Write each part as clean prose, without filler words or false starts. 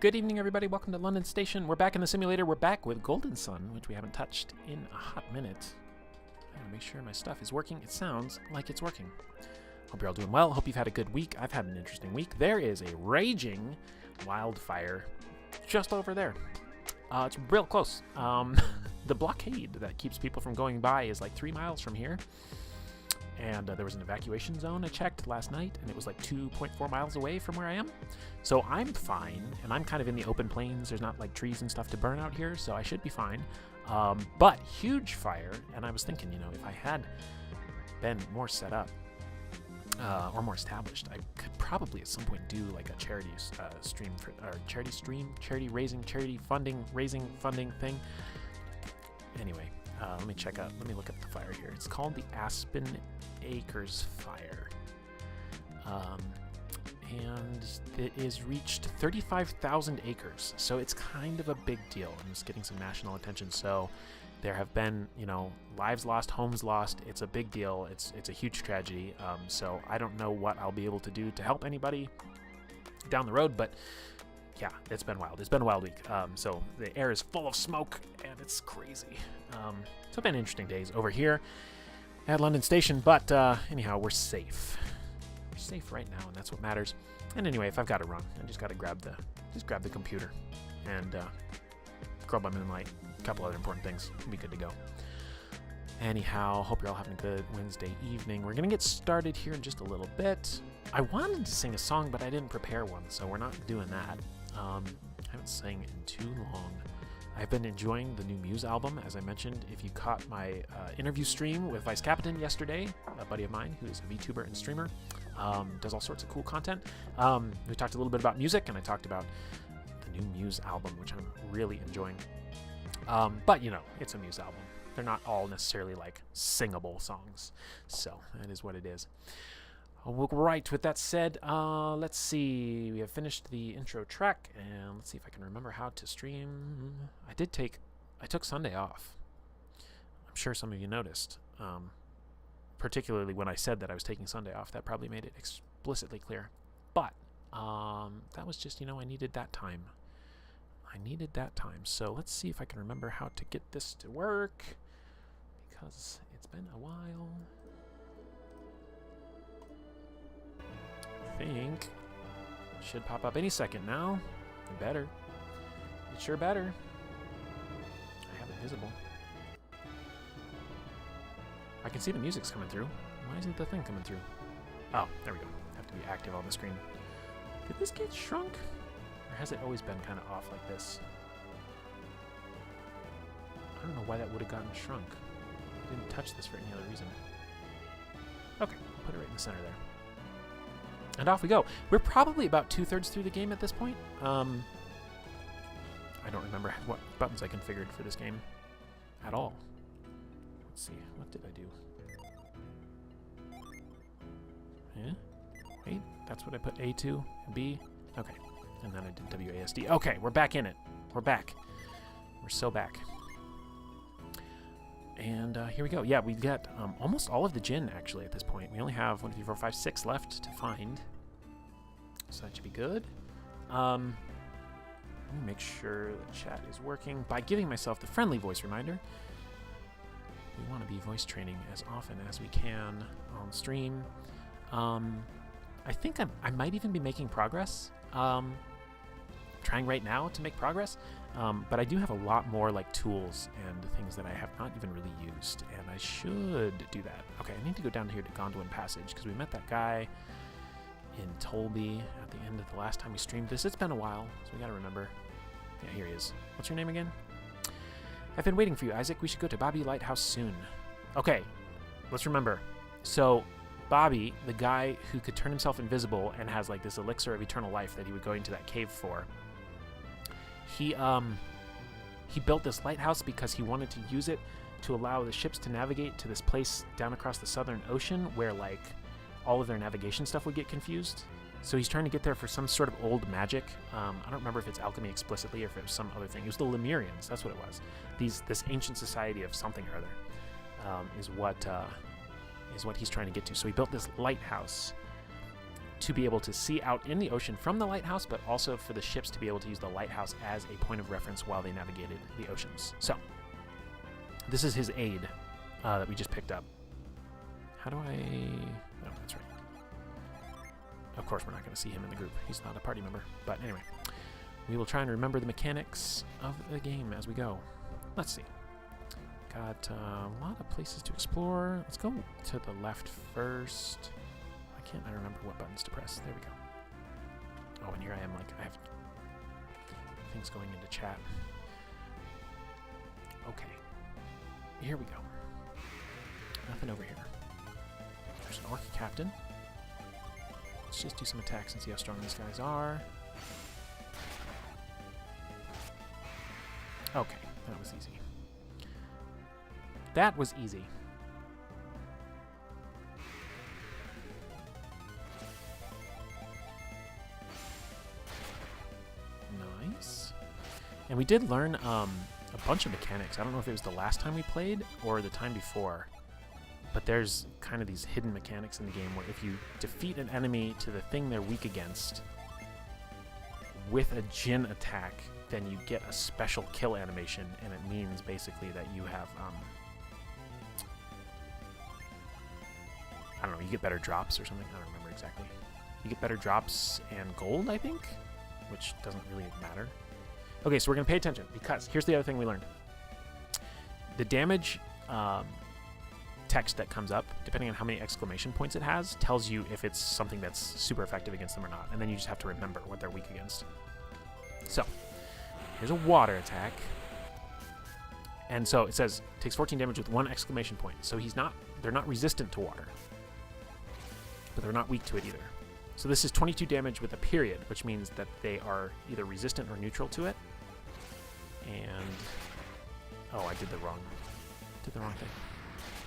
Good evening, everybody. Welcome to London Station. We're back in the simulator. We're back with Golden Sun, which we haven't touched in a hot minute. I gotta make sure my stuff is working. It sounds like it's working. Hope you're all doing well. Hope you've had a good week. I've had an interesting week. There is a raging wildfire just over there. It's real close. The blockade that keeps people from going by is like 3 miles from here. And there was an evacuation zone I checked last night, and it was like 2.4 miles away from where I am. So I'm fine, and I'm kind of in the open plains. There's not like trees and stuff to burn out here, so I should be fine. But huge fire, and I was thinking, you know, if I had been more set up or more established, I could probably at some point do like a charity stream, or charity raising funding thing. Anyway. Let me look up the fire here. It's called the Aspen Acres Fire. And it is reached 35,000 acres. So it's kind of a big deal. And it's getting some national attention. So there have been, you know, lives lost, homes lost. It's a big deal. It's a huge tragedy. So I don't know what I'll be able to do to help anybody down the road, but yeah, it's been wild. It's been a wild week. So the air is full of smoke, and it's crazy. So it's been interesting days over here at London Station, but anyhow, we're safe. We're safe right now, and that's what matters. And anyway, if I've got to run, I just got to grab the computer and curl my moonlight, a couple other important things. We'll be good to go. Anyhow, hope you're all having a good Wednesday evening. We're gonna get started here in just a little bit. I wanted to sing a song, but I didn't prepare one, so we're not doing that. I haven't sang in too long. I've been enjoying the new Muse album, as I mentioned. If you caught my interview stream with Vice Captain yesterday, a buddy of mine who is a VTuber and streamer, does all sorts of cool content. We talked a little bit about music, and I talked about the new Muse album, which I'm really enjoying. But, you know, it's a Muse album. They're not all necessarily like singable songs, so that is what it is. Right, with that said, let's see. We have finished the intro track, and let's see if I can remember how to stream. I took Sunday off. I'm sure some of you noticed, particularly when I said that I was taking Sunday off. That probably made it explicitly clear. But that was just, you know, I needed that time. So let's see if I can remember how to get this to work, because it's been a while. I think it should pop up any second now. It better. It sure better. I have it visible. I can see the music's coming through. Why isn't the thing coming through? Oh, there we go. Have to be active on the screen. Did this get shrunk? Or has it always been kind of off like this? I don't know why that would have gotten shrunk. I didn't touch this for any other reason. Okay, put it right in the center there. And off we go. We're probably about 2/3 through the game at this point. I don't remember what buttons I configured for this game at all. Let's see. What did I do? Yeah? Wait, that's what I put A2 and B? Okay. And then I did WASD. Okay, we're back in it. We're back. We're so back. And here we go. Yeah, we've got almost all of the gin, actually, at this point. We only have 1, 2, 3, 4, 5, 6 left to find. So that should be good. Let me make sure the chat is working by giving myself the friendly voice reminder. We want to be voice training as often as we can on stream. I think I might even be making progress. Trying right now to make progress. But I do have a lot more like tools and things that I have not even really used, and I should do that. Okay, I need to go down here to Gondolin Passage, because we met that guy in Tolby at the end of the last time we streamed this. It's been a while, so we gotta remember. Yeah, here he is. What's your name again? I've been waiting for you, Isaac. We should go to Bobby Lighthouse soon. Okay, let's remember. So Bobby, the guy who could turn himself invisible and has like this elixir of eternal life that he would go into that cave for, he built this lighthouse because he wanted to use it to allow the ships to navigate to this place down across the Southern Ocean where like all of their navigation stuff would get confused. So he's trying to get there for some sort of old magic. I don't remember if it's alchemy explicitly or if it was some other thing. It was the Lemurians. That's what it was. This ancient society of something or other is what he's trying to get to. So he built this lighthouse to be able to see out in the ocean from the lighthouse, but also for the ships to be able to use the lighthouse as a point of reference while they navigated the oceans. So, this is his aid that we just picked up. How do I... Oh, that's right. Of course, we're not going to see him in the group. He's not a party member. But anyway, we will try and remember the mechanics of the game as we go. Let's see. Got a lot of places to explore. Let's go to the left first. I remember what buttons to press. There we go. Oh, and here I am, like, I have things going into chat. Okay. Here we go. Nothing over here. There's an orc captain. Let's just do some attacks and see how strong these guys are. Okay, that was easy. That was easy. Nice. And we did learn a bunch of mechanics. I don't know if it was the last time we played or the time before, but there's kind of these hidden mechanics in the game where if you defeat an enemy to the thing they're weak against with a Jinn attack, then you get a special kill animation, and it means basically that you have, I don't know, you get better drops or something. I don't remember exactly. You get better drops and gold, I think, which doesn't really matter. Okay, so we're going to pay attention, because here's the other thing we learned. The damage text that comes up, depending on how many exclamation points it has, tells you if it's something that's super effective against them or not, and then you just have to remember what they're weak against. So, here's a water attack. And so it says, takes 14 damage with 1 exclamation point. So they're not resistant to water, but they're not weak to it either. So this is 22 damage with a period, which means that they are either resistant or neutral to it. And oh, I did the wrong thing.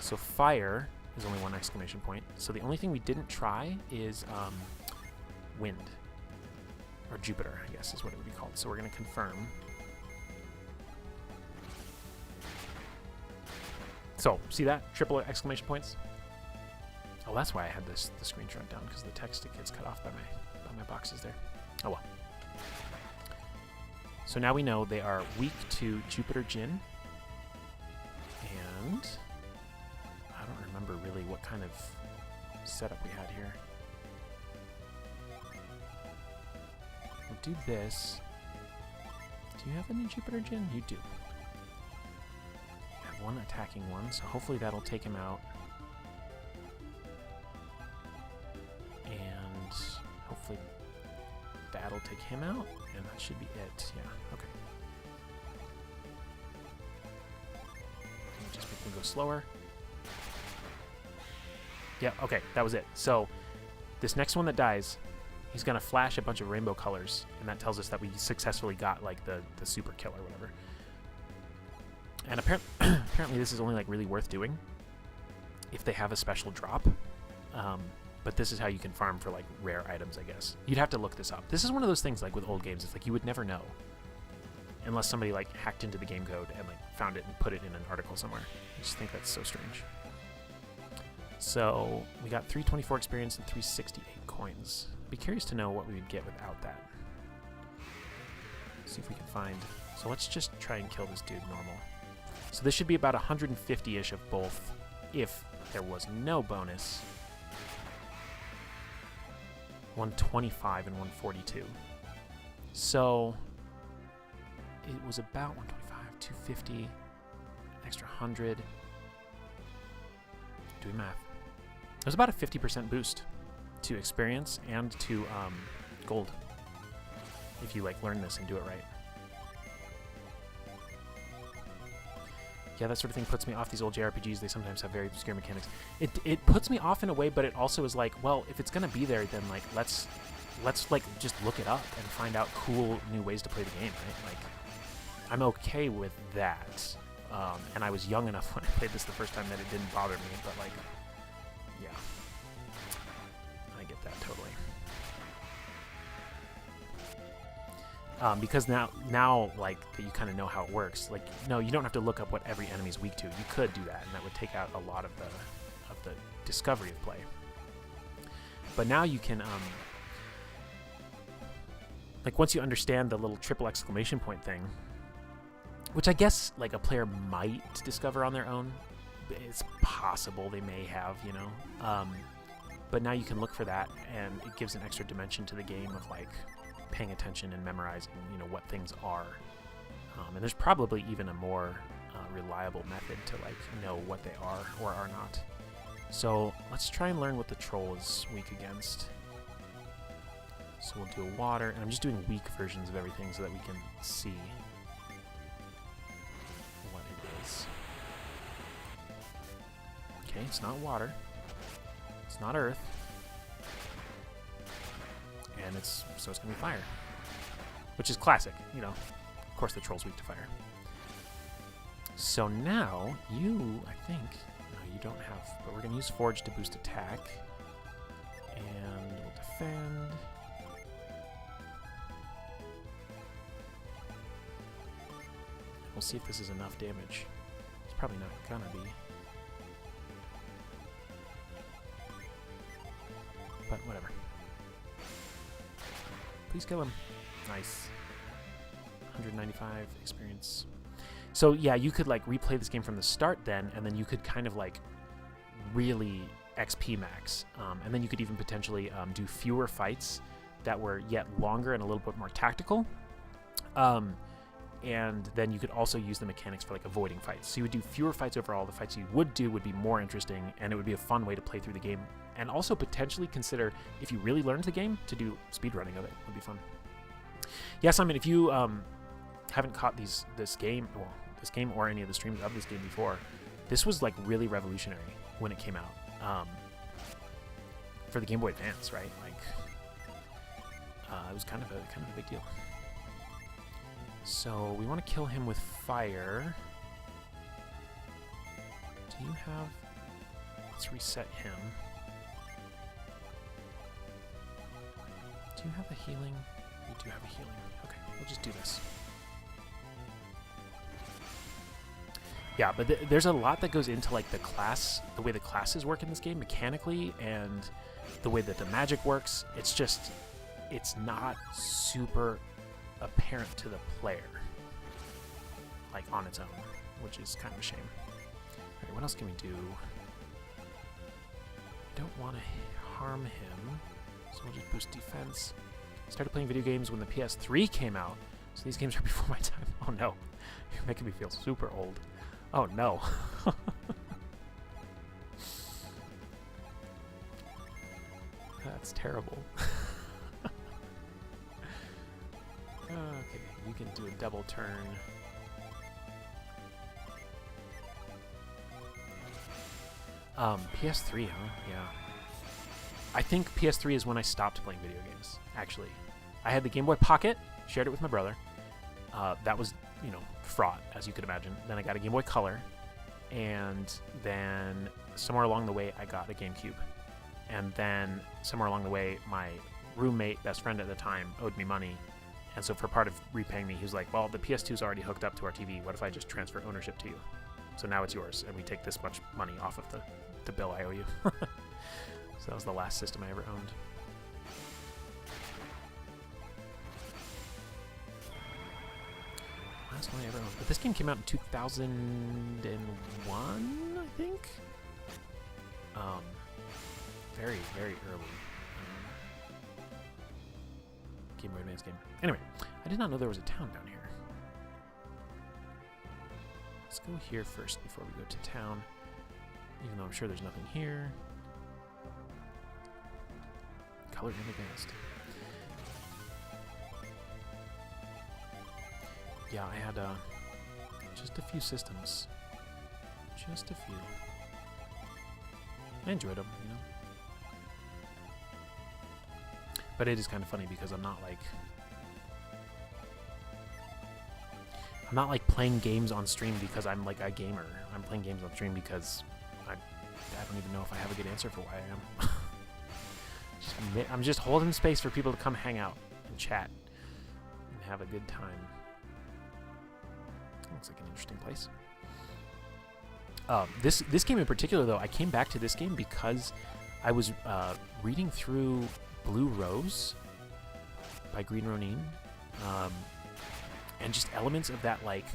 So fire is only 1 exclamation point. So the only thing we didn't try is wind, or Jupiter, I guess is what it would be called. So we're going to confirm. So see that? Triple exclamation points. Oh, that's why I had the screenshot down, because the text gets cut off by my boxes there. Oh well. So now we know they are weak to Jupiter Jinn, and I don't remember really what kind of setup we had here. We'll do this. Do you have any Jupiter Jinn? You do. I have 1 attacking one, so hopefully that'll take him out. And hopefully that'll take him out, and that should be it. Yeah, okay. Just make them go slower. Yeah, okay, that was it. So this next one that dies, he's going to flash a bunch of rainbow colors, and that tells us that we successfully got, like, the super kill or whatever. And apparently this is only, like, really worth doing if they have a special drop. But this is how you can farm for, like, rare items, I guess. You'd have to look this up. This is one of those things, like, with old games. It's like you would never know unless somebody, like, hacked into the game code and, like, found it and put it in an article somewhere. I just think that's so strange. So we got 324 experience and 368 coins. Be curious to know what we would get without that. See if we can find... So let's just try and kill this dude normal. So this should be about 150-ish of both if there was no bonus. 125 and 142. So it was about 125, 250, extra 100. Doing math. It was about a 50% boost to experience and to gold if you, like, learn this and do it right. Yeah, that sort of thing puts me off these old JRPGs. They sometimes have very obscure mechanics. It puts me off in a way, but it also is like, well, if it's gonna be there, then, like, let's like just look it up and find out cool new ways to play the game, right? Like, I'm okay with that. And I was young enough when I played this the first time that it didn't bother me, but, like, yeah, I get that totally. Because now, like, that you kind of know how it works. Like, no, you don't have to look up what every enemy's weak to. You could do that, and that would take out a lot of the discovery of play. But now you can, like, once you understand the little triple exclamation point thing, which I guess, like, a player might discover on their own. It's possible they may have, you know. But now you can look for that, and it gives an extra dimension to the game of, like, paying attention and memorizing, you know, what things are. And there's probably even a more reliable method to, like, know what they are or are not. So let's try and learn what the troll is weak against. So we'll do a water, and I'm just doing weak versions of everything so that we can see what it is. Okay, it's not water. It's not earth. And it's going to be fire. Which is classic, you know. Of course the troll's weak to fire. So now, you, I think, no, you don't have, but we're going to use Forge to boost attack. And we'll defend. We'll see if this is enough damage. It's probably not gonna be. But whatever. Please kill him. Nice. 195 experience. So yeah, you could like replay this game from the start then, and then you could kind of like really XP max. And then you could even potentially do fewer fights that were yet longer and a little bit more tactical. And then you could also use the mechanics for like avoiding fights. So you would do fewer fights overall. The fights you would do would be more interesting, and it would be a fun way to play through the game. And also potentially consider, if you really learned the game, to do speedrunning of it. It would be fun. Yeah, Simon, if you haven't caught this game or any of the streams of this game before, this was like really revolutionary when it came out. For the Game Boy Advance, right? Like, it was kind of a big deal. So we want to kill him with fire. Do you have... Let's reset him. Do you have a healing? You do have a healing. Okay, we'll just do this. Yeah, but there's a lot that goes into like the way the classes work in this game mechanically, and the way that the magic works. It's not super apparent to the player, like on its own, which is kind of a shame. Alright, what else can we do? Don't want to harm him, so we'll just boost defense. Started playing video games when the PS3 came out, so these games are before my time. Oh no, you're making me feel super old. Oh no. That's terrible. Okay, you can do a double turn. PS3, huh? Yeah. I think PS3 is when I stopped playing video games, actually. I had the Game Boy Pocket, shared it with my brother. That was, you know, fraught, as you could imagine. Then I got a Game Boy Color, and then somewhere along the way, I got a GameCube. And then somewhere along the way, my roommate, best friend at the time, owed me money. And so for part of repaying me, he was like, well, the PS2 is already hooked up to our TV. What if I just transfer ownership to you? So now it's yours, and we take this much money off of the bill I owe you. So that was the last system I ever owned. Last one I ever owned. But this game came out in 2001, I think? Very, very early. Game Boy Advance game. Anyway, I did not know there was a town down here. Let's go here first before we go to town. Even though I'm sure there's nothing here. Colored and advanced. Yeah, I had just a few systems. Just a few. I enjoyed them, you know. But it is kind of funny because I'm not like playing games on stream because I'm like a gamer. I'm playing games on stream because I don't even know if I have a good answer for why I am. I'm just holding space for people to come hang out and chat and have a good time. Looks like an interesting place. This game in particular, though, I came back to this game because I was reading through Blue Rose by Green Ronin, and just elements of that like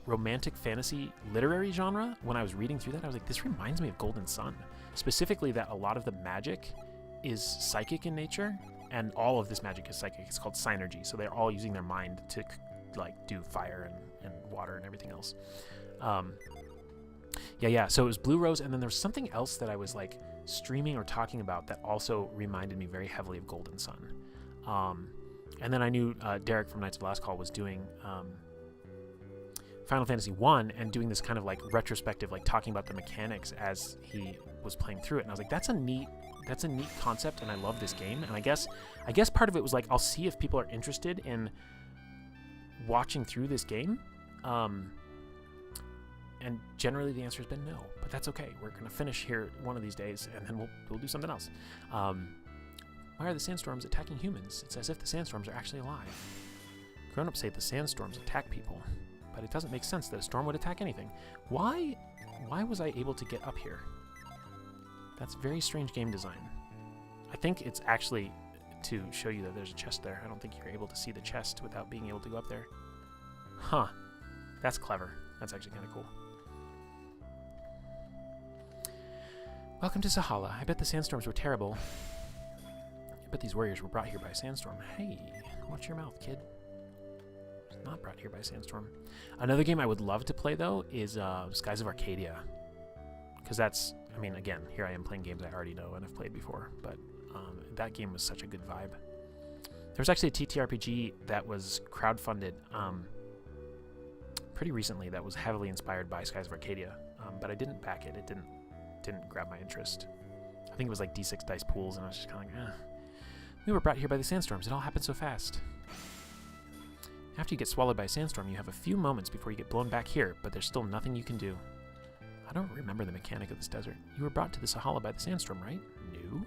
romantic fantasy literary genre. When I was reading through that, I was like, this reminds me of Golden Sun. Specifically that a lot of the magic is psychic in nature, and all of this magic is psychic. It's called synergy, so they're all using their mind to like do fire and water and everything else. Yeah, so it was Blue Rose, and then there was something else that I was like streaming or talking about that also reminded me very heavily of Golden Sun. And then I knew Derek from Knights of the Last Call was doing Final Fantasy 1 and doing this kind of like retrospective, like talking about the mechanics as he was playing through it. And I was like, that's a neat concept, and I love this game. And I guess part of it was like, I'll see if people are interested in watching through this game. And generally the answer has been no, but that's okay. We're going to finish here one of these days, and then we'll do something else. Why are the sandstorms attacking humans? It's as if the sandstorms are actually alive. Grown-ups say the sandstorms attack people, but it doesn't make sense that a storm would attack anything. Why was I able to get up here? That's very strange game design. I think it's actually to show you that there's a chest there. I don't think you're able to see the chest without being able to go up there. Huh. That's clever. That's actually kind of cool. Welcome to Sahala. I bet the sandstorms were terrible. I bet these warriors were brought here by a sandstorm. Hey, watch your mouth, kid. Not brought here by a sandstorm. Another game I would love to play, though, is Skies of Arcadia. Because that's, I mean, again, here I am playing games I already know and have played before, but that game was such a good vibe. There was actually a TTRPG that was crowdfunded pretty recently that was heavily inspired by Skies of Arcadia, but I didn't back it. It didn't grab my interest. I think it was like D6 dice pools, and I was just kind of like, we were brought here by the sandstorms. It all happened so fast. After you get swallowed by a sandstorm, you have a few moments before you get blown back here, but there's still nothing you can do. I don't remember the mechanic of this desert. You were brought to the Sahala by the sandstorm, right? No.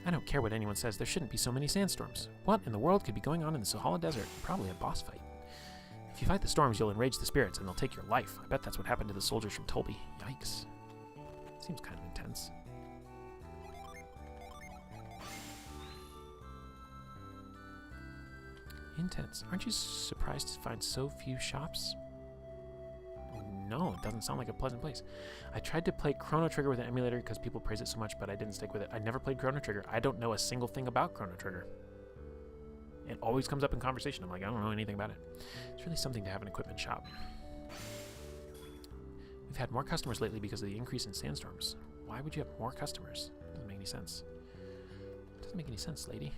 I don't care what anyone says. There shouldn't be so many sandstorms. What in the world could be going on in the Sahala desert? Probably a boss fight. If you fight the storms, you'll enrage the spirits, and they'll take your life. I bet that's what happened to the soldiers from Tolby. Yikes. Seems kind of intense. Intense. Aren't you surprised to find so few shops? No, it doesn't sound like a pleasant place. I tried to play Chrono Trigger with an emulator because people praise it so much, but I didn't stick with it. I never played Chrono Trigger. I don't know a single thing about Chrono Trigger. It always comes up in conversation. I'm like, I don't know anything about it. It's really something to have an equipment shop. We've had more customers lately because of the increase in sandstorms. Why would you have more customers? Doesn't make any sense. Doesn't make any sense, lady.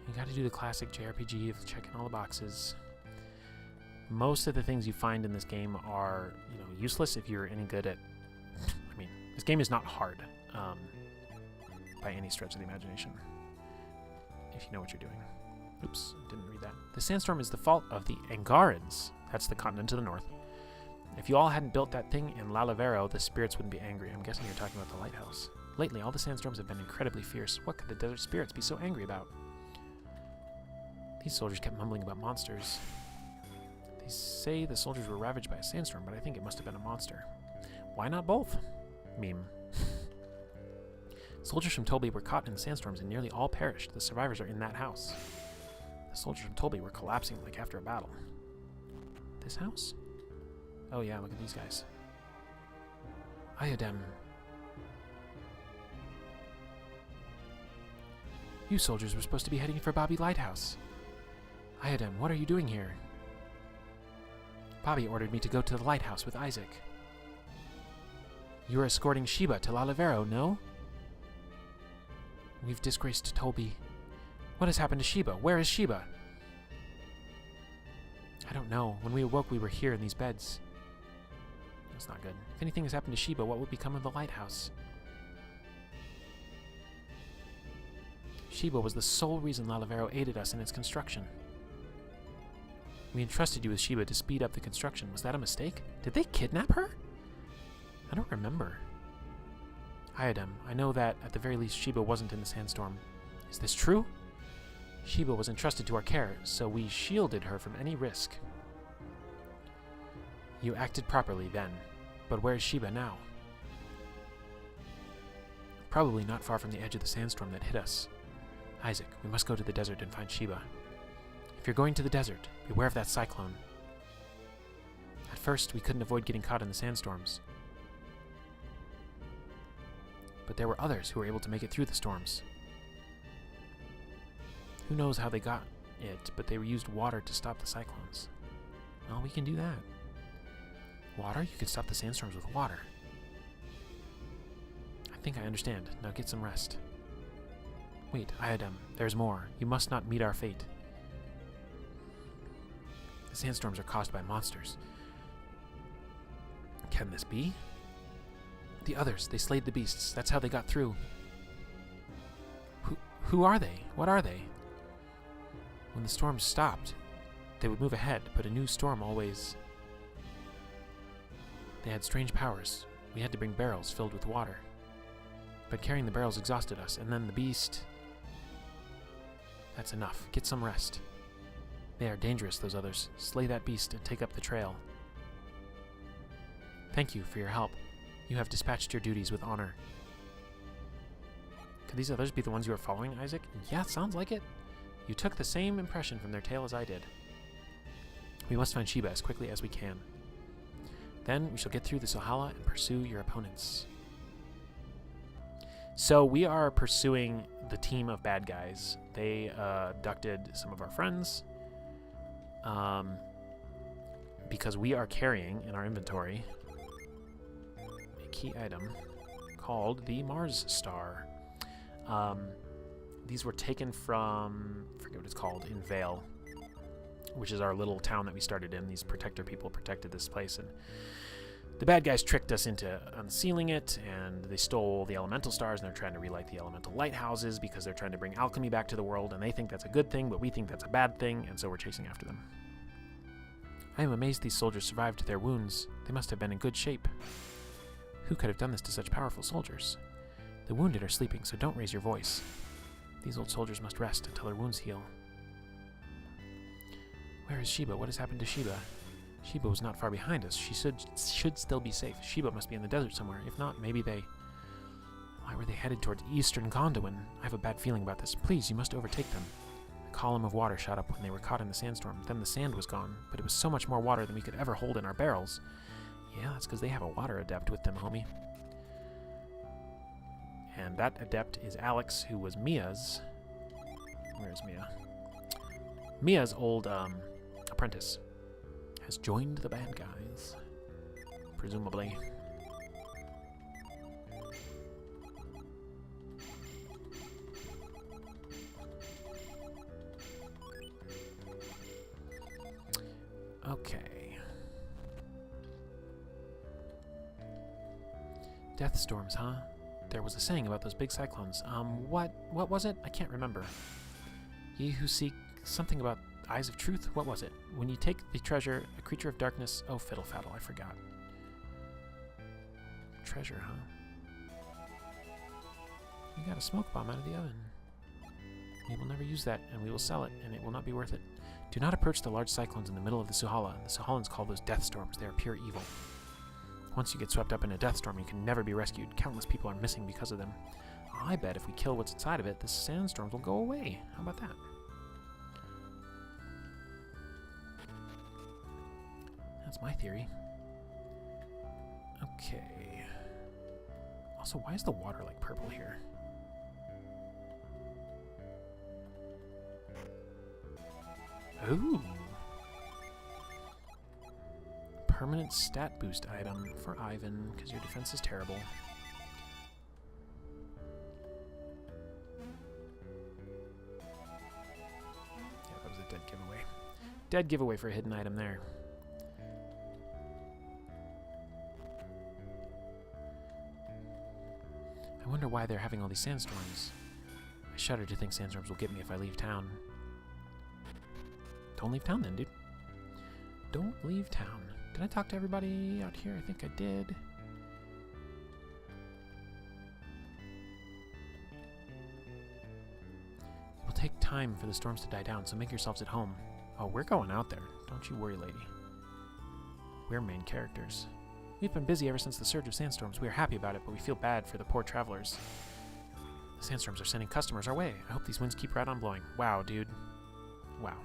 You gotta do the classic JRPG of checking all the boxes. Most of the things you find in this game are, useless if you're any good at... I mean, this game is not hard by any stretch of the imagination, if you know what you're doing. Oops, didn't read that. The sandstorm is the fault of the Angarans. That's the continent to the north. If you all hadn't built that thing in Lalavero, the spirits wouldn't be angry. I'm guessing you're talking about the lighthouse. Lately, all the sandstorms have been incredibly fierce. What could the desert spirits be so angry about? These soldiers kept mumbling about monsters. They say the soldiers were ravaged by a sandstorm, but I think it must have been a monster. Why not both? Meme. Soldiers from Tolby were caught in the sandstorms and nearly all perished. The survivors are in that house. The soldiers from Tolby were collapsing like after a battle. This house? Oh yeah, look at these guys. Iodem. You soldiers were supposed to be heading for Bobby Lighthouse. Iodem, what are you doing here? Bobby ordered me to go to the lighthouse with Isaac. You are escorting Sheba to Lalavero, no? We've disgraced Tolby. What has happened to Sheba? Where is Sheba? I don't know. When we awoke, we were here in these beds. That's not good. If anything has happened to Sheba, what will become of the lighthouse? Sheba was the sole reason Lalavero aided us in its construction. We entrusted you with Sheba to speed up the construction. Was that a mistake? Did they kidnap her? I don't remember. Iodem, I know that at the very least Sheba wasn't in the sandstorm. Is this true? Sheba was entrusted to our care, so we shielded her from any risk. You acted properly then, but where is Sheba now? Probably not far from the edge of the sandstorm that hit us. Isaac, we must go to the desert and find Sheba. If you're going to the desert, beware of that cyclone. At first, we couldn't avoid getting caught in the sandstorms. But there were others who were able to make it through the storms. Who knows how they got it, but they used water to stop the cyclones. Well, we can do that. Water? You can stop the sandstorms with water. I think I understand. Now get some rest. Wait, Iodem, there's more. You must not meet our fate. The sandstorms are caused by monsters. Can this be? The others, they slayed the beasts. That's how they got through. Who are they? What are they? When the storms stopped, they would move ahead, but a new storm always... They had strange powers. We had to bring barrels filled with water. But carrying the barrels exhausted us, and then the beast... That's enough. Get some rest. They are dangerous, those others. Slay that beast and take up the trail. Thank you for your help. You have dispatched your duties with honor. Could these others be the ones you are following, Isaac? Yeah, sounds like it. You took the same impression from their tale as I did. We must find Sheba as quickly as we can. Then we shall get through the Sohala and pursue your opponents. So we are pursuing the team of bad guys. They abducted some of our friends. Because we are carrying in our inventory a key item called the Mars Star. These were taken from, I forget what it's called, in Vale, which is our little town that we started in. These protector people protected this place, and the bad guys tricked us into unsealing it, and they stole the elemental stars, and they're trying to relight the elemental lighthouses because they're trying to bring alchemy back to the world, and they think that's a good thing, but we think that's a bad thing, and so we're chasing after them. I am amazed these soldiers survived their wounds. They must have been in good shape. Who could have done this to such powerful soldiers? The wounded are sleeping, so don't raise your voice. These old soldiers must rest until their wounds heal. Where is Sheba? What has happened to Sheba? Sheba was not far behind us. She should still be safe. Sheba must be in the desert somewhere. If not, maybe they... Why were they headed towards eastern Gondolin? I have a bad feeling about this. Please, you must overtake them. A column of water shot up when they were caught in the sandstorm. Then the sand was gone, but it was so much more water than we could ever hold in our barrels. Yeah, that's because they have a water adept with them, homie. And that adept is Alex, who was Mia's... Where's Mia? Mia's old apprentice has joined the bad guys, presumably. Okay. Death storms, huh? There was a saying about those big cyclones. What was it? I can't remember. Ye who seek something about eyes of truth? What was it? When you take the treasure, a creature of darkness... Oh, fiddle faddle, I forgot. Treasure, huh? You got a smoke bomb out of the oven. We will never use that, and we will sell it, and it will not be worth it. Do not approach the large cyclones in the middle of the Sohala. The Sohalans call those death storms. They are pure evil. Once you get swept up in a death storm, you can never be rescued. Countless people are missing because of them. I bet if we kill what's inside of it, the sandstorms will go away. How about that? That's my theory. Okay. Also, why is the water like purple here? Ooh. Permanent stat boost item for Ivan, because your defense is terrible. Yeah, that was a dead giveaway. Dead giveaway for a hidden item there. I wonder why they're having all these sandstorms. I shudder to think sandstorms will get me if I leave town. Don't leave town then, dude. Don't leave town. Did I talk to everybody out here? I think I did. time for the storms to die down, so make yourselves at home. Oh, we're going out there. Don't you worry, lady. We're main characters. We've been busy ever since the surge of sandstorms. We are happy about it, but we feel bad for the poor travelers. The sandstorms are sending customers our way. I hope these winds keep right on blowing. Wow, dude. Wow.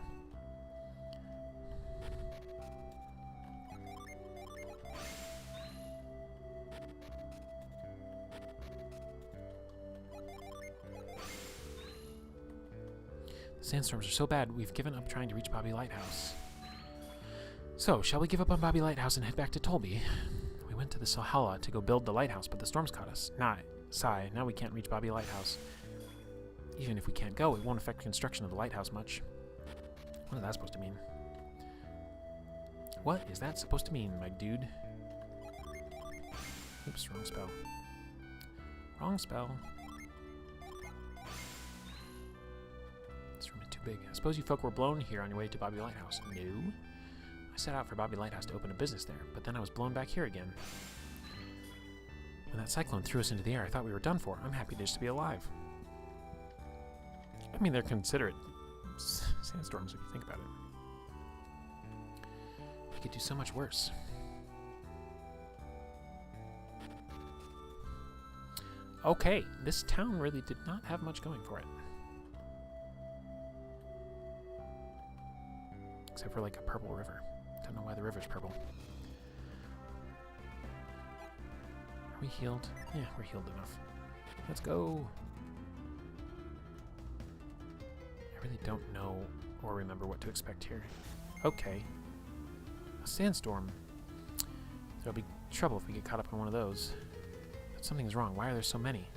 The sandstorms are so bad, we've given up trying to reach Bobby Lighthouse. So, shall we give up on Bobby Lighthouse and head back to Tolby? We went to the Sahala to go build the lighthouse, but the storms caught us. Sigh, now we can't reach Bobby Lighthouse. Even if we can't go, it won't affect construction of the lighthouse much. What is that supposed to mean? What is that supposed to mean, my dude? Oops, wrong spell. Wrong spell. This room is too big. I suppose you folk were blown here on your way to Bobby Lighthouse. No. I set out for Bobby Lighthouse to open a business there, but then I was blown back here again. When that cyclone threw us into the air, I thought we were done for. I'm happy just to be alive. I mean, they're considerate sandstorms if you think about it. We could do so much worse. Okay, this town really did not have much going for it. Except for like a purple river. Don't know why the river's purple. Are we healed? Yeah, we're healed enough. Let's go! I really don't know or remember what to expect here. Okay. A sandstorm. There'll be trouble if we get caught up in one of those. But something's wrong. Why are there so many?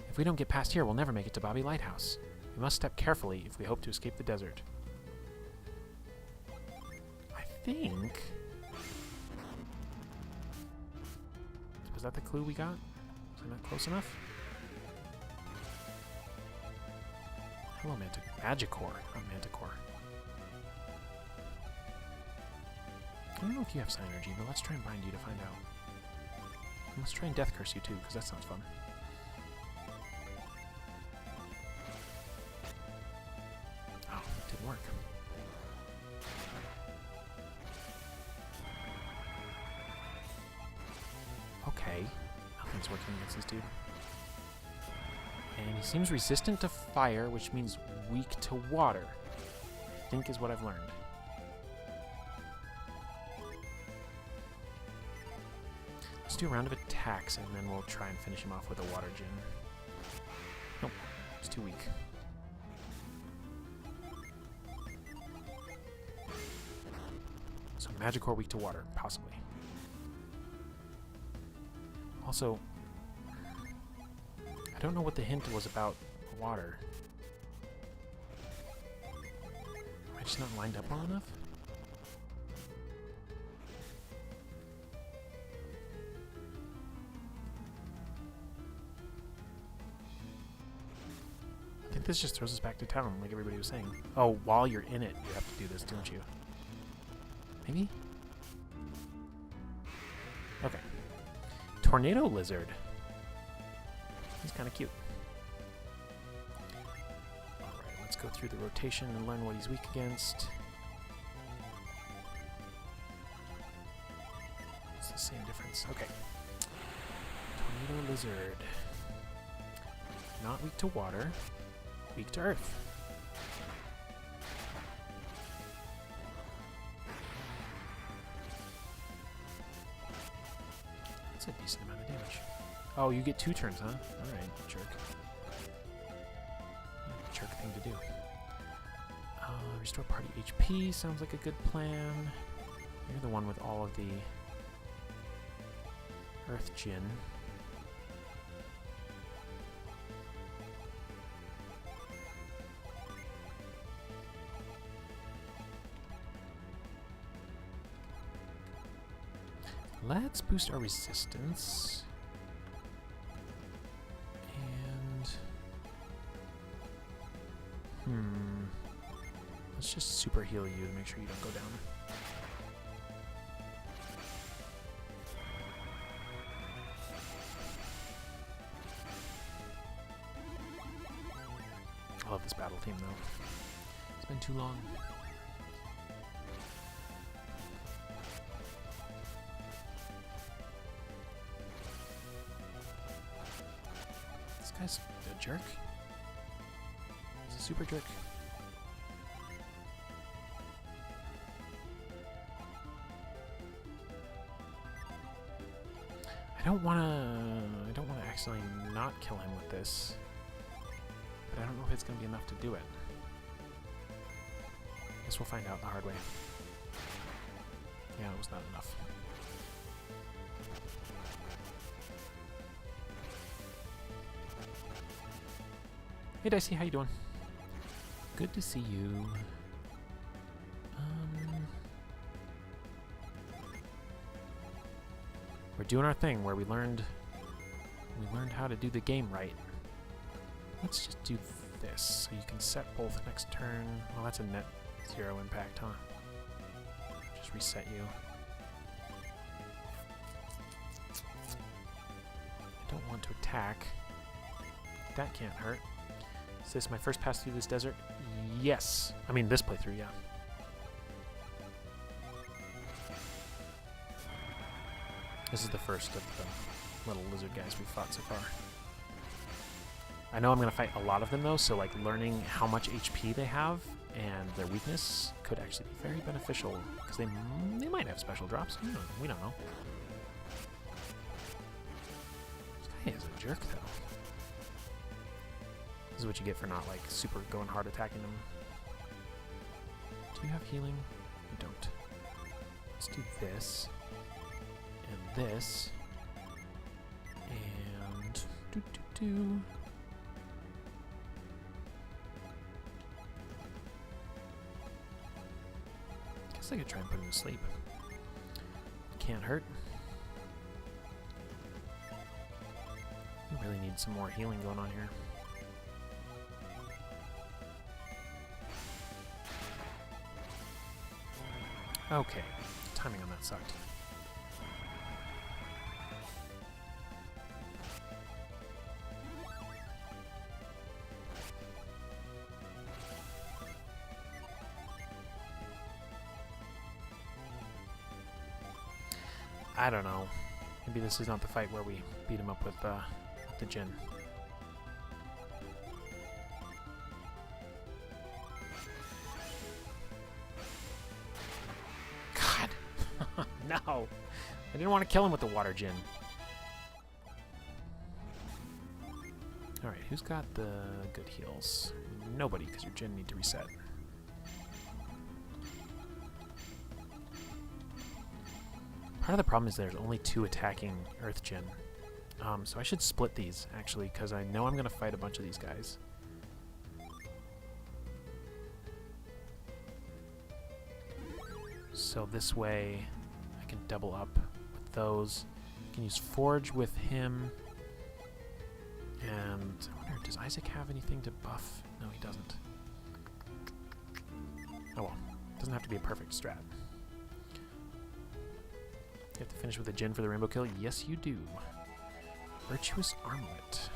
If we don't get past here, we'll never make it to Bobby Lighthouse. We must step carefully if we hope to escape the desert. I think... Was that the clue we got? Was I not close enough? Hello, Magicore, not Manticore. I don't know if you have Synergy, but let's try and bind you to find out. And let's try and Death Curse you too, because that sounds fun. Oh, it didn't work. Okay, nothing's working against this dude. And he seems resistant to fire, which means weak to water, I think is what I've learned. Let's do a round of attacks, and then we'll try and finish him off with a water gin. Nope, it's too weak. So Magicore weak to water, possibly. Also, I don't know what the hint was about water. Am I just not lined up well enough? I think this just throws us back to town, like everybody was saying. Oh, while you're in it, you have to do this, don't you? Maybe? Okay. Tornado Lizard. He's kind of cute. Alright, let's go through the rotation and learn what he's weak against. It's the same difference. Okay. Tornado Lizard. Not weak to water. Weak to earth. That's a decent amount of damage. Oh, you get 2 turns, huh? Alright, jerk. Jerk thing to do. Restore party HP sounds like a good plan. You're the one with all of the Earth Gin. Let's boost our resistance. And... let's just super heal you to make sure you don't go down. I love this battle team, though. It's been too long. This guy's a jerk. He's a super jerk. I don't want to accidentally not kill him with this, but I don't know if it's going to be enough to do it. I guess we'll find out the hard way. Yeah, it was not enough. Hey Dicey, how you doing? Good to see you. We're doing our thing where we learned how to do the game right. Let's just do this. So you can set both next turn. Well, that's a net 0 impact, huh? Just reset you. I don't want to attack. That can't hurt. Is this my first pass through this desert? Yes. I mean, this playthrough, yeah. This is the first of the little lizard guys we've fought so far. I know I'm going to fight a lot of them, though, so like learning how much HP they have and their weakness could actually be very beneficial, because they might have special drops. We don't know. This guy is a jerk, though. This is what you get for not like super going hard attacking them. Do you have healing? You don't. Let's do this. And this. And do. Guess I could try and put him to sleep. Can't hurt. We really need some more healing going on here. Okay, timing on that sucked. I don't know. Maybe this is not the fight where we beat him up with the Jinn. God! No! I didn't want to kill him with the water Jinn. Alright, who's got the good heals? Nobody, because your Jinn need to reset. Part of the problem is there's only 2 attacking Earth Jinn. So I should split these, actually, because I know I'm going to fight a bunch of these guys. So this way I can double up with those. I can use Forge with him. And I wonder, does Isaac have anything to buff? No, he doesn't. Oh well. Doesn't have to be a perfect strat. You have to finish with a Jinn for the rainbow kill? Yes, you do. Virtuous Armlet.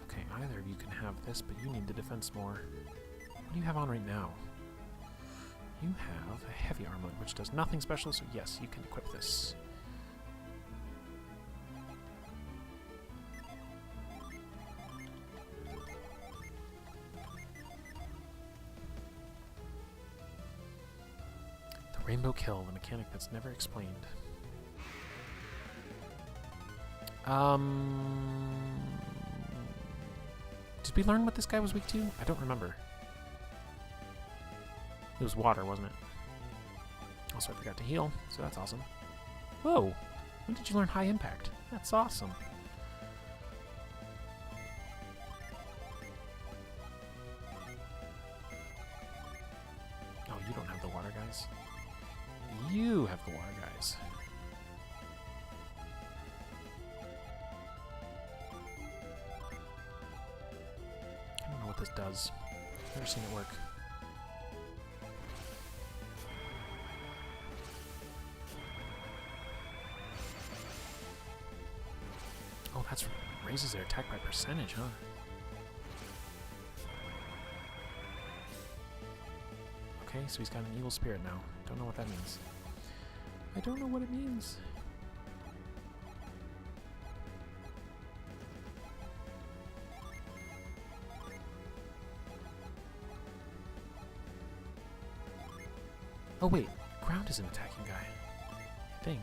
Okay, either of you can have this, but you need the defense more. What do you have on right now? You have a heavy armlet, which does nothing special, so yes, you can equip this. Rainbow kill, the mechanic that's never explained. Did we learn what this guy was weak to? I don't remember. It was water, wasn't it? Also, I forgot to heal, so that's awesome. Whoa! When did you learn high impact? That's awesome. Oh, you don't have the water guys. You have the water guys. I don't know what this does. I've never seen it work. That raises their attack by percentage, huh? Okay, so he's got an evil spirit now. Don't know what that means. I don't know what it means. Oh wait, ground is an attacking guy, I think.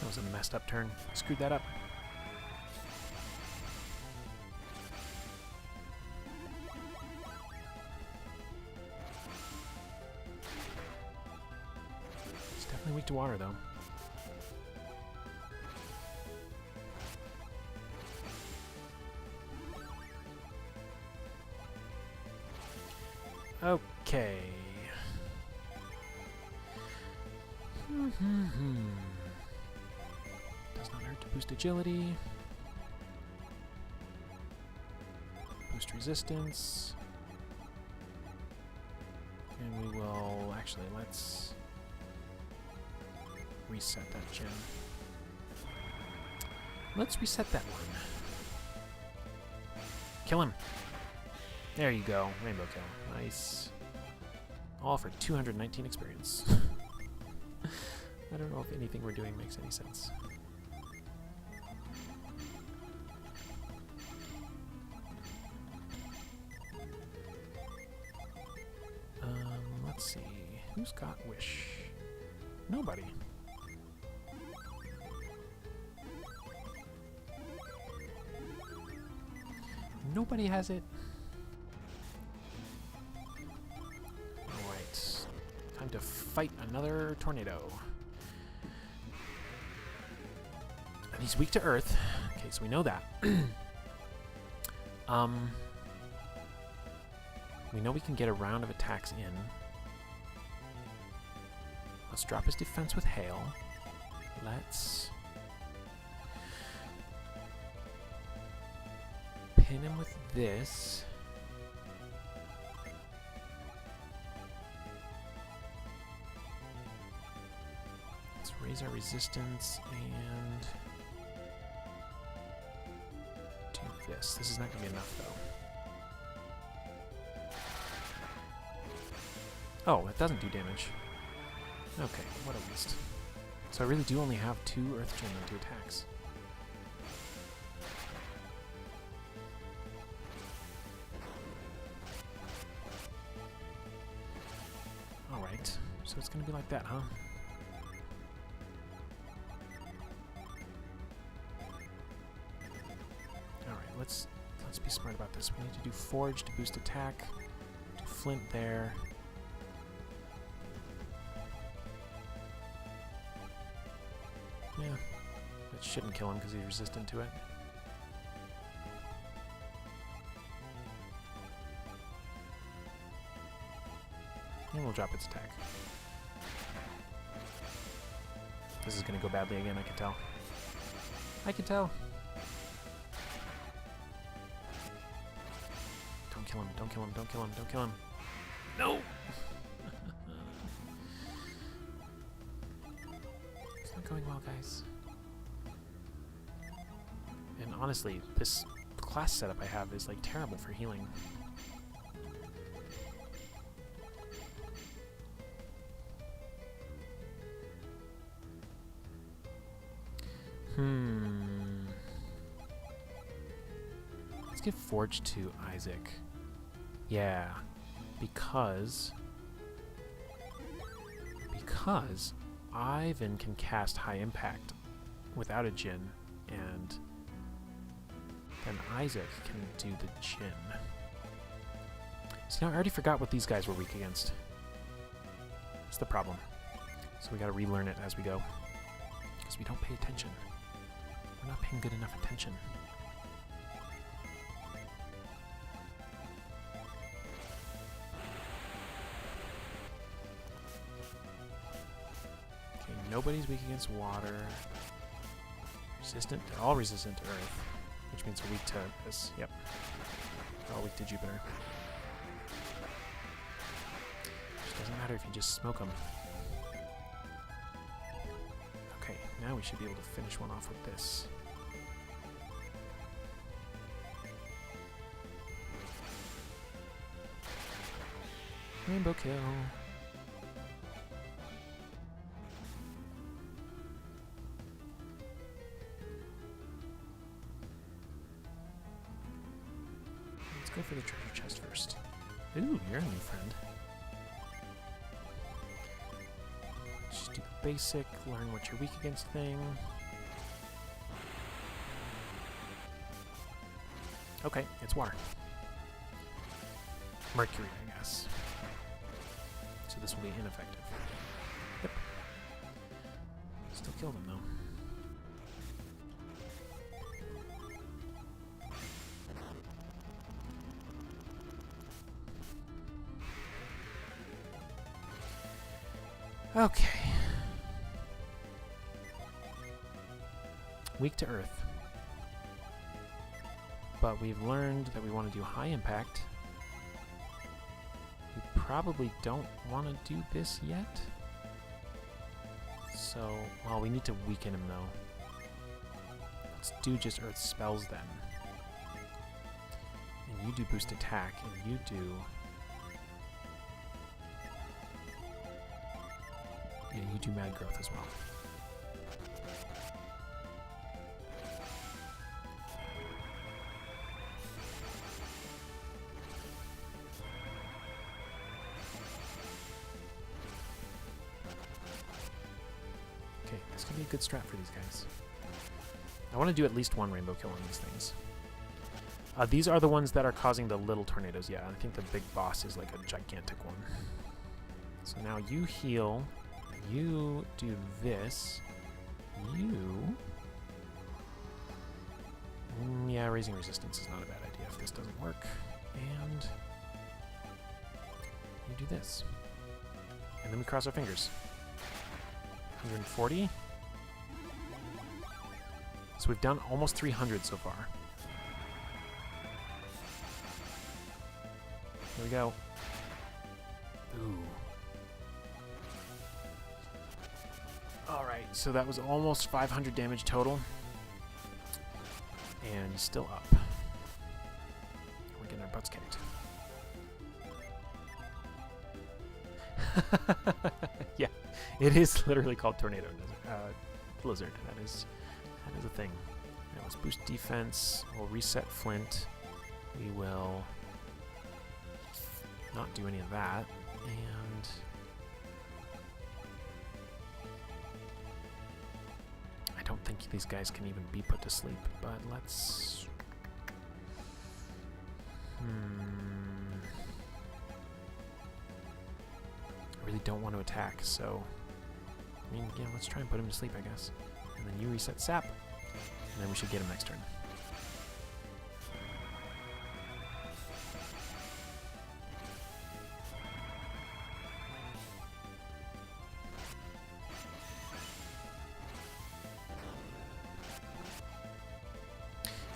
That was a messed up turn. Screwed that up. It's definitely weak to water, though. Okay. Does not hurt to boost agility. Boost resistance. And we will... Actually, let's reset that gem. Let's reset that one. Kill him. There you go. Rainbow kill. Nice. All for 219 experience. I don't know if anything we're doing makes any sense. Let's see. Who's got Wish? Nobody. Nobody has it. Alright. Time to fight another tornado. And he's weak to earth. Okay, so we know that. We know we can get a round of attacks in. Let's drop his defense with hail. Let's pin him with this. Let's raise our resistance and do this. This is not going to be enough, though. Oh, it doesn't do damage. Okay, what a waste. So I really do only have 2 Earth Gem and 2 attacks. Alright, so it's going to be like that, huh? Alright, let's be smart about this. We need to do Forge to boost attack, do Flint there. Yeah, that shouldn't kill him because he's resistant to it. And we'll drop its attack. This is going to go badly again, I can tell. I can tell. Don't kill him, don't kill him, don't kill him, don't kill him. No! It's not going well, guys. And honestly, this class setup I have is like terrible for healing. Let's give Forge to Isaac. Yeah, because Ivan can cast High Impact without a Djinn, and then Isaac can do the Djinn. See, now I already forgot what these guys were weak against. That's the problem. So we gotta relearn it as we go. Because we don't pay attention. We're not paying good enough attention. Okay, nobody's weak against water. Resistant? They're all resistant to Earth, which means they're weak to this. Yep. They're all weak to Jupiter. Which doesn't matter if you just smoke them. Okay, now we should be able to finish one off with this. Rainbow kill. Let's go for the treasure chest first. Ooh, you're a new friend. Just do the basic, learn what you're weak against thing. Okay, it's water. Mercury, I guess. So this will be ineffective. Yep. Still kill them, though. Okay. Weak to Earth. But we've learned that we want to do high impact. We probably don't want to do this yet. So, well, we need to weaken him, though. Let's do just Earth spells, then. And you do boost attack, and you do... Yeah, you do mad growth as well. Okay, this could be a good strat for these guys. I want to do at least one rainbow kill on these things. These are the ones that are causing the little tornadoes. Yeah, I think the big boss is like a gigantic one. So now you heal. You do this. You... yeah, raising resistance is not a bad idea if this doesn't work. And you do this. And then we cross our fingers. 140. So we've done almost 300 so far. Here we go. Ooh. Alright, so that was almost 500 damage total. And he's still up. We're getting our butts kicked. Yeah, it is literally called Tornado Blizzard. That is a thing. Now let's boost defense. We'll reset Flint. We will not do any of that. And I don't think these guys can even be put to sleep, but let's... I really don't want to attack, so... I mean, yeah, let's try and put him to sleep, I guess. And then you reset Sap, and then we should get him next turn.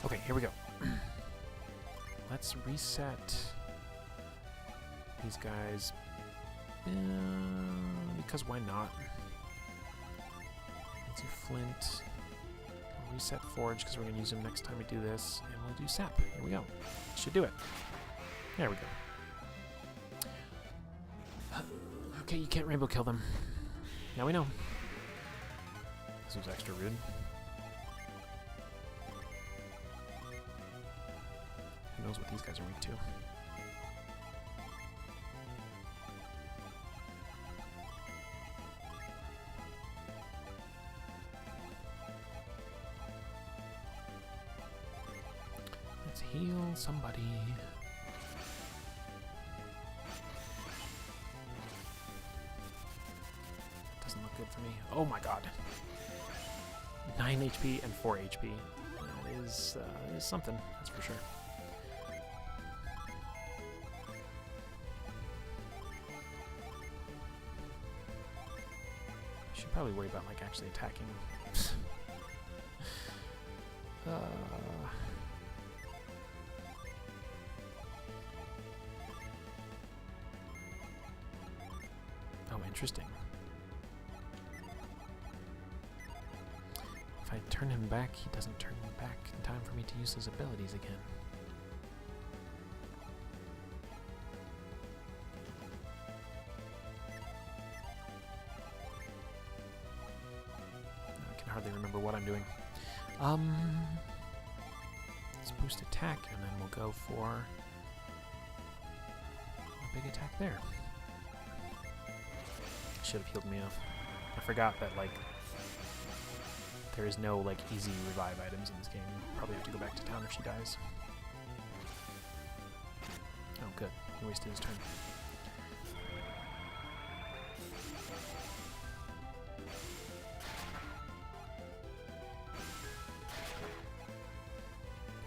Okay, here we go. Let's reset these guys. Because why not? Let's do Flint. We'll reset Forge because we're going to use him next time we do this. And we'll do Sap. Here we go. Should do it. There we go. Okay, you can't rainbow kill them. Now we know. This was extra rude. Who knows what these guys are weak to? Let's heal somebody. Doesn't look good for me. Oh my god. 9 HP and 4 HP. That is something, that's for sure. probably worry about, like, actually attacking. Oh, interesting. If I turn him back, he doesn't turn him back in time for me to use his abilities again. I can hardly remember what I'm doing. Let's boost attack, and then we'll go for a big attack there. Should have healed me off. I forgot that, like, there is no, like, easy revive items in this game. Probably have to go back to town if she dies. Oh, good. He wasted his turn.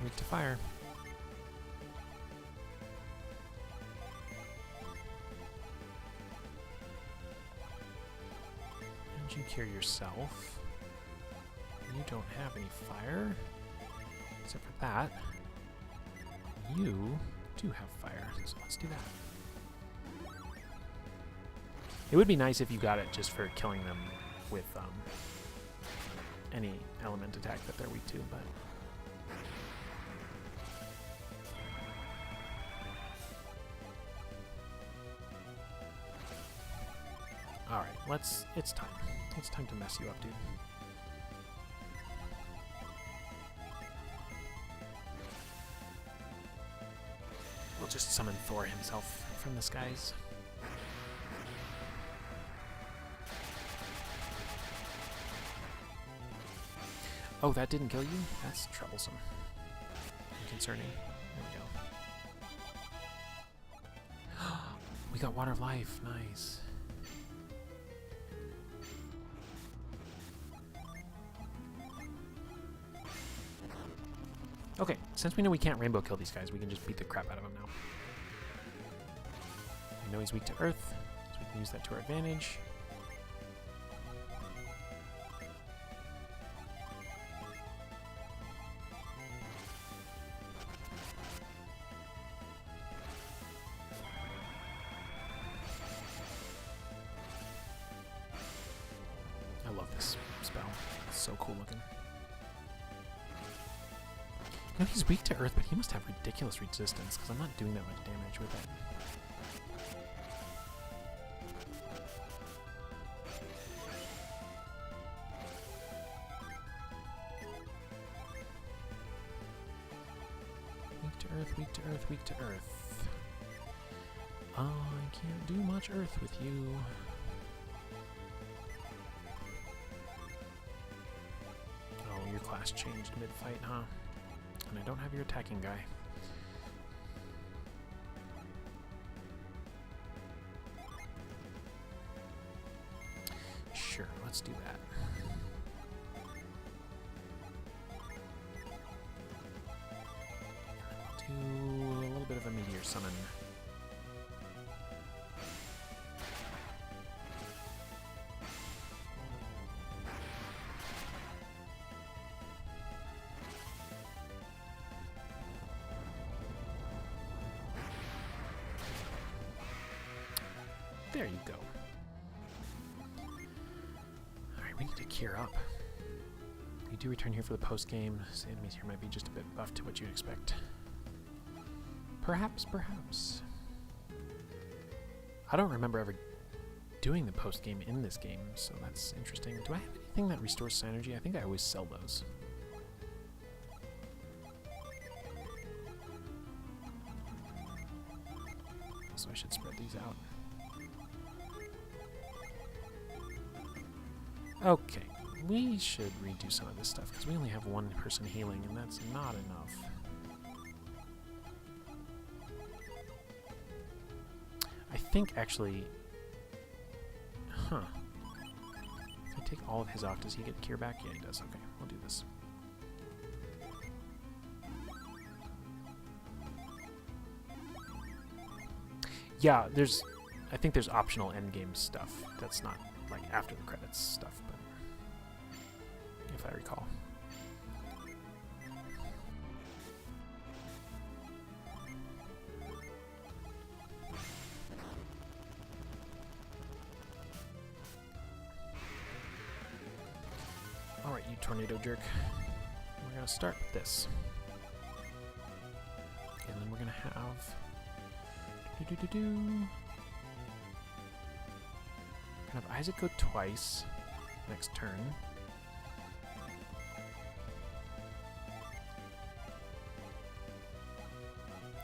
Weak to fire. And you cure yourself. You don't have any fire, except for that. You do have fire, so let's do that. It would be nice if you got it just for killing them with any element attack that they're weak to, but... Alright, it's time. It's time to mess you up, dude. We'll just summon Thor himself from the skies. Oh, that didn't kill you? That's troublesome. And concerning. There we go. We got Water of Life. Nice. Okay, since we know we can't rainbow kill these guys, we can just beat the crap out of them now. We know he's weak to earth, so we can use that to our advantage. I love this spell. It's so cool looking. You know, he's weak to earth, but he must have ridiculous resistance, because I'm not doing that much damage with it. Weak to earth, weak to earth, weak to earth. I can't do much earth with you. Oh, your class changed mid-fight, huh? And I don't have your attacking guy. Sure, let's do that. And we'll do a little bit of a meteor summon. There you go. Alright, we need to cure up. We do return here for the post-game, so enemies here might be just a bit buffed to what you'd expect. Perhaps, perhaps. I don't remember ever doing the post-game in this game, so that's interesting. Do I have anything that restores synergy? I think I always sell those. So I should spread these out. Okay, we should redo some of this stuff, because we only have one person healing, and that's not enough. I think, actually... Huh. If I take all of his off, does he get cure back? Yeah, he does. Okay, we'll do this. Yeah, I think there's optional endgame stuff that's not like after the credits stuff, but if I recall. Alright, you tornado jerk. We're gonna start with this. And then we're gonna have gonna have Isaac go twice next turn.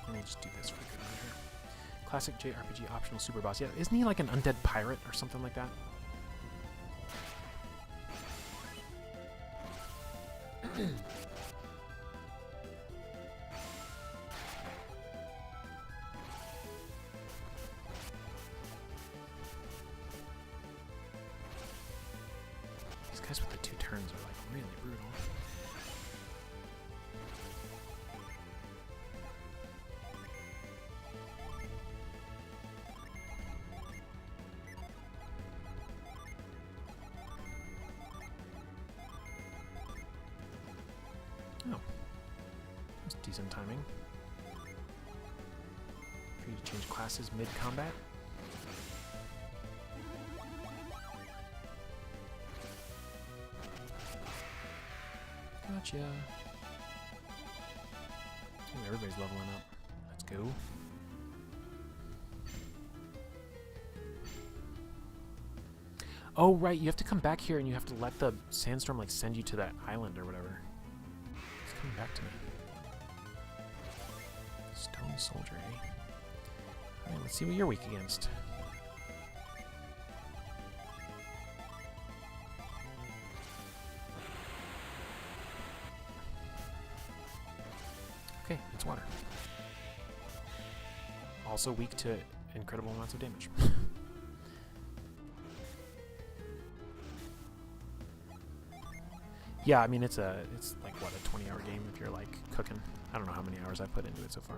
Let me just do this for good measure. Classic JRPG optional super boss. Yeah, isn't he like an undead pirate or something like that? These guys with the 2 turns are like really brutal. Oh, that's decent timing. For you to change classes mid-combat. Gotcha. Ooh, everybody's leveling up. Let's go. Oh, right, you have to come back here and you have to let the sandstorm like send you to that island or whatever. It's coming back to me. Stone soldier, eh? Alright, let's see what you're weak against. Okay, it's water. Also weak to incredible amounts of damage. Yeah, I mean it's like what, a 20-hour game if you're like cooking. I don't know how many hours I've put into it so far.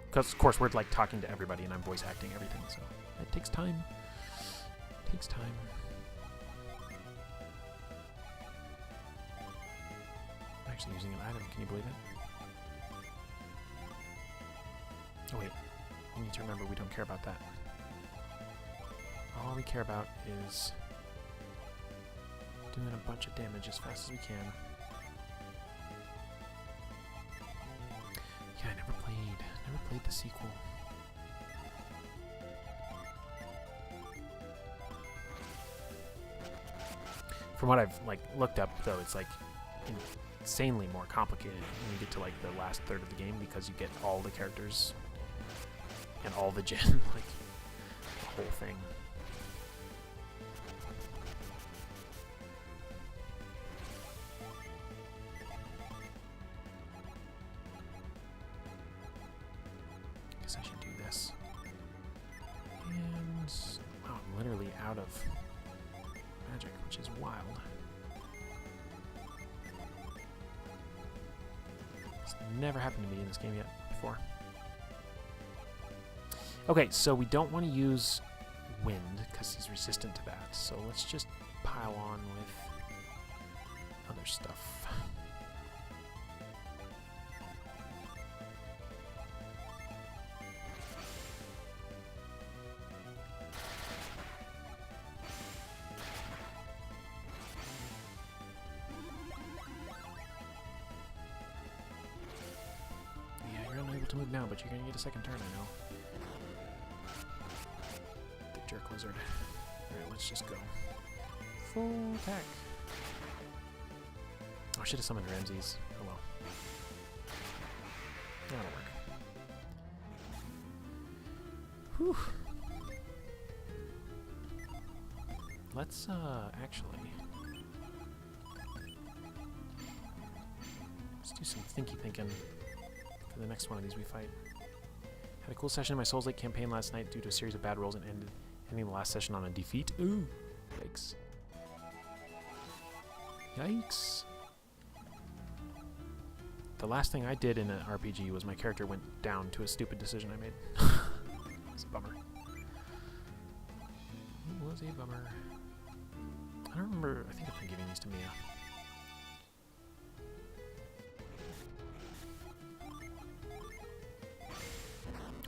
Because of course we're like talking to everybody and I'm voice acting everything, so it takes time. It takes time. I'm actually using an item, can you believe it? Oh wait, we need to remember we don't care about that. All we care about is doing a bunch of damage as fast as we can. Yeah, I never played the sequel. From what I've like looked up though, it's like insanely more complicated when you get to like the last third of the game because you get all the characters and all the gen, like the whole thing. Guess I should do this. And wow, I'm literally out of magic, which is wild. It's never happened to me in this game yet before. Okay, so we don't want to use wind because he's resistant to that. So let's just pile on with other stuff. Yeah, you're unable to move now, but you're going to get a second turn, I know. Jerk lizard. Alright, let's just go. Full attack. Oh, I should have summoned Ramses. Oh well. That'll work. Whew. Let's, actually... let's do some thinking for the next one of these we fight. Had a cool session in my Souls Lake campaign last night due to a series of bad rolls and ending the last session on a defeat. Ooh, yikes. Yikes. The last thing I did in an RPG was my character went down to a stupid decision I made. It's a bummer. It was a bummer. I don't remember. I think I've been giving these to Mia.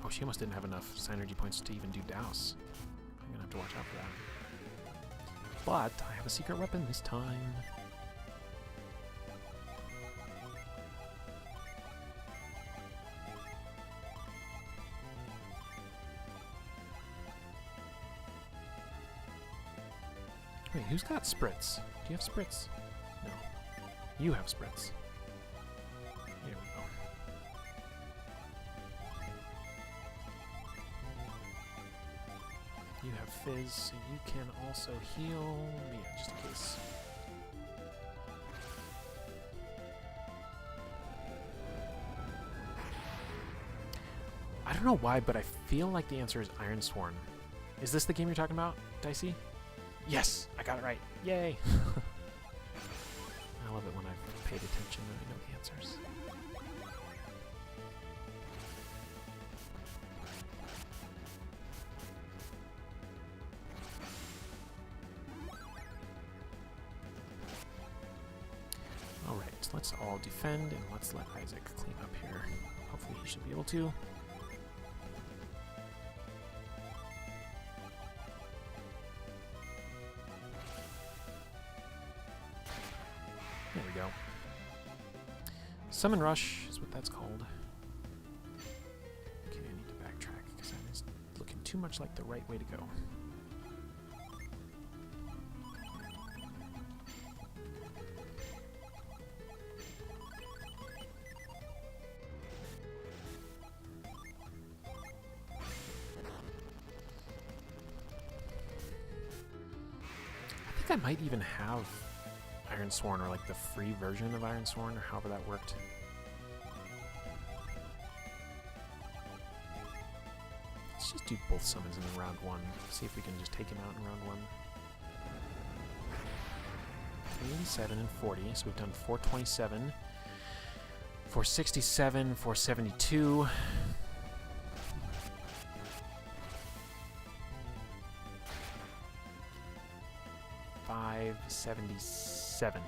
Oh, she almost didn't have enough synergy points to even do douse. I'm gonna have to watch out for that. But I have a secret weapon this time. Wait, who's got spritz? Do you have spritz? No. You have spritz. There we go. You have fizz, so you can also heal me, just in case. I don't know why, but I feel like the answer is Ironsworn. Is this the game you're talking about, Dicey? Yes, I got it right. Yay! I love it when I've paid attention and I know the answers. Alright, let's all defend and let's let Isaac clean up here. Hopefully he should be able to. There we go. Summon Rush is what that's called. Okay, I need to backtrack because I'm looking too much like the right way to go. I think I might even have Ironsworn, or like the free version of Ironsworn, or however that worked. Let's just do both summons in round one. See if we can just take him out in round one. 387 and 40, so we've done 427, 467, 472. 577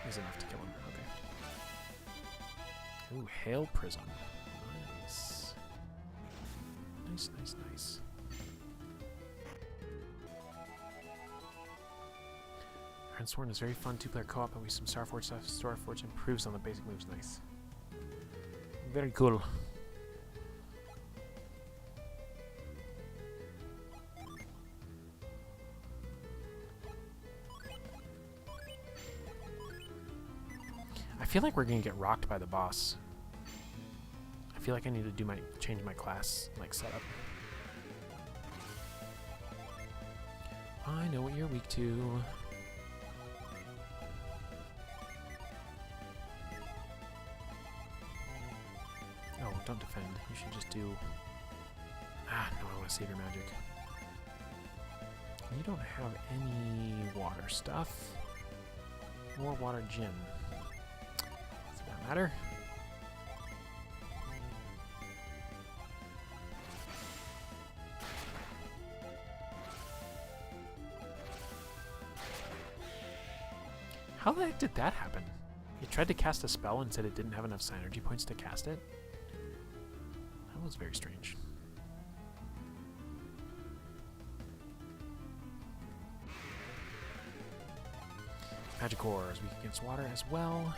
is enough to kill him. Okay. Ooh, Hail Prism. Nice. Nice, nice, nice. Ironsworn is very fun two-player co-op, and with some Starforge stuff. Starforge improves on the basic moves. Nice. Very cool. I feel like we're gonna get rocked by the boss. I feel like I need to do change my class like setup. I know what you're weak to. Oh, don't defend. You should just do. Ah, no, I want to save your magic. You don't have any water stuff. More water gym. Matter. How the heck did that happen? It tried to cast a spell and said it didn't have enough synergy points to cast it? That was very strange. Magic Ore is weak against water as well.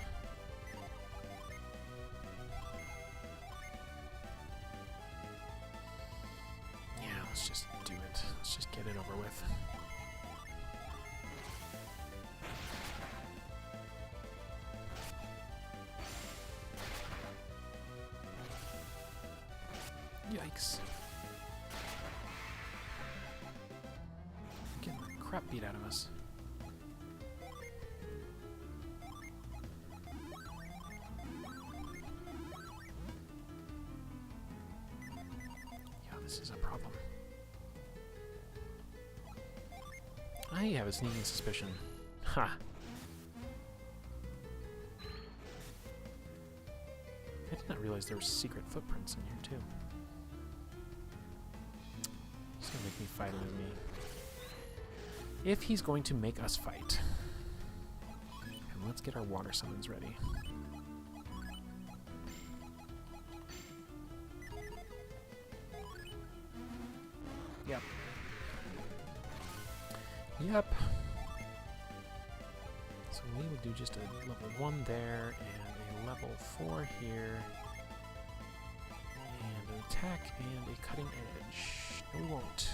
Let's just do it. Let's just get it over with. Yikes. Getting the crap beat out of us. Yeah, this is a problem. I have a sneaking suspicion. Ha! I did not realize there were secret footprints in here, too. He's gonna make me fight him with me. if he's going to make us fight. And let's get our water summons ready. Yep. Yep. So we will do just a level 1 there, and a level 4 here, and an attack and a cutting edge. No, we won't.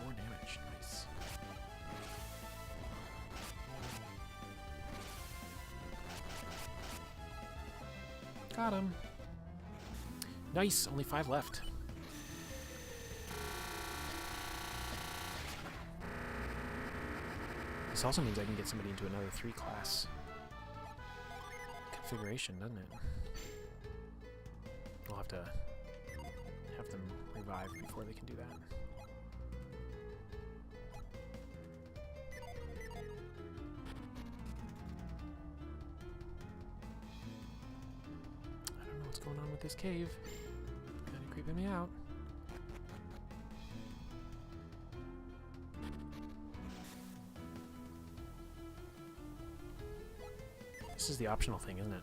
Damage. Nice. Got him. Nice. Only 5 left. This also means I can get somebody into another 3-class configuration, doesn't it? I'll have to have them revive before they can do that. What's going on with this cave? Kinda creeping me out. This is the optional thing, isn't it?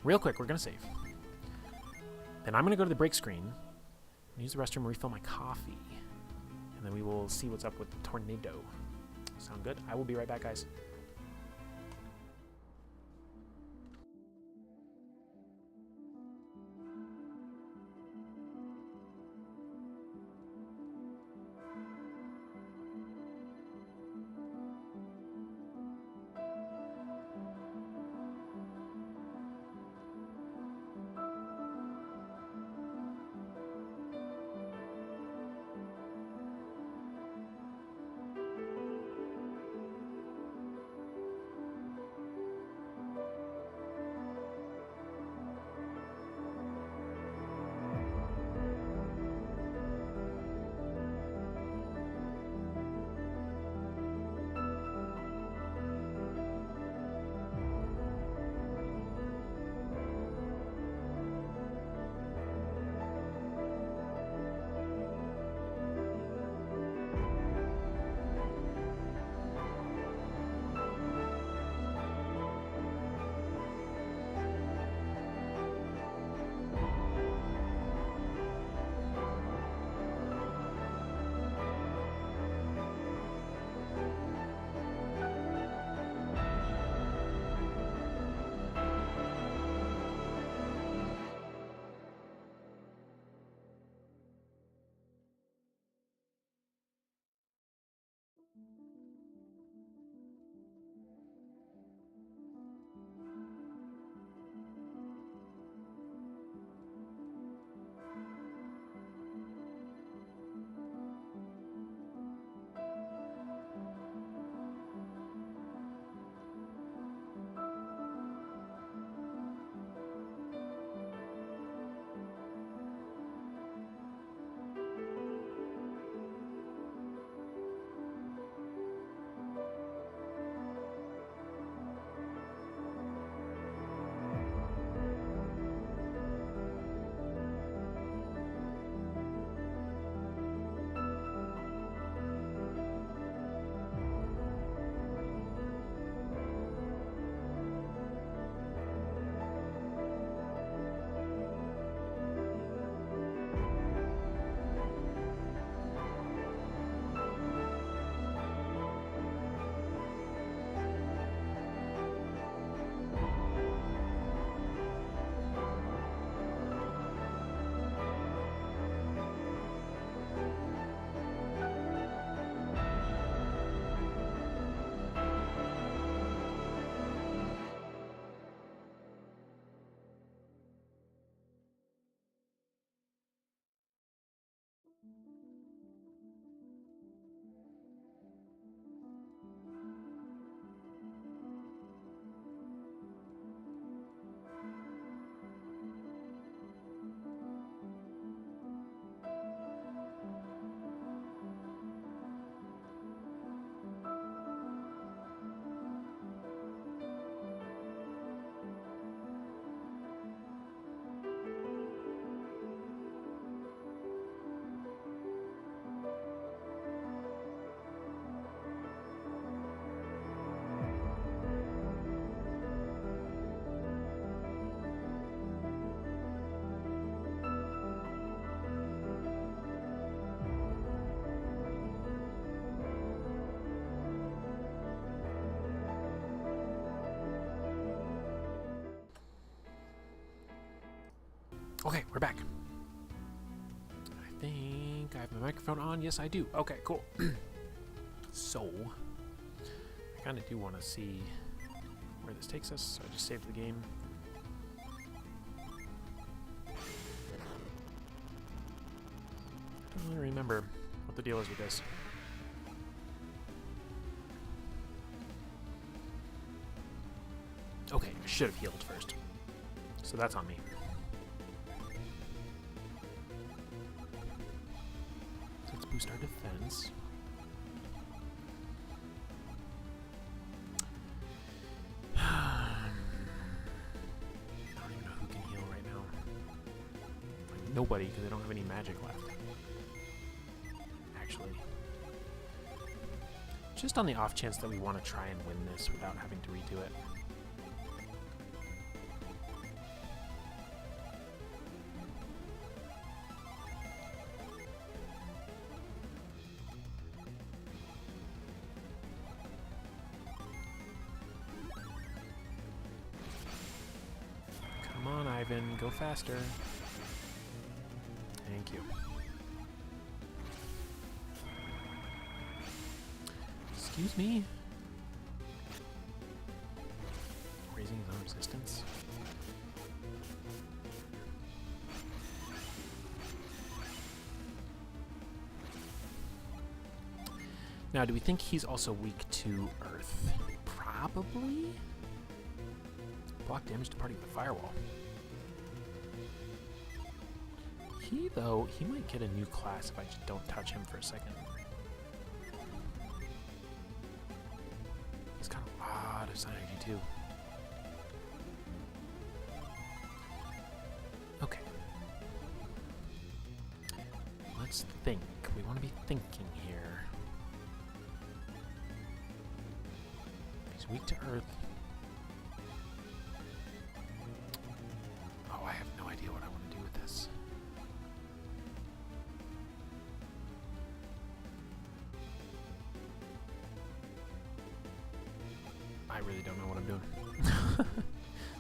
Real quick, we're gonna save. Then I'm gonna go to the break screen, use the restroom and refill my coffee. And then we will see what's up with the tornado. Sound good? I will be right back, guys. Okay, we're back. I think I have my microphone on. Yes, I do. Okay, cool. So, I kind of do want to see where this takes us, so I just saved the game. I don't really remember what the deal is with this. Okay, I should have healed first. So that's on me. Let's boost our defense. I don't even know who can heal right now. Like nobody, because I don't have any magic left. Actually. Just on the off chance that we want to try and win this without having to redo it. Come on, Ivan, go faster. Thank you. Excuse me? Raising his own resistance? Now, do we think he's also weak to Earth? Probably? Block damage departing the firewall. Though, he might get a new class if I just don't touch him for a second. He's got a lot of synergy, too. Okay. Let's think. We want to be thinking here. He's weak to Earth. Oh, I have no idea what I want to do with this. I really don't know what I'm doing.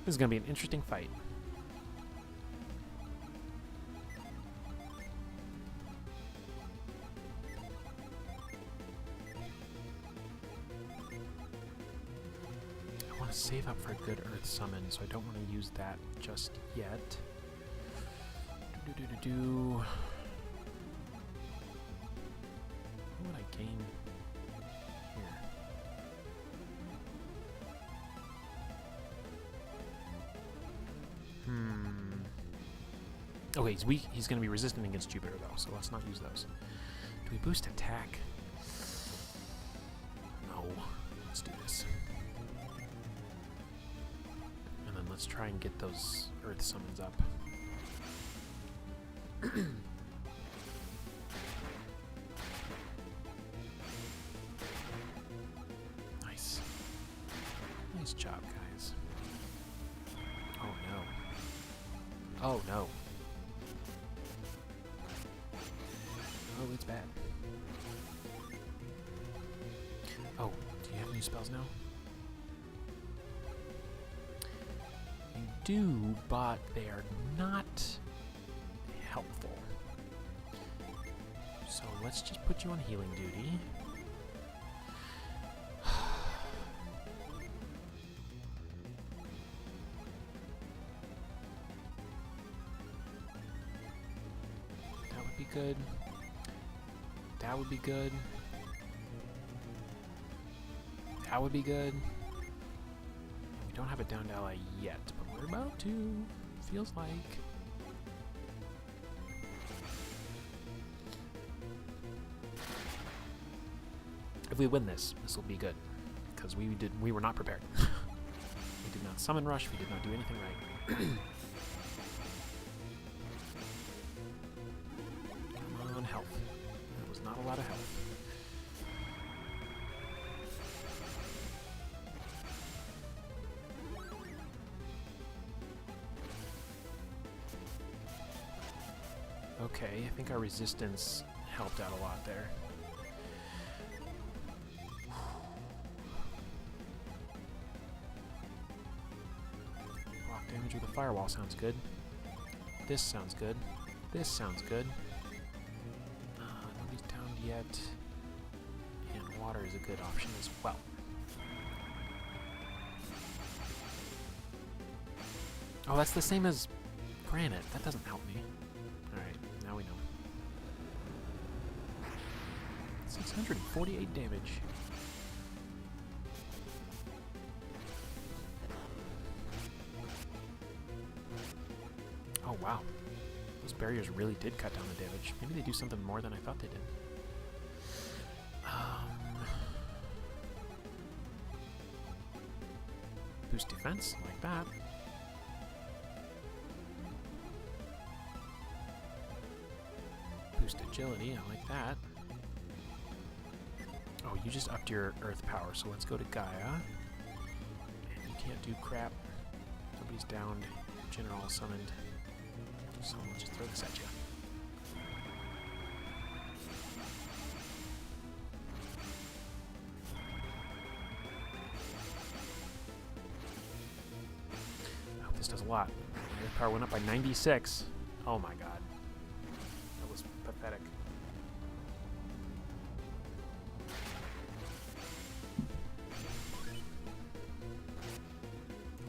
This is going to be an interesting fight. I want to save up for a good Earth summon, so I don't want to use that just yet. What would I gain here? Okay, he's weak. He's going to be resistant against Jupiter, though, so let's not use those. Do we boost attack? No. Let's do this. And then let's try and get those Earth summons up. Nice. Nice job, guys. Oh, no. Oh, no. Oh, it's bad. Oh, do you have new spells now? You do, but they are not helpful. So let's just put you on healing duty. That would be good. That would be good. That would be good. We don't have a downed ally yet, but we're about to. Feels like. If we win this, this will be good, because we were not prepared. We did not summon rush. We did not do anything right. Come on, health. That was not a lot of health. Okay, I think our resistance helped out a lot there. Block damage with a firewall sounds good. This sounds good. This sounds good. Nobody's downed yet. And water is a good option as well. Oh, that's the same as granite. That doesn't help me. Alright, now we know. 648 damage. Oh, wow. Those barriers really did cut down the damage. Maybe they do something more than I thought they did. Boost defense, like that. Boost agility, I like that. Oh, you just upped your earth power, so let's go to Gaia. And you can't do crap. Nobody's downed. General summoned. So let's just throw this at you. I hope this does a lot. My earth power went up by 96. Oh my god. That was pathetic.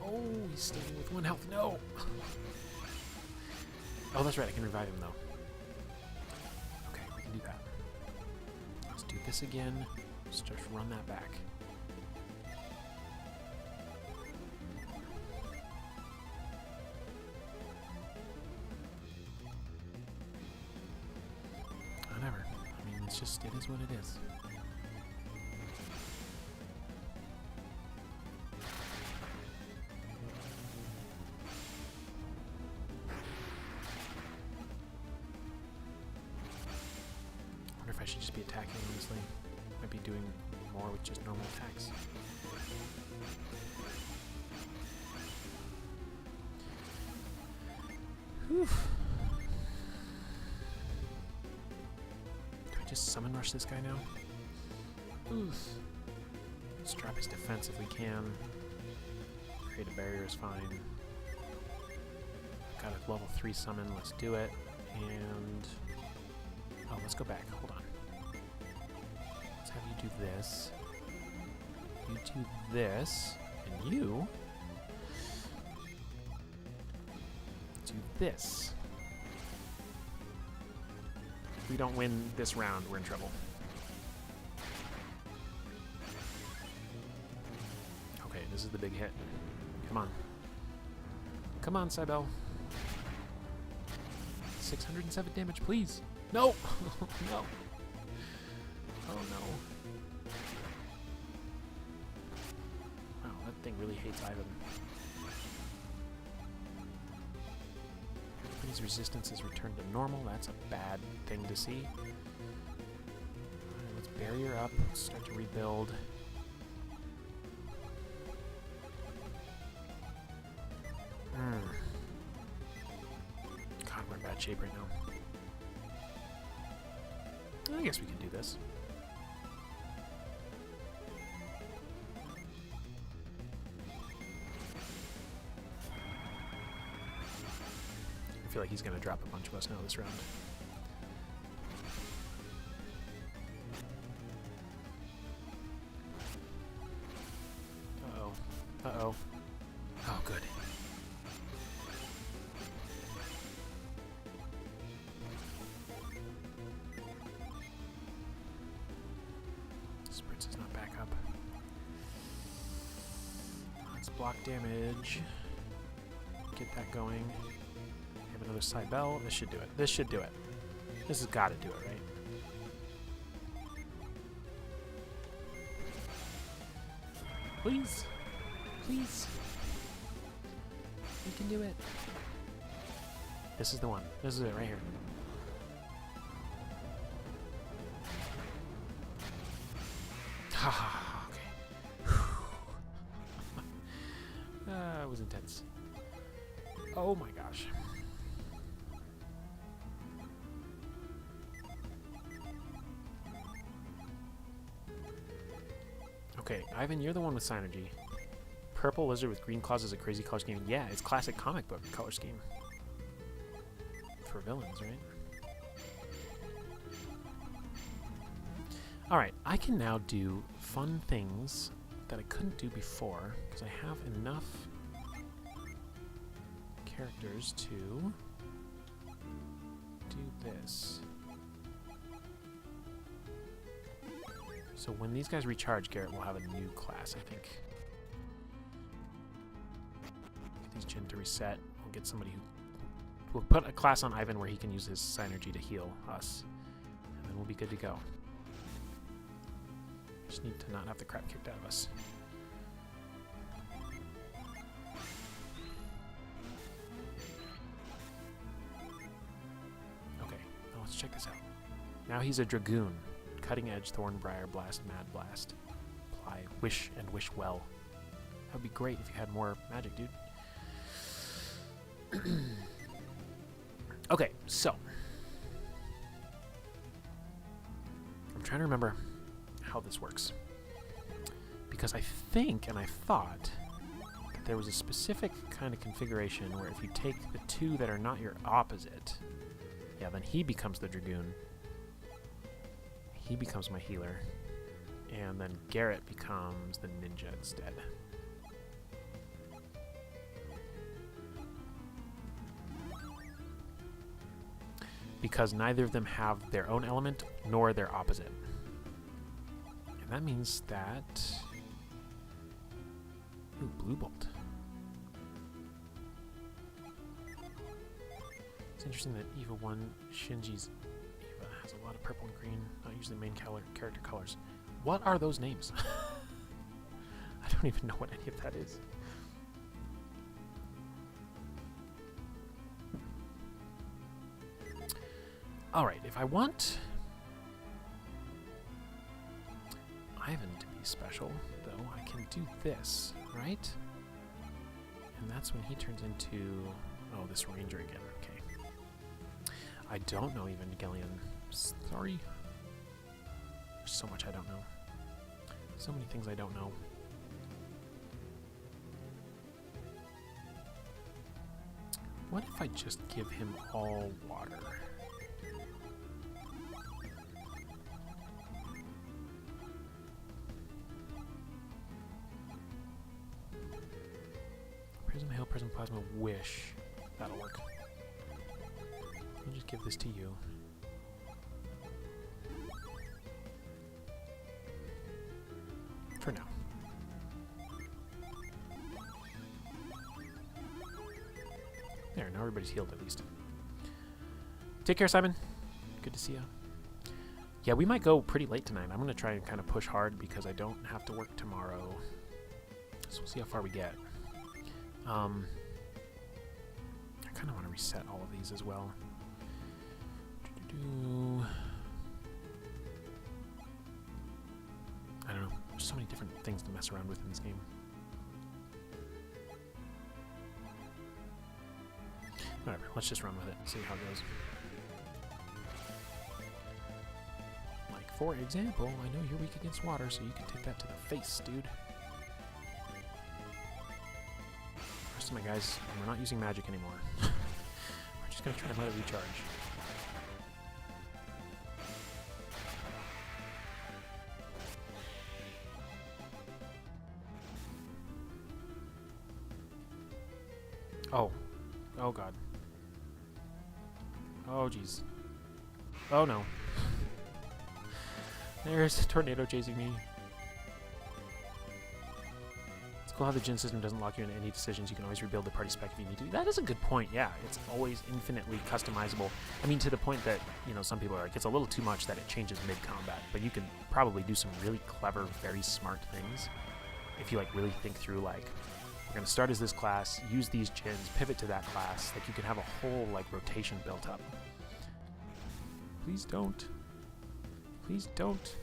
Oh, he's standing with 1 health. No! Oh, that's right. I can revive him, though. Okay, we can do that. Let's do this again. Let's just run that back. Whatever. I mean, it's just, it is what it is. I should just be attacking, honestly. Might be doing more with just normal attacks. Whew. Do I just summon rush this guy now? Oof. Let's drop his defense if we can. Create a barrier is fine. Got a level 3 summon, let's do it. And oh, let's go back. Hold on. Let's have you do this. You do this. And you do this. If we don't win this round, we're in trouble. Okay, this is the big hit. Come on. Come on, Cybele. 607 damage, please. No! No. Oh no. Wow, that thing really hates Ivan. His resistance is returned to normal. That's a bad thing to see. Alright, let's barrier up. Let's start to rebuild. God, we're in bad shape right now. I guess we can do this. I feel like he's going to drop a bunch of us now this round. Uh-oh. Uh-oh. Oh, good. Spritz is not back up. Let's block damage. Get that going. Have another Cybele. This should do it. This should do it. This has got to do it, right? Please. Please. We can do it. This is the one. This is it right here. Haha, okay. It was intense. Oh my gosh. Okay, Ivan, you're the one with Synergy. Purple lizard with green claws is a crazy color scheme. Yeah, it's classic comic book color scheme. for villains, right? Alright, I can now do fun things that I couldn't do before, because I have enough characters to do this. So when these guys recharge, Garrett will have a new class, I think. Get these Jinn to reset. We'll get somebody who... We'll put a class on Ivan where he can use his synergy to heal us. And then we'll be good to go. Just need to not have the crap kicked out of us. Okay, now let's check this out. Now he's a Dragoon. Cutting Edge, Thornbriar, Blast, Mad Blast. Apply, Wish, and Wish Well. That would be great if you had more magic, dude. Okay, so. I'm trying to remember how this works. Because I think, and I thought, that there was a specific kind of configuration where if you take the two that are not your opposite, yeah, then he becomes the Dragoon. He becomes my healer. And then Garrett becomes the ninja instead. Because neither of them have their own element nor their opposite. And that means that... Ooh, Blue Bolt. It's interesting that Eva 1, Shinji's Eva has a lot of purple and green, not usually main character colors. What are those names? I don't even know what any of that is. Alright, if I want Ivan to be special, though, I can do this, right? And that's when he turns into... Oh, this ranger again, okay. I don't know Evangelion. Sorry. There's so much I don't know. So many things I don't know. What if I just give him all water? Prism Hail, Prism Plasma, Wish. That'll work. Let me just give this to you. For now. There, now everybody's healed at least. Take care, Simon. Good to see you. Yeah, we might go pretty late tonight. I'm going to try and kind of push hard because I don't have to work tomorrow. So we'll see how far we get. I kind of want to reset all of these as well. I don't know. There's so many different things to mess around with in this game. Whatever, let's just run with it and see how it goes. Like, for example, I know you're weak against water, so you can take that to the face, dude. The rest of my guys, we're not using magic anymore. We're just gonna try and let it recharge. Oh. Oh, God. Oh, jeez. Oh, no. There's a tornado chasing me. It's cool how the Jinn system doesn't lock you into any decisions. You can always rebuild the party spec if you need to. That is a good point, yeah. It's always infinitely customizable. I mean, to the point that, you know, some people are like, it's a little too much that it changes mid-combat. But you can probably do some really clever, very smart things if you, like, really think through, like, we're going to start as this class, use these Jinns, pivot to that class. Like, you can have a whole, like, rotation built up. Please don't. Please don't.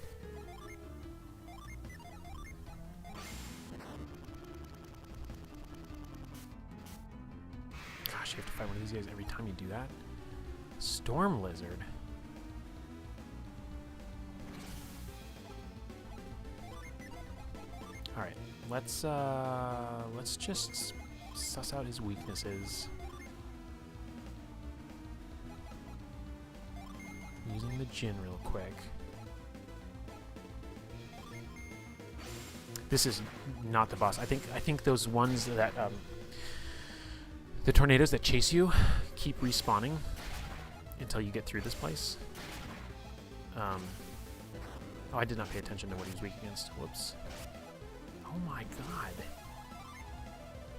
Gosh, you have to fight one of these guys every time you do that. Storm Lizard. Alright, let's just suss out his weaknesses. using the gin real quick. This is not the boss. I think those ones that the tornadoes that chase you keep respawning until you get through this place. Oh, I did not pay attention to what he was weak against. Whoops. Oh my god.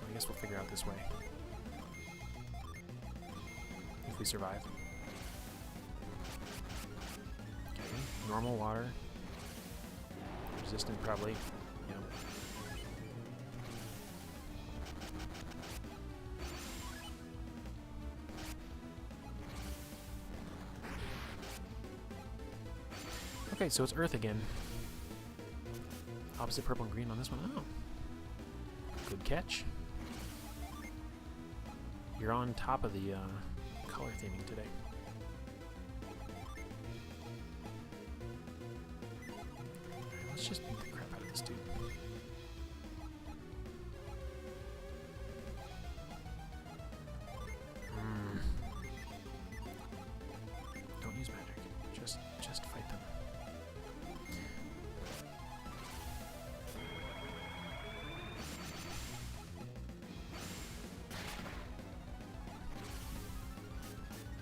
I guess we'll figure out this way. If we survive. Okay, normal water. Resistant probably. Yep. Okay, so it's Earth again. Opposite purple and green on this one. Oh. Good catch. You're on top of the color theming today. Right, let's just beat the crap out of this dude. Don't use magic. Just fight them.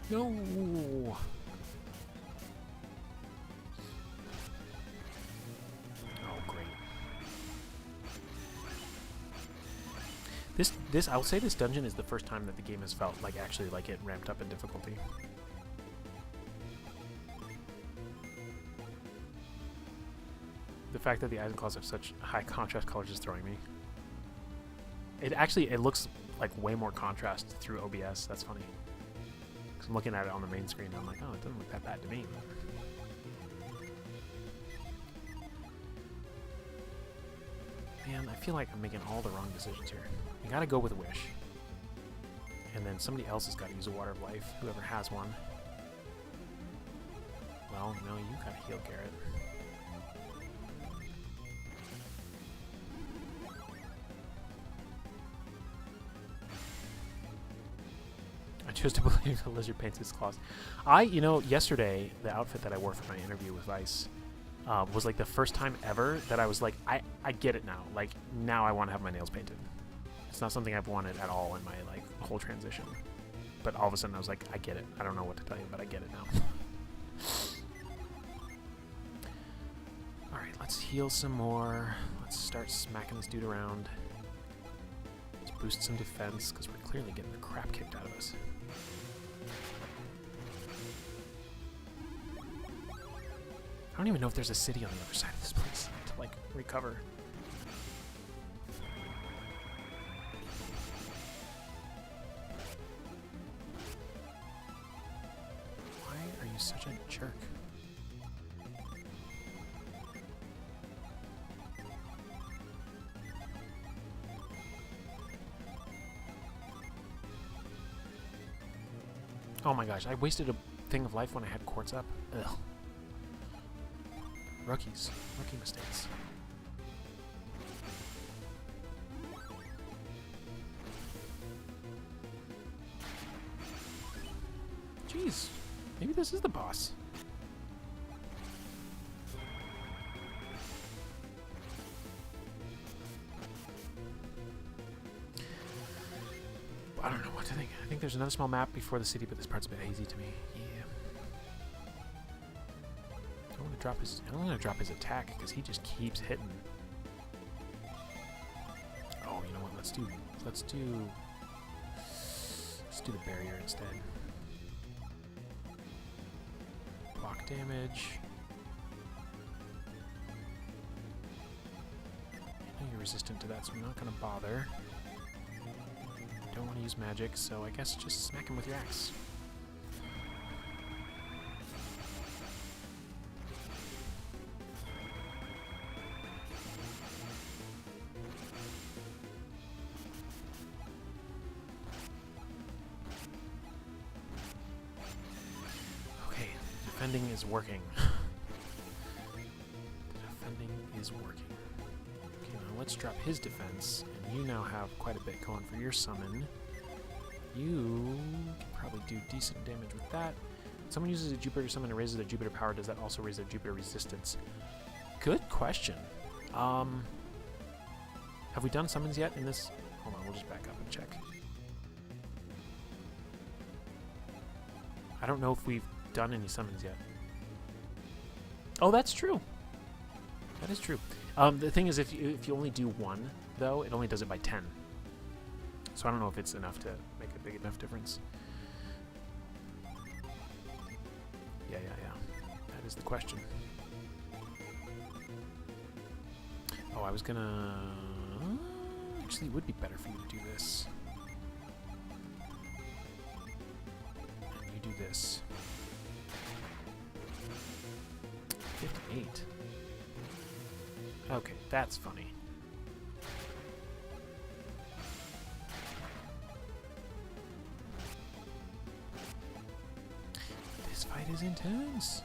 No. Oh, great. This I will say this dungeon is the first time that the game has felt like actually like it ramped up in difficulty. The fact that the Eisenclaws have such high contrast colors is throwing me. It looks like way more contrast through OBS. That's funny. I'm looking at it on the main screen and I'm like, oh, it doesn't look that bad to me. Man, I feel like I'm making all the wrong decisions here. You gotta go with a wish. And then somebody else has got to use a water of life, whoever has one. Well, no, you gotta heal Garrett. Just to believe the lizard paints its claws. You know, yesterday, the outfit that I wore for my interview with Vice was like the first time ever that I was like, I get it now. Like, now I want to have my nails painted. It's not something I've wanted at all in my, like, whole transition. But all of a sudden I was like, I get it. I don't know what to tell you, but I get it now. Alright, let's heal some more. Let's start smacking this dude around. Let's boost some defense, because we're clearly getting the crap kicked out of us. I don't even know if there's a city on the other side of this place to, like, recover. Why are you such a jerk? Oh my gosh, I wasted a thing of life when I had quartz up. Ugh. Rookie mistakes. Jeez, maybe this is the boss. I don't know what to think. I think there's another small map before the city, but this part's a bit hazy to me. Yeah. I don't want to drop his attack because he just keeps hitting. Oh, you know what? Let's do the barrier instead. Block damage. I know you're resistant to that, so I'm not going to bother. Don't want to use magic, so I guess just smack him with your axe. Okay, defending is working. Defending is working. Okay, now let's drop his defense. You now have quite a bit going for your summon. You can probably do decent damage with that. Someone uses a Jupiter summon and raises their Jupiter power. Does that also raise their Jupiter resistance? Good question. Have we done summons yet in this? Hold on, we'll just back up and check. I don't know if we've done any summons yet. Oh, that's true. That is true. The thing is, if you only do one, though, it only does it by 10. So I don't know if it's enough to make a big enough difference. Yeah. That is the question. Oh, I was gonna... Actually, it would be better for you to do this. And you do this. 58. Okay, that's funny. This fight is intense.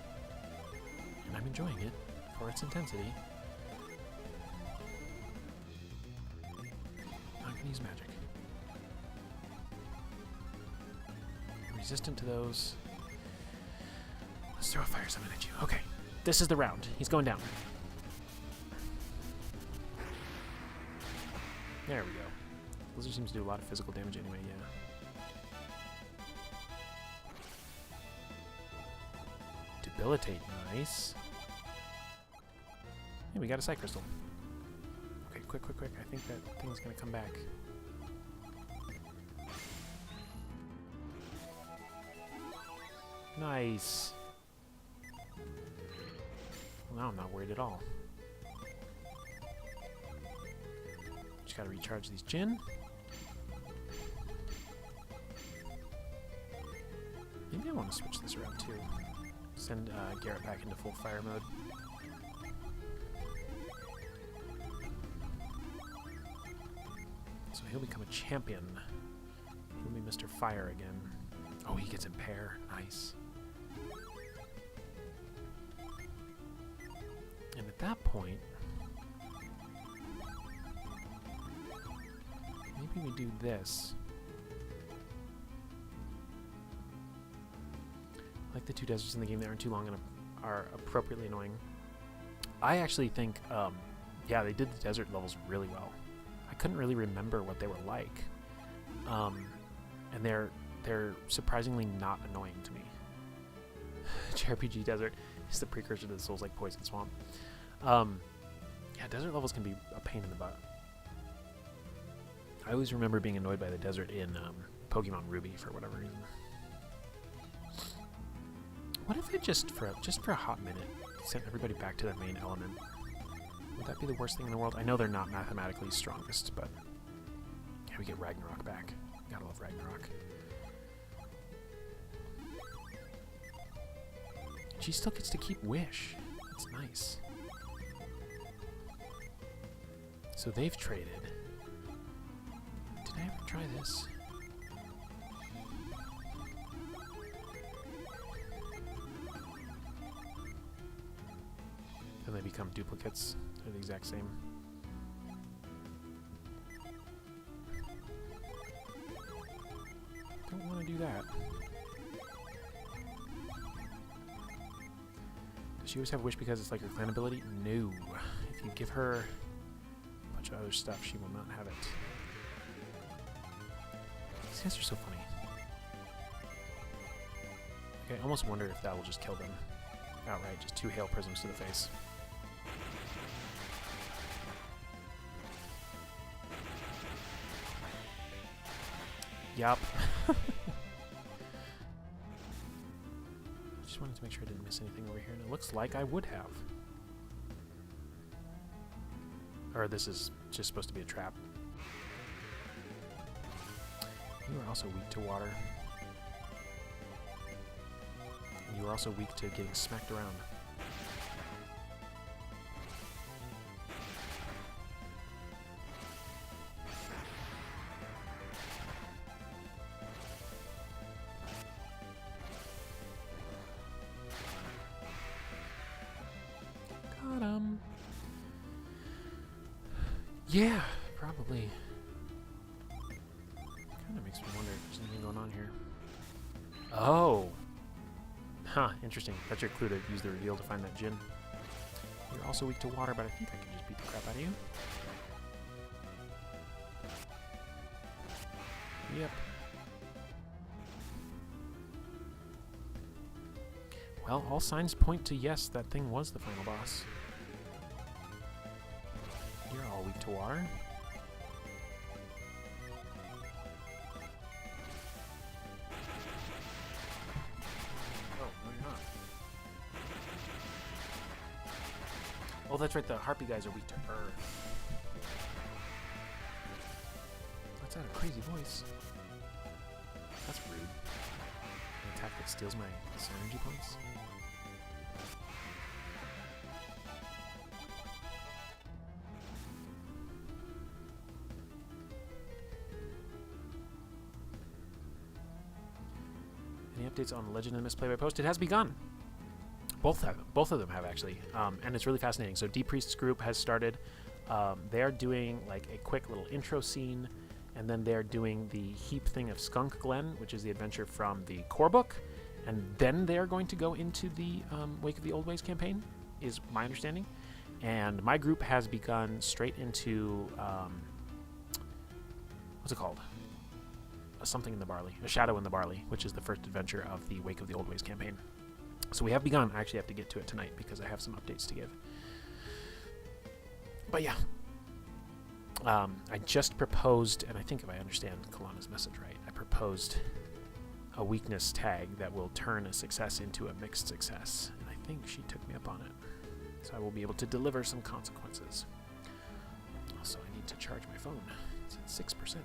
And I'm enjoying it for its intensity. Not gonna use magic. You're resistant to those. Let's throw a fire summon at you. Okay. This is the round. He's going down. There we go. Blizzard seems to do a lot of physical damage anyway, yeah. Debilitate, nice. Hey, we got a Psy Crystal. Okay, quick. I think that thing's gonna come back. Nice. Well, now I'm not worried at all. Just gotta recharge these Jinn. Maybe I want to switch this around too. Send Garrett back into full fire mode. So he'll become a champion. He'll be Mr. Fire again. Oh, he gets Impair. Nice. And at that point, maybe we do this. Like the two deserts in the game that aren't too long and are appropriately annoying. I actually think, yeah, they did the desert levels really well. I couldn't really remember what they were like. And they're surprisingly not annoying to me. JRPG Desert is the precursor to the Souls-like Poison Swamp. Yeah, desert levels can be a pain in the butt. I always remember being annoyed by the desert in Pokemon Ruby for whatever reason. What if I just for a hot minute sent everybody back to their main element? Would that be the worst thing in the world? I know they're not mathematically strongest, but yeah, we get Ragnarok back. Gotta love Ragnarok. She still gets to keep Wish. That's nice. So they've traded. Did I ever try this? Then they become duplicates. They're the exact same. Don't want to do that. Does she always have Wish because it's like her clan ability? No. If you give her a bunch of other stuff, she will not have it. These guys are so funny. Okay, I almost wonder if that will just kill them outright. Just 2 hail prisms to the face. Yup. I just wanted to make sure I didn't miss anything over here, and it looks like I would have. Or this is just supposed to be a trap. You are also weak to water. And you are also weak to getting smacked around. Got him. Yeah, probably. Kind of makes me wonder if there's anything going on here. Oh. Huh, interesting. That's your clue to use the reveal to find that Djinn. You're also weak to water, but I think I can just beat the crap out of you. Yep. Well, all signs point to yes, that thing was the final boss. You're all weak to water. Oh, no you're not. Oh, that's right, the harpy guys are weak to earth. That's out a crazy voice. That's rude. An attack that steals my synergy points. Any updates on Legend of the Mist Play by Post? It has begun. Both of them have actually, and it's really fascinating. So D Priest's group has started. They are doing like a quick little intro scene, and then they're doing the Heap thing of Skunk Glen, which is the adventure from the core book, and then they're going to go into the Wake of the Old Ways campaign, is my understanding. And my group has begun straight into what's it called? Something in the Barley, a Shadow in the Barley, which is the first adventure of the Wake of the Old Ways campaign. So we have begun. I actually have to get to it tonight because I have some updates to give. But yeah, I just proposed, and I think if I understand Kalana's message right, I proposed a weakness tag that will turn a success into a mixed success, and I think she took me up on it. So I will be able to deliver some consequences. Also, I need to charge my phone. It's at 6%.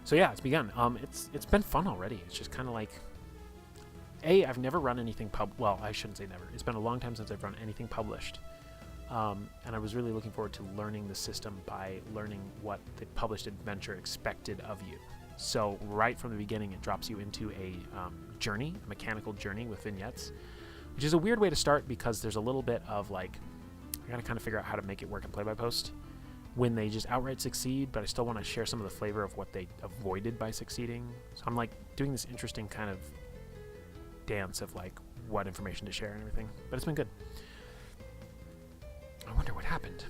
So yeah, it's begun. It's been fun already. It's just kind of like, I've never run anything well, I shouldn't say never. It's been a long time since I've run anything published. And I was really looking forward to learning the system by learning what the published adventure expected of you. So right from the beginning, it drops you into a journey, a mechanical journey with vignettes, which is a weird way to start because there's a little bit of like, I gotta kind of figure out how to make it work in play-by-post when they just outright succeed, but I still want to share some of the flavor of what they avoided by succeeding. So I'm like doing this interesting kind of dance of like what information to share and everything, but it's been good. I wonder what happened.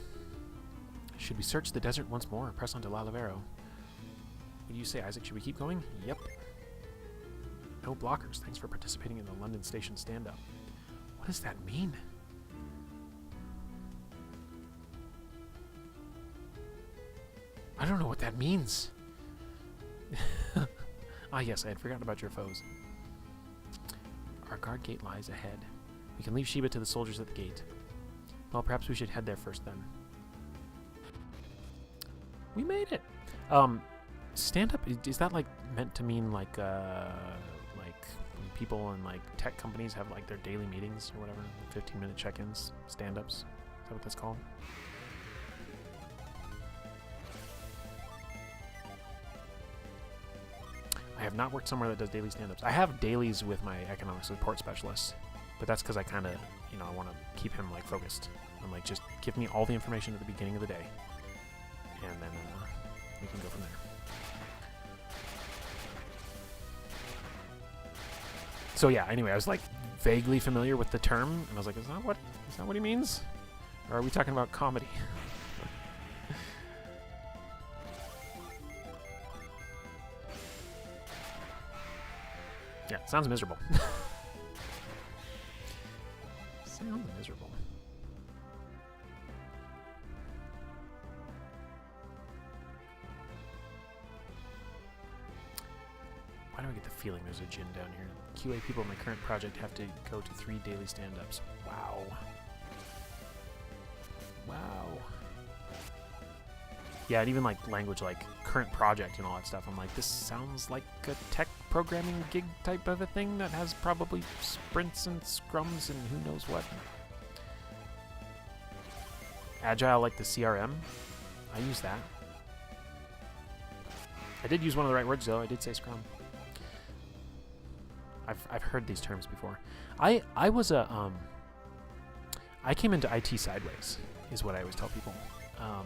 Should we search the desert once more or press on to Lalavero? What do you say, Isaac? Should we keep going? Yep. No blockers. Thanks for participating in the London Station stand-up. What does that mean? I don't know what that means. Ah, yes, I had forgotten about your foes. Our guard gate lies ahead. We can leave Sheba to the soldiers at the gate. Well, perhaps we should head there first then. We made it! Stand-up, is that like meant to mean like when people in like tech companies have like their daily meetings or whatever, 15-minute check-ins, stand-ups? Is that what that's called? I have not worked somewhere that does daily stand-ups. I have dailies with my economic support specialist, but that's because I kind of, I want to keep him like focused. I'm like, just give me all the information at the beginning of the day, and then we can go from there. So yeah, anyway, I was like vaguely familiar with the term, and I was like, is that what he means? Or are we talking about comedy? Yeah, sounds miserable. Sounds miserable. Why do I get the feeling there's a Djinn down here? QA people in my current project have to go to 3 daily stand-ups. Wow. Wow. Yeah, and even like language like current project and all that stuff. I'm like, this sounds like a tech programming gig type of a thing that has probably sprints and scrums and who knows what. Agile like the CRM. I use that. I did use one of the right words though. I did say scrum. I've heard these terms before. I was a I came into IT sideways is what I always tell people. I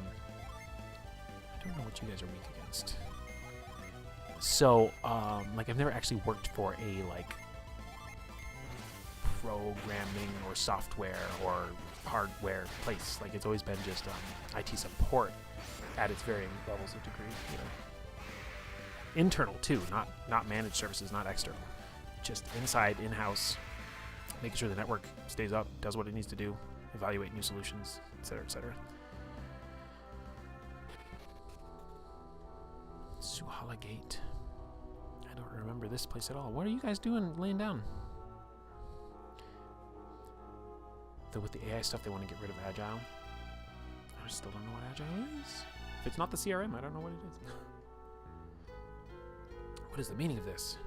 don't know what you guys are weak against. So, like, I've never actually worked for a, like, programming or software or hardware place. Like, it's always been just IT support at its varying levels of degree, you know. Internal, too, not managed services, not external. Just inside, in-house, making sure the network stays up, does what it needs to do, evaluate new solutions, etc., etc. Suhala Gate. I don't remember this place at all. What are you guys doing laying down? With the AI stuff, they want to get rid of Agile. I still don't know what Agile is. If it's not the CRM, I don't know what it is. What is the meaning of this?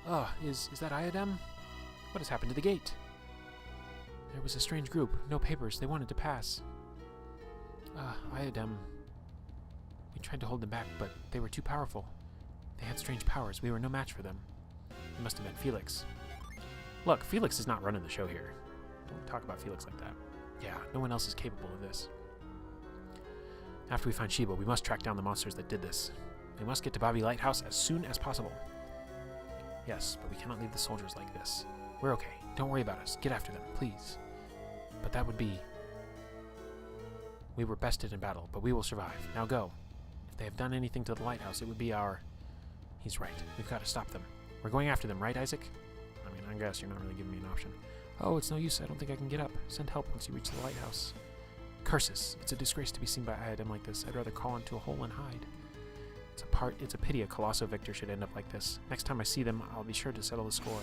Oh, is that Iodem? What has happened to the gate? There was a strange group. No papers. They wanted to pass. Iodem. We tried to hold them back, but they were too powerful. They had strange powers. We were no match for them. It must have been Felix. Look, Felix is not running the show here. Don't talk about Felix like that. Yeah, no one else is capable of this. After we find Sheba, we must track down the monsters that did this. We must get to Bobby Lighthouse as soon as possible. Yes, but we cannot leave the soldiers like this. We're okay. Don't worry about us. Get after them, please. But that would be... We were bested in battle, but we will survive. Now go. If they have done anything to the lighthouse, it would be our... He's right. We've got to stop them. We're going after them, right, Isaac? I mean, I guess you're not really giving me an option. Oh, it's no use. I don't think I can get up. Send help once you reach the lighthouse. Curses. It's a disgrace to be seen by Iodem like this. I'd rather crawl into a hole and hide. It's a pity a Colosso Victor should end up like this. Next time I see them, I'll be sure to settle the score.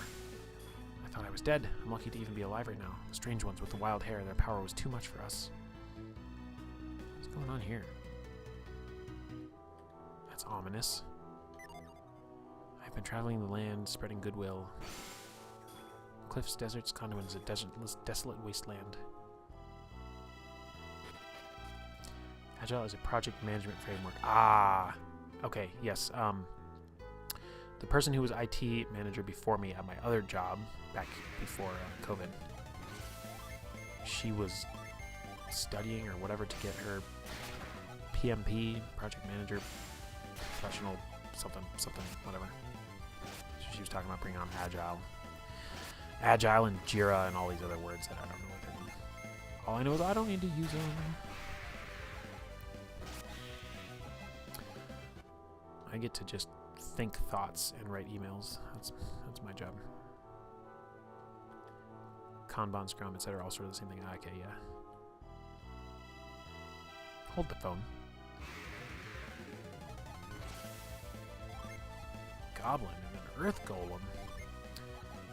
I thought I was dead. I'm lucky to even be alive right now. The strange ones with the wild hair, their power was too much for us. What's going on here? That's ominous. I've been traveling the land, spreading goodwill. Cliffs, deserts, conduits, a desolate wasteland. Agile is a project management framework. Ah! Okay, yes. The person who was IT manager before me at my other job, back before COVID, she was studying or whatever to get her PMP, project manager, professional, something, whatever. So she was talking about bringing on Agile and Jira and all these other words that I don't know what they mean. All I know is I don't need to use them. I get to just think thoughts and write emails. That's my job. Kanban, Scrum, etc. All sort of the same thing. Okay, yeah. Hold the phone. Goblin and an Earth Golem.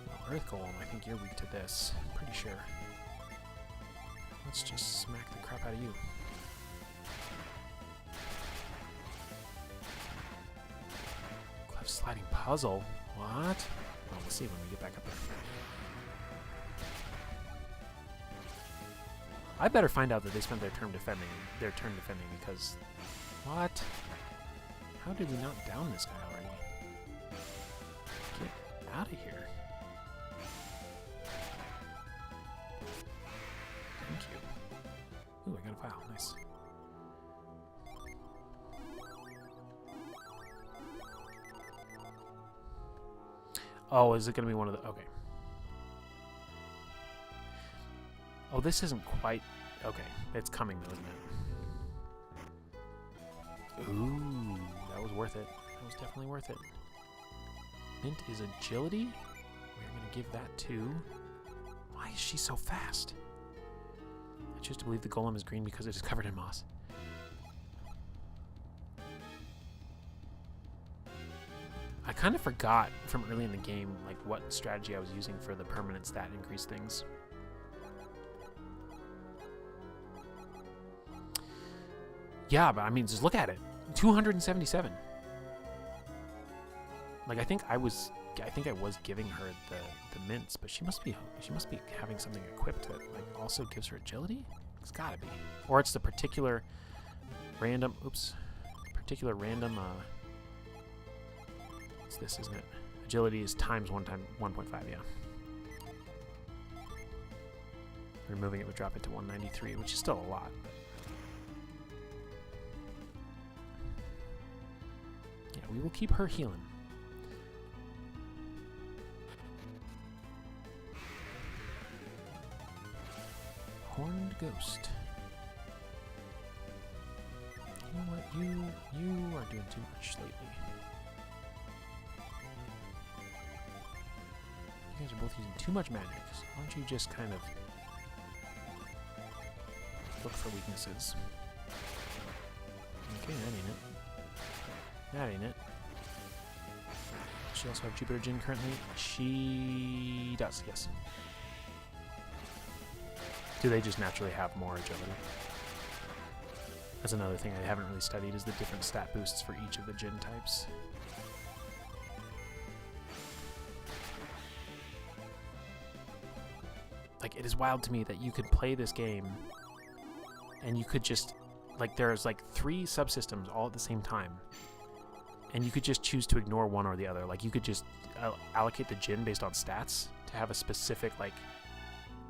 Well, Earth Golem, I think you're weak to this. Pretty sure. Let's just smack the crap out of you. Sliding puzzle? What? Well, we'll see when we get back up there. I better find out that they spent their turn defending because... What? How did we not down this guy already? Get out of here. Thank you. Ooh, I got a file. Nice. Oh, is it going to be one of the... Okay. Oh, this isn't quite... Okay, it's coming though, isn't it? Ooh, that was worth it. That was definitely worth it. Mint is agility. We're going to give that to... Why is she so fast? I choose to believe the golem is green because it is covered in moss. I kind of forgot from early in the game, like, what strategy I was using for the permanent stat increase things. Yeah, but I mean, just look at it. 277. Like, I think I was giving her the mints, but she must be having something equipped that like also gives her agility. It's gotta be, or it's the particular random. It's this, isn't it? Agility is times 1.5. Yeah. Removing it would drop it to 193, which is still a lot. Yeah, we will keep her healing. Horned ghost. You know what? You are doing too much lately. You guys are both using too much magic. So why don't you just kind of look for weaknesses? Okay, that ain't it. That ain't it. Does she also have Jupiter Djinn currently? She does, yes. Do they just naturally have more agility? That's another thing I haven't really studied, is the different stat boosts for each of the Djinn types. Like, it is wild to me that you could play this game and you could just, like, there's like 3 subsystems all at the same time, and you could just choose to ignore one or the other. Like, you could just allocate the Djinn based on stats to have a specific, like,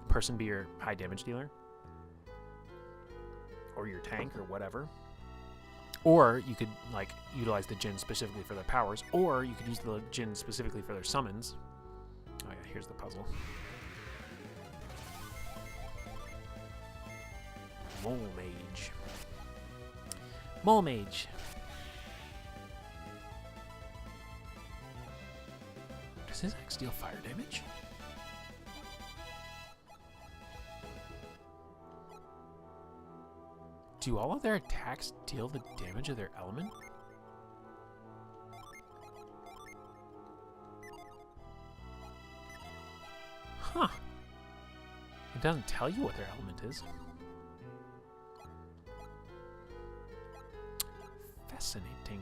person be your high damage dealer, or your tank, or whatever. Or you could, like, utilize the Djinn specifically for their powers, or you could use the Djinn specifically for their summons. Oh yeah, here's the puzzle. Mole Mage. Mole Mage. Does his axe deal fire damage? Do all of their attacks deal the damage of their element? Huh. It doesn't tell you what their element is. Fascinating.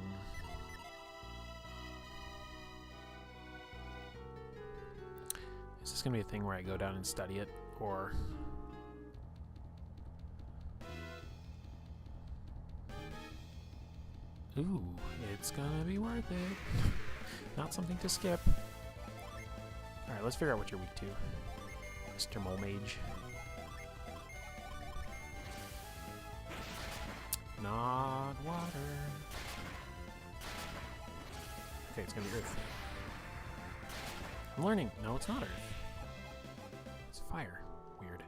Is this going to be a thing where I go down and study it, or... Ooh, it's gonna be worth it. Not something to skip. Alright, let's figure out what you're weak to, Mr. Mole Mage. Not water. Okay, it's gonna be earth. I'm learning. No, it's not earth. It's fire. Weird.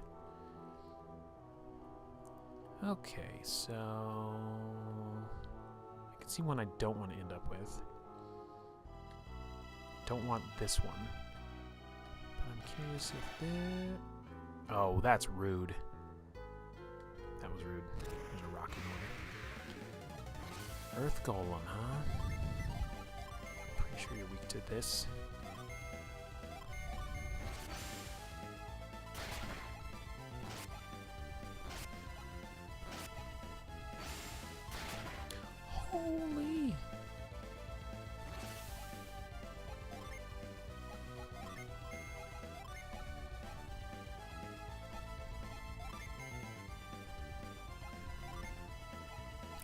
Okay, so... I can see one I don't want to end up with. Don't want this one. But I'm curious if this... Oh, that's rude. That was rude. There's a rock in there. Earth Golem, huh? Pretty sure you're weak to this. Holy!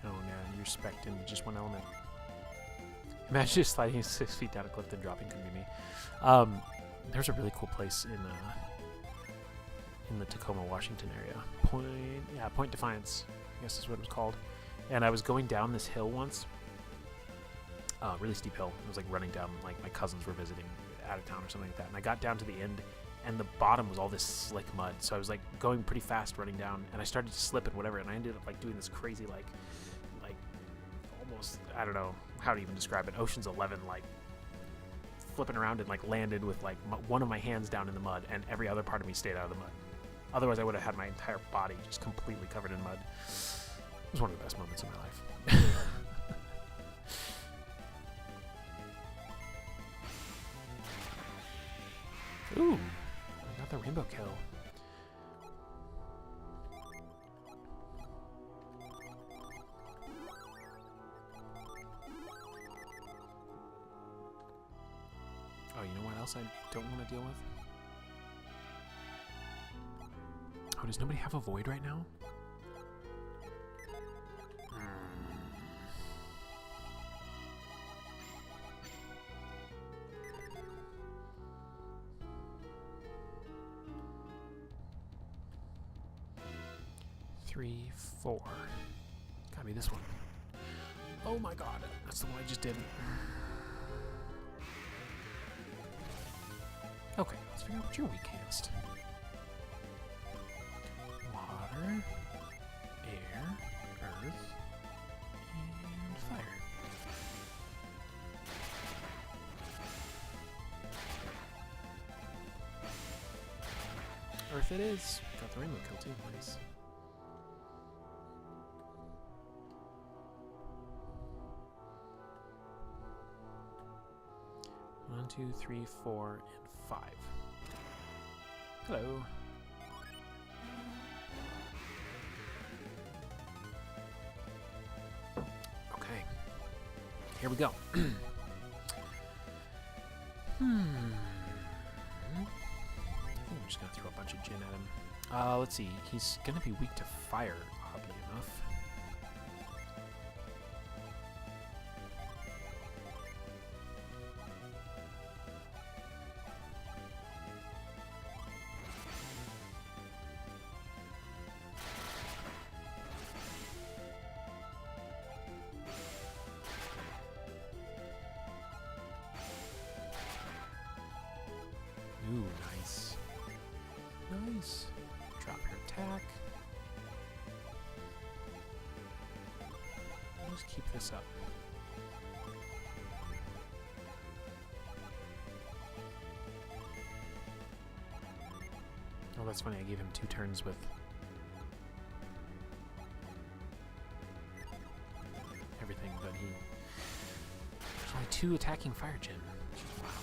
Oh no, you're spec'd into just one element. Imagine just sliding 6 feet down a cliff and dropping could be me. There's a really cool place in the Tacoma, Washington area. Point Defiance, I guess is what it was called. And I was going down this hill once, really steep hill. I was like running down, like my cousins were visiting out of town or something like that. And I got down to the end, and the bottom was all this slick mud. So I was like going pretty fast running down, and I started to slip and whatever. And I ended up like doing this crazy like almost, I don't know how to even describe it, Ocean's 11, like flipping around and like landed with like one of my hands down in the mud, and every other part of me stayed out of the mud. Otherwise, I would have had my entire body just completely covered in mud. It was one of the best moments of my life. Ooh, I got the rainbow kill. Oh, you know what else I don't want to deal with? Oh, does nobody have a void right now? 3, 4. Gotta be this one. Oh my god, that's the one I just did. Okay, let's figure out what you're weak against. Water, air, earth, and fire. Earth it is. Got the rainbow kill too, nice. One, 2, 3, 4, and 5. Hello. Okay. Here we go. I'm just gonna throw a bunch of gin at him. Let's see. He's gonna be weak to fire, oddly enough. Ooh, nice. Nice. Drop your attack. Just keep this up. Oh, that's funny. I gave him 2 turns with everything, but there's only 2 attacking fire gen, which is wild.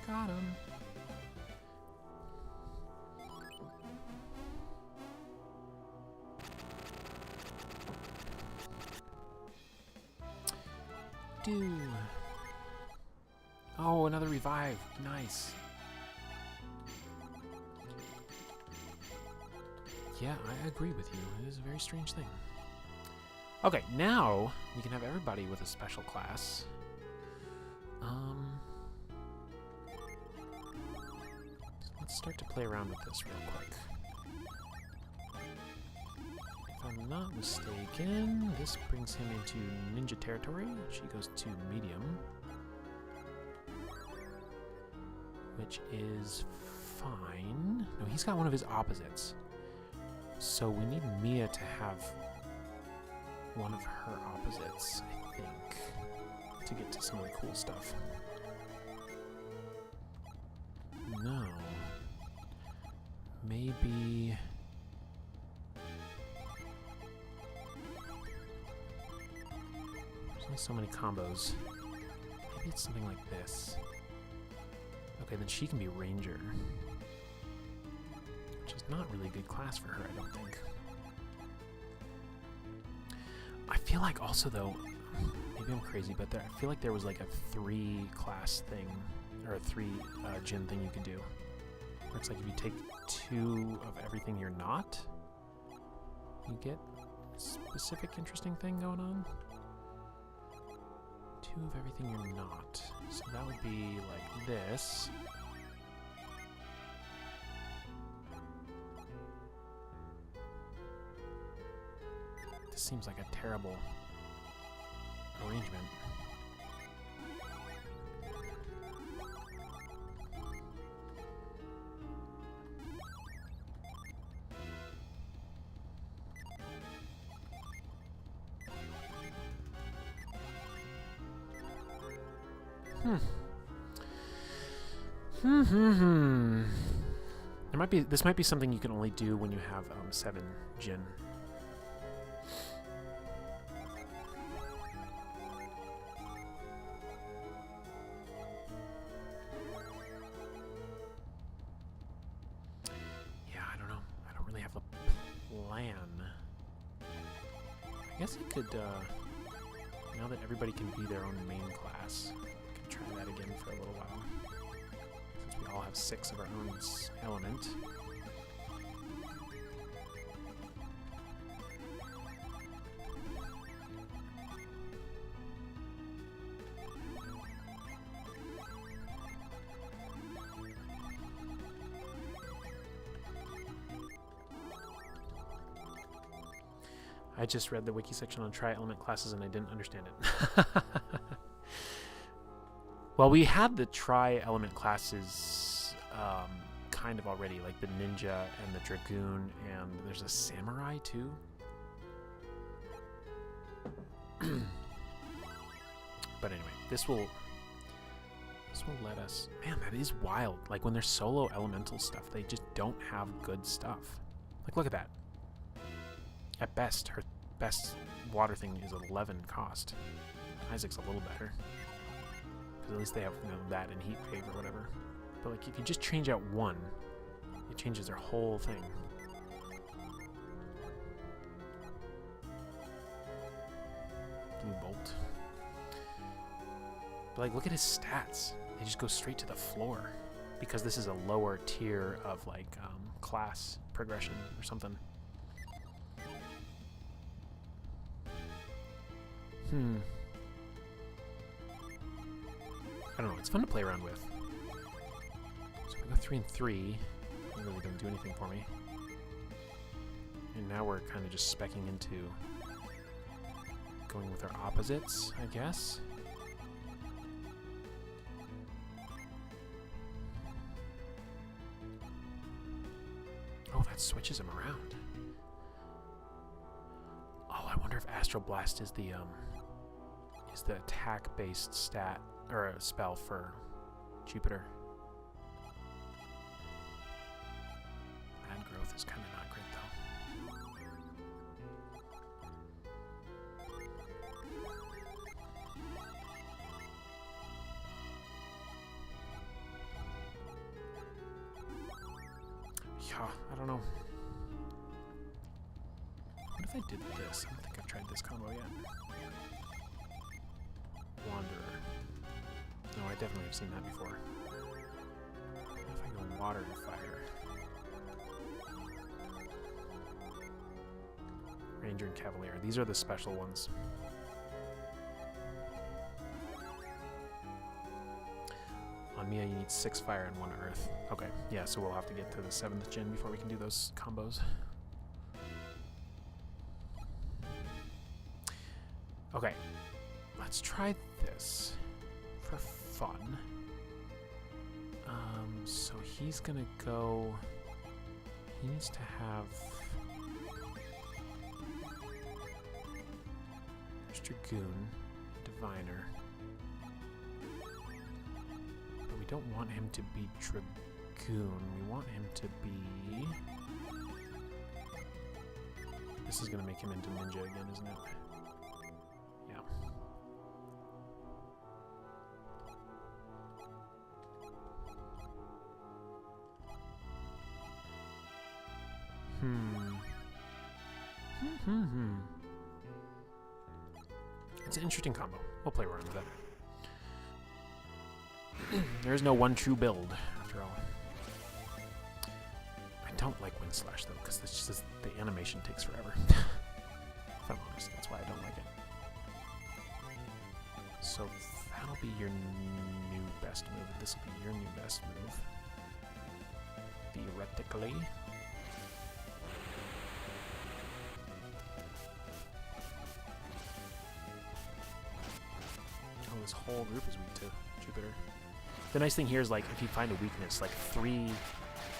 Got him. Do. Oh, another revive. Nice. Yeah, I agree with you. It is a very strange thing. Okay, now we can have everybody with a special class. Let's start to play around with this real quick. If I'm not mistaken, this brings him into ninja territory. She goes to medium, which is fine. No, he's got one of his opposites. So we need Mia to have one of her opposites, I think, to get to some of the cool stuff. No. Maybe... There's only so many combos. Maybe it's something like this. Okay, then she can be Ranger. Which is not really a good class for her, I don't think. I feel like also, though, maybe I'm crazy, but I feel like there was like a 3-class thing, or a 3 gin thing you could do. Where it's like if you take 2 of everything you're not, you get a specific interesting thing going on. 2 of everything you're not. So that would be like this. This seems like a terrible arrangement. This might be something you can only do when you have 7 gin. Yeah, I don't know. I don't really have a plan. I guess I could, now that everybody can be their own main class, I could try that again for a little while. Since we all have 6 of our own element. I just read the wiki section on tri-element classes and I didn't understand it. Well, we had the tri-element classes kind of already, like the ninja and the dragoon, and there's a samurai too. But anyway, this will let us... Man, that is wild. Like, when there's solo elemental stuff, they just don't have good stuff. Like, look at that. At best, her best water thing is 11 cost. Isaac's a little better. Because at least they have, you know, that and heat wave or whatever. But, like, if you just change out one, it changes their whole thing. Blue bolt. But, like, look at his stats. They just go straight to the floor. Because this is a lower tier of, like, class progression or something. I don't know. It's fun to play around with. So we go 3 and 3. It really doesn't do anything for me. And now we're kind of just specking into going with our opposites, I guess. Oh, that switches him around. Oh, I wonder if Astral Blast is the attack-based stat or a spell for Jupiter. Mad Growth is kind of not great though. Yeah, I don't know. What if I did this? I don't think I've tried this combo yet. Wanderer. No, I definitely have seen that before. What if I go water and fire? Ranger and Cavalier. These are the special ones. On Mia, you need 6 fire and 1 earth. Okay, yeah, so we'll have to get to the 7th gen before we can do those combos. Okay, let's try this for fun. So he's gonna go... He needs to have... There's Dragoon, Diviner. But we don't want him to be Dragoon. We want him to be... This is gonna make him into Ninja again, isn't it? Yeah. It's an interesting combo. We'll play around with that. There is no one true build, after all. I don't like Wind Slash, though, because the animation takes forever. If I'm honest, that's why I don't like it. So that'll be your new best move. This will be your new best move. Theoretically. Oh, this whole group is weak to Jupiter. The nice thing here is, like, if you find a weakness, like 3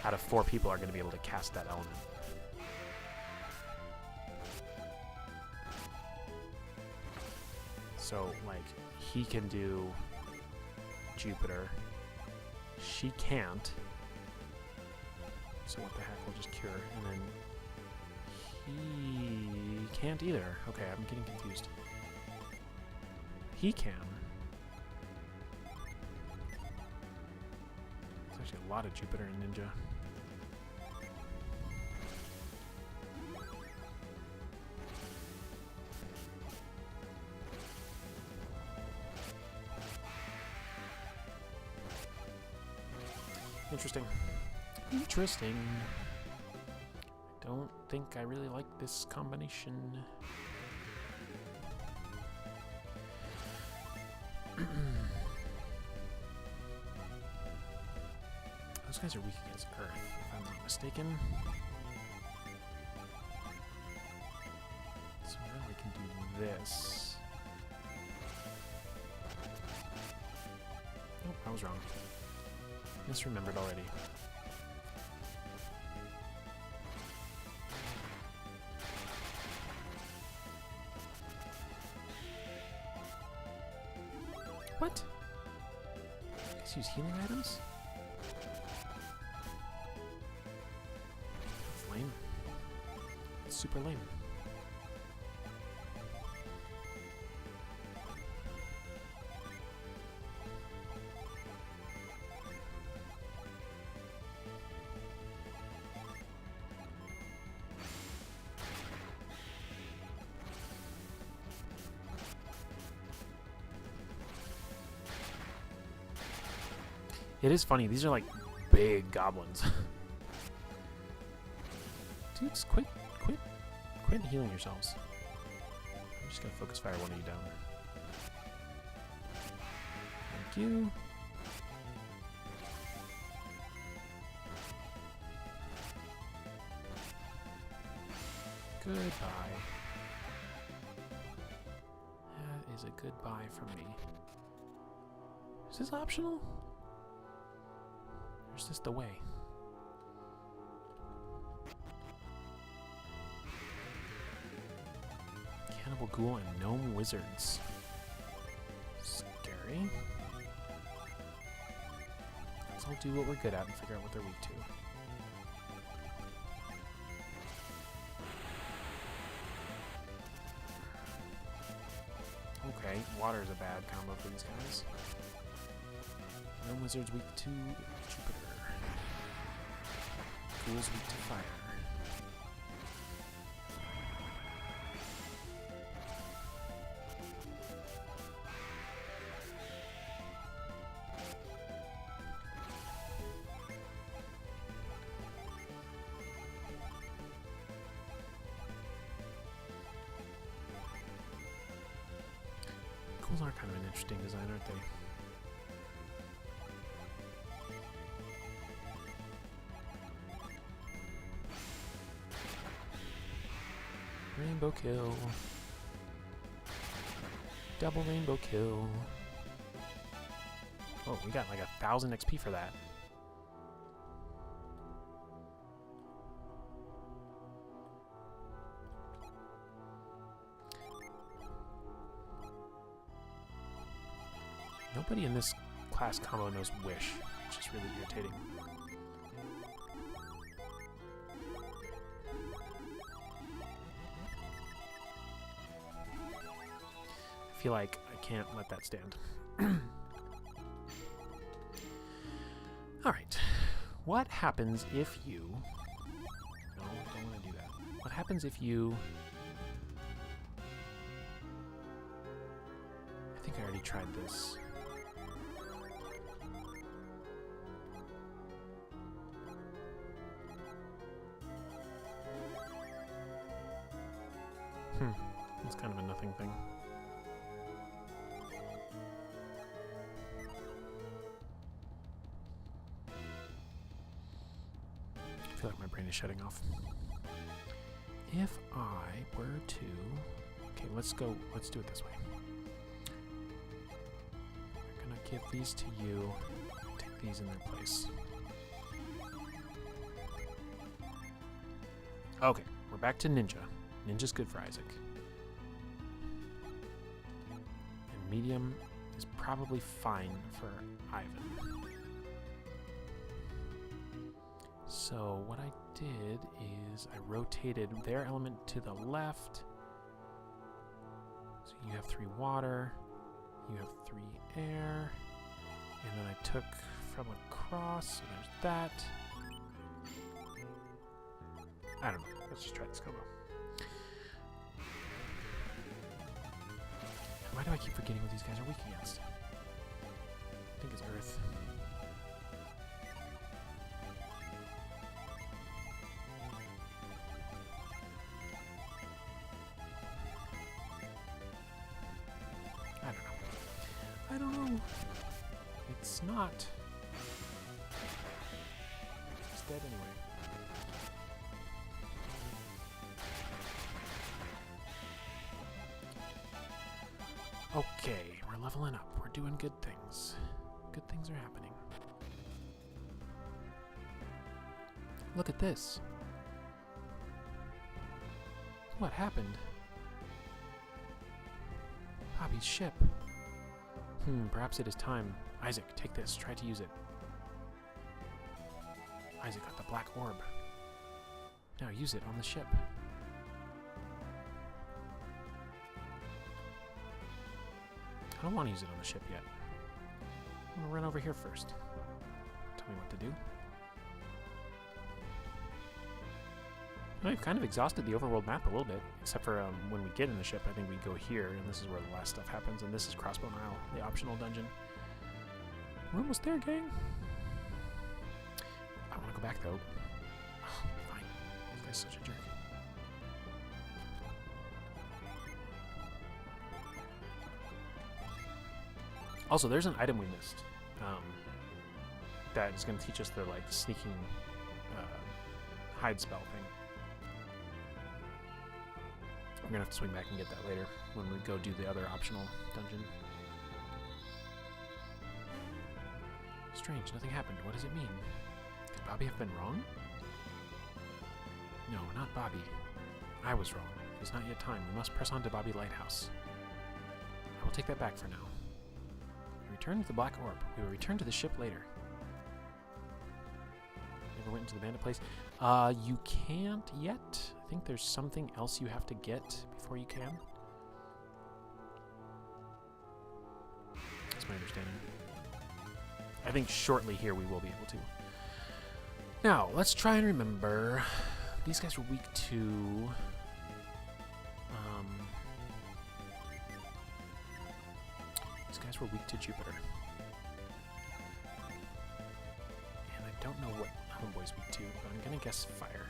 out of 4 people are going to be able to cast that element. So, like, he can do Jupiter. She can't. So what the heck, we'll just cure. And then he can't either. Okay, I'm getting confused. He can. There's actually a lot of Jupiter in Ninja. Interesting. Interesting. Don't think I really like this combination. Those guys are weak against Earth, if I'm not mistaken. So this. Nope, I was wrong. Misremembered already. What? Let's use healing items? That's lame. It's super lame. It is funny, these are like big goblins. Dudes, quit healing yourselves. I'm just gonna focus fire one of you down. Thank you. Goodbye. That is a goodbye from me. Is this optional? Or is this the way? Cannibal Ghoul and Gnome Wizards. Scary. Let's all do what we're good at and figure out what they're weak to. Okay, water is a bad combo for these guys. Gnome Wizard's weak to Jupiter. Ghoul's weak to fire. Ghouls are kind of an interesting design, aren't they? Rainbow kill. Double rainbow kill. Oh, we got like 1,000 XP for that. Nobody in this class combo knows Wish, which is really irritating. I feel like I can't let that stand. Alright. What happens if you... No, I don't want to do that. What happens if you... I think I already tried this. It's kind of a nothing thing. I feel like my brain is shutting off. If I were to... Okay, let's do it this way. I'm gonna give these to you, take these in their place. Okay, we're back to Ninja. Ninja's good for Isaac. And medium is probably fine for Ivan. So what I did is I rotated their element to the left. So you have 3 water, you have 3 air, and then I took from across, so there's that. I don't know, let's just try this combo. Why do I keep forgetting what these guys are weak against? I think it's Earth. I don't know. It's not. It's dead anyway. Okay, we're leveling up. We're doing good things. Good things are happening. Look at this. What happened? Bobby's ship. Perhaps it is time. Isaac, take this. Try to use it. Isaac got the black orb. Now use it on the ship. I don't want to use it on the ship yet. I'm going to run over here first. Tell me what to do. We've kind of exhausted the overworld map a little bit, except for when we get in the ship. I think we go here, and this is where the last stuff happens, and this is Crossbow Isle, the optional dungeon. We're almost there, gang. I want to go back, though. Oh, fine. This guy's such a jerk. Also, there's an item we missed that is going to teach us the sneaking hide spell thing. We're going to have to swing back and get that later when we go do the other optional dungeon. Strange, nothing happened. What does it mean? Could Bobby have been wrong? No, not Bobby. I was wrong. It is not yet time. We must press on to Bobby Lighthouse. I will take that back for now. We return to the Black Orb. We will return to the ship later. Never went into the bandit place. You can't yet. I think there's something else you have to get before you can. That's my understanding. I think shortly here we will be able to. Now, let's try and remember. These guys were weak to... these guys were weak to Jupiter. And I don't know what Homeboy's weak to, but I'm gonna guess fire.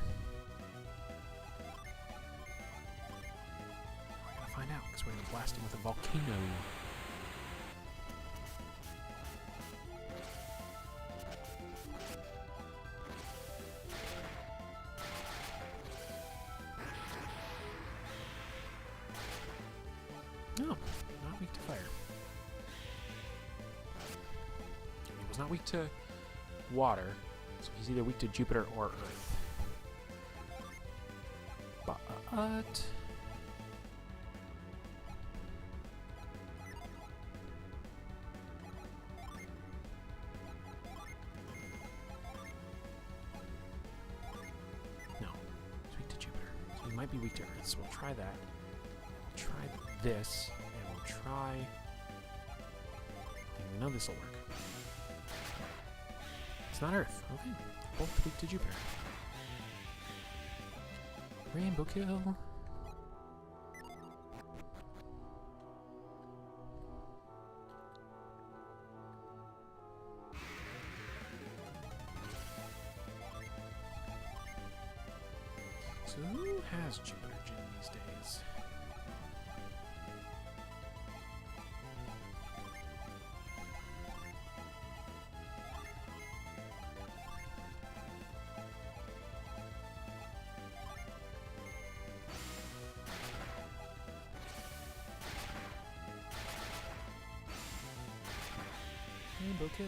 We're gonna find out, because we're gonna blast him with a volcano. No, not weak to fire. He was not weak to water, so he's either weak to Jupiter or Earth. But no, he's weak to Jupiter. So he might be weak to Earth, so we'll try that. We'll try this, and we'll try... and we know this will work. It's not Earth. Okay. Both weak to Jupiter. Rainbow kill. So who has Jupiter Gym these days? Rainbow kill.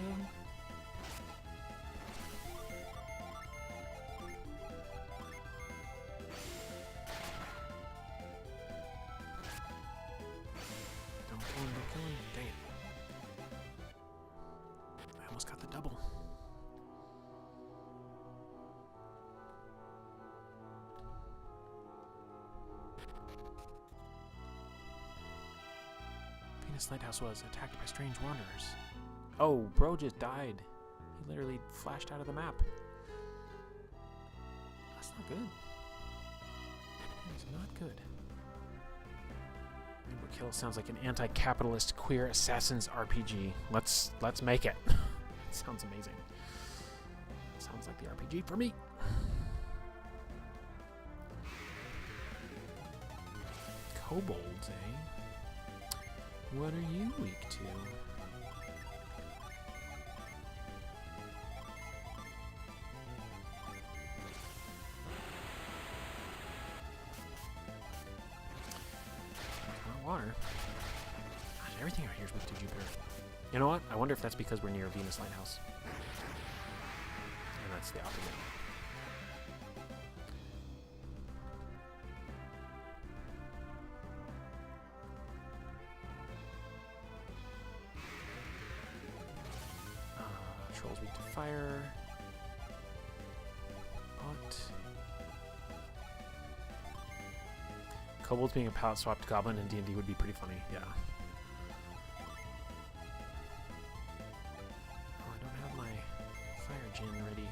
Don't kill him, don't kill him. Dang it. I almost got the double. Venus Lighthouse was attacked by strange wanderers. Oh, bro just died. He literally flashed out of the map. That's not good. That's not good. Rainbow Kill sounds like an anti-capitalist queer assassins RPG. Let's make it. It sounds amazing. Sounds like the RPG for me. Kobolds, eh? What are you weak to? Water. Everything out here is weak to Jupiter. You know what? I wonder if that's because we're near a Venus lighthouse. And that's the opposite. Trolls weak to fire. What? Kobolds being a palette swapped goblin in D&D would be pretty funny, yeah. Oh, I don't have my fire gin ready.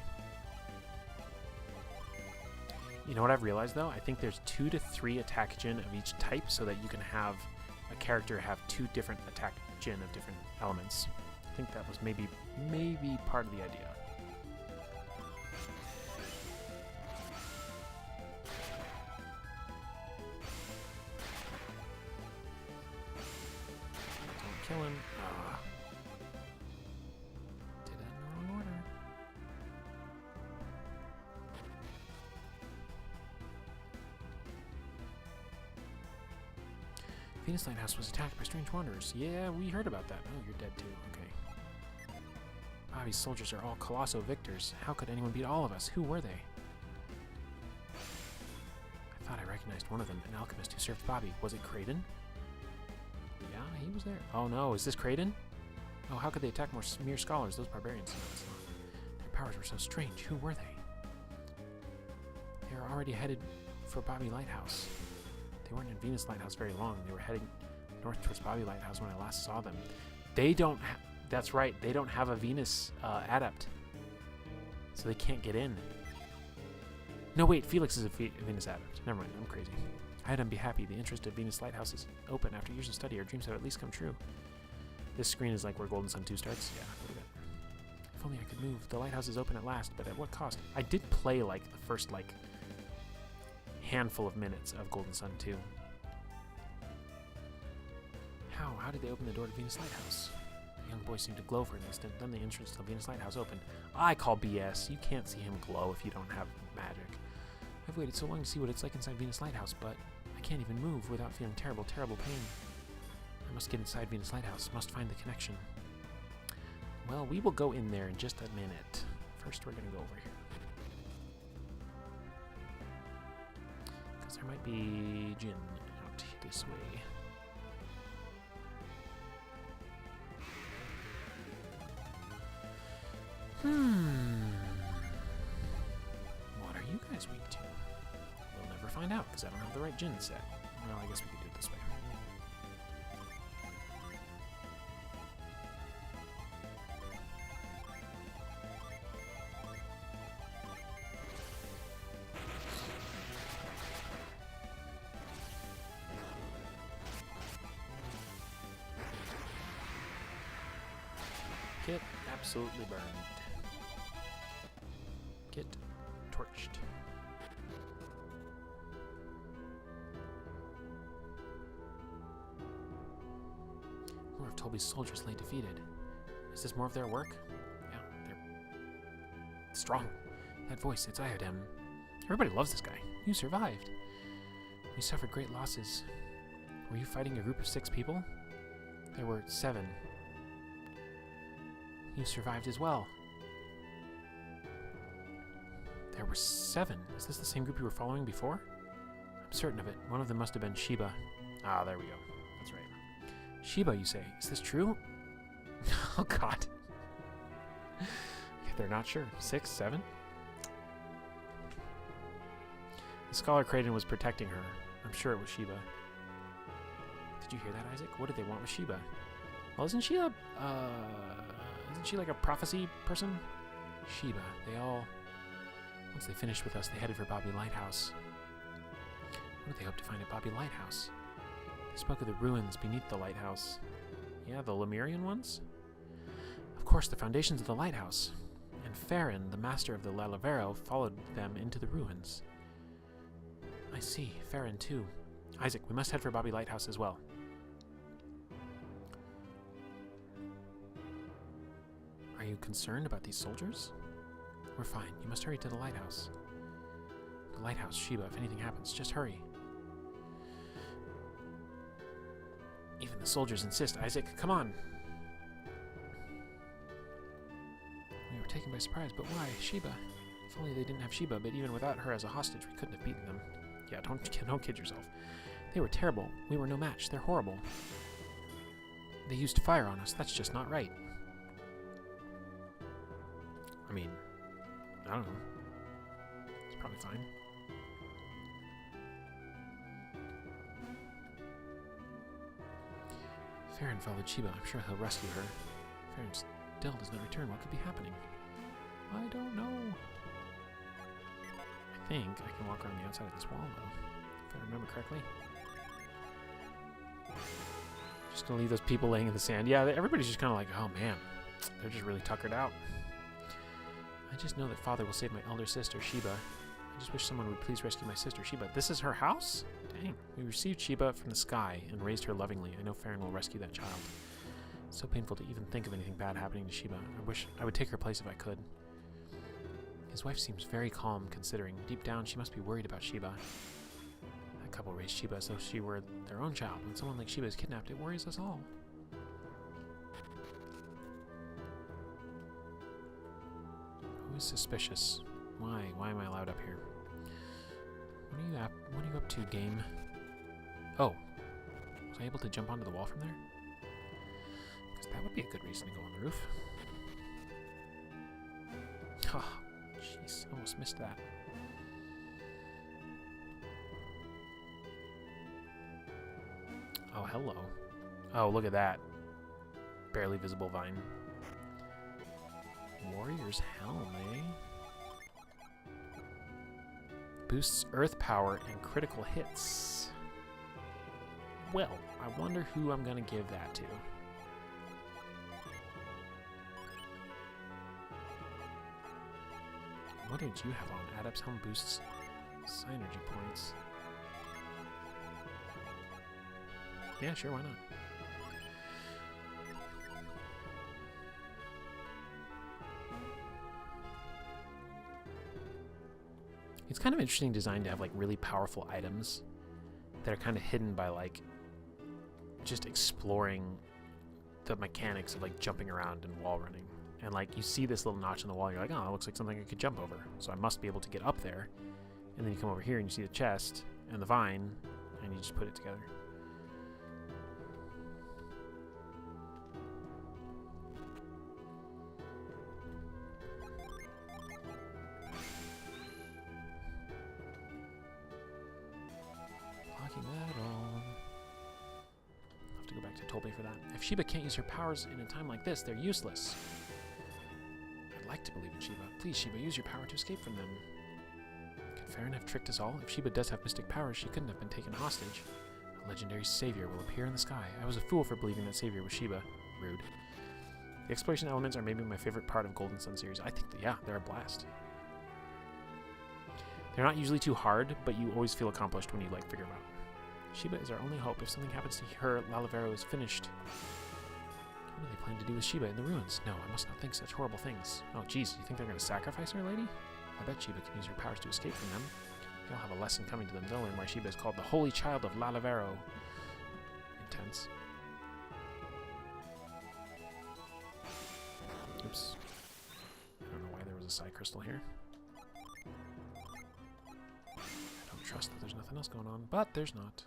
You know what I've realized though? I think there's 2 to 3 attack gin of each type so that you can have a character have 2 different attack gin of different elements. I think that was maybe part of the idea. Don't kill him. Did it in the wrong order. Venus Lighthouse was attacked by strange wanderers. Yeah, we heard about that. Oh, you're dead too. Okay. Bobby's soldiers are all colossal victors. How could anyone beat all of us? Who were they? I thought I recognized one of them, an alchemist who served Bobby. Was it Kraden? Yeah, he was there. Oh no, is this Kraden? Oh, how could they attack mere scholars, those barbarians? No, it's not. Their powers were so strange. Who were they? They were already headed for Bobby Lighthouse. They weren't in Venus Lighthouse very long. They were heading north towards Bobby Lighthouse when I last saw them. They don't that's right, they don't have a Venus adept. So they can't get in. No, wait, Felix is a Venus adept. Never mind, I'm crazy. I had him be happy. The interest of Venus Lighthouse is open. After years of study, our dreams have at least come true. This screen is like where Golden Sun 2 starts. Yeah, look at that. If only I could move. The lighthouse is open at last, but at what cost? I did play like the first like handful of minutes of Golden Sun 2. How did they open the door to Venus Lighthouse? The young boy seemed to glow for an instant, then the entrance to the Venus Lighthouse opened. I call BS. You can't see him glow if you don't have magic. I've waited so long to see what it's like inside Venus Lighthouse, but I can't even move without feeling terrible, terrible pain. I must get inside Venus Lighthouse, must find the connection. Well, we will go in there in just a minute. First, we're going to go over here. Because there might be Jinn out this way. What are you guys weak to? We'll never find out, because I don't have the right Jinn set. Well, I guess we could do it this way. Get absolutely burned. Get torched. More of Toby's soldiers lay defeated. Is this more of their work? Yeah, they're strong. That voice, it's Iodem. Everybody loves this guy. You survived. You suffered great losses. Were you fighting a group of 6 people? There were 7. You survived as well. There were 7. Is this the same group you were following before? I'm certain of it. One of them must have been Sheba. Ah, there we go. That's right. Sheba, you say. Is this true? Oh, God. They're not sure. 6, 7? The scholar Kraden was protecting her. I'm sure it was Sheba. Did you hear that, Isaac? What did they want with Sheba? Well, isn't she like a prophecy person? Sheba. They all... Once they finished with us, they headed for Bobby Lighthouse. What did they hope to find at Bobby Lighthouse? They spoke of the ruins beneath the lighthouse. Yeah, the Lemurian ones? Of course, the foundations of the lighthouse. And Farron, the master of the Lalavero, followed them into the ruins. I see. Farron, too. Isaac, we must head for Bobby Lighthouse as well. Are you concerned about these soldiers? We're fine. You must hurry to the lighthouse. The lighthouse, Sheba. If anything happens, just hurry. Even the The soldiers insist. Isaac, come on. We were taken by surprise, but why? Sheba. If only they didn't have Sheba, but even without her as a hostage, we couldn't have beaten them. Yeah, don't kid yourself. They were terrible. We were no match. They're horrible. They used fire on us. That's just not right. I mean, I don't know. It's probably fine. Farron followed Sheba. I'm sure he'll rescue her. Farron still does not return. What could be happening? I don't know. I think I can walk around the outside of this wall, though. If I remember correctly. Just gonna leave those people laying in the sand. Yeah, everybody's just kind of like, oh man, they're just really tuckered out. I just know that Father will save my elder sister, Sheba. I just wish someone would please rescue my sister, Sheba. This is her house? Dang. We received Sheba from the sky and raised her lovingly. I know Farron will rescue that child. It's so painful to even think of anything bad happening to Sheba. I wish I would take her place if I could. His wife seems very calm, considering. Deep down, she must be worried about Sheba. That couple raised Sheba as though she were their own child. When someone like Sheba is kidnapped, it worries us all. Who is suspicious? Why? Why am I allowed up here? What are you up to, game? Oh. Was I able to jump onto the wall from there? Because that would be a good reason to go on the roof. Oh, jeez. Almost missed that. Oh, hello. Oh, look at that. Barely visible vine. Warrior's Helm, eh? Boosts earth power and critical hits. Well, I wonder who I'm going to give that to. What did you have on? Adept's Helm boosts synergy points. Yeah, sure, why not? It's kind of interesting design to have like really powerful items that are kind of hidden by like just exploring the mechanics of like jumping around and wall running. And like you see this little notch in the wall, you're like, oh, it looks like something I could jump over. So I must be able to get up there. And then you come over here and you see the chest and the vine and you just put it together. For that. If Sheba can't use her powers in a time like this, they're useless. I'd like to believe in Sheba. Please, Sheba, use your power to escape from them. Could Farron have tricked us all? If Sheba does have mystic powers, she couldn't have been taken hostage. A legendary savior will appear in the sky. I was a fool for believing that savior was Sheba. Rude. The exploration elements are maybe my favorite part of Golden Sun series. I think that, yeah, they're a blast. They're not usually too hard, but you always feel accomplished when you, like, figure them out. Sheba is our only hope. If something happens to her, Lalavero is finished. What do they plan to do with Sheba in the ruins? No, I must not think such horrible things. Oh, geez, you think they're going to sacrifice her, lady? I bet Sheba can use her powers to escape from them. They'll have a lesson coming to them. They'll learn why Sheba is called the Holy Child of Lalavero. Intense. Oops. I don't know why there was a psi crystal here. I don't trust that there's nothing else going on, but there's not.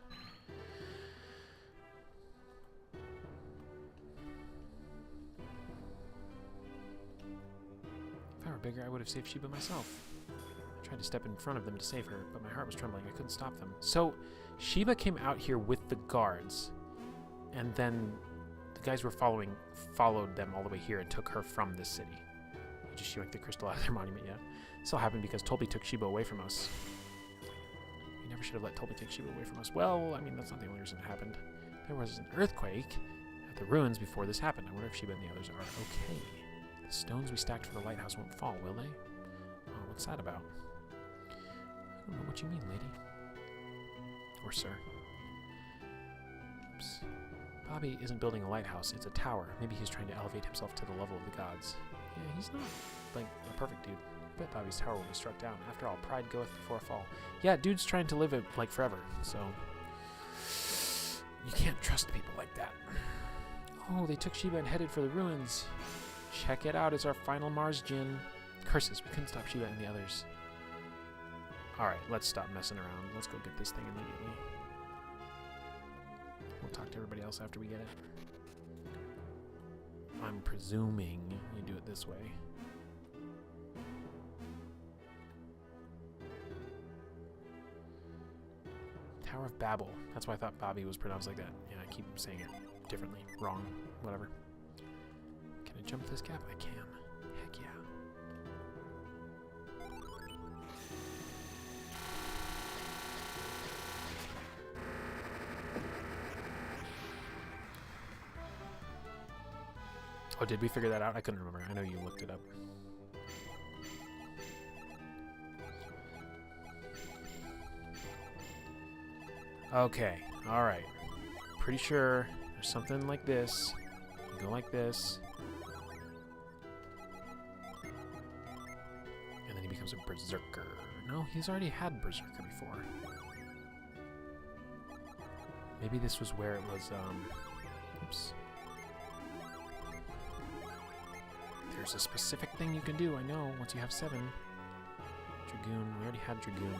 If I were bigger, I would have saved Sheba myself. I tried to step in front of them to save her, but my heart was trembling. I couldn't stop them. So, Sheba came out here with the guards, and then the guys were followed them all the way here and took her from this city. I just yanked the crystal out of their monument yet. This all happened because Tolby took Sheba away from us. We never should have let Tolby take Sheba away from us. Well, I mean, that's not the only reason it happened. There was an earthquake at the ruins before this happened. I wonder if Sheba and the others are okay. The stones we stacked for the lighthouse won't fall, will they? Oh, what's that about? I don't know what you mean, lady. Or sir. Oops. Bobby isn't building a lighthouse, it's a tower. Maybe he's trying to elevate himself to the level of the gods. Yeah, he's not, like, a perfect dude. I bet Bobby's tower will be struck down. After all, pride goeth before a fall. Yeah, dude's trying to live it, like, forever, so... You can't trust people like that. Oh, they took Sheba and headed for the ruins. Check it out, it's our final Mars Djinn. Curses, we couldn't stop Sheba and the others. Alright, let's stop messing around. Let's go get this thing immediately. We'll talk to everybody else after we get it. I'm presuming you do it this way. Tower of Babel. That's why I thought Bobby was pronounced like that. Yeah, I keep saying it differently. Wrong. Whatever. Can I jump this gap? I can. Heck yeah. Oh, did we figure that out? I couldn't remember. I know you looked it up. Okay, alright. Pretty sure there's something like this. You go like this. And then he becomes a berserker. No, he's already had berserker before. Maybe this was where it was, oops. There's a specific thing you can do, I know, once you have 7. Dragoon, we already had Dragoon.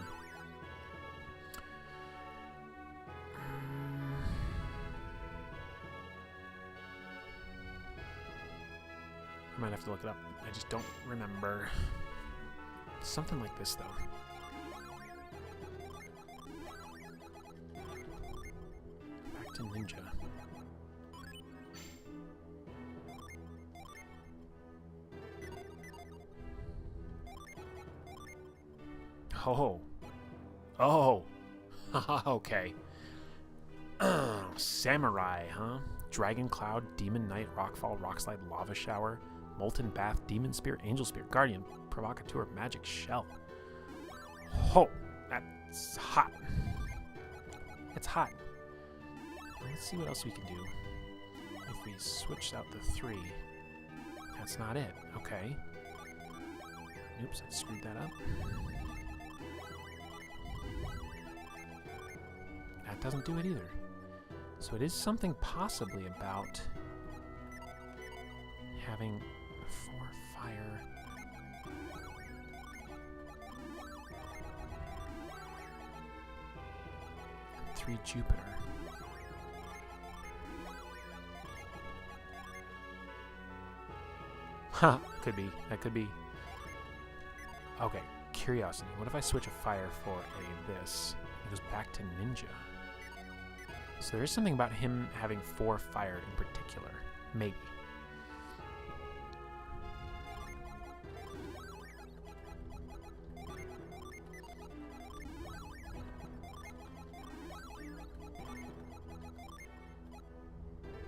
I might have to look it up. I just don't remember. Something like this, though. Back to ninja. Oh. Oh. Okay. Samurai, huh? Dragon Cloud, Demon Knight, Rockfall, Rockslide, Lava Shower, Molten Bath, Demon Spear, Angel Spear, Guardian, Provocateur, Magic Shell. Oh, that's hot. It's hot. Let's see what else we can do. If we switch out the 3, that's not it. Okay. Oops, I screwed that up. That doesn't do it either. So it is something possibly about having 4 fire. And 3 Jupiter. Huh, could be. That could be. Okay, curiosity. What if I switch a fire for a this? It goes back to ninja. So there is something about him having 4 fire in particular. Maybe.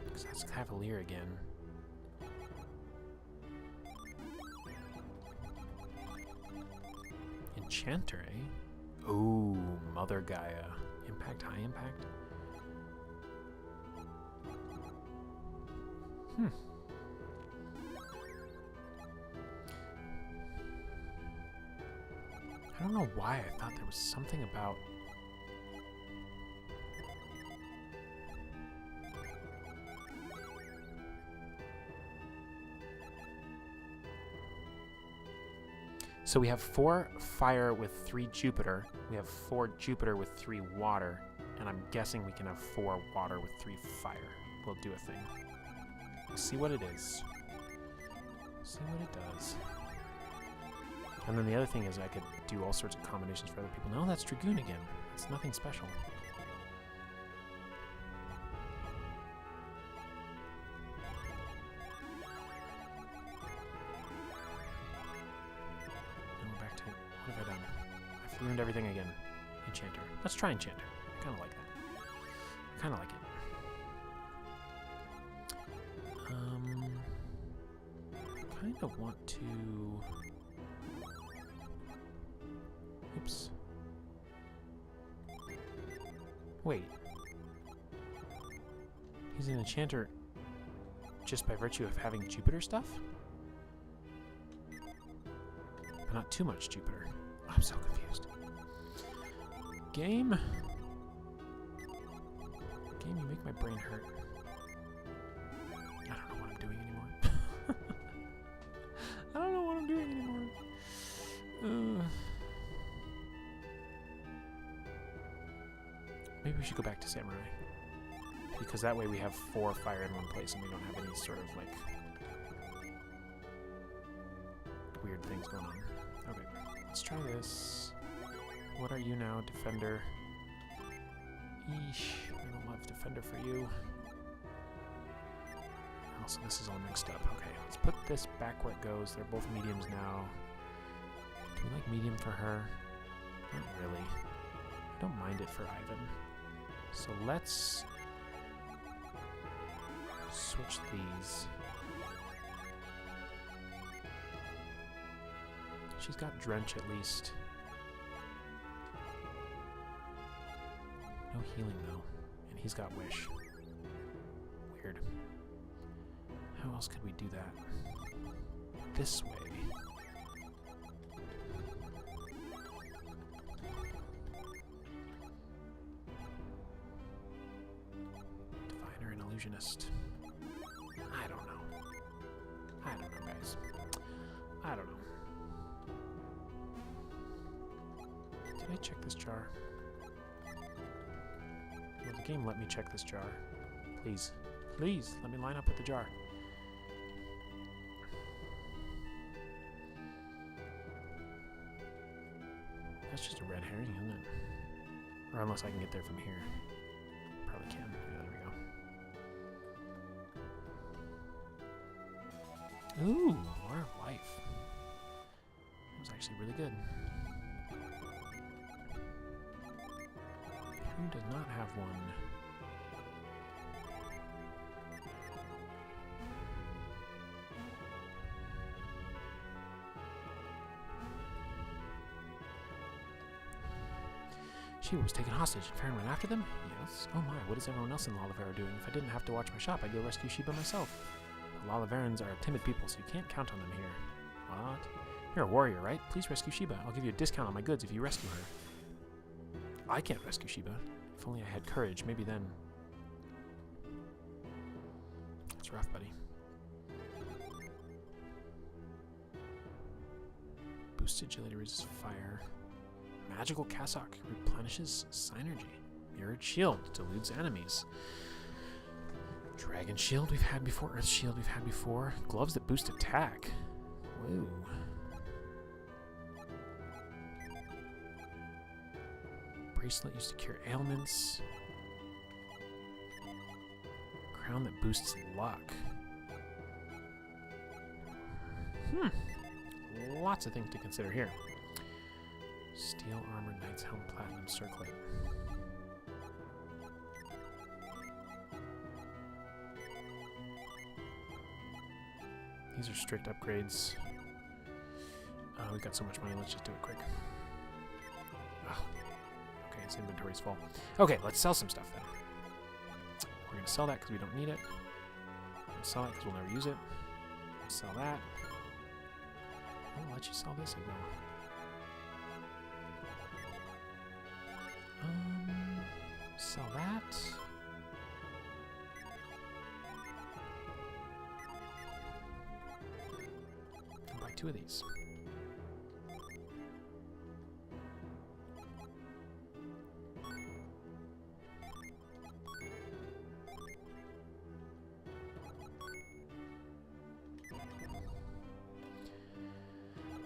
Because that's Cavalier again. Enchanter, eh? Ooh, Mother Gaia. Impact, high impact? I don't know why I thought there was something about... So we have 4 fire with 3 Jupiter. We have 4 Jupiter with 3 water. And I'm guessing we can have 4 water with 3 fire. We'll do a thing. See what it is. See what it does. And then the other thing is I could do all sorts of combinations for other people. No, that's Dragoon again. It's nothing special. No, back to... What have I done? I've ruined everything again. Enchanter. Let's try Enchanter. I kind of like that. I kind of like it. I kind of want to... Oops. Wait. He's an enchanter just by virtue of having Jupiter stuff? But not too much Jupiter. Oh, I'm so confused. Game. Game, you make my brain hurt. I don't know what I'm doing anymore. I don't know what I'm doing anymore. Maybe we should go back to Samurai. Because that way we have 4 fire in one place and we don't have any sort of, like, weird things going on. Okay, let's try this. What are you now, Defender? Eesh, I don't love Defender for you. Also, this is all mixed up. Okay, let's put this back where it goes. They're both mediums now. Do we like medium for her? Not really. I don't mind it for Ivan. So let's switch these. She's got Drench at least. No healing though. And he's got Wish. Weird. How else could we do that? This way. Diviner and Illusionist. I don't know. I don't know, guys. I don't know. Did I check this jar? Will the game let me check this jar? Please. Please, let me line up with the jar. That's just a red herring, isn't it? Or unless I can get there from here. Probably can. Yeah, there we go. Ooh, Water of Life. That was actually really good. Who does not have one? She was taken hostage. Farron went after them? Yes. Oh my, what is everyone else in Lalavera doing? If I didn't have to watch my shop, I'd go rescue Sheba myself. The Lalaverans are timid people, so you can't count on them here. What? You're a warrior, right? Please rescue Sheba. I'll give you a discount on my goods if you rescue her. I can't rescue Sheba. If only I had courage, maybe then. That's rough, buddy. Boost agility, resists fire. Magical Cassock replenishes synergy. Mirrored Shield deludes enemies. Dragon Shield we've had before. Earth Shield we've had before. Gloves that boost attack. Whoa. Bracelet used to cure ailments. Crown that boosts luck. Lots of things to consider here. Steel armor, Knight's Helm, Platinum Circlet. These are strict upgrades. We've got so much money, let's just do it quick. Oh. Okay, his inventory's full. Okay, let's sell some stuff then. We're going to sell that because we don't need it. We're going to sell that because we'll never use it. We'll sell that. I'll let you sell this, I will. Sell that. And buy 2 of these.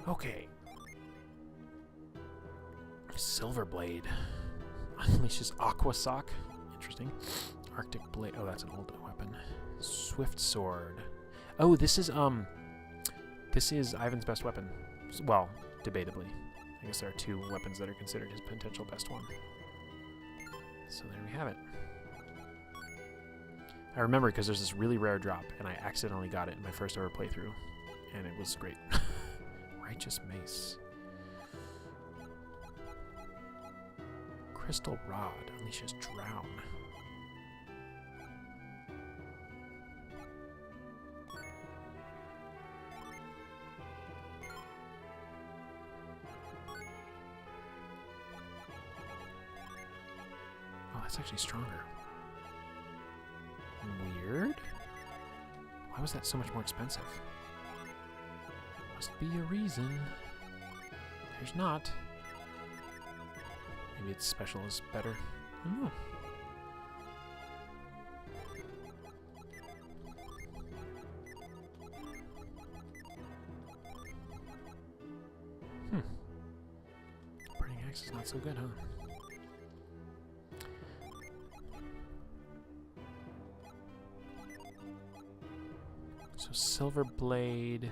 Okay. Silverblade. Unleashes Aqua Sock. Interesting. Arctic Blade. Oh, that's an old weapon. Swift Sword. Oh, this is Ivan's best weapon. Well, debatably. I guess there are 2 weapons that are considered his potential best one. So there we have it. I remember because there's this really rare drop, and I accidentally got it in my first ever playthrough, and it was great. Righteous Mace. Crystal Rod unleashes Drown. Oh, that's actually stronger. Weird. Why was that so much more expensive? Must be a reason. There's not. Maybe its special is better. I don't know. Burning axe is not so good, huh? So silver blade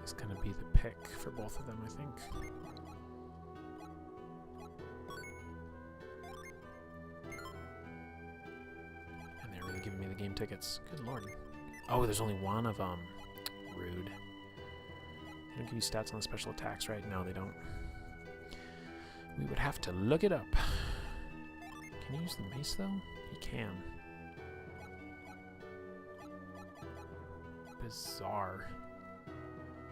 is gonna be the pick for both of them, I think. And they're really giving me the game tickets. Good lord. Oh, there's only one of them. Rude. They don't give you stats on the special attacks, right? No, they don't. We would have to look it up. Can you use the mace, though? He can. Bizarre.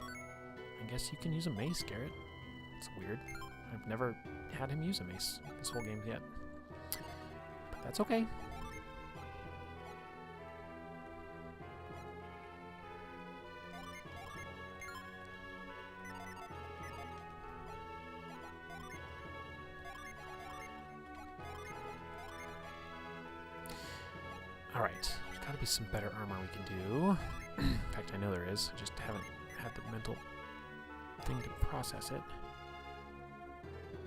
I guess you can use a mace, Garrett. It's weird. I've never had him use a mace this whole game yet. But that's okay. Alright, there's gotta be some better armor we can do. In fact, I know there is. I just haven't had the mental thing to process it.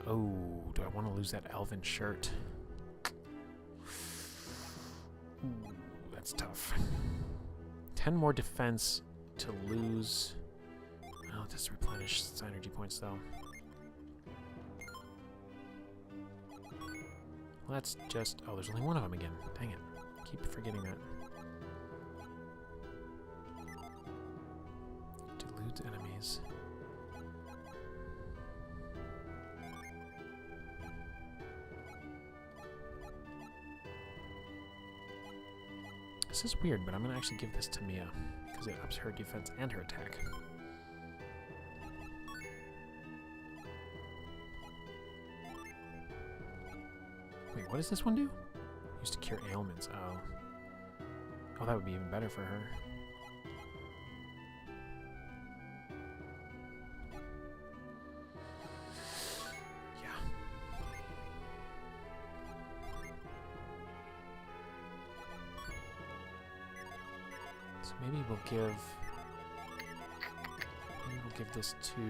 Oh, do I want to lose that elven shirt? Ooh, that's tough. 10 more defense to lose. Oh, just replenish its energy points, though. Let's just... Oh, there's only one of them again. Dang it. Keep forgetting that. Deludes enemies. This is weird, but I'm going to actually give this to Mia, because it ups her defense and her attack. Wait, what does this one do? Used to cure ailments. Oh. Oh, that would be even better for her. Yeah. So maybe we'll give... Maybe we'll give this to...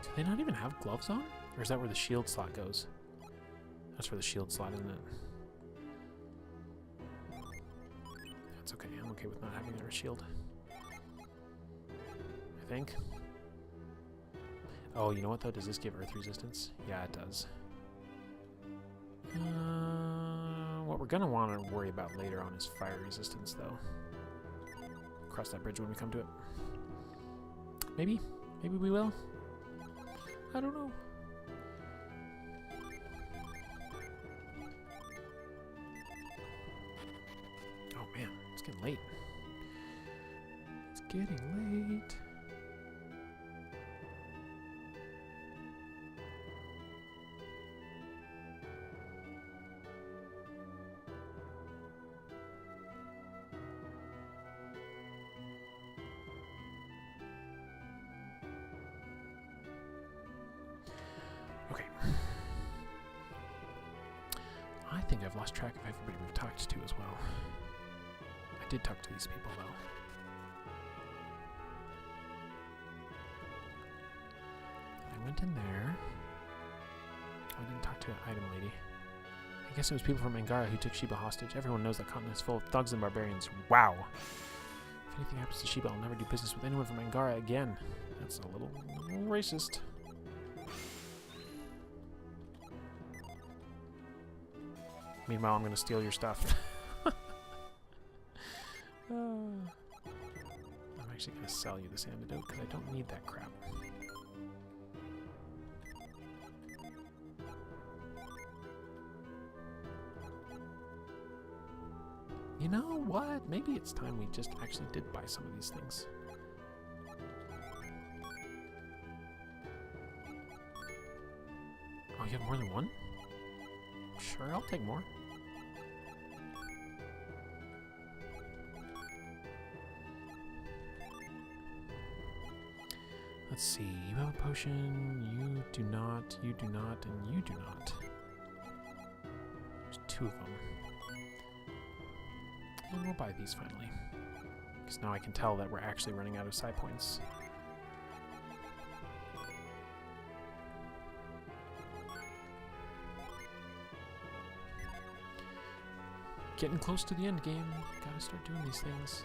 Do they not even have gloves on? Or is that where the shield slot goes? That's where the shield slot, isn't it? That's okay. I'm okay with not having their shield. I think. Oh, you know what though? Does this give earth resistance? Yeah, it does. What we're gonna want to worry about later on is fire resistance, though. Cross that bridge when we come to it. Maybe? Maybe we will? I don't know. Oh man, it's getting late. It's getting late. Okay. I think I've lost track of everybody we've talked to as well. I did talk to these people, though. I went in there. I didn't talk to an item lady. I guess it was people from Angara who took Sheba hostage. Everyone knows that continent is full of thugs and barbarians. Wow. If anything happens to Sheba, I'll never do business with anyone from Angara again. That's a little racist. Meanwhile, I'm going to steal your stuff. I'm actually going to sell you this antidote because I don't need that crap. You know what? Maybe it's time we just actually did buy some of these things. Oh, you have more than one? Sure, I'll take more. Let's see. You have a potion. You do not, and you do not. There's 2 of them. And we'll buy these finally. Because now I can tell that we're actually running out of psi points. Getting close to the end game. Gotta start doing these things.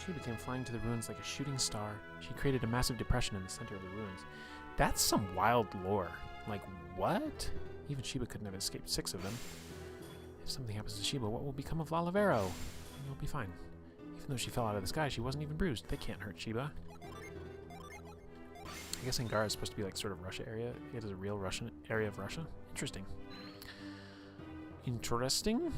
She came flying to the ruins like a shooting star. She created a massive depression in the center of the ruins. That's some wild lore. Like, what? Even Sheba couldn't have escaped 6 of them. If something happens to Sheba, what will become of Lalavero? You'll be fine. Even though she fell out of the sky, she wasn't even bruised. They can't hurt Sheba. I guess Angara is supposed to be like sort of Russia area. It is a real Russian area of Russia. Interesting. Interesting.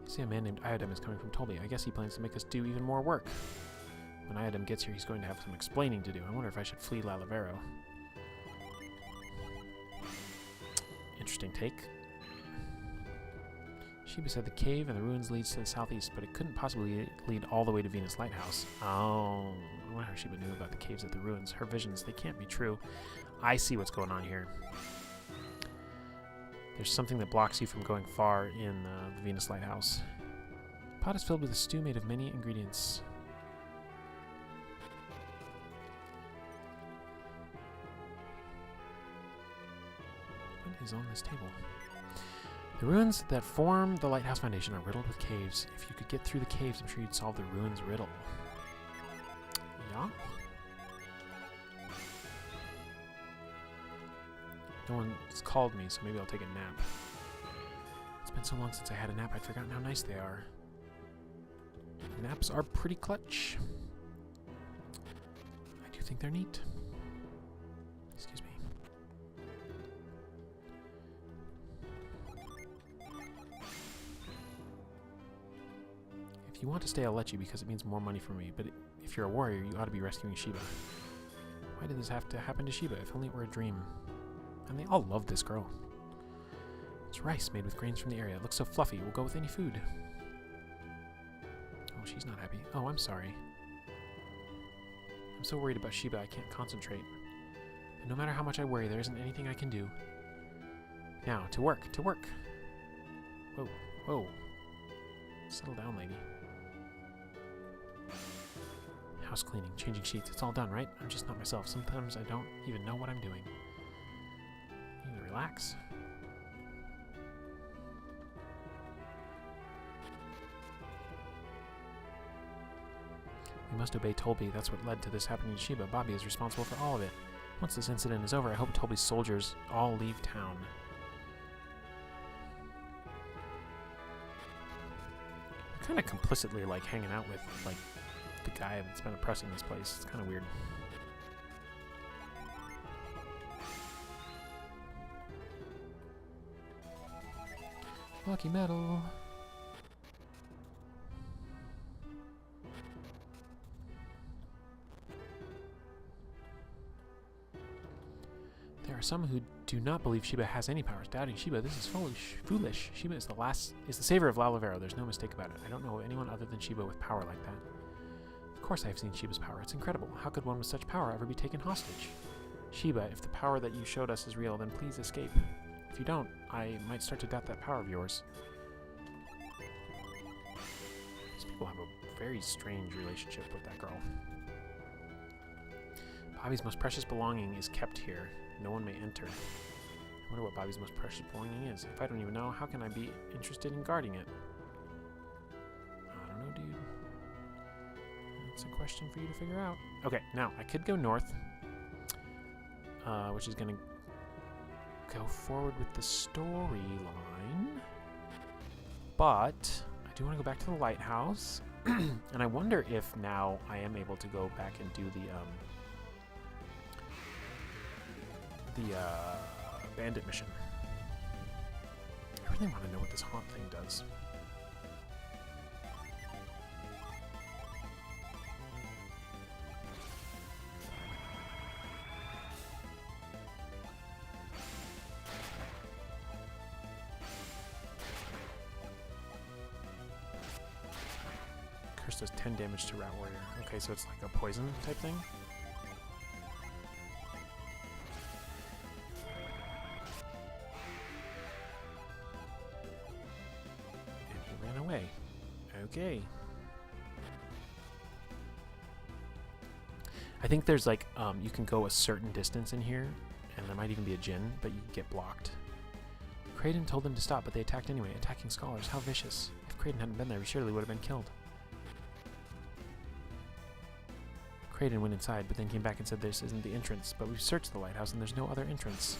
I see a man named Iodem is coming from Tolby. I guess he plans to make us do even more work. When Iodem gets here, he's going to have some explaining to do. I wonder if I should flee Lalavero. Interesting take. Sheba said the cave and the ruins leads to the southeast, but it couldn't possibly lead all the way to Venus Lighthouse. Oh, I wonder how Sheba knew about the caves at the ruins. Her visions, they can't be true. I see what's going on here. There's something that blocks you from going far in the Venus Lighthouse. The pot is filled with a stew made of many ingredients. What is on this table? The ruins that form the lighthouse foundation are riddled with caves. If you could get through the caves, I'm sure you'd solve the ruins riddle. Yeah? No one's called me, so maybe I'll take a nap. It's been so long since I had a nap, I'd forgotten how nice they are. Naps are pretty clutch. I do think they're neat. Excuse me. If you want to stay, I'll let you because it means more money for me, but if you're a warrior, you ought to be rescuing Sheba. Why did this have to happen to Sheba? If only it were a dream. And they all love this girl. It's rice made with grains from the area. It looks so fluffy. It will go with any food. Oh, she's not happy. Oh, I'm sorry. I'm so worried about Sheba, I can't concentrate. And no matter how much I worry, there isn't anything I can do. Now, to work, to work. Whoa, whoa. Settle down, lady. House cleaning, changing sheets. It's all done, right? I'm just not myself. Sometimes I don't even know what I'm doing. You need to relax. We must obey Tolby. That's what led to this happening to Sheba. Bobby is responsible for all of it. Once this incident is over, I hope Tolby's soldiers all leave town. I'm kind of complicitly, like, hanging out with, like, the guy that's been oppressing this place. It's kind of weird. Lucky medal. There are some who do not believe Sheba has any powers. Doubting Sheba, this is foolish. Sheba is the savior of Lalavero. There's no mistake about it. I don't know of anyone other than Sheba with power like that. Of course I have seen Sheba's power. It's incredible. How could one with such power ever be taken hostage? Sheba, if the power that you showed us is real, then please escape. If you don't, I might start to doubt that power of yours. These people have a very strange relationship with that girl. Bobby's most precious belonging is kept here. No one may enter. I wonder what Bobby's most precious belonging is. If I don't even know, how can I be interested in guarding it? I don't know, dude. That's a question for you to figure out. Okay, now, I could go north, which is going to go forward with the storyline, but I do want to go back to the lighthouse, And I wonder if now I am able to go back and do the bandit mission. I really want to know what this haunt thing does. Curse does 10 damage to Rat Warrior. Okay, so it's like a poison type thing. And he ran away. Okay. I think there's like, you can go a certain distance in here, and there might even be a djinn, but you get blocked. Kraden told them to stop, but they attacked anyway, attacking scholars. How vicious. If Kraden hadn't been there, we surely would have been killed. Kraden went inside, but then came back and said this isn't the entrance, but we've searched the lighthouse and there's no other entrance.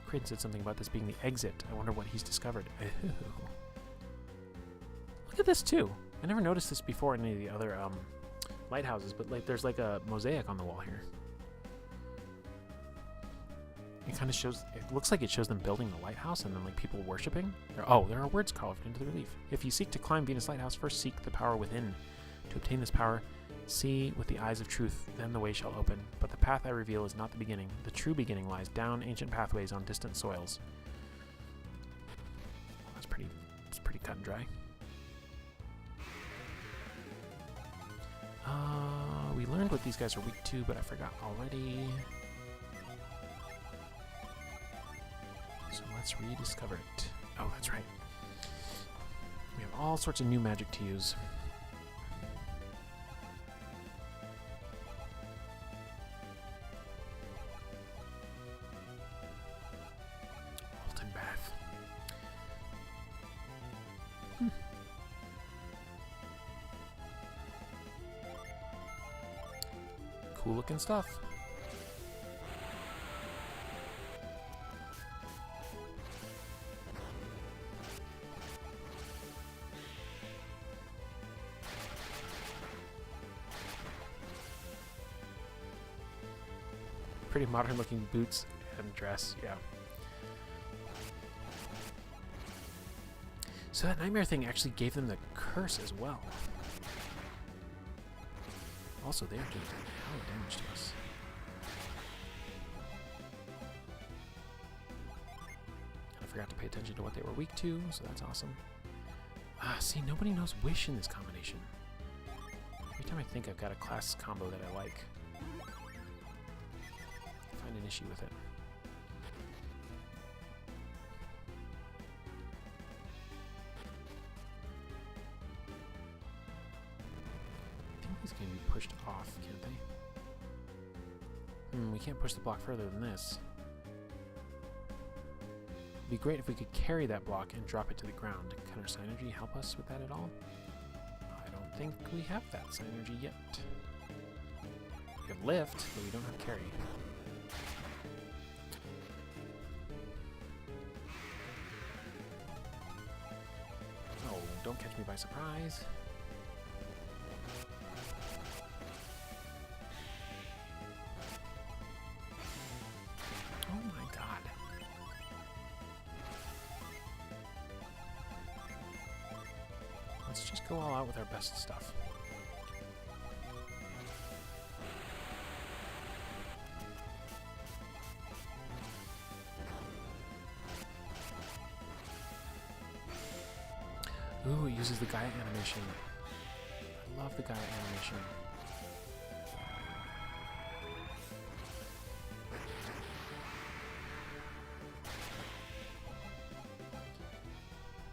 Kraden said something about this being the exit. I wonder what he's discovered. Ooh. Look at this too. I never noticed this before in any of the other lighthouses, but like there's like a mosaic on the wall here. It kind of shows, it looks like it shows them building the lighthouse and then like people worshipping. There are words carved into the relief. If you seek to climb Venus Lighthouse, first seek the power within. To obtain this power, see with the eyes of truth, then the way shall open. But the path I reveal is not the beginning. The true beginning lies down ancient pathways on distant soils. That's pretty cut and dry. We learned what these guys are weak to, but I forgot already. So let's rediscover it. Oh, that's right. We have all sorts of new magic to use. Cool looking stuff. Pretty modern looking boots and dress, yeah. So that nightmare thing actually gave them the curse as well. Also, they're doing a hell of damage to us. And I forgot to pay attention to what they were weak to, so that's awesome. See, nobody knows Wish in this combination. Every time I think I've got a class combo that I like, I find an issue with it. These can be pushed off, can't they? We can't push the block further than this. It'd be great if we could carry that block and drop it to the ground. Can our synergy help us with that at all? I don't think we have that synergy yet. We have lift, but we don't have carry. Oh, don't catch me by surprise. Let's just go all out with our best stuff. Ooh, it uses the Gaia animation. I love the Gaia animation.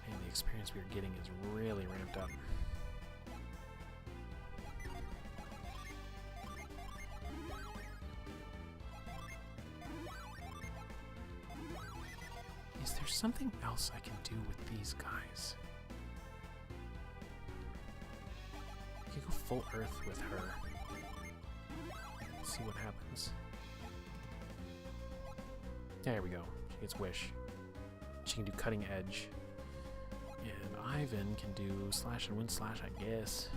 And the experience we are getting is really ramped up. Is there something else I can do with these guys? I could go full earth with her. See what happens. There we go. She gets Wish. She can do Cutting Edge. And Ivan can do slash and wind slash, I guess.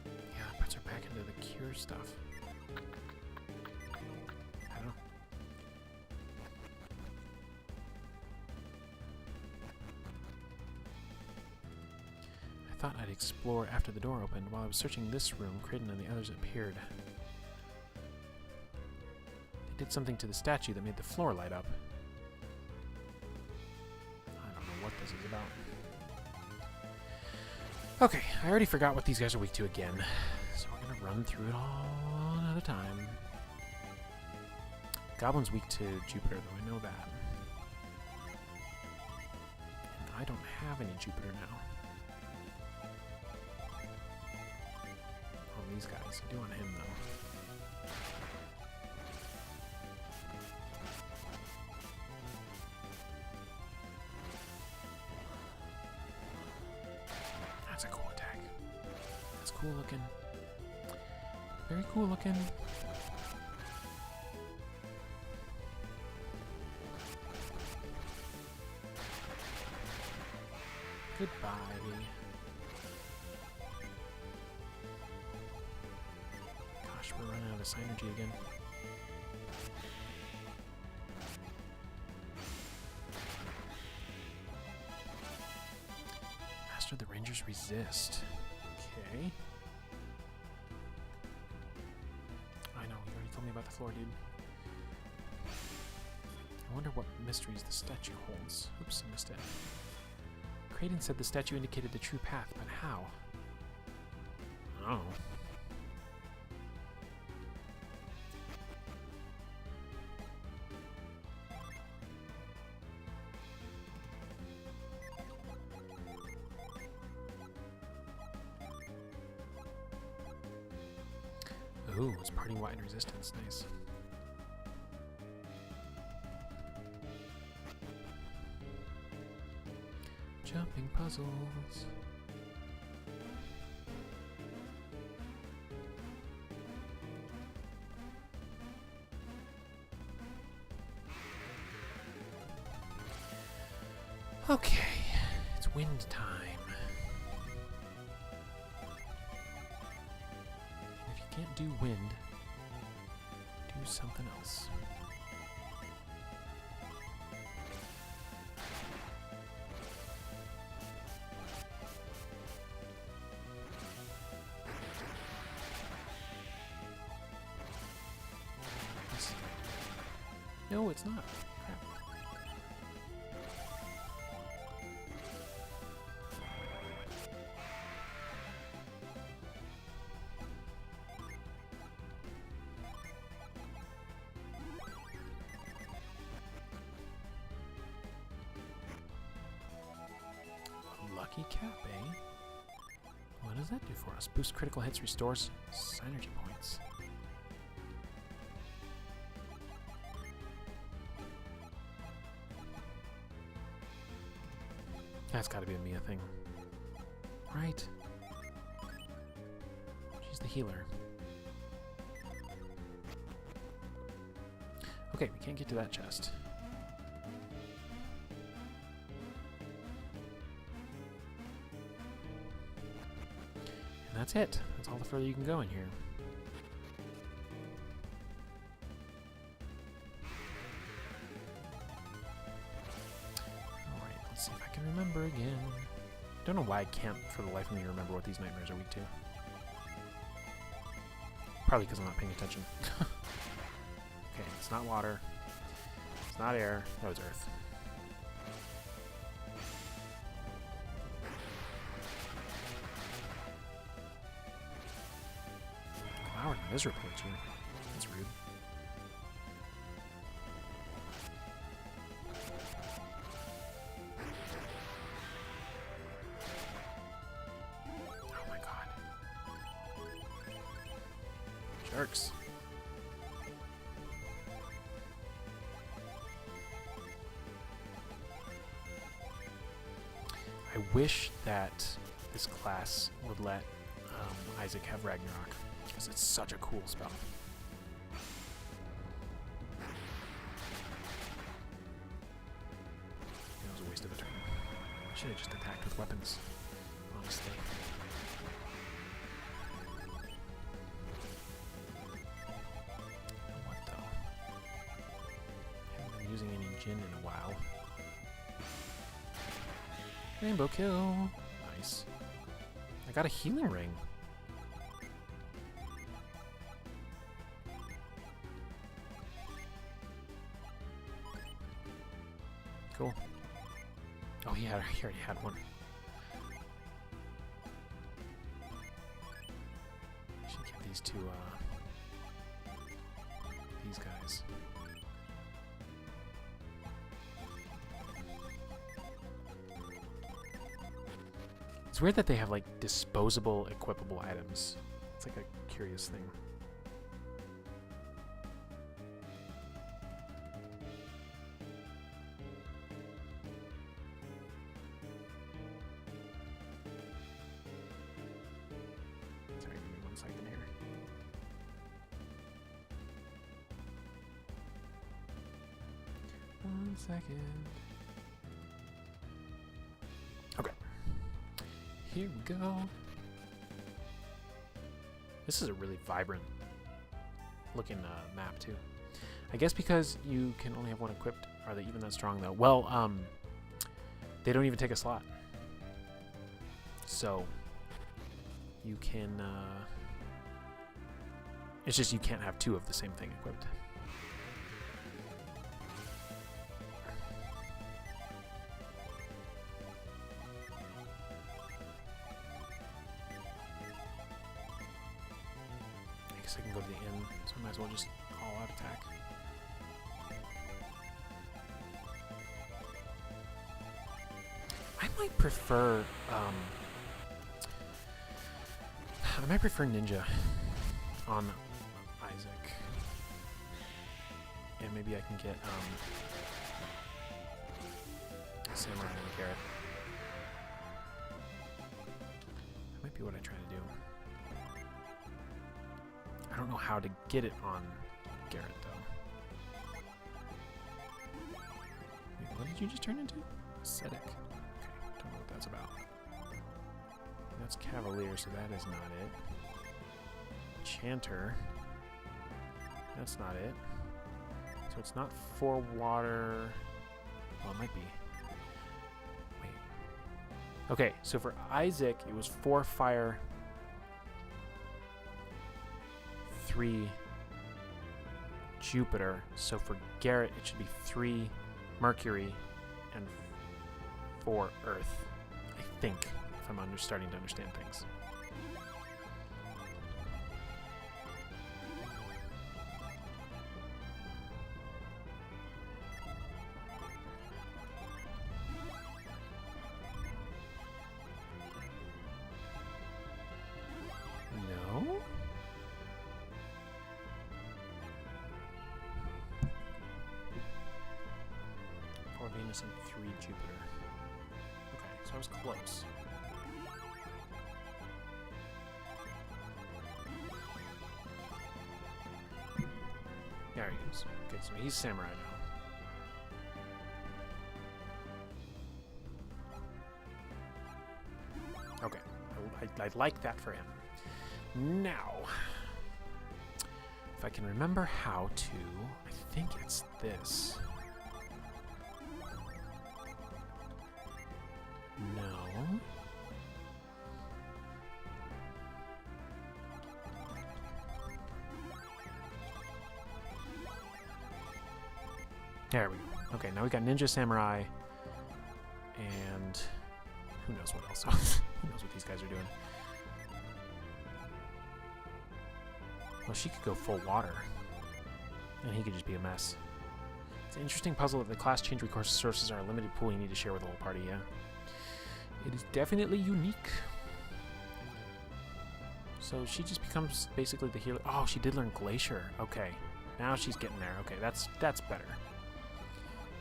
Yeah, puts her back into the cure stuff. I don't know. I thought I'd explore after the door opened. While I was searching this room, Creighton and the others appeared. They did something to the statue that made the floor light up. I don't know what this is about. Okay, I already forgot what these guys are weak to again. So we're going to run through it all at a time. Goblin's weak to Jupiter, though. I know that. And I don't have any Jupiter now. Oh, these guys. I do want him, though. That's a cool attack. That's cool looking. Very cool looking. Goodbye. Gosh, we're running out of synergy again. Master the Rangers resist. Okay. I know, you already told me about the floor, dude. I wonder what mysteries the statue holds. Oops, I missed it. Creighton said the statue indicated the true path, but how? Oh. Ooh, it's party wide resistance. Nice. Jumping puzzles. Okay, it's wind time. And if you can't do wind, do something else. No, it's not. Crap. Lucky cap, eh? What does that do for us? Boost critical hits, restores synergy points. That's gotta be a Mia thing. Right? She's the healer. Okay, we can't get to that chest. And that's it. That's all the further you can go in here. See if I can remember again. Don't know why I can't for the life of me remember what these nightmares are weak to. Probably because I'm not paying attention. Okay, it's not water. It's not air. That was earth. Flower miserable at you. That's rude. Jerks. I wish that this class would let Isaac have Ragnarok. Because it's such a cool spell. That was a waste of a turn. I should have just attacked with weapons, honestly. What though? Haven't been using any Jin in a while. Rainbow kill. Nice. I got a healing ring. Cool. Oh, he already had one. Should give these to these guys. It's weird that they have like disposable, equipable items. It's like a curious thing. Sorry, give me 1 second here. One second. Okay. Here we go. This is a really vibrant looking map too. I guess because you can only have one equipped. Are they even that strong though? Well, they don't even take a slot. So you can it's just you can't have 2 of the same thing equipped. I guess I can go to the inn, so I might as well just all-out attack. I might prefer ninja on Isaac, and maybe I can get samurai and Garrett. That might be what I try to do. I don't know how to get it on Garrett though. Wait, what did you just turn into? Ascetic. Okay, don't know what that's about. That's Cavalier, so that is not it. Chanter. That's not it. So it's not 4 water. Well, it might be. Wait. Okay, so for Isaac, it was 4 fire, 3 Jupiter. So for Garrett, it should be 3 Mercury and 4 Earth. I think, if I'm starting to understand things. No? 4 Venus and 3 Jupiter. Okay, so I was close. There he goes. Okay, so he's samurai now. Okay, I like that for him. Now, if I can remember how to, I think it's this. No. There we go. Okay, now we got Ninja Samurai, and who knows what else? Who knows what these guys are doing? Well, she could go full water, and he could just be a mess. It's an interesting puzzle that the class change resources are a limited pool you need to share with the whole party, yeah. It is definitely unique. So she just becomes basically the healer. Oh, she did learn Glacier. Okay, now she's getting there. Okay, that's better.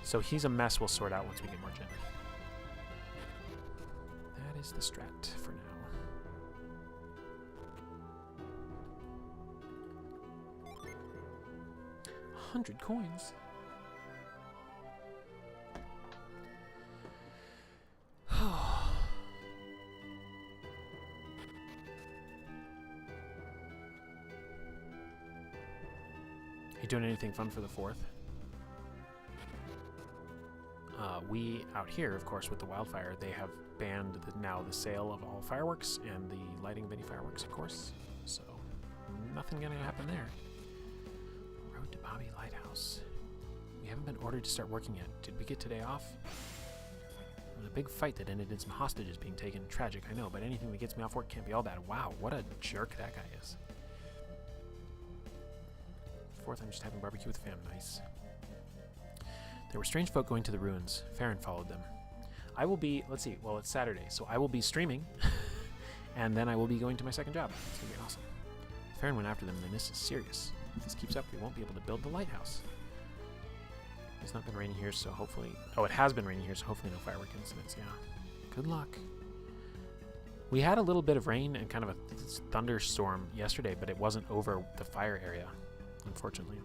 So he's a mess we'll sort out once we get more Jin. That is the strat for now. 100 coins. You doing anything fun for the 4th? We, out here, of course, with the wildfire, they have banned now the sale of all fireworks and the lighting of any fireworks, of course. So, nothing gonna happen there. Road to Bobby Lighthouse. We haven't been ordered to start working yet. Did we get today off? There was a big fight that ended in some hostages being taken. Tragic, I know, but anything that gets me off work can't be all bad. Wow, what a jerk that guy is. 4th, I'm just having barbecue with the fam. Nice. There were strange folk going to the ruins. Farron followed them. I will be, let's see, well, it's Saturday, so I will be streaming, and then I will be going to my second job. It's going to be awesome. Farron went after them, and this is serious. If this keeps up, we won't be able to build the lighthouse. It's not been raining here, so hopefully... Oh, it has been raining here, so hopefully no firework incidents, yeah. Good luck. We had a little bit of rain and kind of a thunderstorm yesterday, but it wasn't over the fire area, unfortunately.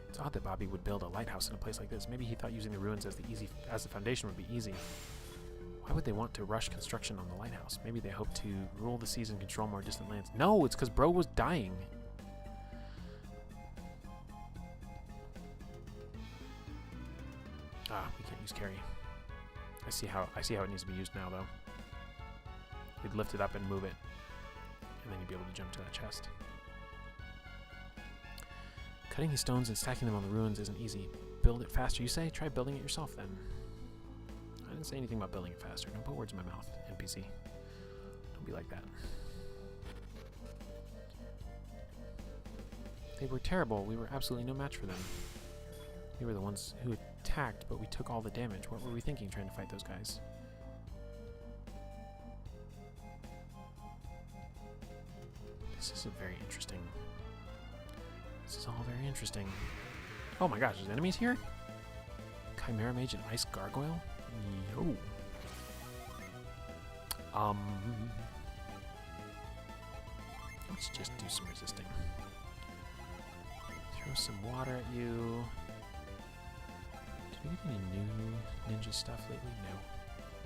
It's odd that Bobby would build a lighthouse in a place like this. Maybe he thought using the ruins as the foundation would be easy. Why would they want to rush construction on the lighthouse? Maybe they hope to rule the seas and control more distant lands. No, it's because bro was dying. Ah, we can't use carry. I see how it needs to be used now, though. You'd lift it up and move it, and then you'd be able to jump to that chest. Cutting these stones and stacking them on the ruins isn't easy. Build it faster, you say? Try building it yourself, then. I didn't say anything about building it faster. Don't put words in my mouth, NPC. Don't be like that. They were terrible. We were absolutely no match for them. We were the ones who attacked, but we took all the damage. What were we thinking trying to fight those guys? This is very interesting. This is all very interesting. Oh my gosh, there's enemies here? Chimera Mage and Ice Gargoyle? Yo. Let's just do some resisting. Throw some water at you. Did we get any new ninja stuff lately? No.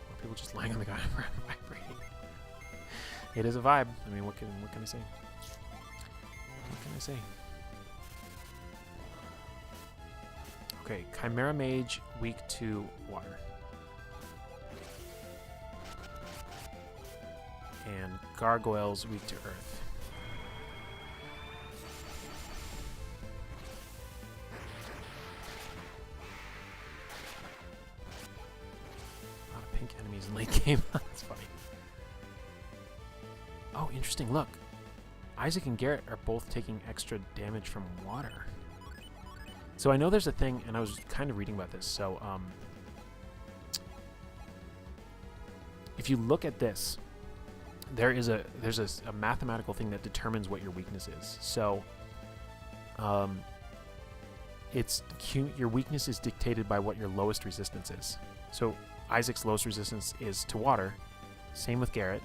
Or people just lying on the ground and vibrating. It is a vibe. I mean, what can I say? What can I say? Okay, Chimera Mage, weak to water. And Gargoyles, weak to earth. A lot of pink enemies in late game. That's funny. Oh, interesting. Look. Isaac and Garrett are both taking extra damage from water. So I know there's a thing, and I was kind of reading about this. So if you look at this, there's a mathematical thing that determines what your weakness is. So your weakness is dictated by what your lowest resistance is. So Isaac's lowest resistance is to water. Same with Garrett,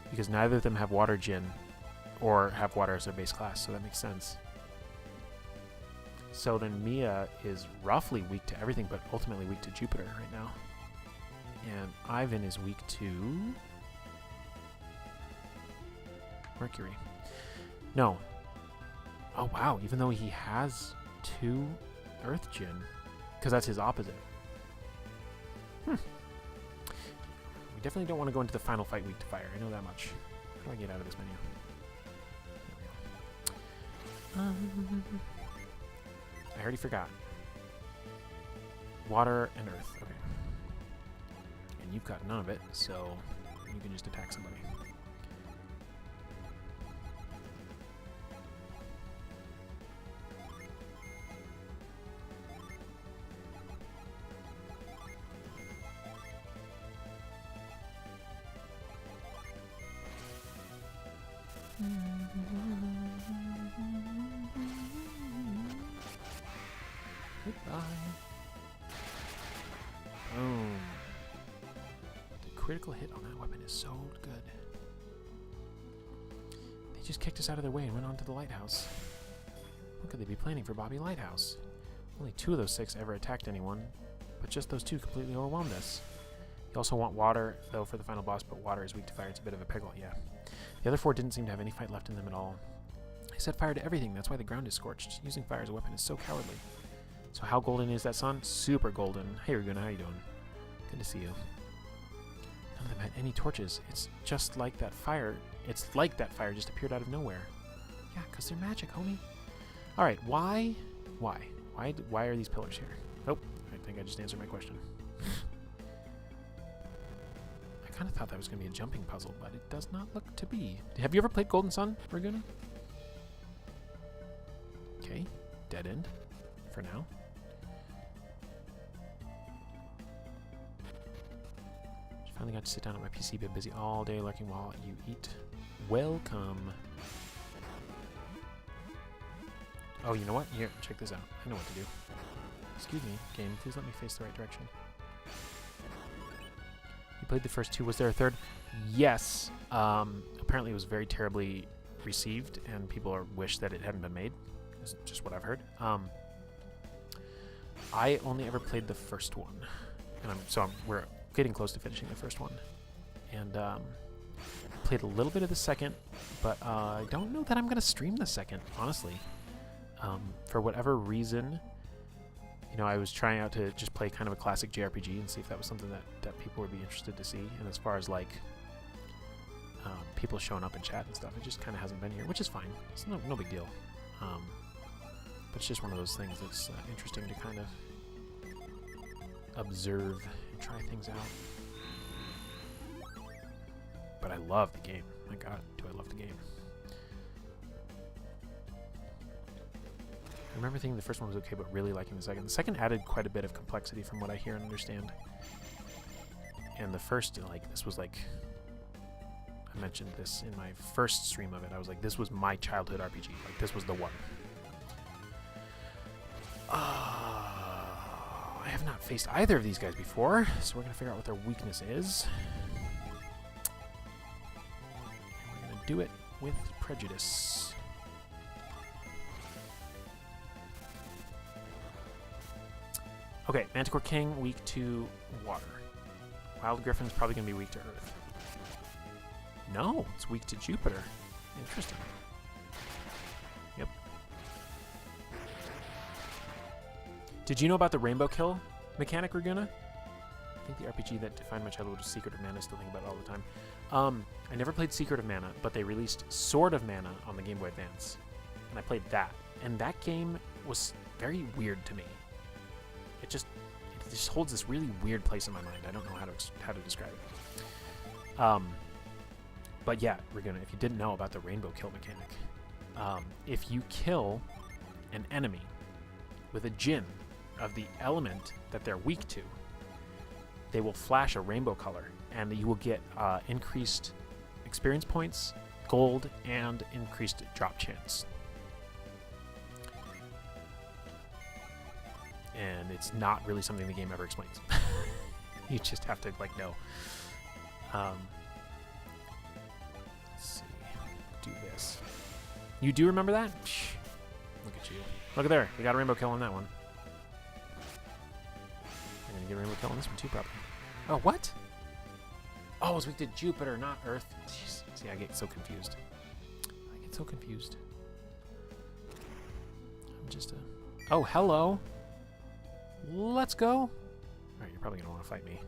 because neither of them have water Djinn or have water as their base class, so that makes sense. So then Mia is roughly weak to everything, but ultimately weak to Jupiter right now. And Ivan is weak to Mercury. No. Oh wow, even though he has 2 Earth Djinn, because that's his opposite. We definitely don't want to go into the final fight weak to fire. I know that much. How do I get out of this menu? There we go. I already forgot. Water and earth. Okay. And you've got none of it, so you can just attack somebody. Goodbye. Boom. The critical hit on that weapon is so good. They just kicked us out of their way and went on to the lighthouse. What could they be planning for Bobby Lighthouse? Only 2 of those 6 ever attacked anyone, but just those 2 completely overwhelmed us. You also want water, though, for the final boss, but water is weak to fire. It's a bit of a pickle, yeah. The other 4 didn't seem to have any fight left in them at all. They set fire to everything. That's why the ground is scorched. Using fire as a weapon is so cowardly. So how golden is that sun? Super golden. Hey, Raguna, how you doing? Good to see you. None of them had any torches. It's just like that fire. It's like that fire just appeared out of nowhere. Yeah, because they're magic, homie. All right, why are these pillars here? Oh, I think I just answered my question. I kind of thought that was going to be a jumping puzzle, but it does not look to be. Have you ever played Golden Sun, Raguna? Okay, dead end for now. Finally got to sit down at my PC, been busy all day lurking while you eat. Welcome. Oh, you know what? Here, check this out. I know what to do. Excuse me, game. Please let me face the right direction. You played the first 2. Was there a third? Yes. Apparently it was very terribly received, and people wish that it hadn't been made. That's just what I've heard. I only ever played the first one, and we're getting close to finishing the first one, and played a little bit of the second, but I don't know that I'm gonna stream the second, honestly. For whatever reason, you know, I was trying out to just play kind of a classic JRPG and see if that was something that people would be interested to see. And as far as like people showing up in chat and stuff, it just kind of hasn't been here, which is fine. It's no big deal. But it's just one of those things that's interesting to kind of observe and try things out. But I love the game. My God, do I love the game. I remember thinking the first one was okay, but really liking the second. The second added quite a bit of complexity from what I hear and understand. And the first, like, this was like, I mentioned this in my first stream of it. I was like, this was my childhood RPG. Like, this was the one. I have not faced either of these guys before, so we're going to figure out what their weakness is. And we're going to do it with prejudice. Okay, Manticore King, weak to water. Wild Griffin's probably going to be weak to earth. No, it's weak to Jupiter. Interesting. Yep. Did you know about the rainbow kill mechanic, Raguna? I think the RPG that defined my childhood was Secret of Mana. I still think about it all the time. I never played Secret of Mana, but they released Sword of Mana on the Game Boy Advance. And I played that. And that game was very weird to me. It just holds this really weird place in my mind. I don't know how to describe it. But yeah, Raguna, if you didn't know about the rainbow kill mechanic, if you kill an enemy with a djinn of the element that they're weak to, they will flash a rainbow color, and you will get increased experience points, gold, and increased drop chance. And it's not really something the game ever explains. You just have to, like, know. Let's see. Do this. You do remember that? Shh. Look at you. Look at there. You got a rainbow kill on that one. You're going to get a rainbow kill on this one too, probably. Oh, what? Oh, it's weak to Jupiter, not Earth. Jeez. See, I get so confused. I'm just a... Oh, hello. Let's go. All right, you're probably going to want to fight me.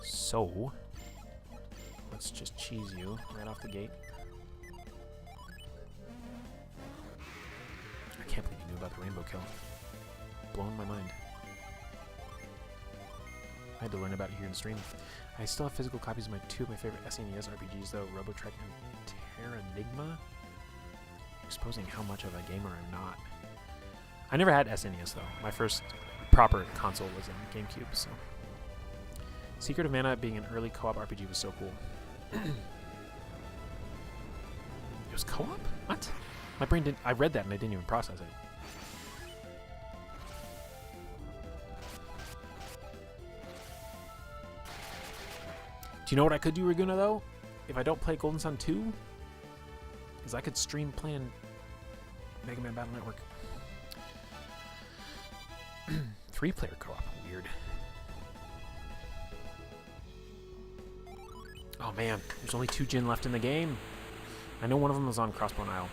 So, let's just cheese you right off the gate. I can't believe you knew about the rainbow kill. Blowing my mind. I had to learn about it here in stream. I still have physical copies of two of my favorite SNES RPGs, though, Robotrek and Terranigma. Exposing how much of a gamer I'm not. I never had SNES, though. My first proper console was in GameCube, so... Secret of Mana being an early co-op RPG was so cool. It was co-op? What? My brain didn't... I read that and I didn't even process it. Do you know what I could do, Raguna, though? If I don't play Golden Sun 2? Is I could stream playing Mega Man Battle Network. 3-player co-op. Weird. Oh man, there's only 2 Jinn left in the game. I know one of them is on Crossbone Isle.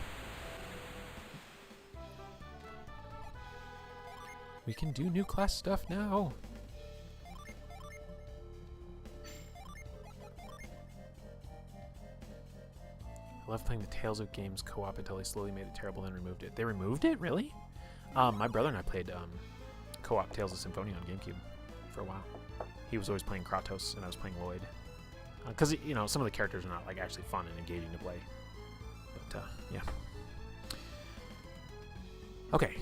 We can do new class stuff now. I love playing the Tales of Games co-op until they slowly made it terrible and removed it. They removed it? Really? My brother and I played co-op Tales of Symphonia on GameCube for a while. He was always playing Kratos and I was playing Lloyd. Because, you know, some of the characters are not like actually fun and engaging to play. But, yeah. Okay.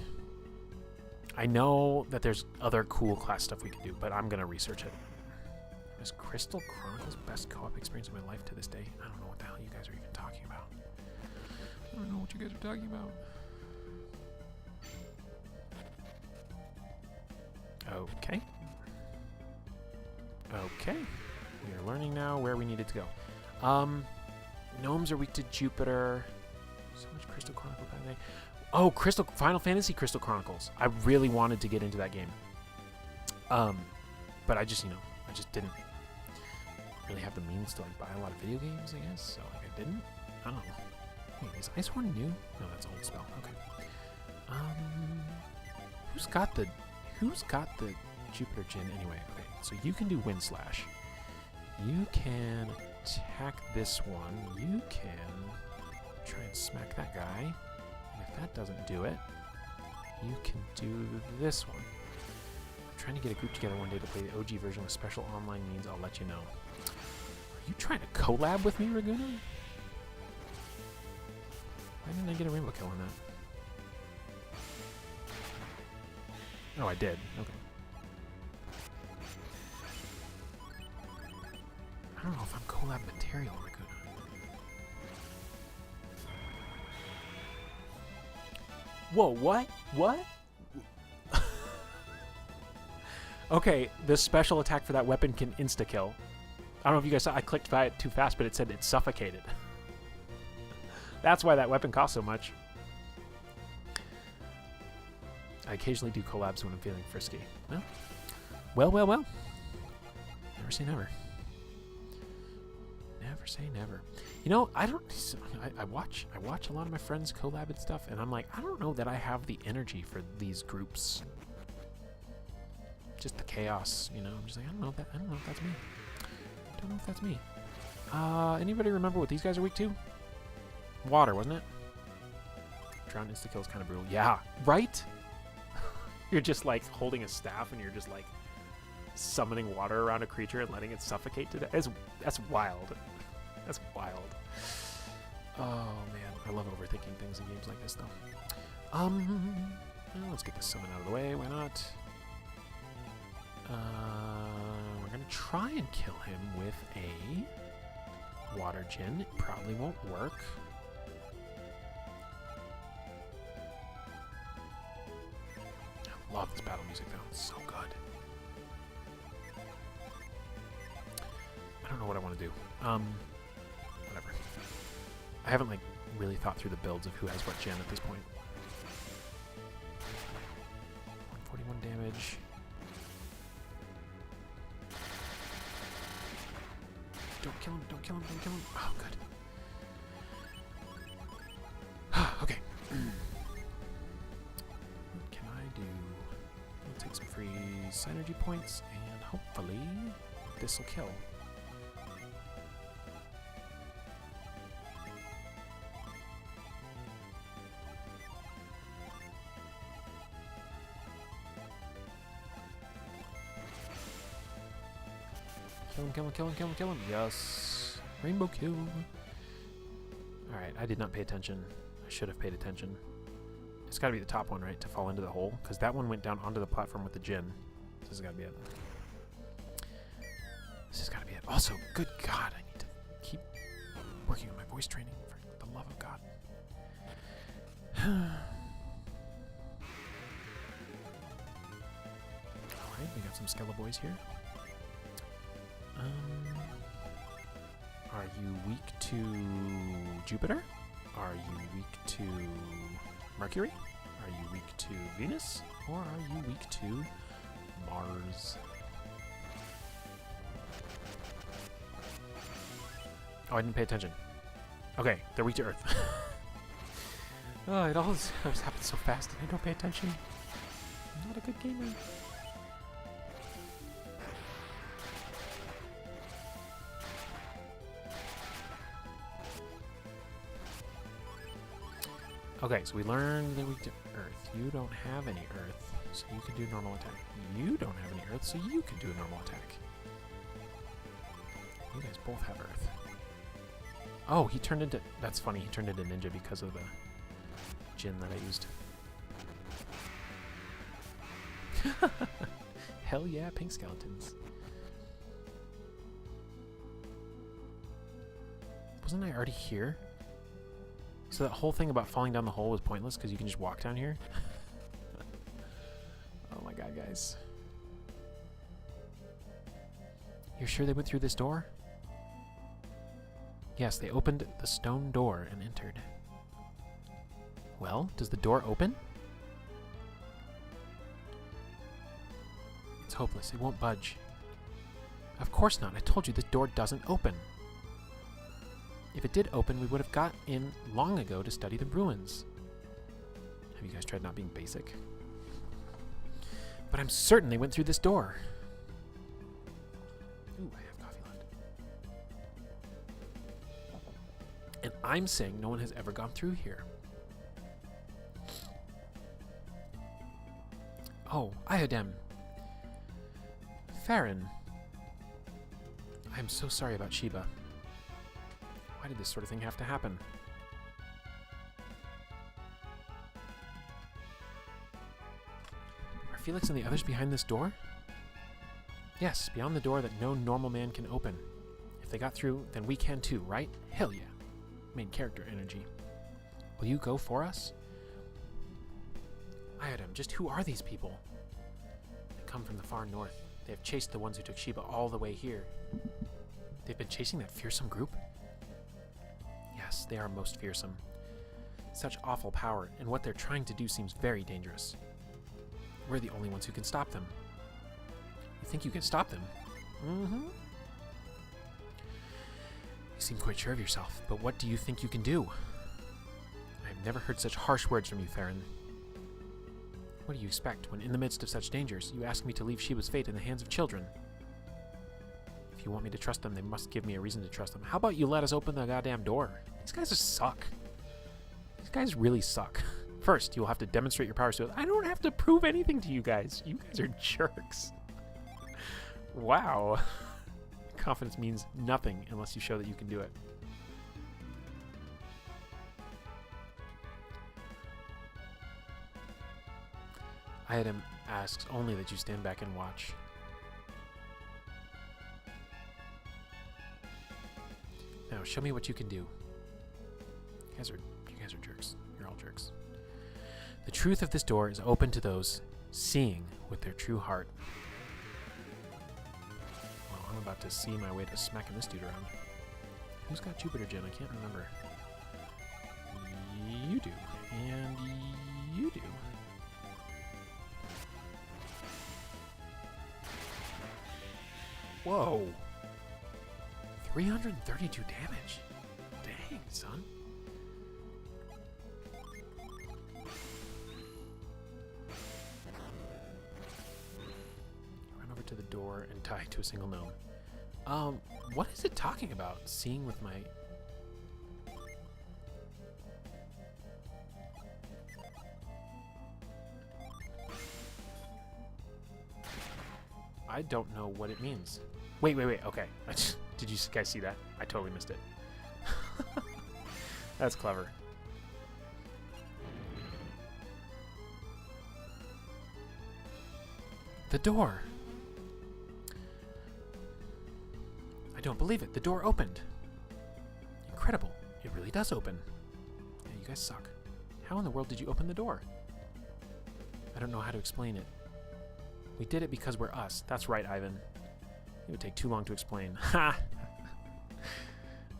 I know that there's other cool class stuff we can do, but I'm going to research it. Is Crystal Chronicles best co-op experience of my life to this day? I don't know what the hell you guys are even talking about. I don't know what you guys are talking about. Okay. Okay. We are learning now where we needed to go. Gnomes are weak to Jupiter. So much Crystal Chronicles by the way. Oh, Final Fantasy Crystal Chronicles. I really wanted to get into that game. But I just, I just didn't really have the means to like buy a lot of video games, I guess. So like I didn't. I don't know. Wait, is Icehorn new? No, that's old spell. Okay. Who's got the Jupiter Jinn anyway? Okay, so you can do Wind Slash. You can attack this one. You can try and smack that guy. And if that doesn't do it, you can do this one. I'm trying to get a group together one day to play the OG version with special online means. I'll let you know. Are you trying to collab with me, Raguna? Why didn't I get a rainbow kill on that? Oh, I did. Okay. I don't know if I'm collab material, Raguna. Whoa, what? What? Okay, the special attack for that weapon can insta-kill. I don't know if you guys saw, I clicked by it too fast, but it said it suffocated. That's why that weapon costs so much. I occasionally do collabs when I'm feeling frisky. Well. Never say never. Never say never. You know, I watch a lot of my friends collab and stuff, and I'm like, I don't know that I have the energy for these groups. Just the chaos, you know. I'm just like, I don't know if that's me. Don't know if that's me. Anybody remember what these guys are weak to? Water, wasn't it? Drown insta-kill is kind of brutal. Yeah, right? You're just like holding a staff and you're just like summoning water around a creature and letting it suffocate to death. That's wild. That's wild. Oh man, I love overthinking things in games like this though. Well, let's get this summon out of the way. Why not? We're gonna try and kill him with a water Jinn. It probably won't work. I love this battle music though. It's so good. I don't know what I want to do. Whatever. I haven't like really thought through the builds of who has what Jinn at this point. 141 damage. Don't kill him, don't kill him, don't kill him. Oh, good. Okay. What can I do? I'll take some free synergy points, and hopefully this will kill. Kill him. Yes. Rainbow kill. Alright, I did not pay attention. I should have paid attention. It's gotta be the top one, right? To fall into the hole? Because that one went down onto the platform with the Jinn. This has gotta be it. This has gotta be it. Also, good God, I need to keep working on my voice training for the love of God. Alright, we got some Skeleboys here. Are you weak to Jupiter? Are you weak to Mercury? Are you weak to Venus? Or are you weak to Mars. Oh, I didn't pay attention. Okay, they're weak to Earth. Oh, it always happens so fast and I don't pay attention. I'm not a good gamer. Okay, so we learned that we do Earth. You don't have any Earth, so you can do normal attack. You don't have any Earth, so you can do a normal attack. You guys both have Earth. Oh, he turned into... That's funny, he turned into Ninja because of the Jinn that I used. Hell yeah, pink skeletons. Wasn't I already here? So that whole thing about falling down the hole was pointless because you can just walk down here? Oh my god, guys. You're sure they went through this door? Yes, they opened the stone door and entered. Well, does the door open? It's hopeless. It won't budge. Of course not. I told you this door doesn't open. If it did open, we would have got in long ago to study the ruins. Have you guys tried not being basic? But I'm certain they went through this door. Ooh, I have coffee left. And I'm saying no one has ever gone through here. Oh, Iodem. Farron. I'm so sorry about Sheba. Why did this sort of thing have to happen? Are Felix and the others behind this door? Yes, beyond the door that no normal man can open. If they got through, then we can too, right? Hell yeah. Main character energy. Will you go for us? Iodem, just who are these people? They come from the far north. They have chased the ones who took Sheba all the way here. They've been chasing that fearsome group? Yes, they are most fearsome. Such awful power, and what they're trying to do seems very dangerous. We're the only ones who can stop them. You think you can stop them? Mm-hmm. You seem quite sure of yourself, but what do you think you can do? I've never heard such harsh words from you, Farron. What do you expect when, in the midst of such dangers, you ask me to leave Sheba's fate in the hands of children? If you want me to trust them, they must give me a reason to trust them. How about you let us open the goddamn door? These guys just suck. These guys really suck. First, you'll have to demonstrate your powers to us. I don't have to prove anything to you guys. You guys are jerks. Wow. Confidence means nothing unless you show that you can do it. Iodem asks only that you stand back and watch. Now, show me what you can do. You guys are jerks. You're all jerks. The truth of this door is open to those seeing with their true heart. Well, I'm about to see my way to smacking this dude around. Who's got Jupiter Gem? I can't remember. You do. And you do. Whoa. 332 damage. Dang, son. Run over to the door and tie to a single gnome. What is it talking about? Seeing with my... I don't know what it means. Wait, okay. Did you guys see that? I totally missed it. That's clever. The door. I don't believe it. The door opened. Incredible. It really does open. Yeah, you guys suck. How in the world did you open the door? I don't know how to explain it. We did it because we're us. That's right, Ivan. It would take too long to explain. Ha!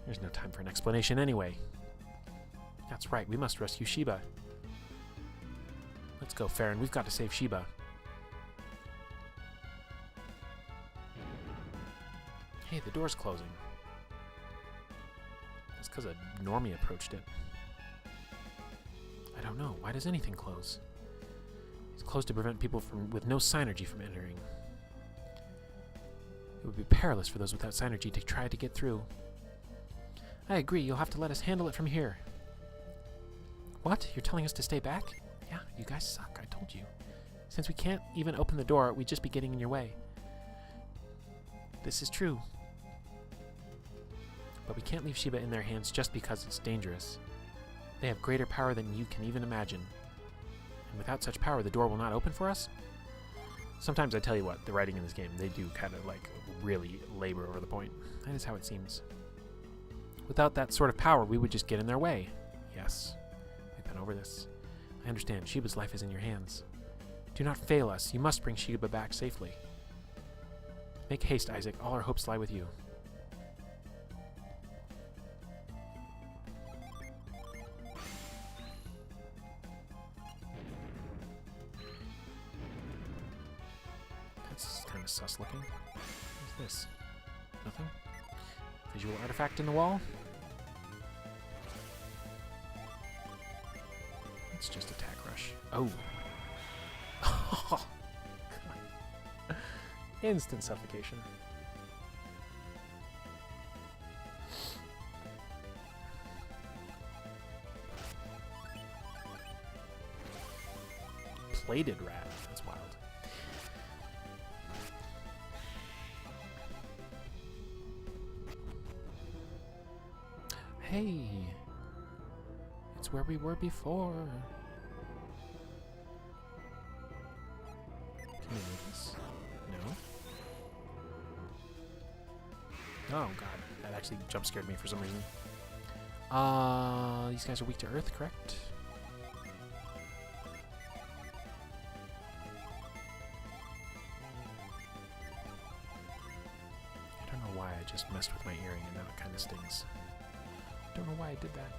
There's no time for an explanation anyway. That's right, we must rescue Sheba. Let's go, Farron. We've got to save Sheba. Hey, the door's closing. That's because a normie approached it. I don't know. Why does anything close? It's closed to prevent people with no synergy from entering. It would be perilous for those without synergy to try to get through. I agree. You'll have to let us handle it from here. What? You're telling us to stay back? Yeah, you guys suck. I told you. Since we can't even open the door, we'd just be getting in your way. This is true. But we can't leave Sheba in their hands just because it's dangerous. They have greater power than you can even imagine. And without such power, the door will not open for us? Sometimes I tell you what, the writing in this game, they do kind of like really labor over the point. That is how it seems. Without that sort of power, we would just get in their way. Yes, we've been over this. I understand. Sheba's life is in your hands. Do not fail us. You must bring Sheba back safely. Make haste, Isaac. All our hopes lie with you. That's kind of sus looking. What's this? Nothing? Visual artifact in the wall? It's just attack rush. Oh. Instant suffocation. Plated rat. That's wild. Hey. It's where we were before. Can we move this? No. Oh god, that actually jump scared me for some reason. These guys are weak to earth, correct? I don't know why I just messed with my earring and now it kind of stings. Don't know why I did that.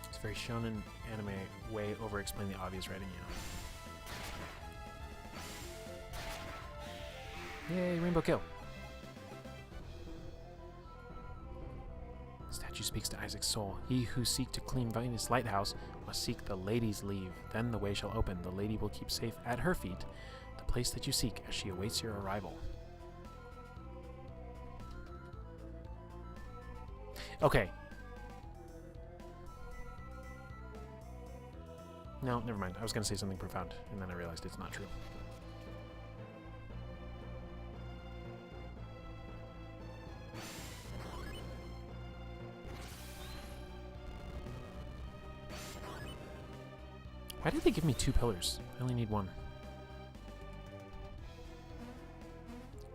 It's very shonen anime way over-explain the obvious writing, Yay, rainbow kill. The statue speaks to Isaac's soul. He who seek to clean Venus Lighthouse must seek the lady's leave. Then the way shall open. The lady will keep safe at her feet the place that you seek as she awaits your arrival. Okay. No, never mind. I was going to say something profound, and then I realized it's not true. Why did they give me 2 pillars? I only need 1.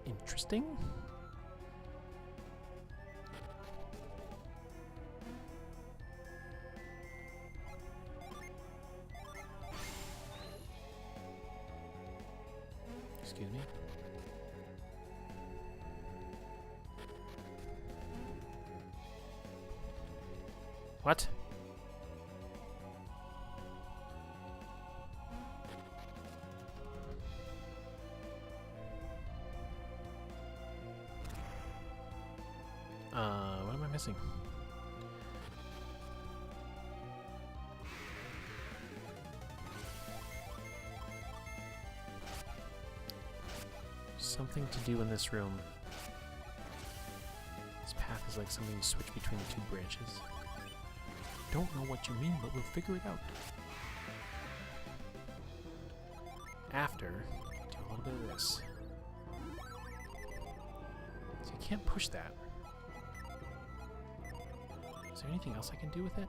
Interesting. Excuse me. What? What am I missing? Something to do in this room. This path is like something you switch between the 2 branches. Don't know what you mean, but we'll figure it out. After, do a little bit of this. So you can't push that. Is there anything else I can do with it?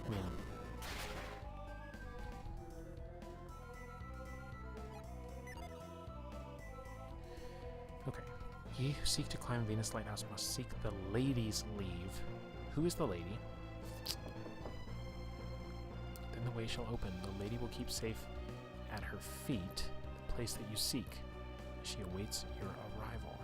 I mean... Okay. Ye who seek to climb Venus Lighthouse must seek the lady's leave. Who is the lady? Then the way shall open. The lady will keep safe at her feet the place that you seek. She awaits your arrival.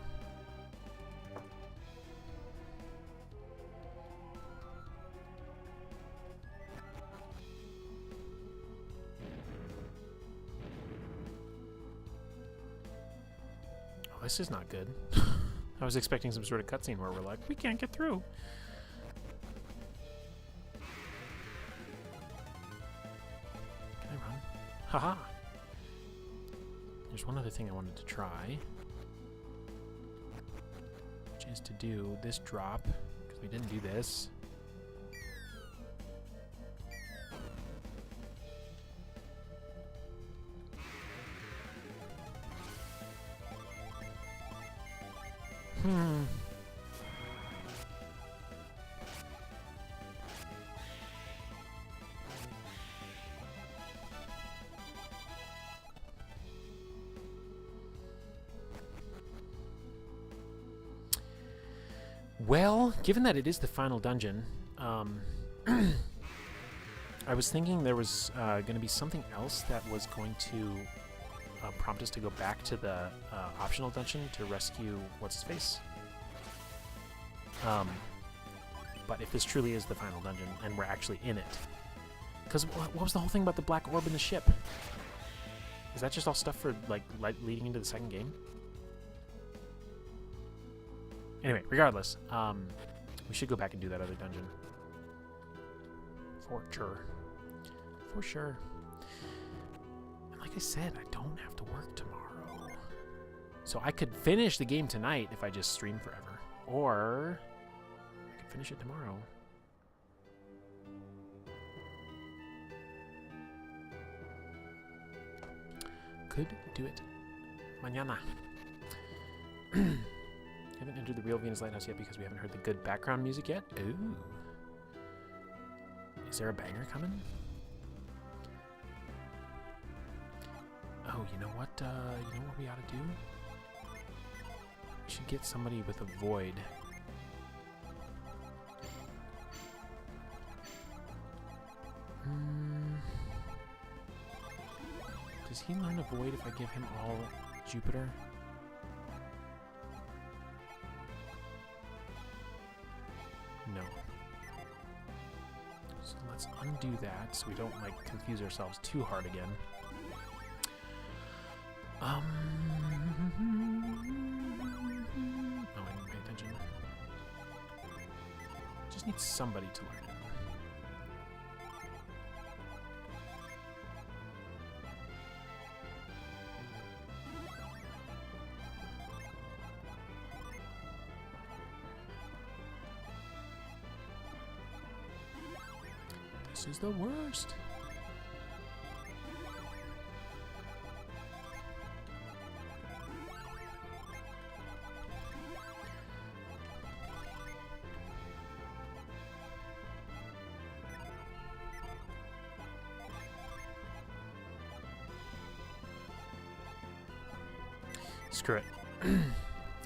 this is not good. I was expecting some sort of cutscene where we're like, we can't get through. Can I run? Haha! There's one other thing I wanted to try, which is to do this drop, because we didn't do this. Well, given that it is the final dungeon, I was thinking there was going to be something else that was going to prompt us to go back to the optional dungeon to rescue what's-his-face. But if this truly is the final dungeon and we're actually in it, because what was the whole thing about the black orb in the ship? Is that just all stuff for like leading into the second game? Anyway, regardless, we should go back and do that other dungeon. For sure. For sure. And like I said, I don't have to work tomorrow. So I could finish the game tonight if I just stream forever. Or I could finish it tomorrow. Could do it mañana. Haven't entered the real Venus Lighthouse yet because we haven't heard the good background music yet. Ooh. Is there a banger coming? Oh, you know what? You know what we ought to do? We should get somebody with a void. Does he learn a void if I give him all Jupiter? No. So let's undo that so we don't like confuse ourselves too hard again. Oh, I didn't pay attention. Just need somebody to learn it. This is the worst. Screw it.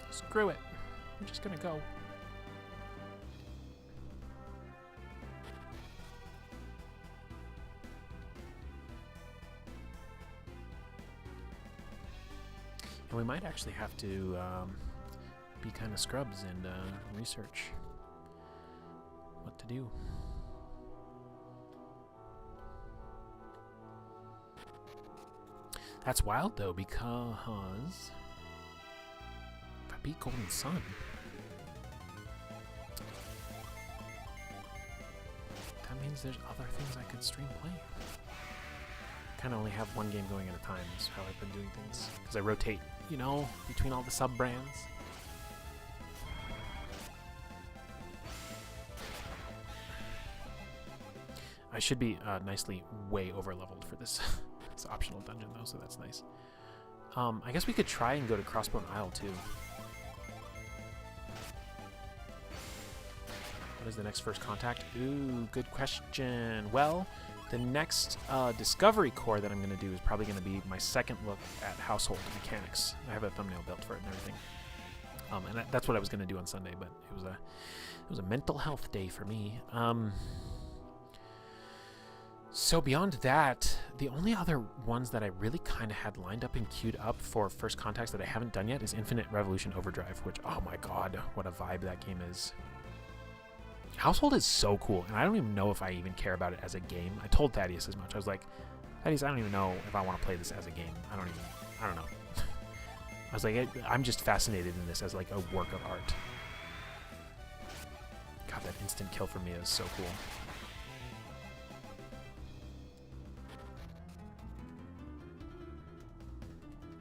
Screw it. I'm just gonna go. And we might actually have to be kind of scrubs and research what to do. That's wild, though, because if I beat Golden Sun, that means there's other things I could stream playing. Kind of only have one game going at a time is how I've been doing things, because I rotate, you know, between all the sub-brands. I should be nicely way over-leveled for this this optional dungeon, though, so that's nice. I guess we could try and go to Crossbone Isle, too. What is the next first contact? Ooh, good question. Well, the next Discovery Core that I'm going to do is probably going to be my second look at household mechanics. I have a thumbnail built for it and everything. And that's what I was going to do on Sunday, but it was a mental health day for me. So beyond that, the only other ones that I really kind of had lined up and queued up for first contacts that I haven't done yet is Infinite Revolution Overdrive, which, oh my god, what a vibe that game is. Household is so cool, and I don't even know if I even care about it as a game. I told Thaddeus as much. I was like, Thaddeus, I don't even know if I want to play this as a game. I don't know. I was like, I'm just fascinated in this as like a work of art. God, that instant kill for me is so cool.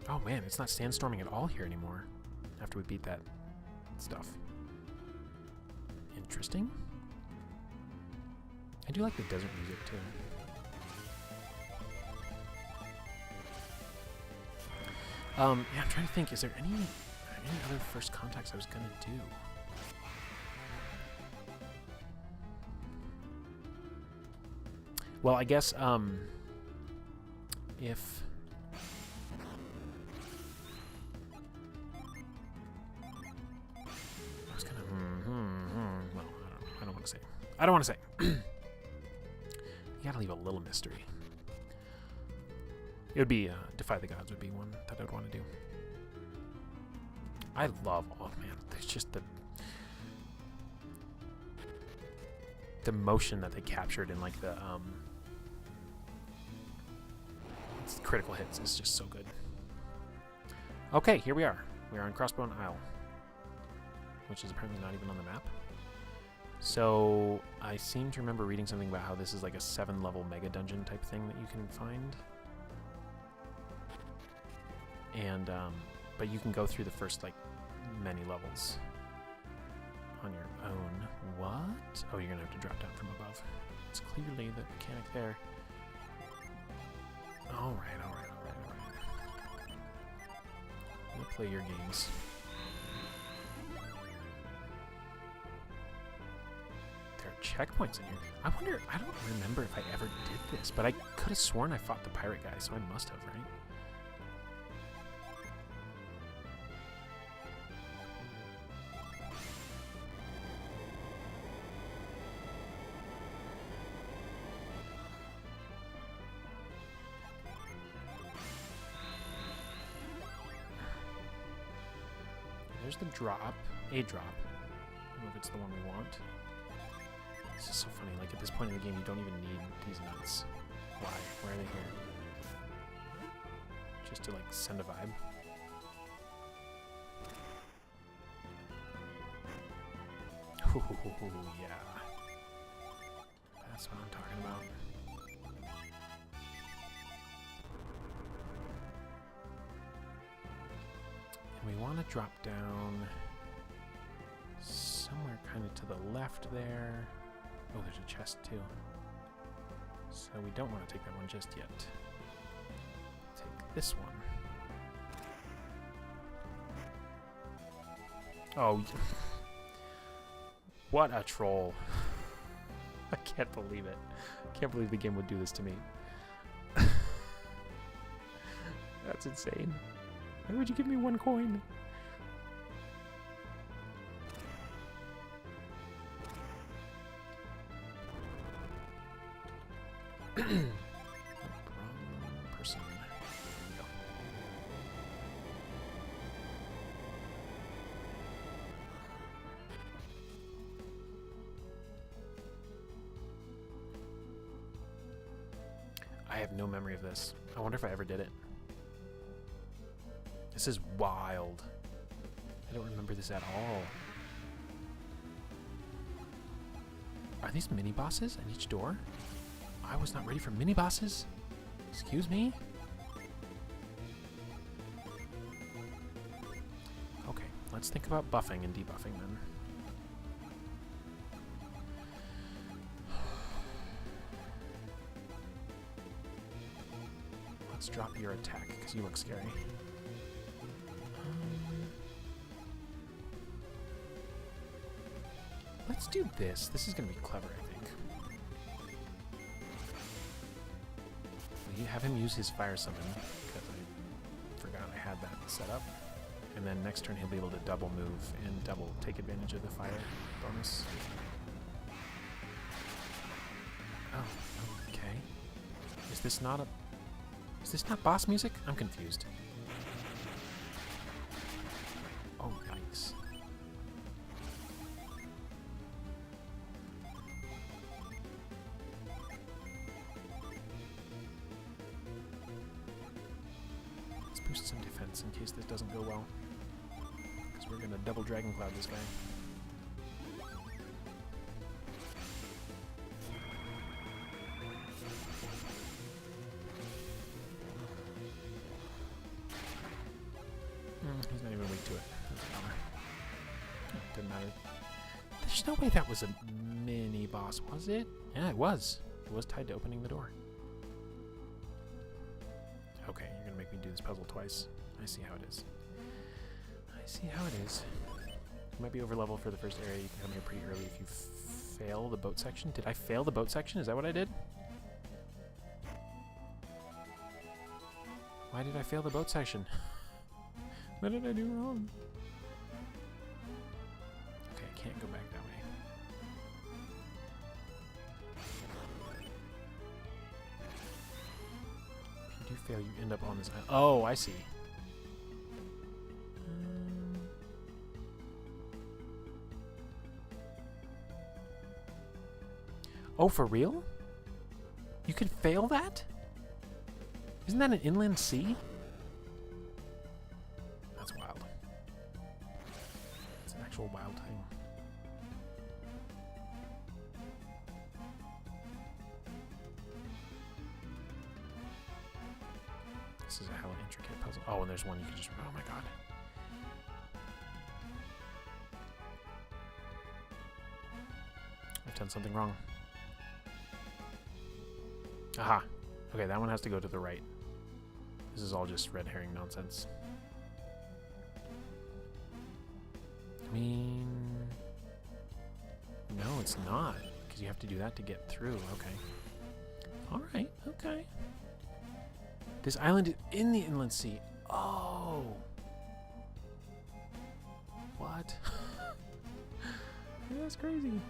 Oh man, it's not sandstorming at all here anymore after we beat that stuff. Interesting. I do like the desert music too. Yeah, I'm trying to think, is there any other first contacts I was gonna do? Well, I guess, if... I was gonna... Well, I don't want to say. I don't want to say. You gotta leave a little mystery. It would be, Defy the Gods would be one that I would want to do. I love, oh man, there's just the motion that they captured in like the, critical hits is just so good. Okay, here we are. We are on Crossbone Isle, which is apparently not even on the map. So, I seem to remember reading something about how this is like a 7-level mega dungeon type thing that you can find. And, but you can go through the first, like, many levels on your own. What? Oh, you're gonna have to drop down from above. It's clearly the mechanic there. Alright. We'll play your games. There are checkpoints in here. I wonder, I don't remember if I ever did this, but I could have sworn I fought the pirate guy, so I must have, right? There's the drop. A drop. I don't know if it's the one we want. This is so funny. Like, at this point in the game, you don't even need these nuts. Why? Why are they here? Just to, like, send a vibe? Ooh, yeah. That's what I'm talking about. And we want to drop down somewhere kind of to the left there. Oh, there's a chest too. So we don't want to take that one just yet. Take this one. Oh, what a troll. I can't believe it. I can't believe the game would do this to me. That's insane. Why would you give me 1 coin? Wrong person. There we go. I have no memory of this. I wonder if I ever did it. This is wild. I don't remember this at all. Are these mini-bosses at each door? I was not ready for mini-bosses? Excuse me? Okay, let's think about buffing and debuffing then. Let's drop your attack, because you look scary. Let's do this. This is going to be clever, I think. Will you have him use his fire summon? Because I forgot I had that set up. And then next turn he'll be able to double move and double take advantage of the fire bonus. Oh, okay. Is this not boss music? I'm confused. Oh, yikes. boost some defense in case this doesn't go well. Because we're going to double Dragon Cloud this guy. He's not even weak to it. Didn't matter. There's no way that was a mini boss, was it? Yeah, it was. It was tied to opening the door. Okay, you're gonna make me do this puzzle twice. I see how it is. I see how it is. You might be over level for the first area. You can come here pretty early if you fail the boat section. Did I fail the boat section? Is that what I did? Why did I fail the boat section? What did I do wrong? Okay, I can't go back that way. If you do fail, you end up on this island. Oh, I see. Oh, for real? You can fail that? Isn't that an inland sea? That's wild. It's an actual wild thing. This is a hella intricate puzzle. Oh, and there's one you can just... Oh my god. I've done something wrong. Aha. Okay, that one has to go to the right. This is all just red herring nonsense. I mean... No, it's not. Because you have to do that to get through. Okay. Alright, okay. This island is in the inland sea. Oh! What? That's crazy.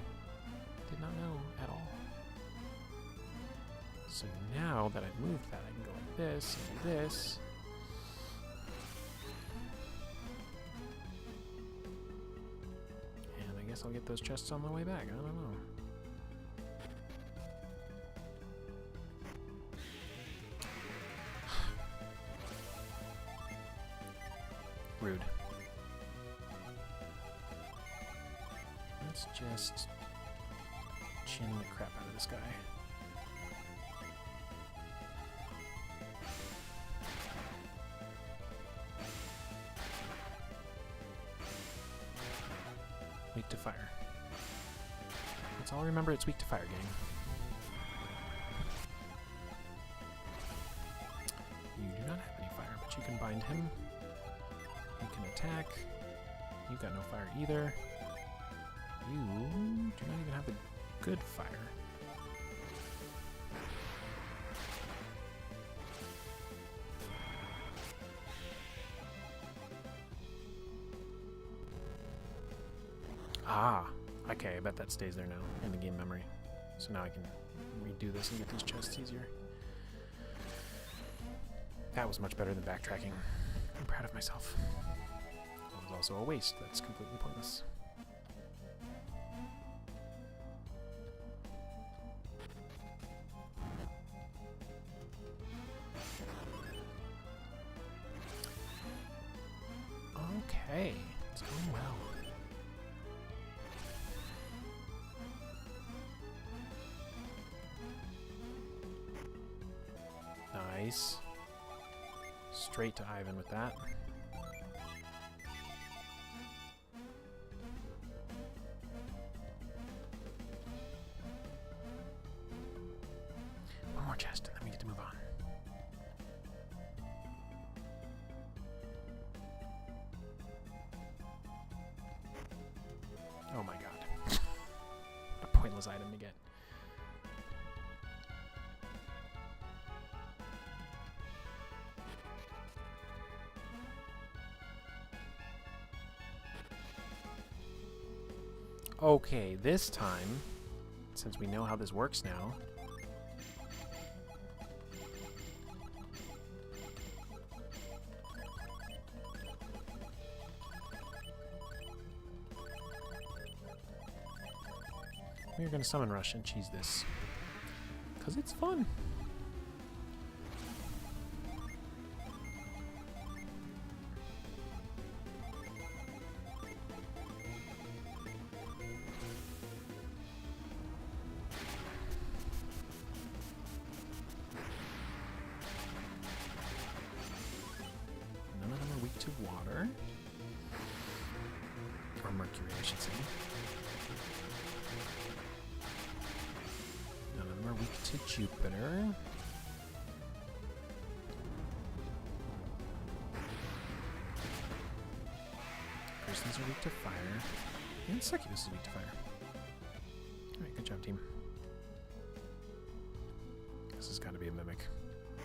Did not know at all. So now that I've moved that, I can go like this and do this. And I guess I'll get those chests on the way back. I don't know. Rude. Let's just chin the crap out of this guy. Weak to fire. Let's all remember it's weak to fire, gang. You do not have any fire, but you can bind him. You can attack. You've got no fire either. You do not even have a good fire. Ah, okay, I bet that stays there now in the game memory. So now I can redo this and get these chests easier. That was much better than backtracking. I'm proud of myself. It was also a waste. That's completely pointless. Okay, it's going well. Nice. Straight to Ivan with that. One more chest, and then we get to move on. Oh my god. A pointless item to get. Okay, this time, since we know how this works now, we're going to summon rush and cheese this, because it's fun. Mercury, I should say. None of them are weak to Jupiter. Persons are weak to fire. And Succubus is weak to fire. Alright, good job, team. This has got to be a mimic.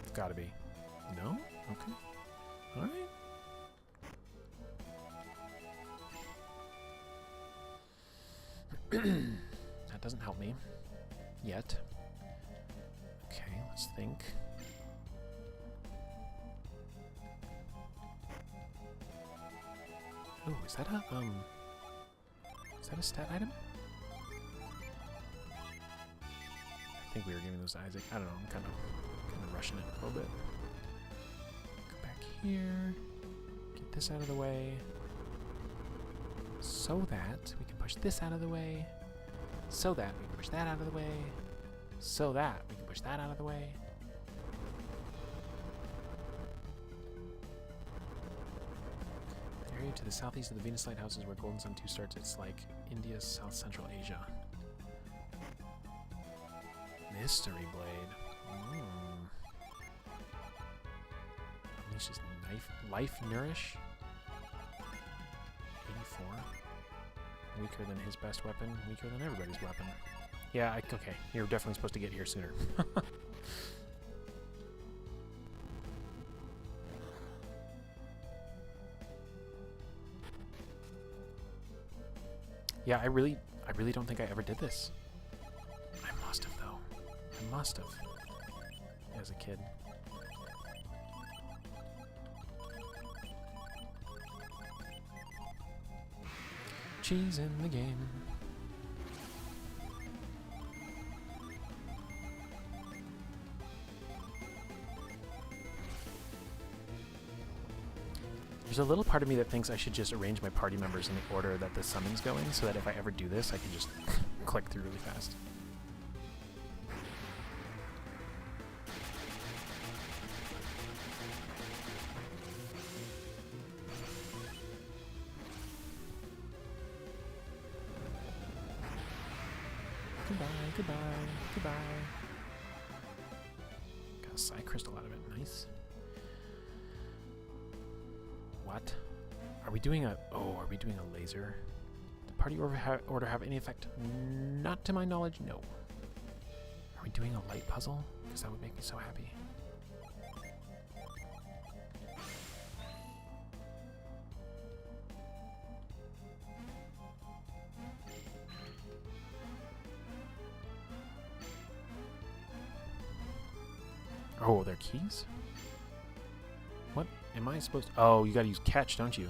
It's got to be. No? Okay. Alright. That doesn't help me. Yet. Okay, let's think. Oh, is that a stat item? I think we were giving those to Isaac. I don't know, I'm kind of rushing it a little bit. Go back here. Get this out of the way. So that we can push this out of the way. So that we can push that out of the way. So that we can push that out of the way. The area to the southeast of the Venus Lighthouse is where Golden Sun 2 starts. It's like India's South Central Asia. Mystery Blade. Unleashes life nourish. 84. Weaker than his best weapon. Weaker than everybody's weapon. Yeah, okay. You're definitely supposed to get here sooner. Yeah, I really don't think I ever did this. I must have, though. I must have. As a kid. Cheese in the game. There's a little part of me that thinks I should just arrange my party members in the order that the summon's going, so that if I ever do this, I can just click through really fast. Goodbye. Got a psi crystal out of it. Nice. What? Are we doing a... Oh, are we doing a laser? Did party order have any effect? Not to my knowledge, no. Are we doing a light puzzle? Because that would make me so happy. Oh, they're keys? What am I supposed to... Oh, you gotta use catch, don't you?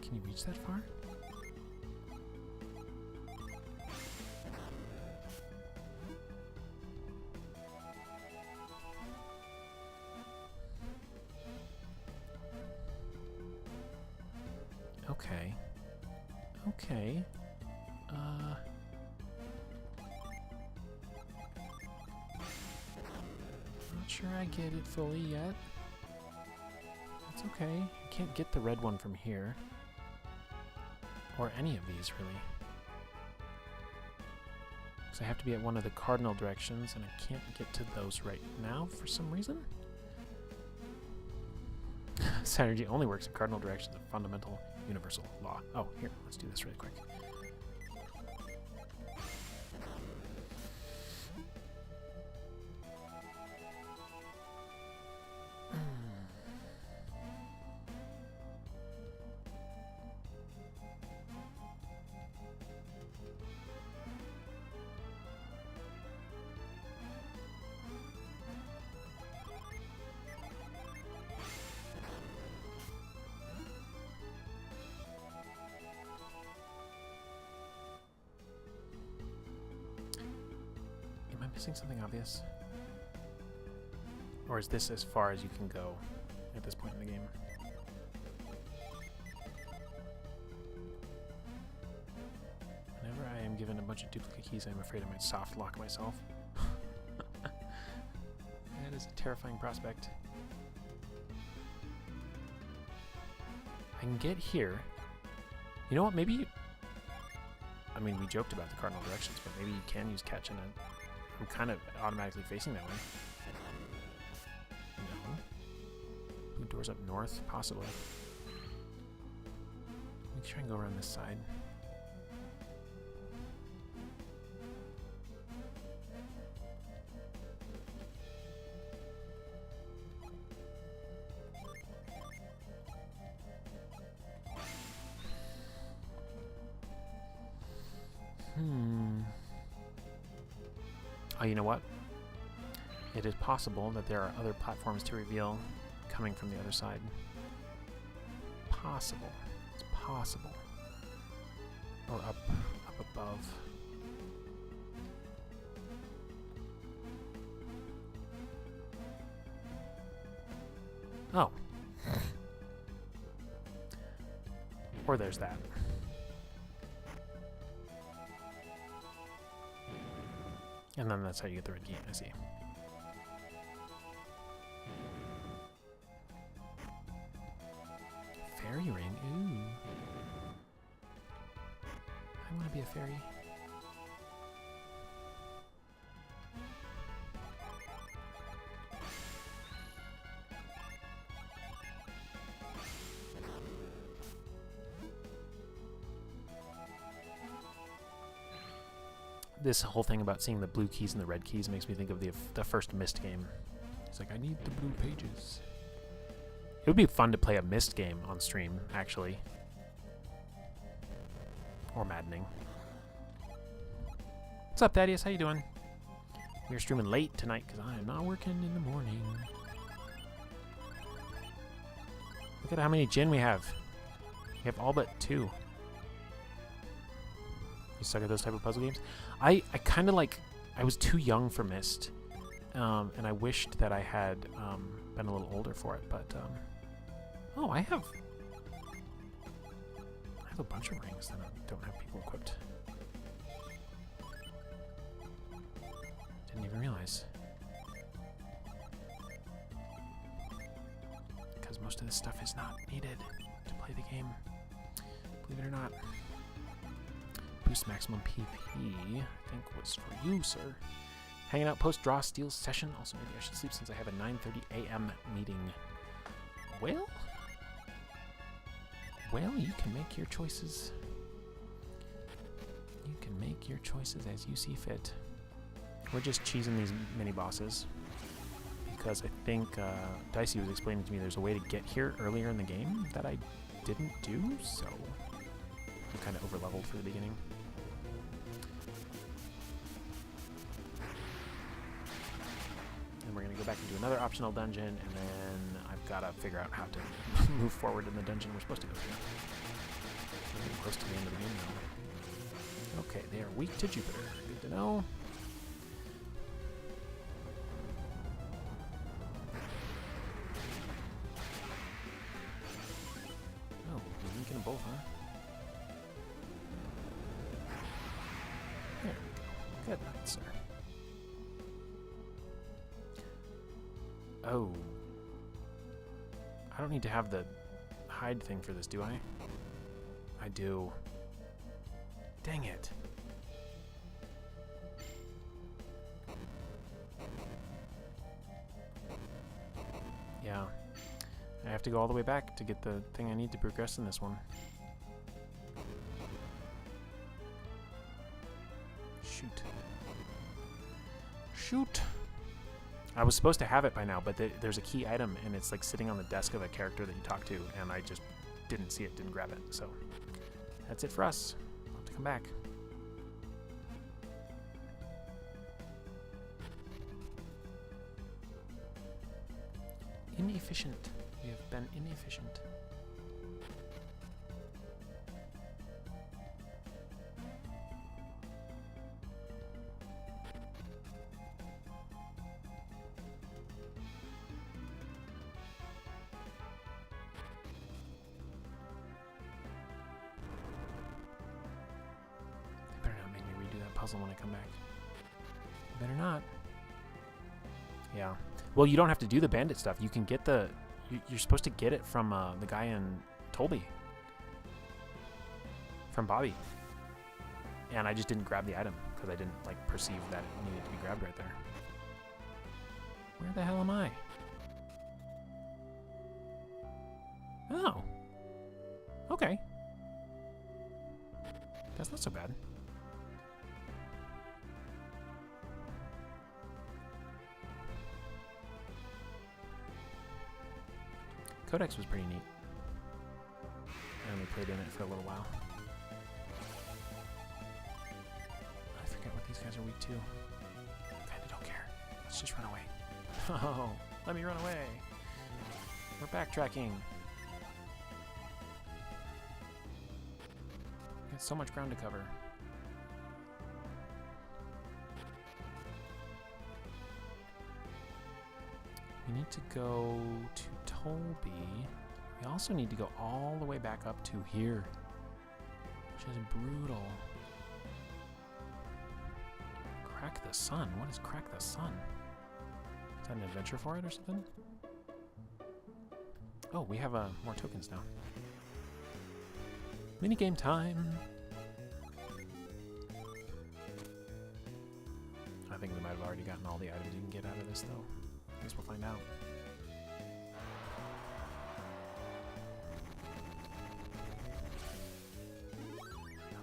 Can you reach that far? Okay. Okay. Not sure I get it fully yet. That's okay. I can't get the red one from here. Or any of these, really. Because I have to be at one of the cardinal directions, and I can't get to those right now for some reason. Synergy only works in cardinal directions of fundamental universal law. Oh, here, let's do this really quick. Missing something obvious? Or is this as far as you can go at this point in the game? Whenever I am given a bunch of duplicate keys, I'm afraid I might soft lock myself. That is a terrifying prospect. I can get here. You know what? Maybe... I mean, we joked about the cardinal directions, but maybe you can use catch in it. I'm kind of automatically facing that way. No. Blue doors up north? Possibly. Let me try and go around this side. Oh, you know what? It is possible that there are other platforms to reveal coming from the other side. Possible. It's possible. Or up above. Oh. Or there's that. And then that's how you get the red key, I see. Fairy ring, ooh. I want to be a fairy. This whole thing about seeing the blue keys and the red keys makes me think of the first Myst game. It's like, I need the blue pages. It would be fun to play a Myst game on stream, actually. Or maddening. What's up, Thaddeus? How you doing? We're streaming late tonight because I am not working in the morning. Look at how many Jinn we have. We have all but 2. You suck at those type of puzzle games? I kind of like... I was too young for Myst. And I wished that I had been a little older for it, but... oh, I have a bunch of rings that I don't have people equipped. Didn't even realize. Because most of this stuff is not needed to play the game. Believe it or not. Boost maximum PP, I think was for you, sir. Hanging out post-draw steal session. Also, maybe I should sleep since I have a 9:30 a.m. meeting. Well, you can make your choices. You can make your choices as you see fit. We're just cheesing these mini-bosses. Because I think Dicey was explaining to me there's a way to get here earlier in the game that I didn't do, so I'm kind of over-leveled for the beginning. And we're going to go back and do another optional dungeon, and then I've got to figure out how to move forward in the dungeon we're supposed to go through. We're getting close to the end of the game now. Okay, they are weak to Jupiter. Good to know. Oh, we're linking them both, huh? There we go. Good night, sir. Oh. I don't need to have the hide thing for this, do I? I do. Dang it. Yeah. I have to go all the way back to get the thing I need to progress in this one. Shoot. Shoot! I was supposed to have it by now, but there's a key item, and it's like sitting on the desk of a character that you talk to, and I just didn't see it, didn't grab it. So that's it for us. I'll have to come back. Inefficient. We have been inefficient. Puzzle when I come back. Better not. Yeah. Well, you don't have to do the bandit stuff. You can get the... You're supposed to get it from the guy in Toby. From Bobby. And I just didn't grab the item because I didn't like perceive that it needed to be grabbed right there. Where the hell am I? Oh. Okay. That's not so bad. Codex was pretty neat. I only played in it for a little while. I forget what these guys are weak to. Kinda don't care. Let's just run away. Oh, let me run away. We're backtracking. Got so much ground to cover. We need to go to Toby. We also need to go all the way back up to here, which is brutal. Crack the Sun? What is Crack the Sun? Is that an adventure for it or something? Oh, we have more tokens now. Minigame time! I think we might have already gotten all the items you can get out of this, though. I guess we'll find out.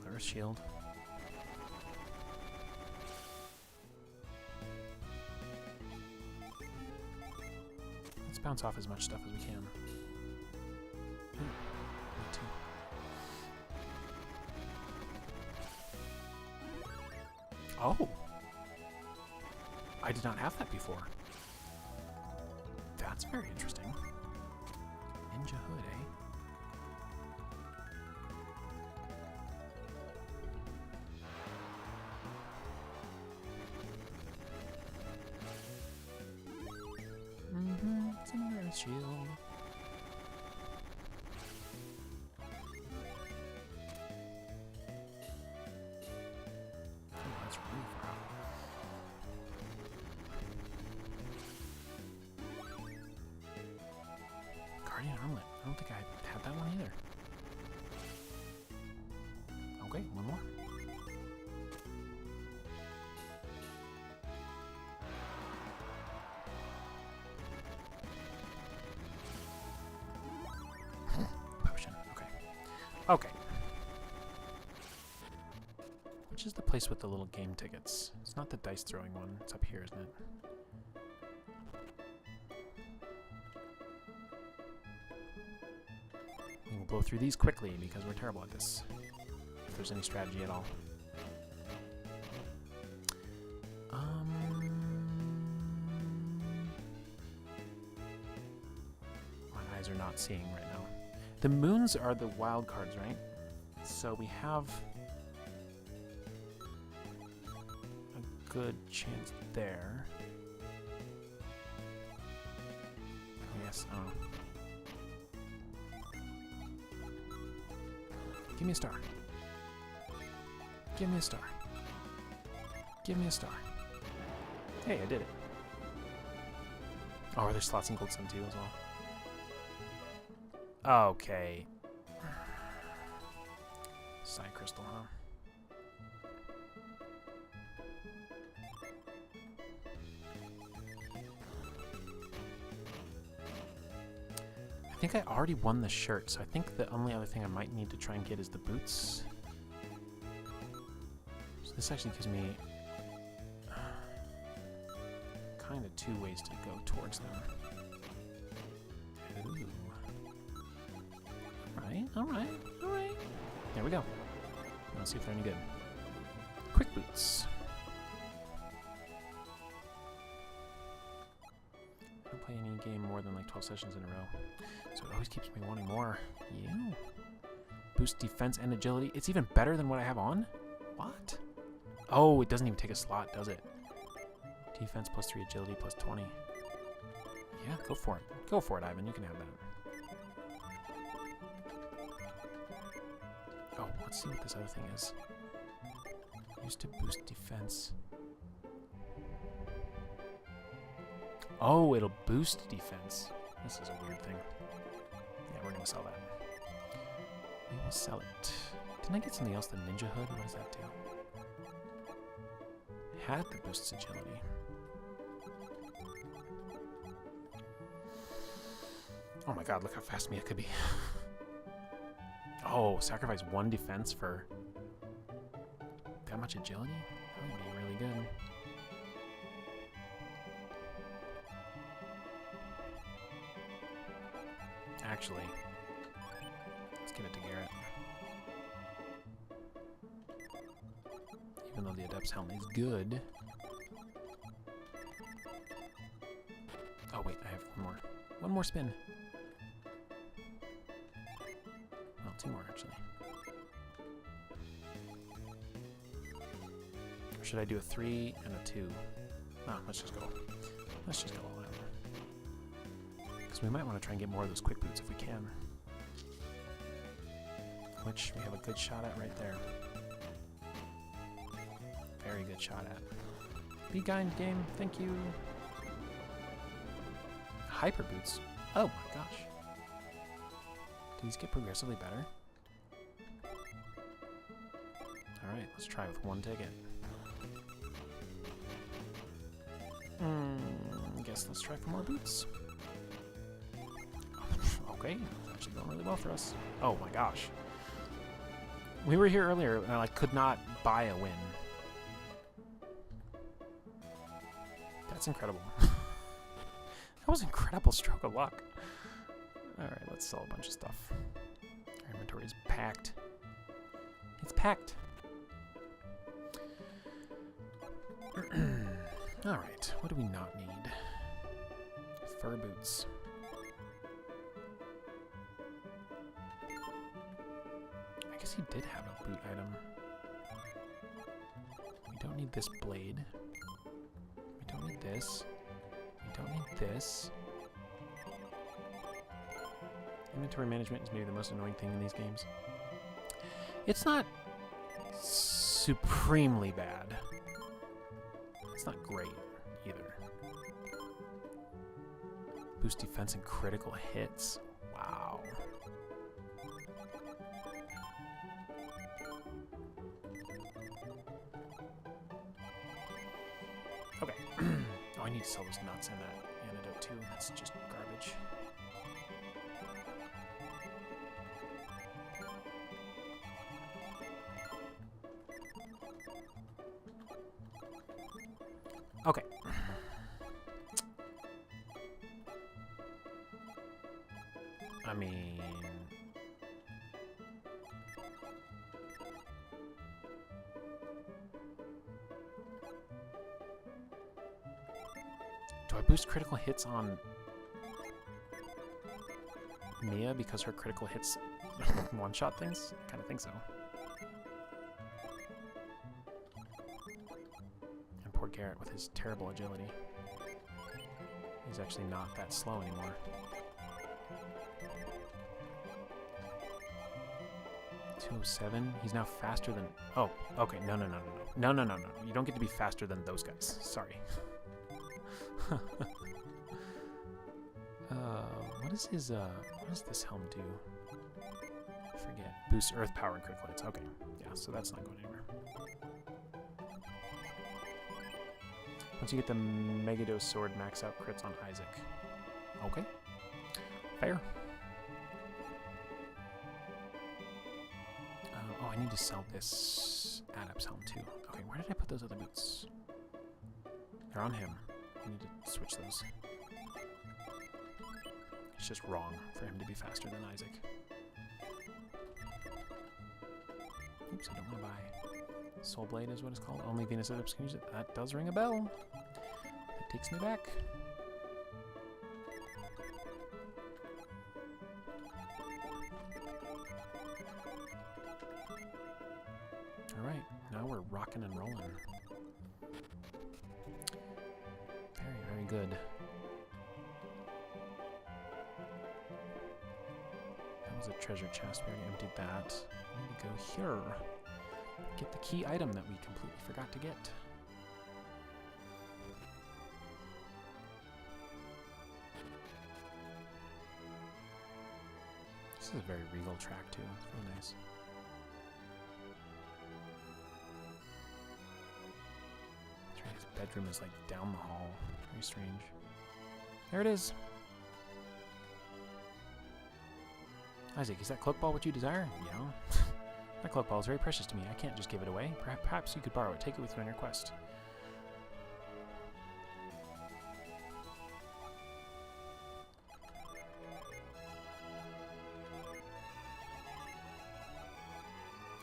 Another shield. Let's bounce off as much stuff as we can. Ooh, me too. Oh! I did not have that before. That's very interesting. Ninja hood, eh? Mm-hmm. It's another shield. Oh, that's really far out. Guardian Armlet. I don't think I had that one either. Okay, one more. Potion. Okay. Okay. Which is the place with the little game tickets? It's not the dice throwing one. It's up here, isn't it? We'll blow through these quickly because we're terrible at this. If there's any strategy at all. My eyes are not seeing right now. The moons are the wild cards, right? So we have a good chance there. Yes, I don't know. Give me a star. Give me a star. Give me a star. Hey, I did it. Oh, are there slots in Gold Sun too as well? Okay. Side crystal, huh? I think I already won the shirt, so I think the only other thing I might need to try and get is the boots. So this actually gives me kind of two ways to go towards them. Ooh. Alright. There we go. Let's see if they're any good. Quick boots. I don't play any game more than like 12 sessions in a row. So it always keeps me wanting more. Yeah. Boost defense and agility. It's even better than what I have on? What? Oh, it doesn't even take a slot, does it? Defense plus 3, agility plus 20. Yeah, go for it. Go for it, Ivan. You can have that. Oh, let's see what this other thing is. Used to boost defense. Oh, it'll boost defense. This is a weird thing. Yeah, we're gonna sell that. I'll sell it. Didn't I get something else? The ninja hood? What does that do? Hat that boosts agility. Oh my god, look how fast Mia could be. Oh, sacrifice 1 defense for that much agility? That would be really good. Actually, let's give it to Garrett. Even though the Adept's Helm is good. Oh wait, I have one more spin. Well, 2 more actually. Or should I do a 3 and a 2? No, let's just go. Let's just go all out. Because we might want to try and get more of those quick boots if we can. Which we have a good shot at right there. Very good shot at. Be kind, game. Thank you. Hyper boots. Oh my gosh. Do these get progressively better? Alright, let's try with 1 ticket. I guess let's try for more boots. Okay, it's actually going really well for us. Oh my gosh. We were here earlier and I could not buy a win. That's incredible. That was an incredible stroke of luck. Alright, let's sell a bunch of stuff. Our inventory is packed. It's packed. Alright, what do we not need? Fur boots. I guess he did have a boot item. We don't need this blade. We don't need this. We don't need this. Inventory management is maybe the most annoying thing in these games. It's not supremely bad. It's not great either. Boost defense and critical hits. Wow. Okay. Oh, I need to sell those nuts and that antidote too. That's just garbage. Okay. I mean... do I boost critical hits on Mia because her critical hits one-shot things? I kind of think so. And poor Garrett with his terrible agility. He's actually not that slow anymore. .207. He's now faster than... oh, okay. No. You don't get to be faster than those guys. Sorry. What is his, what does this helm do? I forget. Boosts earth power and critical hits. Okay. Yeah, so that's not going anywhere. Once you get the Megadose sword, max out crits on Isaac. Okay. Fair. Oh, I need to sell this Adept's helm too. Okay, where did I put those other boots? They're on him. I need to switch those. It's just wrong for him to be faster than Isaac. Oops, I don't want to buy. Soul Blade is what it's called. Only Venus Adepts can use it. That does ring a bell. That takes me back. Alright, now we're rocking and rolling. Very, very good. That was a treasure chest. We already emptied that. I need to go here. Get the key item that we completely forgot to get. This is a very regal track, too. It's really nice. That's right, his bedroom is like down the hall. Very strange. There it is. Isaac, is that cloak ball what you desire? Yeah. That cloak ball is very precious to me. I can't just give it away. Perhaps you could borrow it. Take it with you on your quest.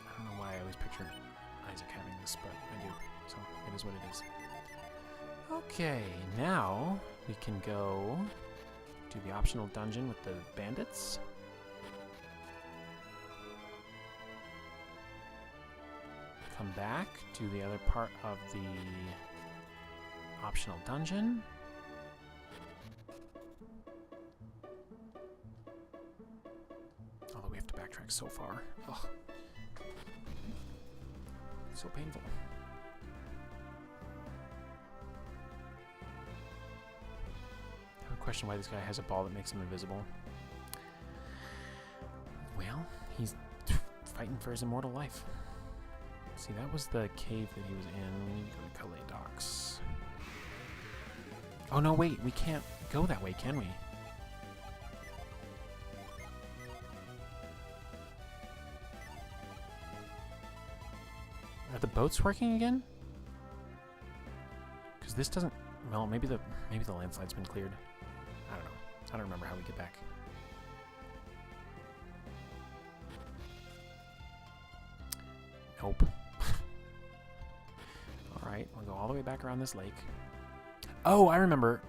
I don't know why I always picture Isaac having this, but I do. So it is what it is. Okay, now we can go do the optional dungeon with the bandits. Come back, do the other part of the optional dungeon. Although we have to backtrack so far. Ugh. So painful. I have a question why this guy has a ball that makes him invisible. Well, he's fighting for his immortal life. See, that was the cave that he was in. We need to go to Calais Docks. Oh, no, wait. We can't go that way, can we? Are the boats working again? Because this doesn't... Well, maybe the landslide's been cleared. I don't know. I don't remember how we get back. Nope. Alright, we'll go all the way back around this lake. Oh, I remember.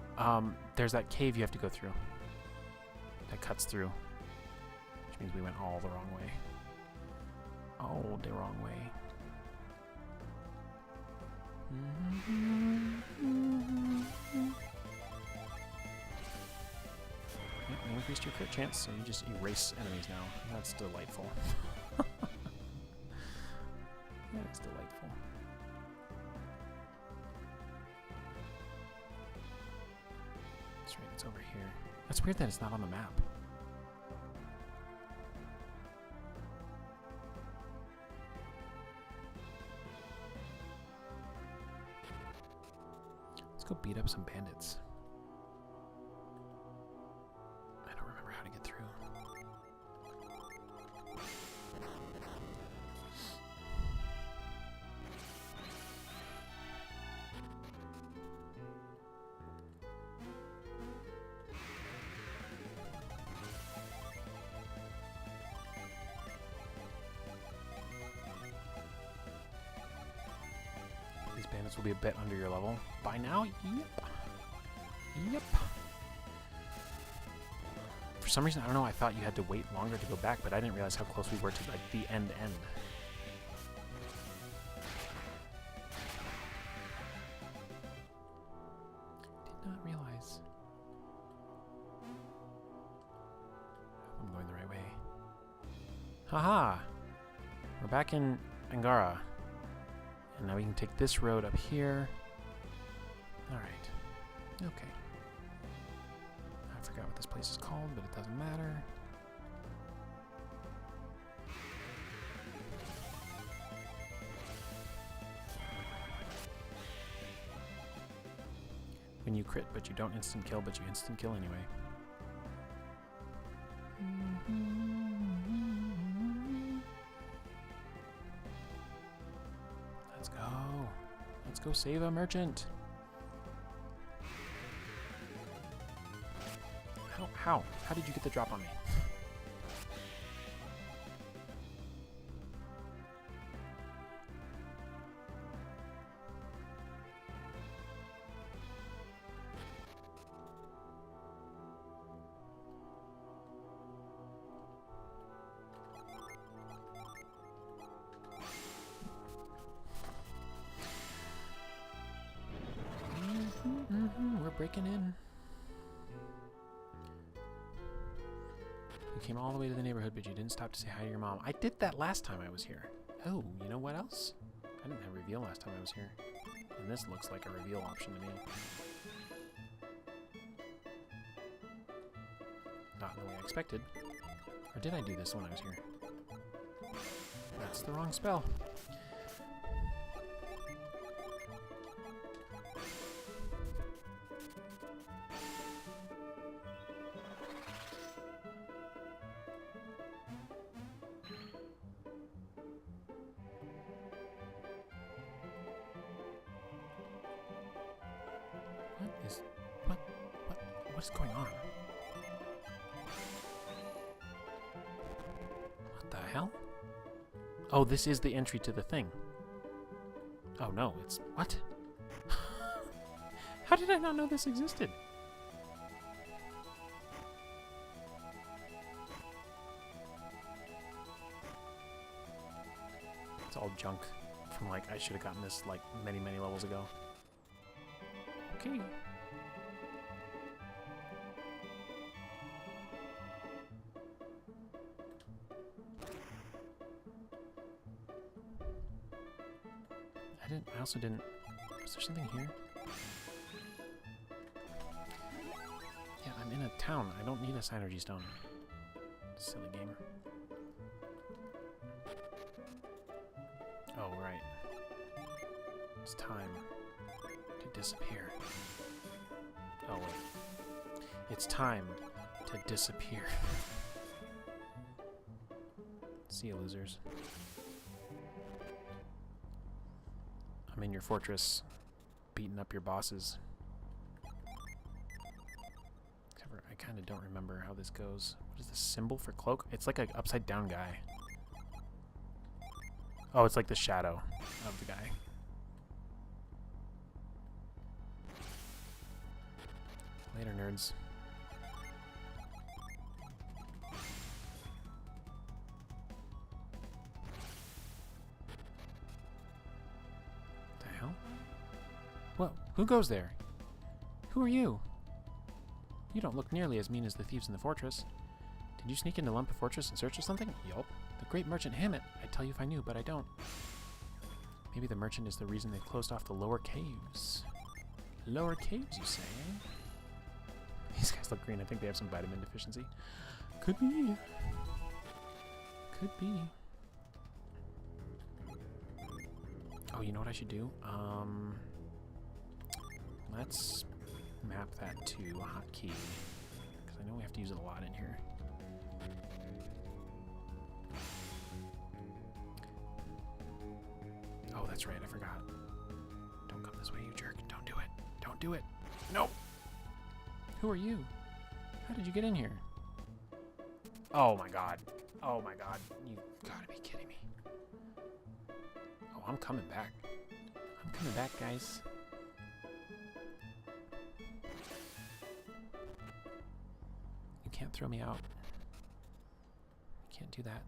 There's that cave you have to go through. That cuts through. Which means we went all the wrong way. Oh, the wrong way. Yep, you increased your crit chance, so you just erase enemies now. That's delightful. That is delightful. That's right, it's over here. That's weird that it's not on the map. Let's go beat up some bandits. I don't remember how to get through. These bandits will be a bit under your level by now. Yep. Yep. For some reason, I don't know, I thought you had to wait longer to go back, but I didn't realize how close we were to like the end. Did not realize. I'm going the right way. Haha! We're back in Angara. And now we can take this road up here. Alright. Okay. I forgot what this place is called, but it doesn't matter. When you crit, but you don't instant kill, but you instant kill anyway. Let's go. Let's go save a merchant. How? How did you get the drop on me? We're breaking in. You came all the way to the neighborhood, but you didn't stop to say hi to your mom. I did that last time I was here. Oh, you know what else? I didn't have reveal last time I was here. And this looks like a reveal option to me. Not the way I expected. Or did I do this when I was here? That's the wrong spell. What is going on? What the hell? Oh, this is the entry to the thing. Oh no, it's... What? How did I not know this existed? It's all junk from, like, I should have gotten this, like, many, many levels ago. Okay. I also didn't... Is there something here? Yeah, I'm in a town. I don't need a synergy stone. Silly game. Oh, right. It's time to disappear. Oh, wait. It's time to disappear. See you, losers. I'm in your fortress, beating up your bosses. Except for I kind of don't remember how this goes. What is the symbol for cloak? It's like an upside down guy. Oh, it's like the shadow of the guy. Later, nerds. Well, who goes there? Who are you? You don't look nearly as mean as the thieves in the fortress. Did you sneak into Lumpa Fortress in search of something? Yup. The great merchant Hammett. I'd tell you if I knew, but I don't. Maybe the merchant is the reason they've closed off the lower caves. Lower caves, you say, eh? These guys look green. I think they have some vitamin deficiency. Could be. Could be. Oh, you know what I should do? Let's map that to a hotkey, because I know we have to use it a lot in here. Oh, that's right, I forgot. Don't come this way, you jerk. Don't do it. Don't do it. No! Who are you? How did you get in here? Oh my god. Oh my god. You gotta be kidding me. Oh, I'm coming back. I'm coming back, guys. You can't throw me out. You can't do that.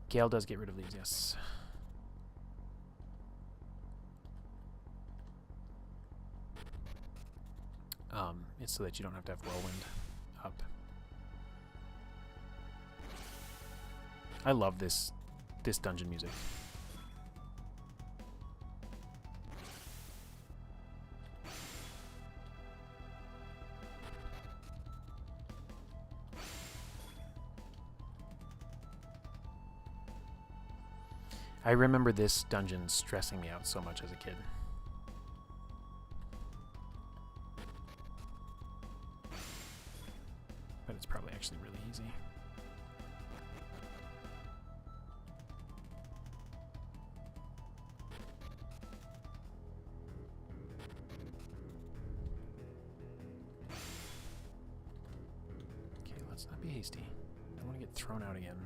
Gale does get rid of these, yes. It's so that you don't have to have whirlwind up. I love this dungeon music. I remember this dungeon stressing me out so much as a kid. But it's probably actually really easy. Okay, let's not be hasty. I don't want to get thrown out again.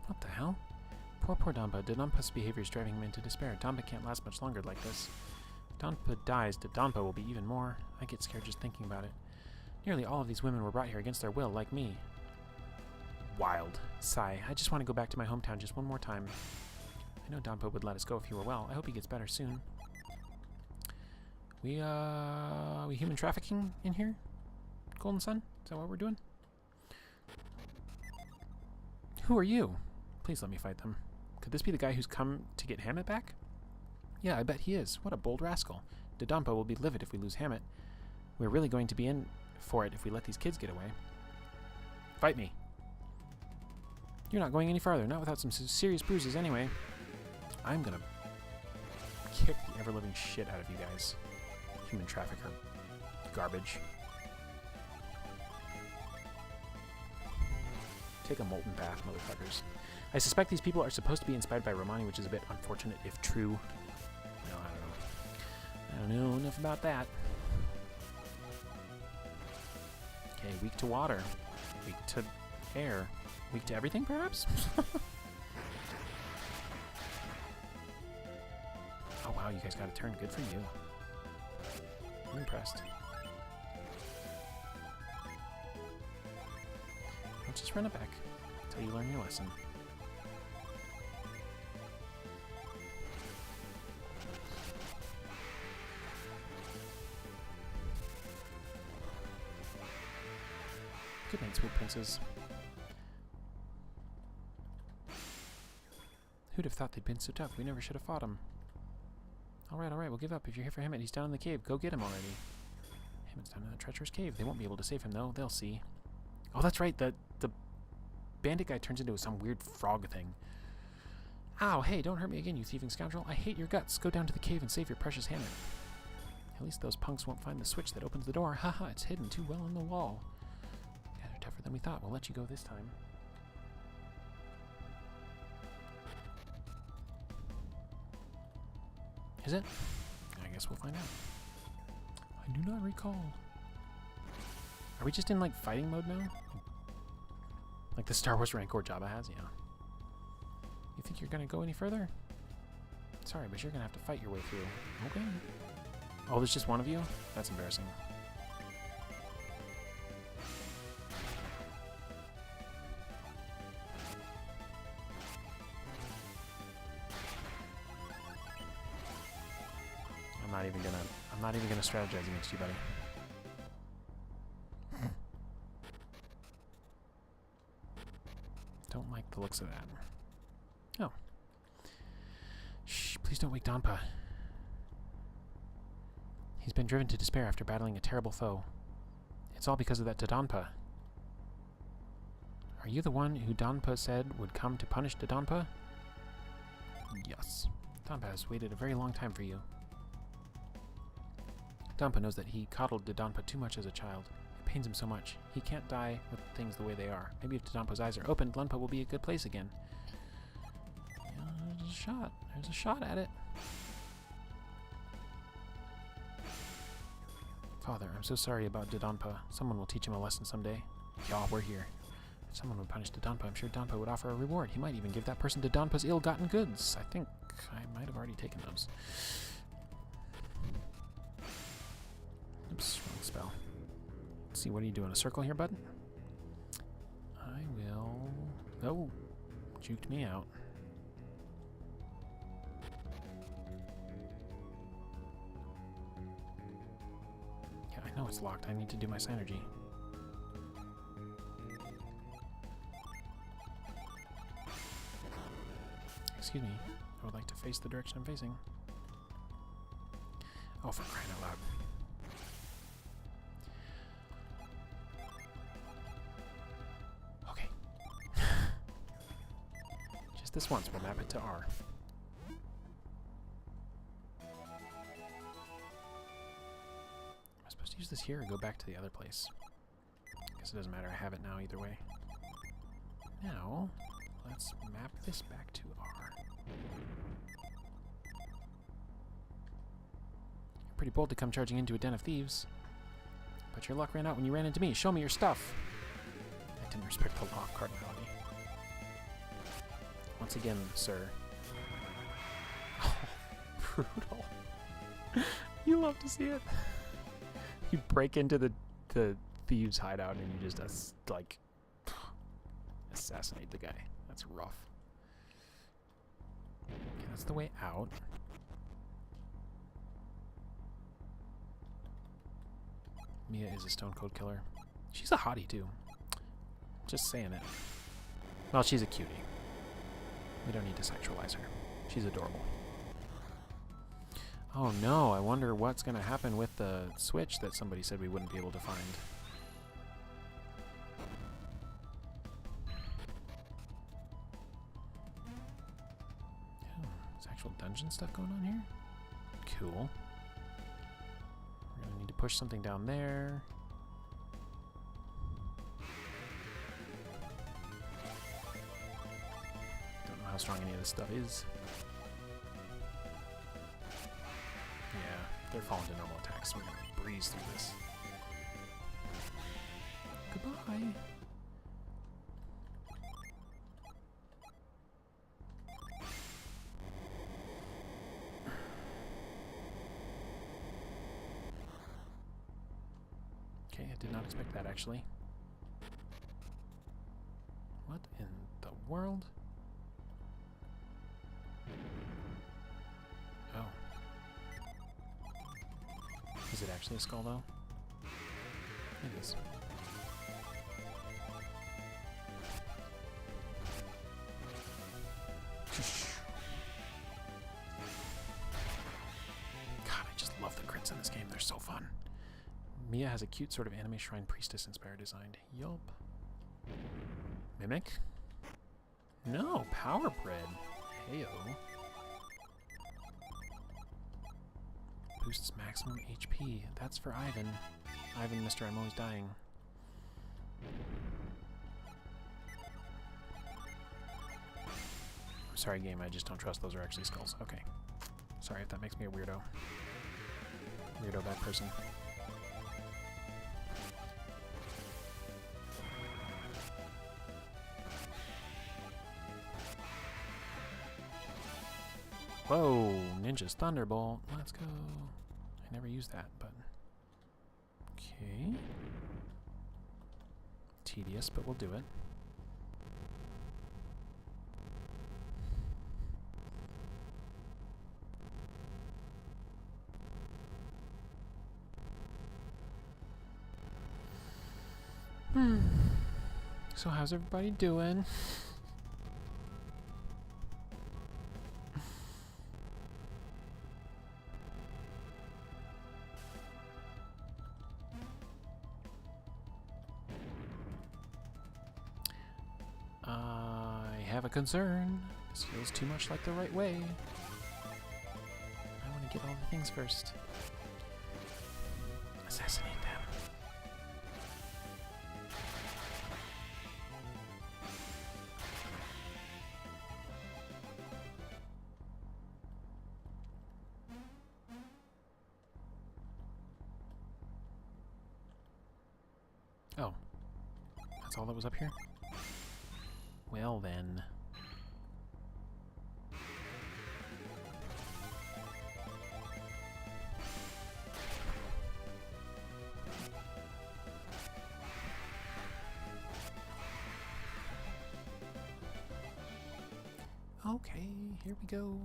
What the hell? Poor Dampa. Dampa's behavior is driving him into despair. Dampa can't last much longer like this. If Dampa dies, Dampa will be even more. I get scared just thinking about it. Nearly all of these women were brought here against their will, like me. Wild. Sigh. I just want to go back to my hometown just one more time. I know Dampa would let us go if he were well. I hope he gets better soon. We human trafficking in here? Golden Sun? Is that what we're doing? Who are you? Please let me fight them. Could this be the guy who's come to get Hammett back? Yeah, I bet he is. What a bold rascal. Dodonpa will be livid if we lose Hammett. We're really going to be in for it if we let these kids get away. Fight me. You're not going any farther, not without some serious bruises anyway. I'm gonna kick the ever-living shit out of you guys. Human trafficker. Garbage. Take a molten bath, motherfuckers. I suspect these people are supposed to be inspired by Romani, which is a bit unfortunate if true. No, I don't know enough about that. Okay, weak to water. Weak to air. Weak to everything, perhaps? Oh, wow, you guys got a turn. Good for you. I'm impressed. I'll just run it back until you learn your lesson. Good night, sweet princes. Who'd have thought they'd been so tough? We never should have fought him. Alright, we'll give up. If you're here for Hammett, he's down in the cave. Go get him already. Hammett's down in that treacherous cave. They won't be able to save him, though. They'll see. Oh, that's right. The bandit guy turns into some weird frog thing. Ow, hey, don't hurt me again, you thieving scoundrel. I hate your guts. Go down to the cave and save your precious Hammett. At least those punks won't find the switch that opens the door. Haha, it's hidden too well in the wall. You guys are tougher than we thought. We'll let you go this time. Is it? I guess we'll find out. I do not recall. Are we just in, like, fighting mode now? Like the Star Wars Rancor Jabba has? Yeah. You think you're gonna go any further? Sorry, but you're gonna have to fight your way through. Okay. Oh, there's just one of you? That's embarrassing. I'm not even gonna strategize against you, buddy. Don't like the looks of that. Oh. Shh, please don't wake Donpa. He's been driven to despair after battling a terrible foe. It's all because of that Dodonpa. Are you the one who Donpa said would come to punish Dodonpa? Yes. Donpa has waited a very long time for you. Donpa knows that he coddled Dodonpa too much as a child. It pains him so much. He can't die with things the way they are. Maybe if Dodonpa's eyes are opened, Lunpa will be a good place again. Yeah, there's a shot. There's a shot at it. Father, I'm so sorry about Dodonpa. Someone will teach him a lesson someday. Y'all, we're here. If someone would punish Dodonpa, I'm sure Donpa would offer a reward. He might even give that person Dodonpa's ill-gotten goods. I think I might have already taken those. Oops, wrong spell. Let's see, what are you doing? A circle here, bud? I will... Oh, juked me out. Yeah, I know it's locked. I need to do my synergy. Excuse me. I would like to face the direction I'm facing. Oh, for crying out loud. This once, we'll map it to R. Am I supposed to use this here or go back to the other place? I guess it doesn't matter, I have it now either way. Now, let's map this back to R. You're pretty bold to come charging into a den of thieves. But your luck ran out when you ran into me. Show me your stuff! I didn't respect the law of cardinality. Once again, sir. Oh, brutal. You love to see it. You break into the thieves' hideout and you just, like, assassinate the guy. That's rough. Okay, that's the way out. Mia is a stone cold killer. She's a hottie, too. Just saying it. Well, she's a cutie. We don't need to sexualize her. She's adorable. Oh no, I wonder what's going to happen with the switch that somebody said we wouldn't be able to find. Oh, there's actual dungeon stuff going on here? Cool. We're going to need to push something down there. Don't know how strong any of this stuff is. They're falling to normal attacks. We're going to breeze through this. Goodbye. Okay, I did not expect that, actually. What in the world? Oh. Is it actually a skull, though? It is. God, I just love the crits in this game. They're so fun. Mia has a cute sort of anime shrine priestess-inspired design. Yup. Mimic? No, power bread. Heyo. Boosts maximum HP. That's for Ivan. Ivan, Mr. I'm always dying. I'm sorry, game. I just don't trust those are actually skulls. Okay. Sorry if that makes me a weirdo. Weirdo bad person. Whoa, Ninja's Thunderbolt. Let's go. I never used that, but... Okay. Tedious, but we'll do it. So how's everybody doing? I have a concern. This feels too much like the right way. I want to get all the things first. Assassinate them. Oh. That's all that was up here? Well then. Okay, here we go.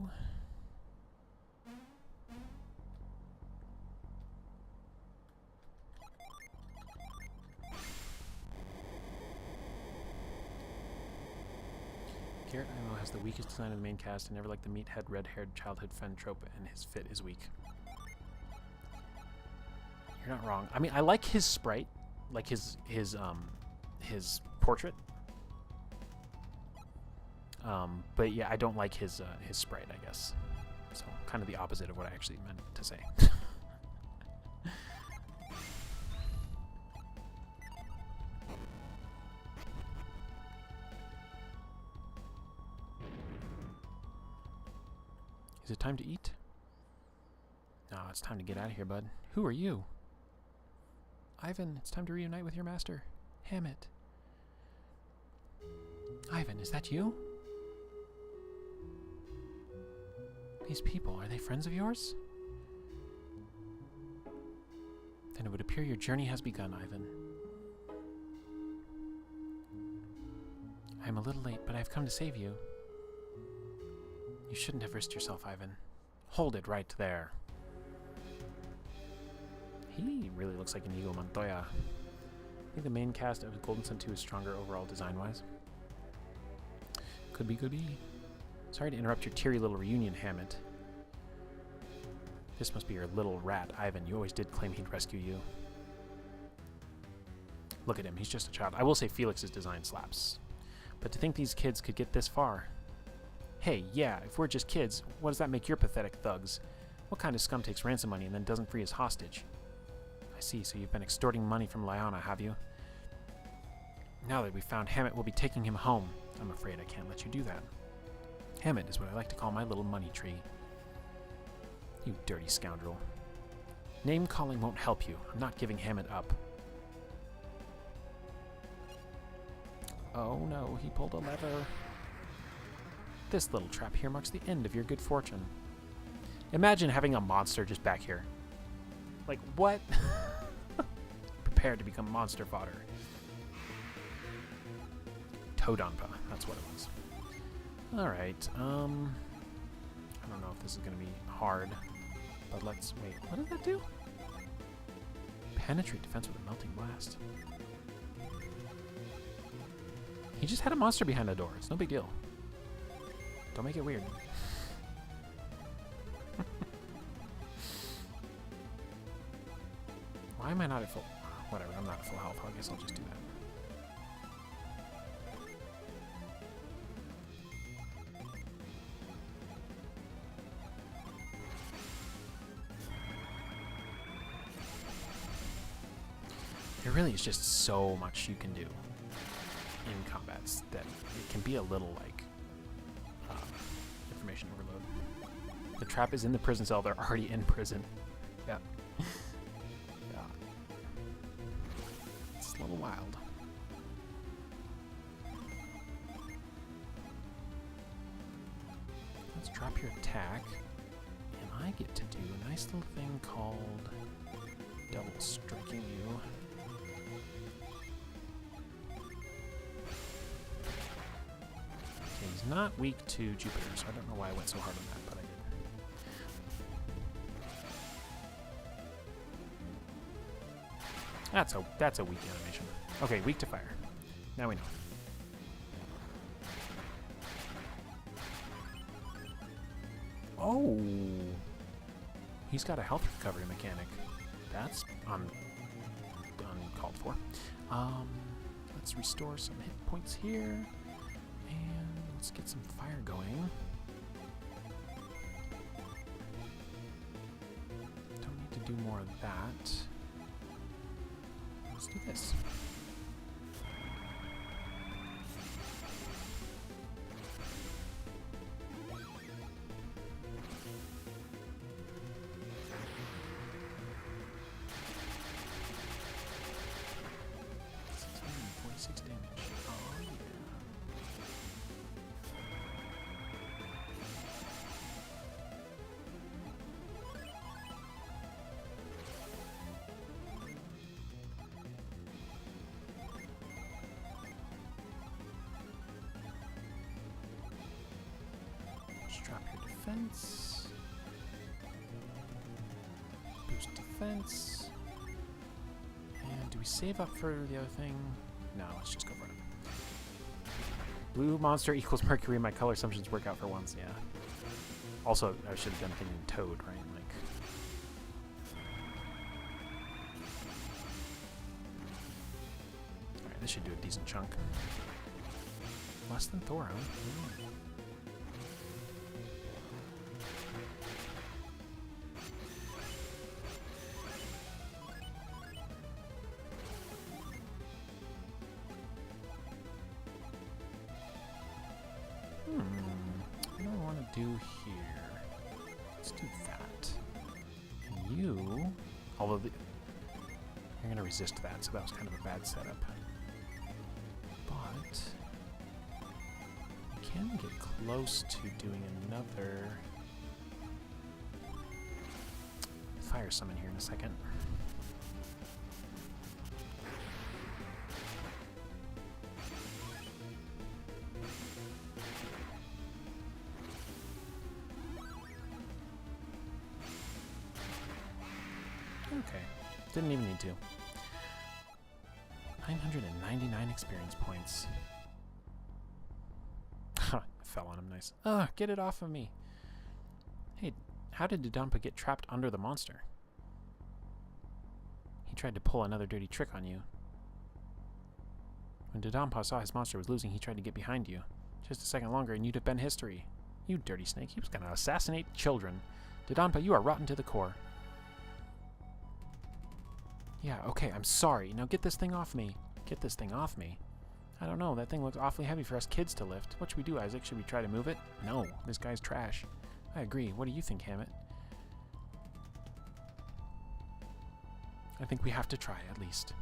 Garrett Imo has the weakest design of the main cast and never liked the meathead, red-haired childhood friend trope, and his fit is weak. You're not wrong. I mean, I like his sprite, like his portrait. But yeah, I don't like his sprite, I guess. So kind of the opposite of what I actually meant to say. Is it time to eat? No, it's time to get out of here, bud. Who are you? Ivan, it's time to reunite with your master. Hammett. Ivan, is that you? These people, are they friends of yours? Then it would appear your journey has begun, Ivan. I am a little late, but I have come to save you. You shouldn't have risked yourself, Ivan. Hold it right there. He really looks like Inigo Montoya. I think the main cast of Golden Sun 2 is stronger overall design-wise. Could be, could be. Sorry to interrupt your teary little reunion, Hammett. This must be your little rat, Ivan. You always did claim he'd rescue you. Look at him. He's just a child. I will say Felix's design slaps. But to think these kids could get this far. Hey, yeah, if we're just kids, what does that make your pathetic thugs? What kind of scum takes ransom money and then doesn't free his hostage? I see, so you've been extorting money from Lyanna, have you? Now that we've found Hammett, we'll be taking him home. I'm afraid I can't let you do that. Hammett is what I like to call my little money tree. You dirty scoundrel. Name-calling won't help you. I'm not giving Hammett up. Oh no, he pulled a lever. This little trap here marks the end of your good fortune. Imagine having a monster just back here. Like, what? Prepared to become monster fodder. Todonpa, that's what it was. Alright, I don't know if this is going to be hard, but let's wait. What does that do? Penetrate defense with a melting blast. He just had a monster behind the door. It's no big deal. Don't make it weird. Why am I not at full? Whatever, I'm not at full health. I guess I'll just do that. There really is just so much you can do in combats that it can be a little like information overload. The trap is in the prison cell. They're already in prison. Yeah. Yeah. It's a little wild. Let's drop your attack. And I get to do a nice little thing called double striking you. He's not weak to Jupiter, so I don't know why I went so hard on that, but I did. That's a weak animation. Okay, weak to fire. Now we know. Oh, he's got a health recovery mechanic. That's uncalled for. Let's restore some hit points here. And let's get some fire going. Don't need to do more of that. Let's do this. Drop your defense. Boost defense. And do we save up for the other thing? No, let's just go for it. Blue monster equals Mercury. My color assumptions work out for once, yeah. Also, I should have done thinking Toad, right? Like. Alright, this should do a decent chunk. Less than Thor, huh? What do I want to do here? Let's do that. And you, although you're going to resist that, so that was kind of a bad setup. But we can get close to doing another fire summon here in a second. Okay, didn't even need to. 999 experience points. fell on him. Nice. Ugh, get it off of me. Hey, how did Dodonpa get trapped under the monster? He tried to pull another dirty trick on you. When Dodonpa saw his monster was losing, he tried to get behind you. Just a second longer and you'd have been history. You dirty snake. He was going to assassinate children. Dodonpa, you are rotten to the core. Yeah, okay, I'm sorry. Now get this thing off me. Get this thing off me. I don't know. That thing looks awfully heavy for us kids to lift. What should we do, Isaac? Should we try to move it? No, this guy's trash. I agree. What do you think, Hammett? I think we have to try, at least.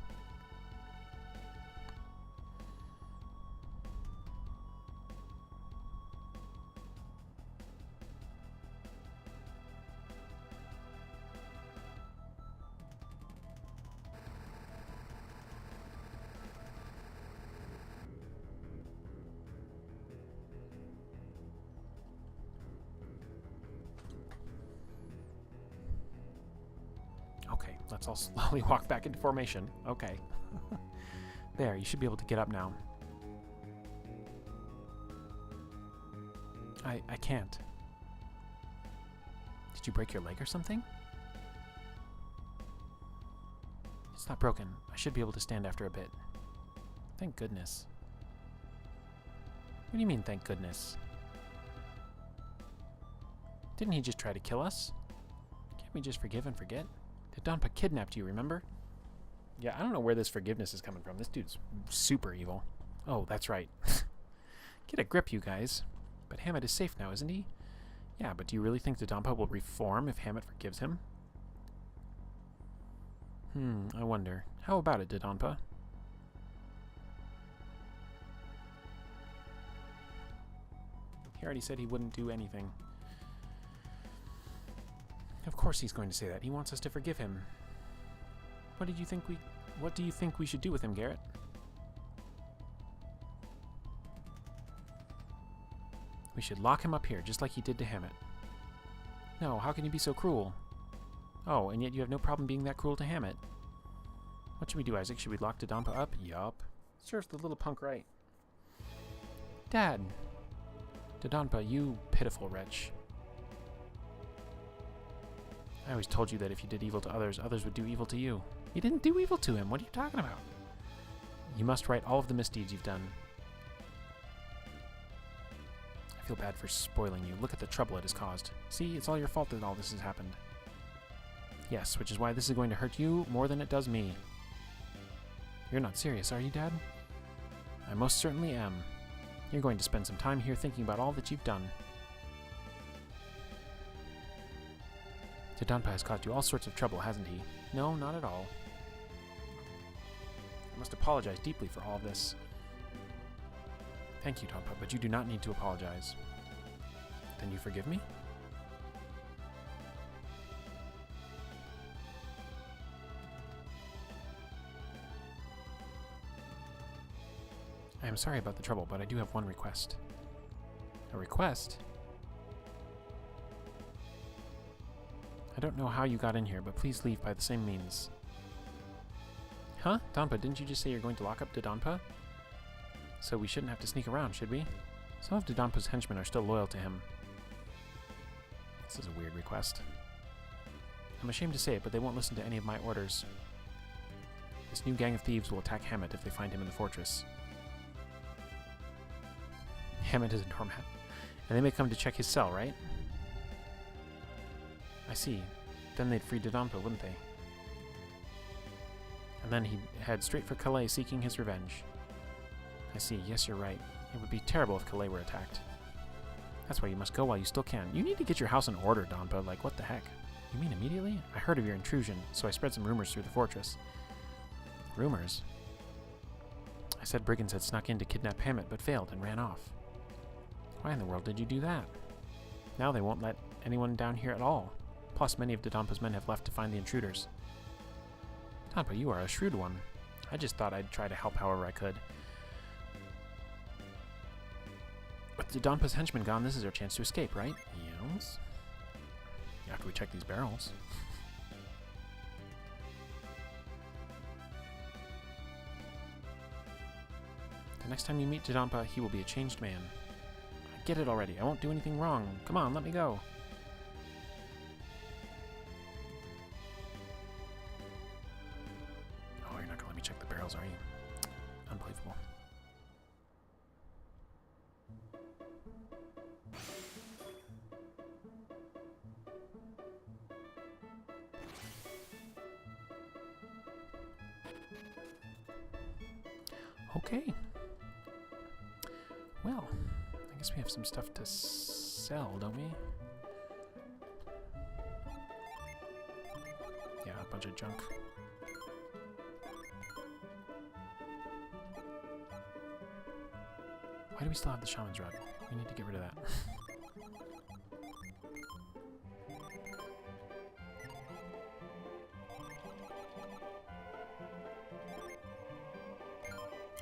Okay, let's all slowly walk back into formation. Okay. There, you should be able to get up now. I can't. Did you break your leg or something? It's not broken. I should be able to stand after a bit. Thank goodness. What do you mean, thank goodness? Didn't he just try to kill us? Can't we just forgive and forget? Dodonpa kidnapped you, remember? Yeah, I don't know where this forgiveness is coming from. This dude's super evil. Oh, that's right. Get a grip, you guys. But Hammett is safe now, isn't he? Yeah, but do you really think Dodonpa will reform if Hammett forgives him? I wonder. How about it, Dodonpa? He already said he wouldn't do anything. Of course he's going to say that. He wants us to forgive him. What do you think we should do with him, Garrett? We should lock him up here, just like he did to Hammett. No, how can you be so cruel? Oh, and yet you have no problem being that cruel to Hammett. What should we do, Isaac? Should we lock Dodonpa up? Yup. Serves the little punk right. Dad! Dodonpa, you pitiful wretch. I always told you that if you did evil to others, others would do evil to you. You didn't do evil to him. What are you talking about? You must right all of the misdeeds you've done. I feel bad for spoiling you. Look at the trouble it has caused. See, it's all your fault that all this has happened. Yes, which is why this is going to hurt you more than it does me. You're not serious, are you, Dad? I most certainly am. You're going to spend some time here thinking about all that you've done. Dodonpa has caused you all sorts of trouble, hasn't he? No, not at all. I must apologize deeply for all of this. Thank you, Dodonpa, but you do not need to apologize. Then you forgive me? I am sorry about the trouble, but I do have one request. A request? I don't know how you got in here, but please leave by the same means. Huh? Dodonpa, didn't you just say you're going to lock up Dodonpa? So we shouldn't have to sneak around, should we? Some of Dodonpa's henchmen are still loyal to him. This is a weird request. I'm ashamed to say it, but they won't listen to any of my orders. This new gang of thieves will attack Hammett if they find him in the fortress. Hammett is a doormat. And they may come to check his cell, right? I see. Then they'd free Dodonpa, wouldn't they? And then he'd head straight for Calais seeking his revenge. I see. Yes, you're right. It would be terrible if Calais were attacked. That's why you must go while you still can. You need to get your house in order, Dodonpa. Like, what the heck? You mean immediately? I heard of your intrusion, so I spread some rumors through the fortress. Rumors? I said brigands had snuck in to kidnap Hammett, but failed and ran off. Why in the world did you do that? Now they won't let anyone down here at all. Plus, many of Dodonpa's men have left to find the intruders. Dodonpa, you are a shrewd one. I just thought I'd try to help however I could. With Dodonpa's henchmen gone, this is our chance to escape, right? Yes. After we check these barrels. The next time you meet Dodonpa, he will be a changed man. I Get it already. I won't do anything wrong. Come on, let me go. Oh, you're not gonna let me check the barrels, are you? Unbelievable. Okay. Well, I guess we have some stuff to sell, don't we? Yeah, a bunch of junk. Why do we still have the shaman's rod? We need to get rid of that.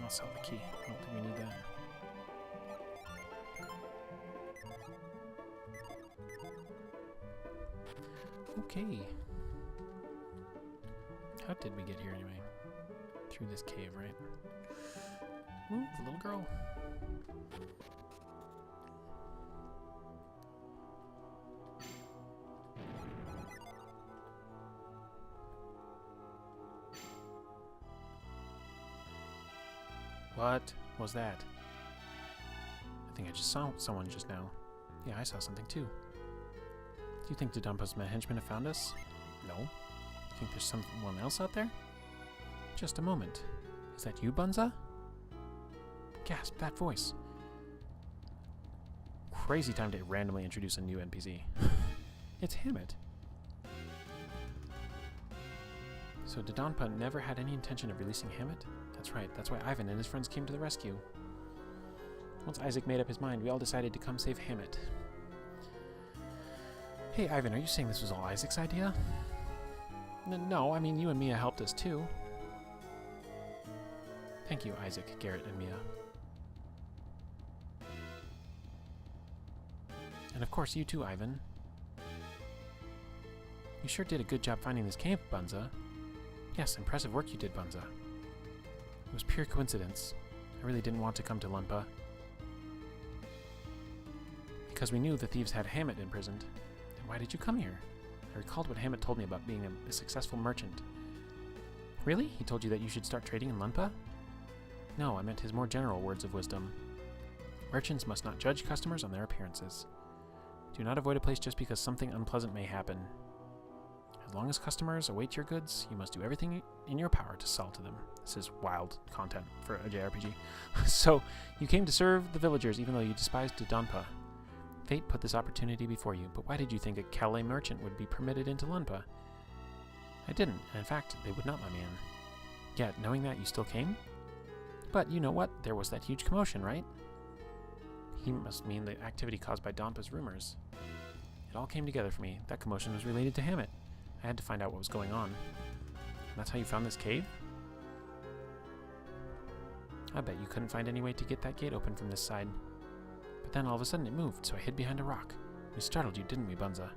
I'll sell the key. I don't think we need that. Okay. How did we get here anyway? Through this cave, right? Ooh, the little girl. What was that? I think I just saw someone just now. Yeah, I saw something too. Do you think Dadompa's henchmen have found us? No. You think there's someone else out there? Just a moment. Is that you, Bunza? Gasp, that voice. Crazy time to randomly introduce a new NPC. It's Hammett. So Dodonpa never had any intention of releasing Hammett? That's right, that's why Ivan and his friends came to the rescue. Once Isaac made up his mind, we all decided to come save Hammett. Hey Ivan, are you saying this was all Isaac's idea? No, I mean you and Mia helped us too. Thank you, Isaac, Garrett, and Mia. And of course you too, Ivan. You sure did a good job finding this cave, Bunza. Yes, impressive work you did, Bunza. It was pure coincidence. I really didn't want to come to Lunpa. Because we knew the thieves had Hammett imprisoned. Then why did you come here? I recalled what Hammett told me about being a successful merchant. Really? He told you that you should start trading in Lunpa? No, I meant his more general words of wisdom. Merchants must not judge customers on their appearances. Do not avoid a place just because something unpleasant may happen. As long as customers await your goods, you must do everything in your power to sell to them. This is wild content for a JRPG. So, you came to serve the villagers even though you despised Dodonpa. Fate put this opportunity before you, but why did you think a Calais merchant would be permitted into Lunpa? I didn't, and in fact, they would not let me in. Yet, knowing that, you still came? But you know what? There was that huge commotion, right? He must mean the activity caused by Dompa's rumors. It all came together for me. That commotion was related to Hammett. I had to find out what was going on. And that's how you found this cave? I bet you couldn't find any way to get that gate open from this side. But then all of a sudden it moved, so I hid behind a rock. We startled you, didn't we, Bunza?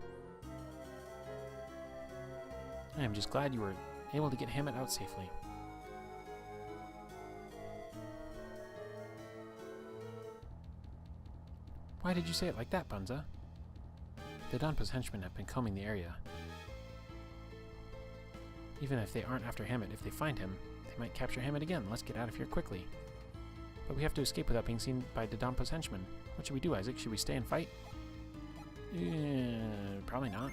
I am just glad you were able to get Hammett out safely. Why did you say it like that, Bunza? The Donpa's henchmen have been combing the area. Even if they aren't after Hammett, if they find him, they might capture Hammett again. Let's get out of here quickly. But we have to escape without being seen by Dadompa's henchmen. What should we do, Isaac? Should we stay and fight? Probably not.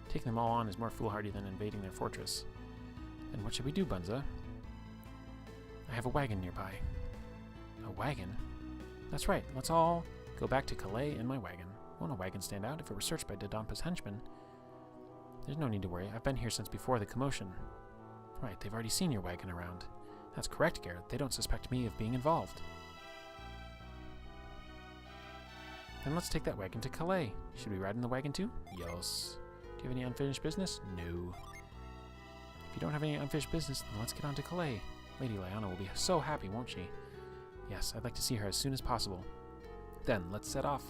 Taking them all on is more foolhardy than invading their fortress. Then what should we do, Bunza? I have a wagon nearby. A wagon? That's right. Let's all go back to Calais in my wagon. Won't a wagon stand out if it were searched by Dadompa's henchmen? There's no need to worry. I've been here since before the commotion. Right, they've already seen your wagon around. That's correct, Garrett. They don't suspect me of being involved. Then let's take that wagon to Calais. Should we ride in the wagon too? Yes. Do you have any unfinished business? No. If you don't have any unfinished business, then let's get on to Calais. Lady Lyanna will be so happy, won't she? Yes, I'd like to see her as soon as possible. Then, let's set off.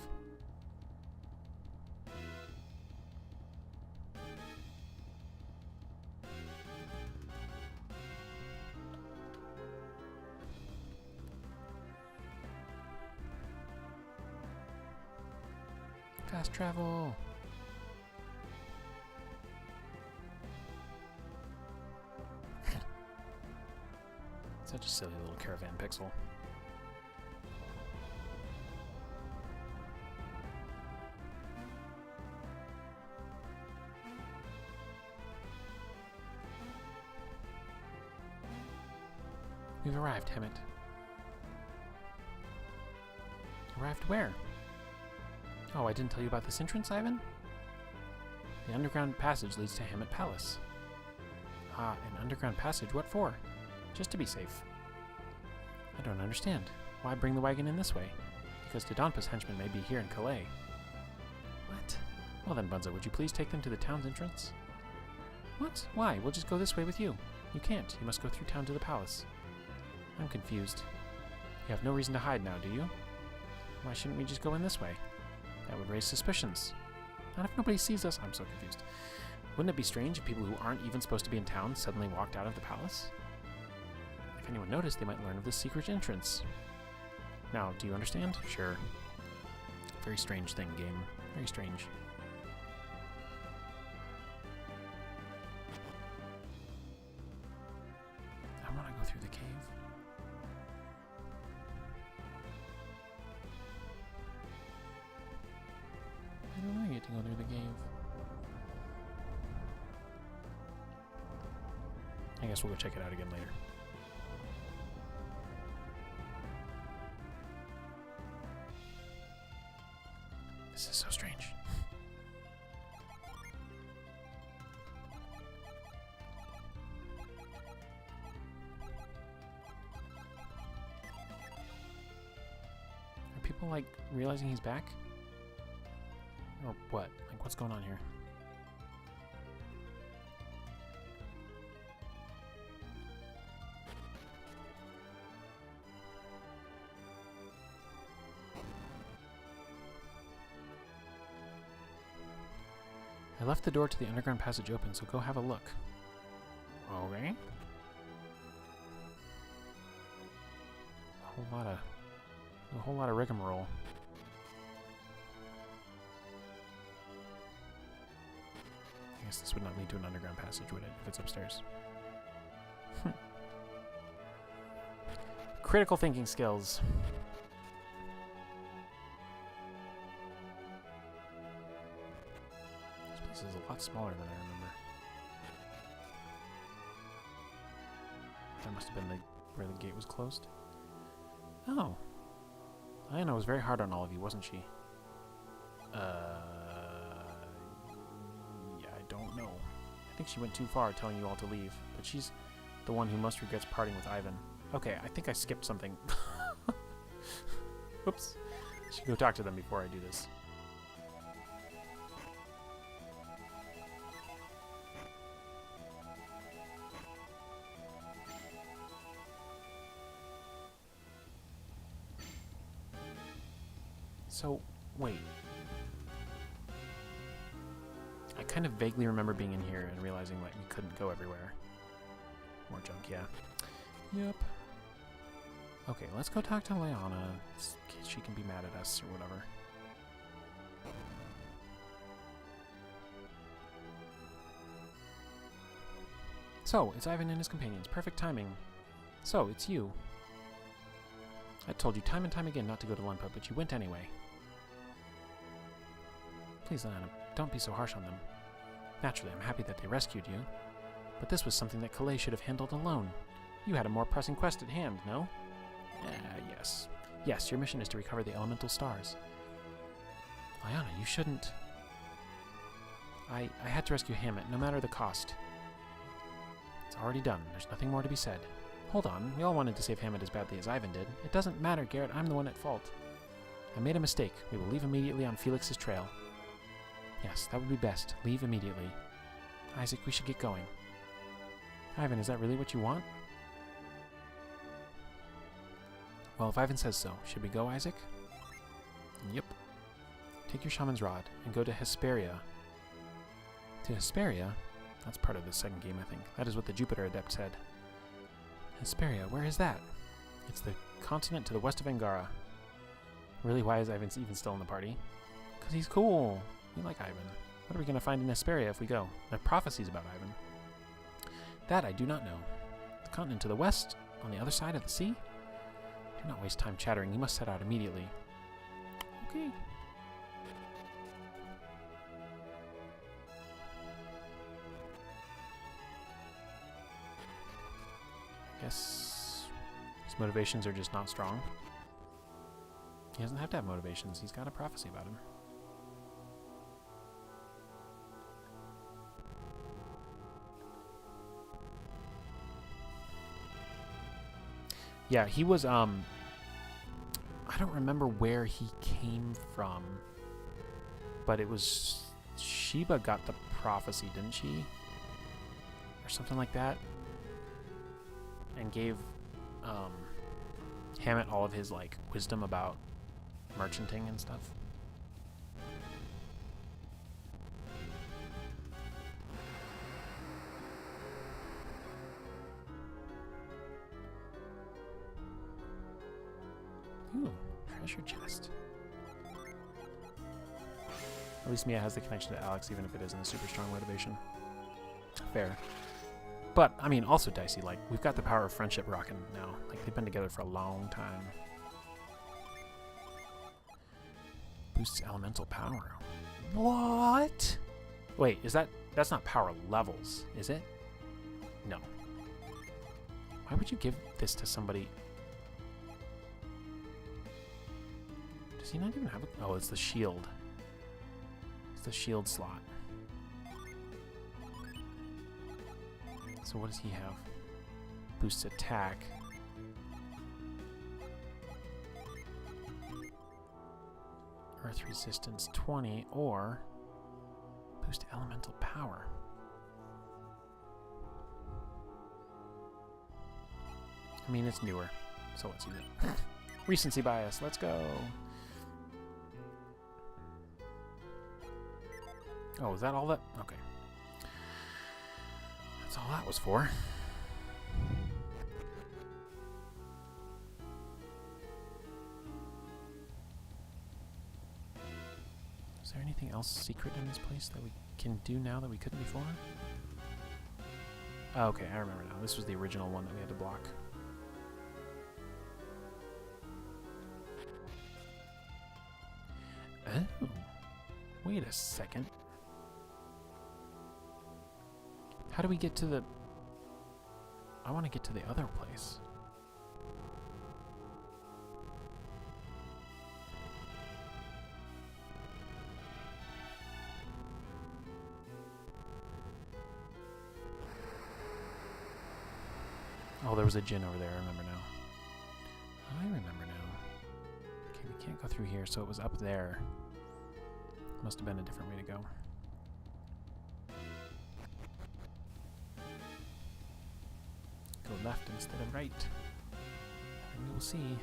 Fast travel. Such a silly little caravan pixel. We've arrived, Hemet. Arrived where? Oh, I didn't tell you about this entrance, Ivan? The underground passage leads to Hemet Palace. Ah, an underground passage? What for? Just to be safe. I don't understand. Why bring the wagon in this way? Because Dodonpa's henchmen may be here in Calais. What? Well then, Bunza, would you please take them to the town's entrance? What? Why? We'll just go this way with you. You can't. You must go through town to the palace. I'm confused. You have no reason to hide now, do you? Why shouldn't we just go in this way? That would raise suspicions. Not if nobody sees us. I'm so confused. Wouldn't it be strange if people who aren't even supposed to be in town suddenly walked out of the palace? If anyone noticed, they might learn of this secret entrance. Now, do you understand? Sure. Very strange thing, game. Very strange. I want to go through the cave. I don't want to get to go through the cave. I guess we'll go check it out again later. This is so strange. Are people, like, realizing he's back? Or what? Like, what's going on here? I left the door to the underground passage open, so go have a look. Okay. A whole lot of rigmarole. I guess this would not lead to an underground passage, would it, if it's upstairs? Critical thinking skills. This is a lot smaller than I remember. That must have been where the gate was closed. Oh. Lyanna was very hard on all of you, wasn't she? Yeah, I don't know. I think she went too far telling you all to leave, but she's the one who most regrets parting with Ivan. Okay, I think I skipped something. Oops. I should go talk to them before I do this. So, wait. I kind of vaguely remember being in here and realizing like we couldn't go everywhere. More junk, yeah. Yep. Okay, let's go talk to Lyanna. In case she can be mad at us or whatever. So, it's Ivan and his companions. Perfect timing. So, it's you. I told you time and time again not to go to Lunpa, but you went anyway. Please, Lyanna, don't be so harsh on them. Naturally, I'm happy that they rescued you. But this was something that Calais should have handled alone. You had a more pressing quest at hand, no? Yes. Yes, your mission is to recover the elemental stars. Lyanna, you shouldn't... I had to rescue Hemet, no matter the cost. It's already done. There's nothing more to be said. Hold on. We all wanted to save Hemet as badly as Ivan did. It doesn't matter, Garrett. I'm the one at fault. I made a mistake. We will leave immediately on Felix's trail. Yes, that would be best. Leave immediately. Isaac, we should get going. Ivan, is that really what you want? Well, if Ivan says so, should we go, Isaac? Yep. Take your shaman's rod and go to Hesperia. To Hesperia? That's part of the second game, I think. That is what the Jupiter Adept said. Hesperia, where is that? It's the continent to the west of Angara. Really, why is Ivan even still in the party? Because he's cool. We like Ivan. What are we going to find in Hesperia if we go? There are prophecies about Ivan. That I do not know. The continent to the west, on the other side of the sea? Do not waste time chattering. You must set out immediately. Okay. Guess his motivations are just not strong. He doesn't have to have motivations. He's got a prophecy about him. Yeah, he was, I don't remember where he came from, but it was, Sheba got the prophecy, didn't she? Or something like that. And gave, Hammett all of his, like, wisdom about merchanting and stuff. Ooh, treasure chest. At least Mia has the connection to Alex, even if it isn't a super strong motivation. Fair. But, I mean, also dicey. Like, we've got the power of friendship rocking now. Like, they've been together for a long time. Boosts elemental power. What? Wait, is that's not power levels, is it? No. Why would you give this to somebody? Does he not even have a... Oh, it's the shield. It's the shield slot. So what does he have? Boosts attack. Earth resistance 20, or boost elemental power. I mean, it's newer, so let's use it. Recency bias, let's go. Oh, is that all that? Okay. That's all that was for. Is there anything else secret in this place that we can do now that we couldn't before? Oh, okay, I remember now. This was the original one that we had to block. Oh, wait a second. How do we get to the... I want to get to the other place. Oh, there was a djinn over there. I remember now. I remember now. Okay, we can't go through here, so it was up there. Must have been a different way to go. Go left instead of right. And we will see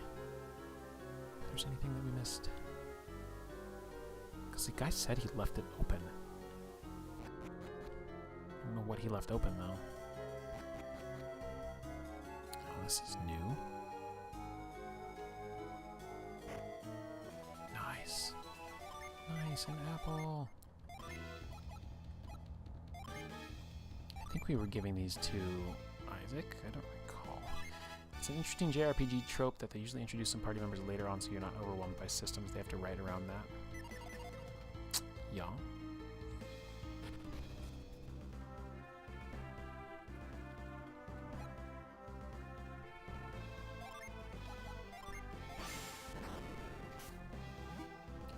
if there's anything that we missed. Because the guy said he left it open. I don't know what he left open, though. Oh, this is new. Nice. Nice, an apple. I think we were giving these to Isaac. I don't recall. It's an interesting JRPG trope that they usually introduce some party members later on so you're not overwhelmed by systems they have to write around that. Yeah.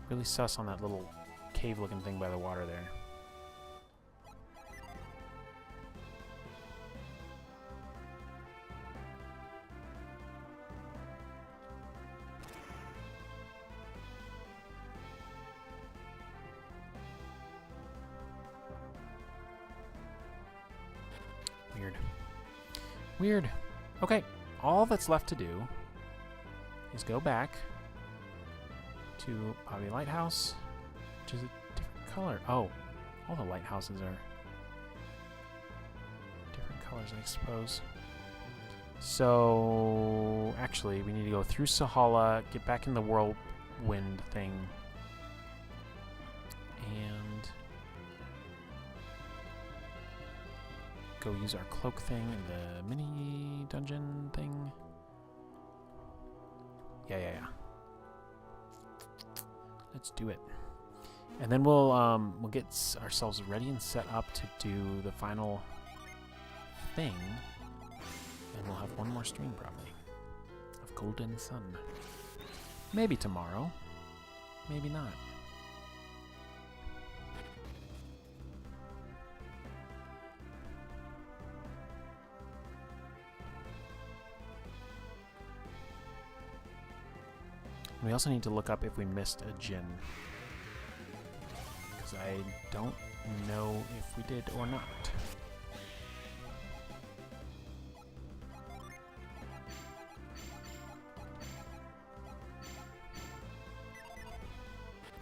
Really sus on that little cave-looking thing by the water there. Weird. Weird. Okay, all that's left to do is go back to Bobby Lighthouse, which is a different color. Oh, all the lighthouses are different colors, I suppose. So, actually, we need to go through Sahala, get back in the whirlwind thing. go use our cloak thing in the mini dungeon thing. Yeah. Let's do it. And then we'll get ourselves ready and set up to do the final thing. And we'll have one more stream probably of Golden Sun. Maybe tomorrow. Maybe not. We also need to look up if we missed a djinn. Because I don't know if we did or not.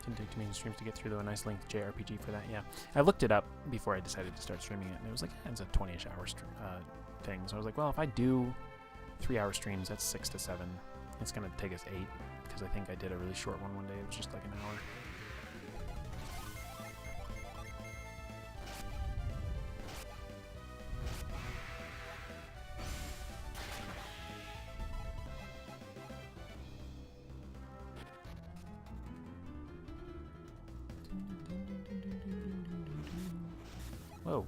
Didn't take too many streams to get through, though. A nice length JRPG for that, yeah. I looked it up before I decided to start streaming it, and it was like, it's a 20-ish hour thing. So I was like, well, if I do 3-hour streams, that's 6 to 7. It's going to take us 8, because I think I did a really short one day. It was just like an hour. Whoa.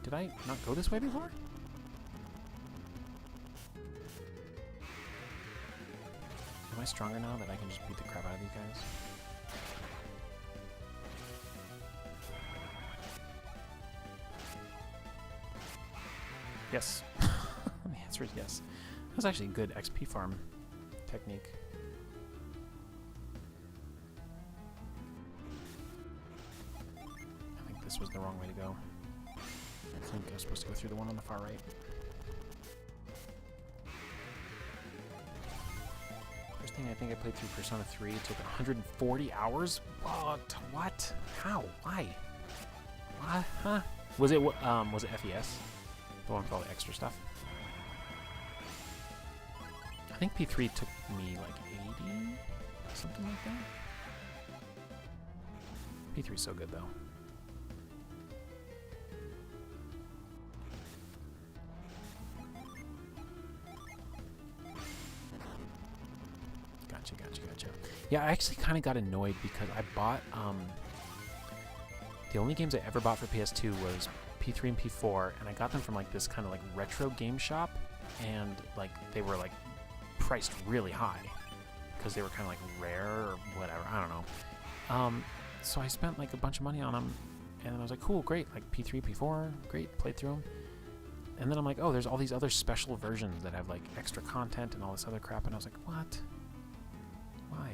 Did I not go this way before? Am I stronger now that I can just beat the crap out of these guys? Yes. The answer is yes. That was actually a good XP farm technique. I think this was the wrong way to go. I think I was supposed to go through the one on the far right. First thing I think I played through Persona 3. It took 140 hours? What? How? Why? What? Huh? Was it FES? The one with all the extra stuff? I think P3 took me like 80? Something like that? P3's so good though. Gotcha. Yeah, I actually kind of got annoyed because I bought, the only games I ever bought for PS2 was P3 and P4, and I got them from like this kind of like retro game shop, and like they were like priced really high because they were kind of like rare or whatever, I don't know. So I spent like a bunch of money on them, and then I was like, cool, great, like P3, P4, great, played through them. And then I'm like, oh, there's all these other special versions that have like extra content and all this other crap, and I was like, what? Why?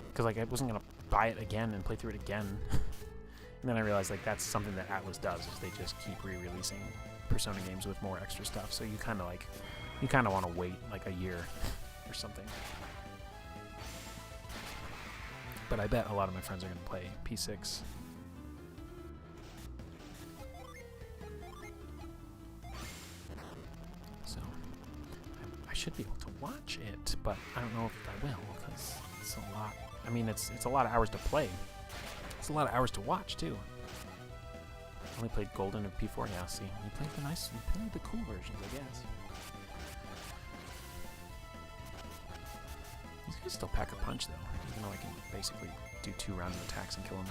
Because like I wasn't gonna buy it again and play through it again. And then I realized like that's something that Atlas does, is they just keep re-releasing Persona games with more extra stuff. So you kind of want to wait like a year or something. But I bet a lot of my friends are gonna play P6. So I should be able to watch it, but I don't know if I will because it's a lot. I mean, it's a lot of hours to play. It's a lot of hours to watch too. I only played Golden and P4. Yeah, see, we played the cool versions, I guess. These guys still pack a punch though, even though I can basically do 2 random attacks and kill them.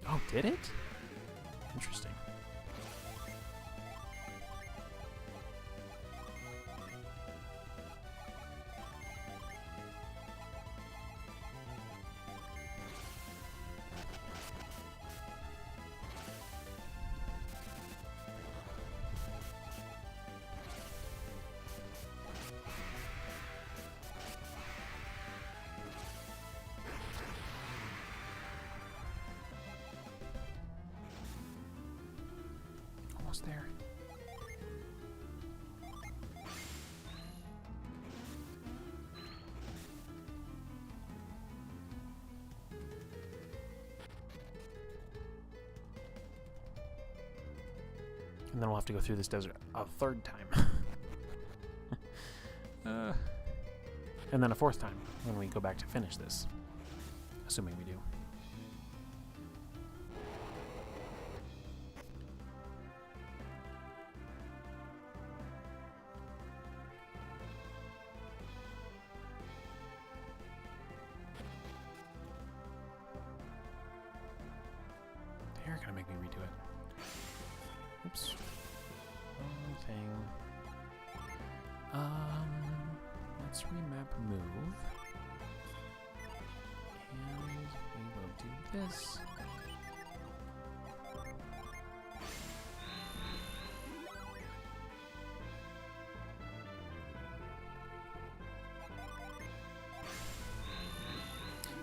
Oh, did it? Interesting. Almost there. And then we'll have to go through this desert a third time. And then a fourth time when we go back to finish this. Assuming we do. They're gonna make me redo it. Oops. Wrong thing. Let's remap move. And we will do this.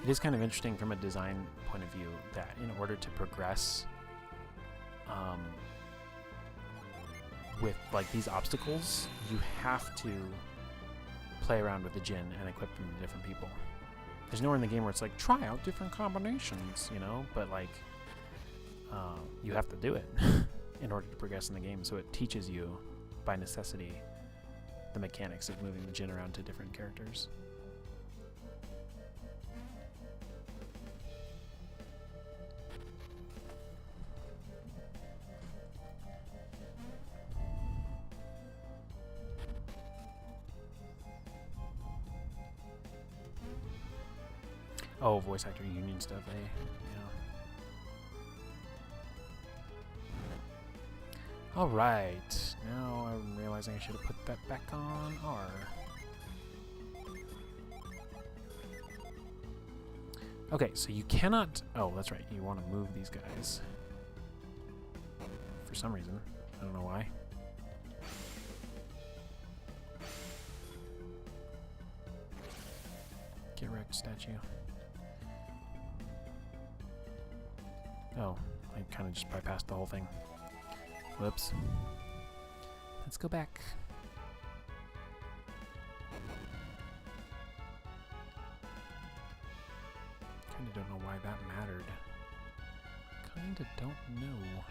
It is kind of interesting from a design point of view that in order to progress with like these obstacles, you have to play around with the djinn and equip them to different people. There's nowhere in the game where it's like, try out different combinations, you know, but like you have to do it in order to progress in the game. So it teaches you by necessity the mechanics of moving the djinn around to different characters. Oh, voice actor union stuff, eh? Yeah. Alright. Now I'm realizing I should have put that back on R. Okay, so you cannot... Oh, that's right. You want to move these guys. For some reason. I don't know why. Get wrecked, statue. Oh, I kind of just bypassed the whole thing. Whoops. Let's go back. Kinda don't know why that mattered. Kinda don't know.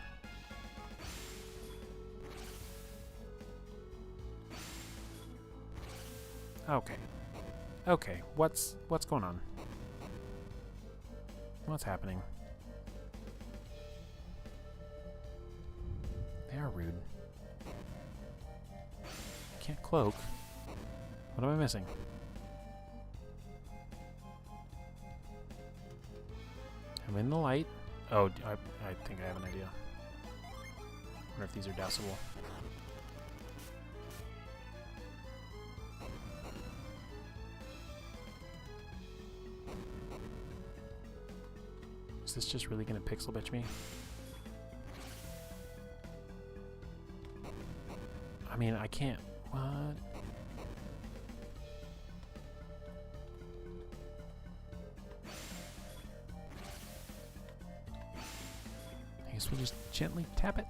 Okay. Okay, what's going on? What's happening? They are rude. Can't cloak. What am I missing? I'm in the light. Oh, I think I have an idea. Wonder if these are dousable. Is this just really gonna pixel bitch me? I mean, I can't. What? I guess we'll just gently tap it.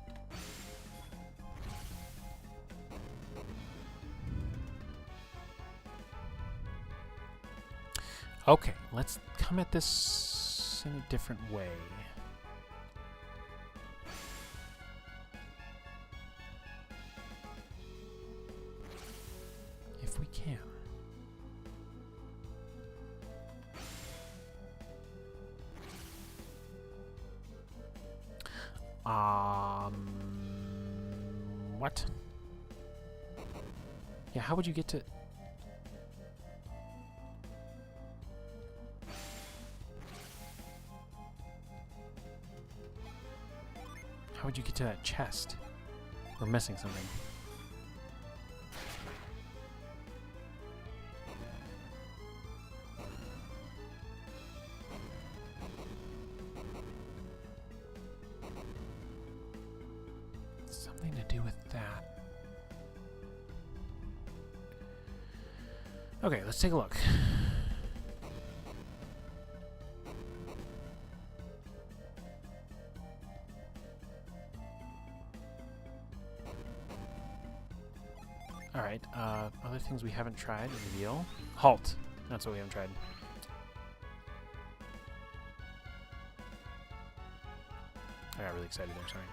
Okay, let's come at this in a different way. If we can. What? Yeah, how would you get to... How would you get to that chest? We're missing something. Something to do with that. Okay, let's take a look. Alright, other things we haven't tried. Reveal. Halt. That's what we haven't tried. I got really excited there, sorry.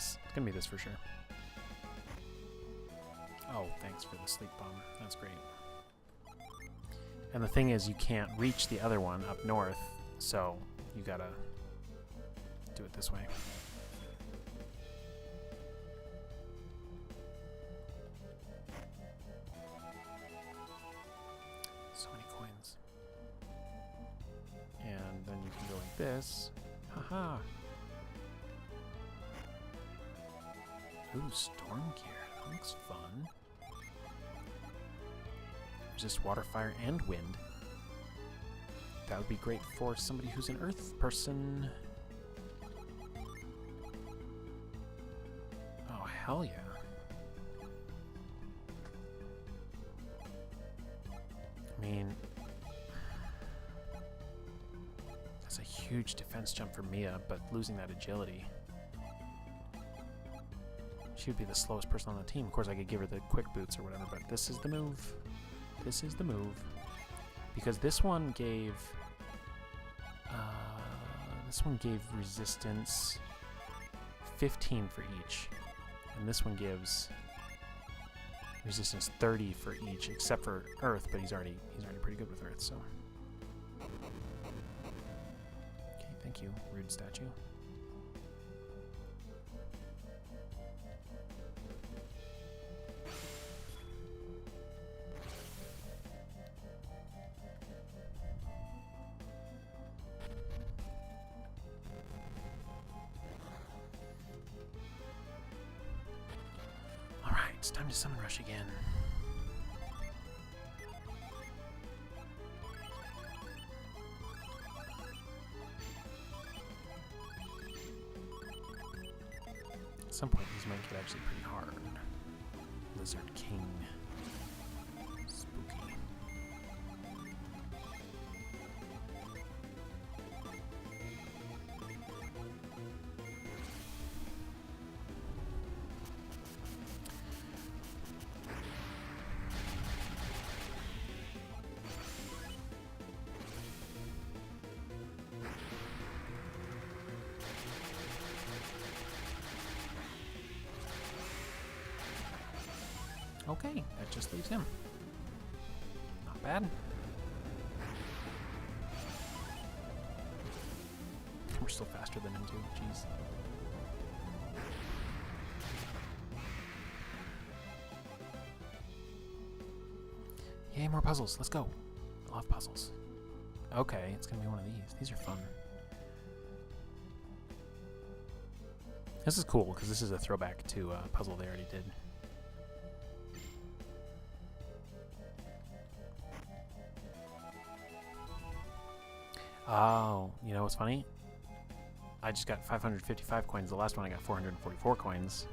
this. It's gonna be this for sure. Oh, thanks for the sleep bomb. That's great. And the thing is, you can't reach the other one up north, so you gotta do it this way. So many coins. And then you can go like this. Haha. Ooh, storm gear. That looks fun. Resist water, fire, and wind. That would be great for somebody who's an earth person. Oh, hell yeah. I mean, that's a huge defense jump for Mia, but losing that agility. She would be the slowest person on the team. Of course, I could give her the quick boots or whatever, but this is the move. This is the move. Because this one gave resistance 15 for each. And this one gives resistance 30 for each, except for Earth, but he's already pretty good with Earth, so. Okay, thank you, rude statue. It's time to summon rush again. At some point, these might get actually pretty hard. Lizard King. Spooky. Okay, that just leaves him. Not bad. We're still faster than him too, jeez. Yay, more puzzles, let's go. I love puzzles. Okay, it's gonna be one of these. These are fun. This is cool, because this is a throwback to a puzzle they already did. Oh, you know what's funny? I just got 555 coins. The last one I got 444 coins.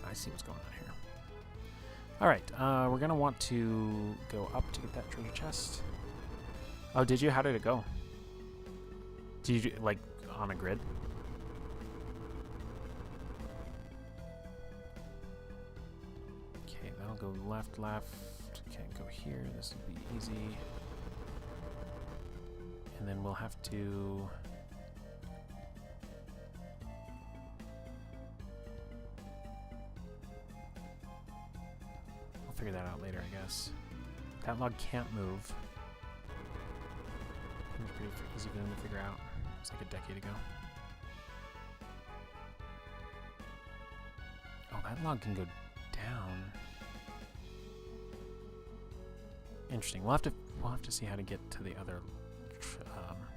I see what's going on here. Alright, we're going to want to go up to get that treasure chest. Oh, did you? How did it go? Did you, like, on a grid? Okay, that'll go left, left. Can't go here. This will be easy. And then we'll have to... We'll figure that out later, I guess. That log can't move. It's pretty easy for them to figure out. It's like a decade ago. Oh, that log can go down. Interesting. We'll have to see how to get to the other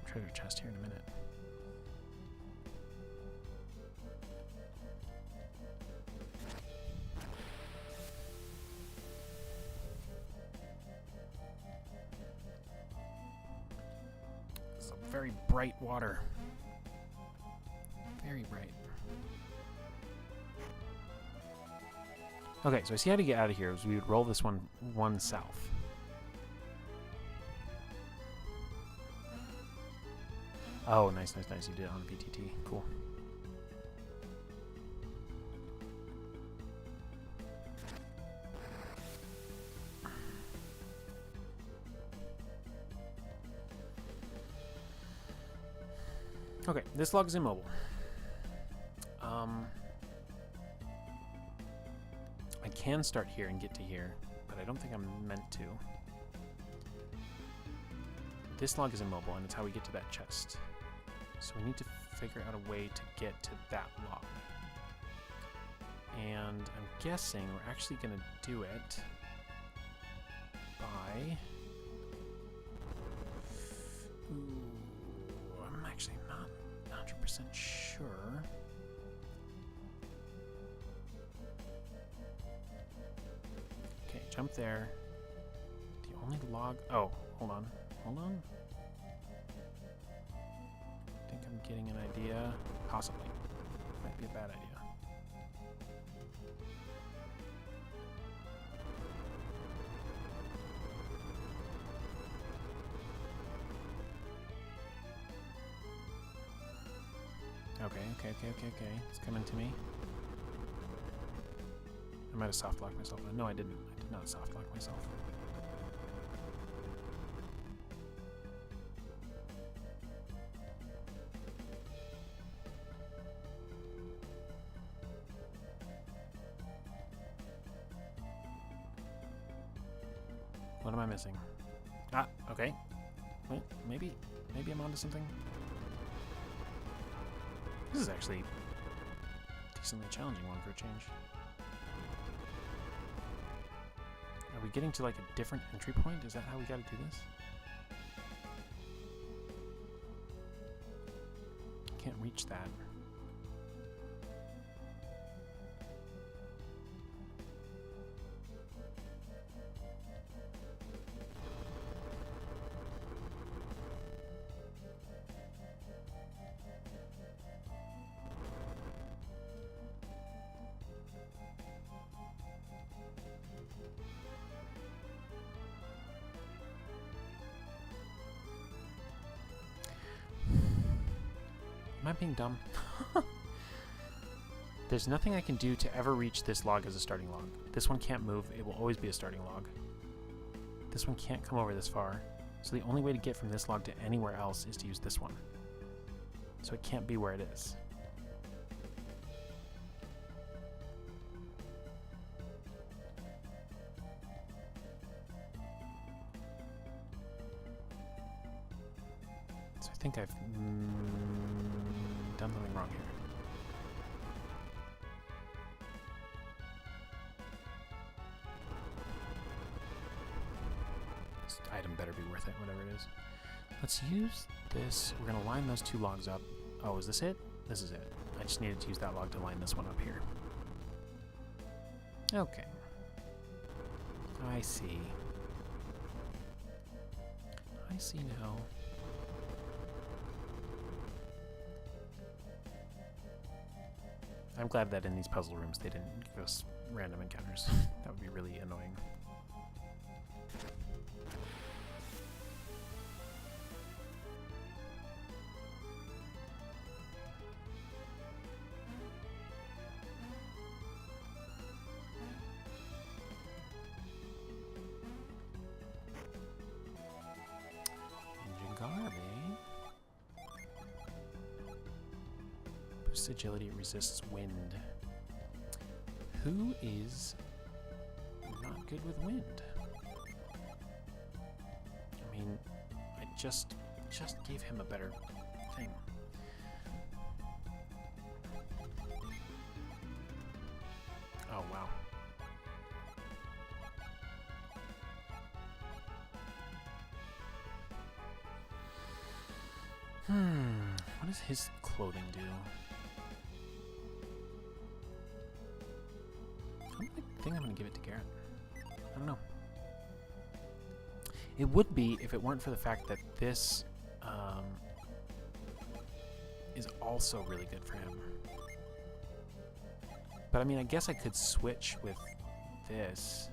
treasure chest here in a minute. This is a very bright water. Very bright. Okay, so I see how to get out of here. Is we would roll this one south. Oh, nice, nice, nice. You did it on BTT. Cool. Okay, this log is immobile. I can start here and get to here, but I don't think I'm meant to. This log is immobile, and it's how we get to that chest. So we need to figure out a way to get to that log. And I'm guessing we're actually going to do it by... Ooh, I'm actually not 100% sure. Okay, jump there. The only log... Oh, hold on. Hold on. I think I'm getting an idea. Possibly. Might be a bad idea. Okay. It's coming to me. I might have soft locked myself. No, I didn't. I did not soft lock myself. What am I missing? Ah, okay. Wait, maybe I'm onto something. This is actually a decently challenging one for a change. Are we getting to like a different entry point? Is that how we gotta do this? Can't reach that. Am I being dumb? There's nothing I can do to ever reach this log as a starting log. This one can't move. It will always be a starting log. This one can't come over this far. So the only way to get from this log to anywhere else is to use this one. So it can't be where it is. So I think I've done something wrong here. This item better be worth it, whatever it is. Let's use this. We're going to line those two logs up. Oh, is this it? This is it. I just needed to use that log to line this one up here. Okay. I see. I see now. I'm glad that in these puzzle rooms they didn't give us random encounters. That would be really annoying. Boosts agility, it resists wind. Who is not good with wind? I mean, I just gave him a better thing. Oh, wow. What does his clothing do? I think I'm going to give it to Garrett. I don't know. It would be if it weren't for the fact that this is also really good for him. But I mean, I guess I could switch with this.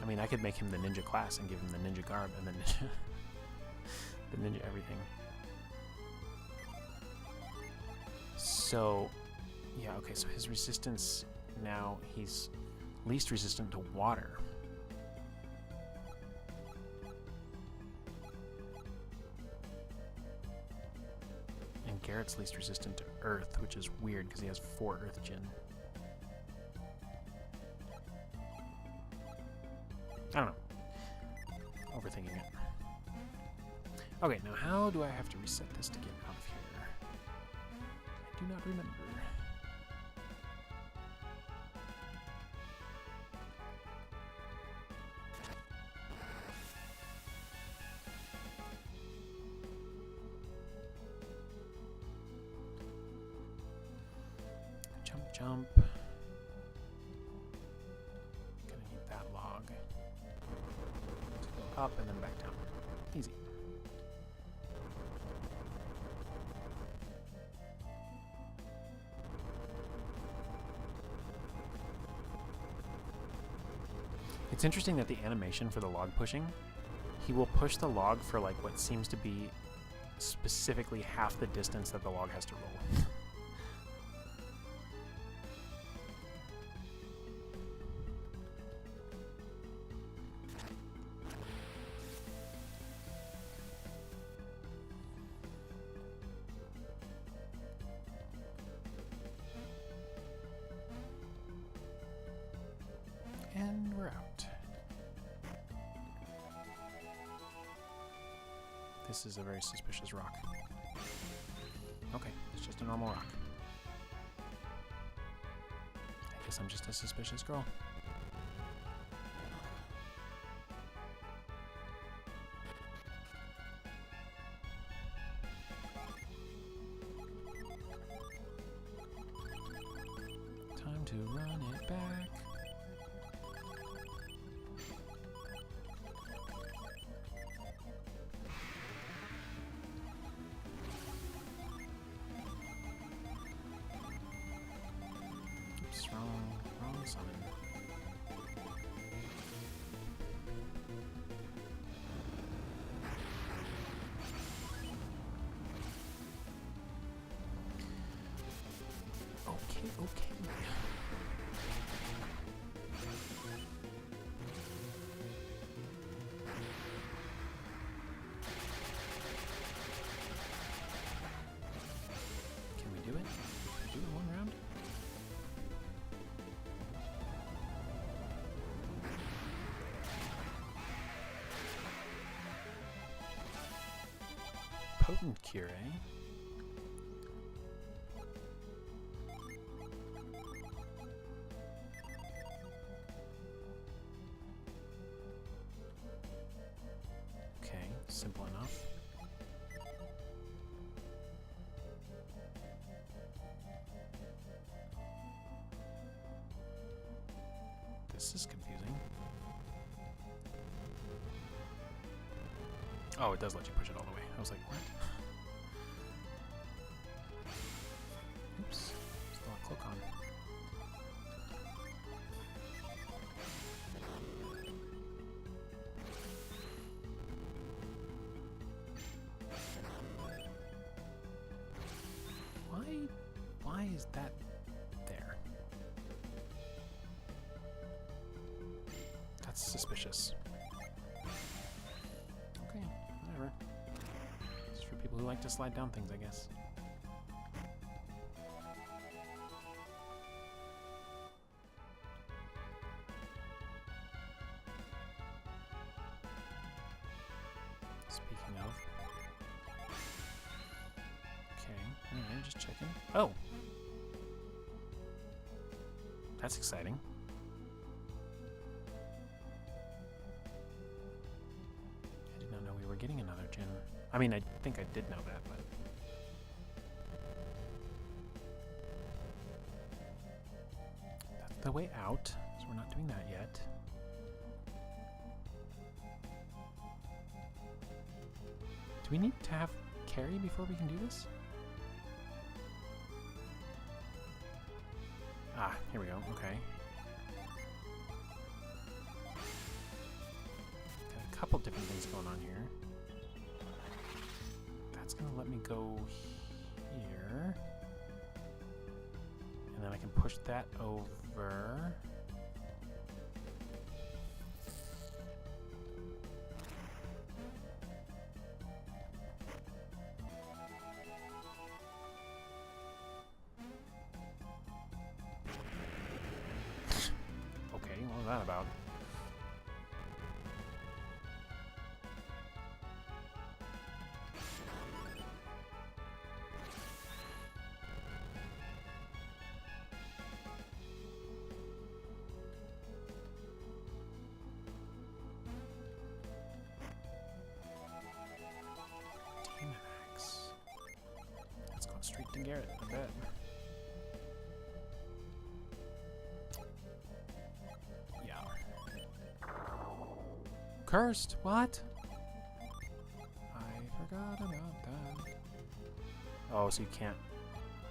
I mean, I could make him the ninja class and give him the ninja garb and then the ninja everything. So, yeah, okay, so his resistance now, he's least resistant to water. Garrett's least resistant to earth, which is weird because he has 4 earth gin. I don't know. Overthinking it. Okay, now how do I have to reset this to get out of here? I do not remember. Jump. Gonna need that log. Let's go up and then back down. Easy. It's interesting that the animation for the log pushing, he will push the log for like what seems to be specifically half the distance that the log has to roll. And we're out. This is a very suspicious rock. Okay, it's just a normal rock. I guess I'm just a suspicious girl. Time to run it back. Wrong summon. Okay. Can we do it? Can we do it in one round? Potent cure, eh? Okay, simple enough. This is confusing. Oh, it does let you push it all the way. I was like, what? Oops. Still a cloak on. Why is that there? That's suspicious. Okay, whatever. It's for people who like to slide down things, I guess. Speaking of. Okay, alright, just checking. Oh! That's exciting. I did not know we were getting another gym. I mean, I think I did know that, but... That's the way out, so we're not doing that yet. Do we need to have carry before we can do this? Ah, here we go, okay. Got a couple different things going on here. That's gonna let me go here. And then I can push that over. Garrett, I bet. Yeah. Cursed? What? I forgot about that. Oh, so you can't...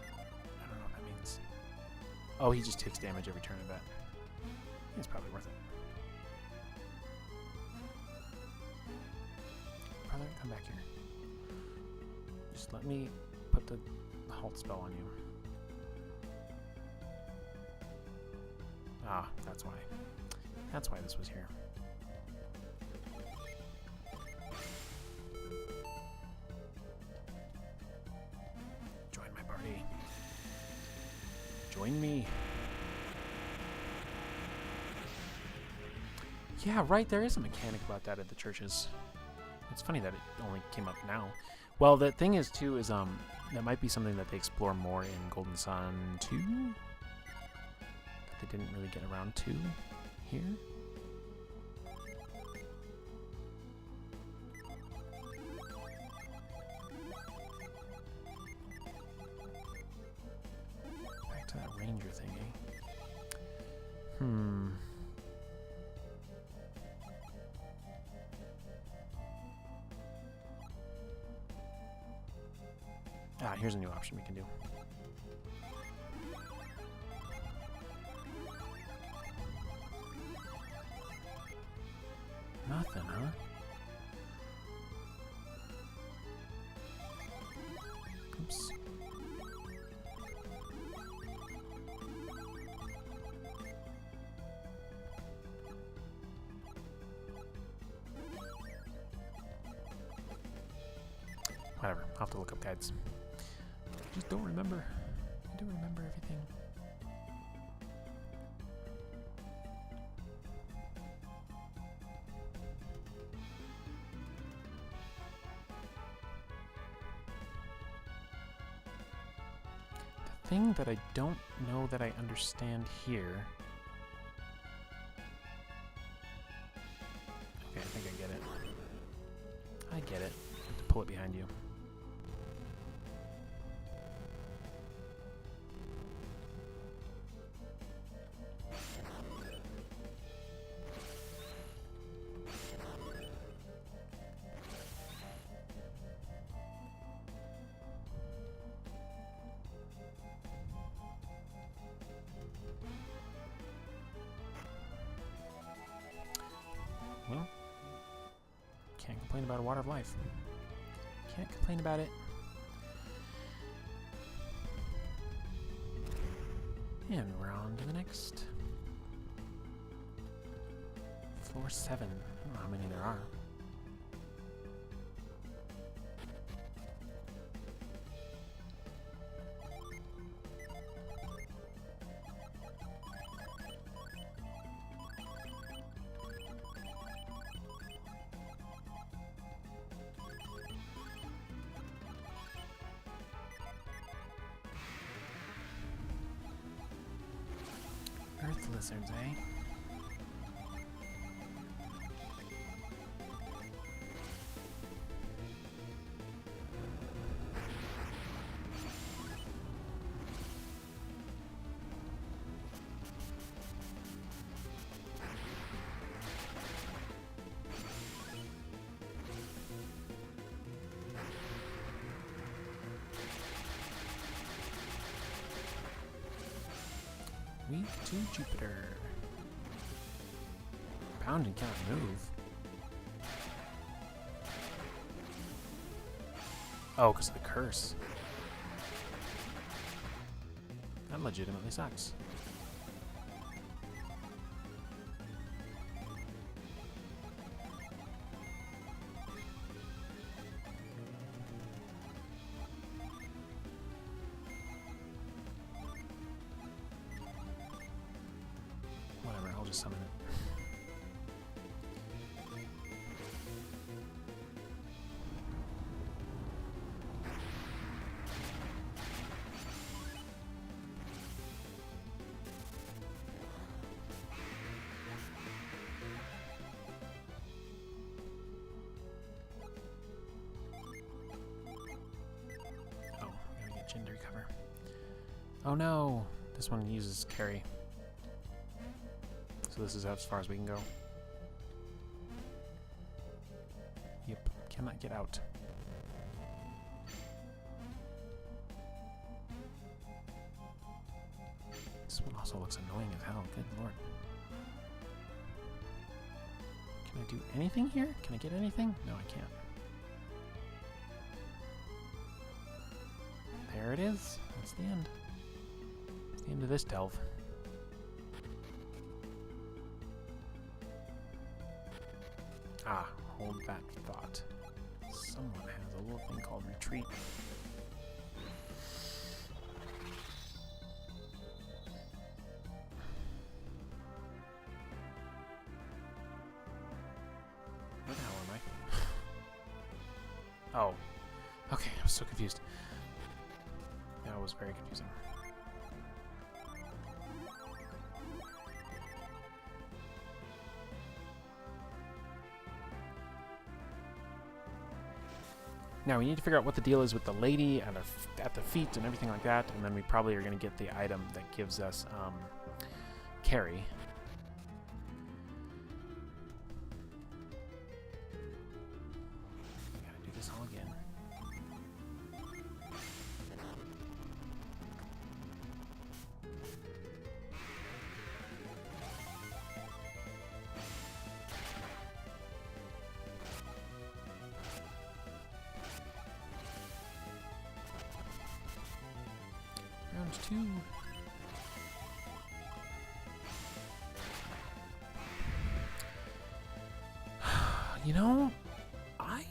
I don't know what that means. Oh, he just takes damage every turn, I bet. It's probably worth it. Brother, come back here. Just let me put the halt spell on you. Ah, that's why. That's why this was here. Join my party. Join me. Yeah, right, there is a mechanic about that at the churches. It's funny that it only came up now. Well, the thing is, too, is that might be something that they explore more in Golden Sun 2. That they didn't really get around to here. Back to that ranger thing, eh? Ah, here's a new option we can do. Nothing, huh? Oops. Whatever, I'll have to look up guides. Just don't remember. I don't remember everything. The thing that I don't know that I understand here... Okay, I think I get it. I get it. I have to pull it behind you. Well, can't complain about a water of life. Can't complain about it. And we're on to the next. Floor 7. I don't know how many there are. Earth lizards, eh? Weak to Jupiter. Bound and cannot move. Oh, because of the curse. That legitimately sucks. Whatever, I'll just summon it. Oh, I'm gonna get Jin to recover. Oh no! This one uses carry. So this is as far as we can go. Yep, cannot get out. This one also looks annoying as hell, good lord. Can I do anything here? Can I get anything? No, I can't. There it is. That's the end. That's the end of this delve. Ah, hold that thought. Someone has a little thing called retreat. Where the hell am I? Oh. Okay, I was so confused. That was very confusing. Now we need to figure out what the deal is with the lady at the feet and everything like that, and then we probably are going to get the item that gives us carry. Gotta do this all again. Round 2. You know, I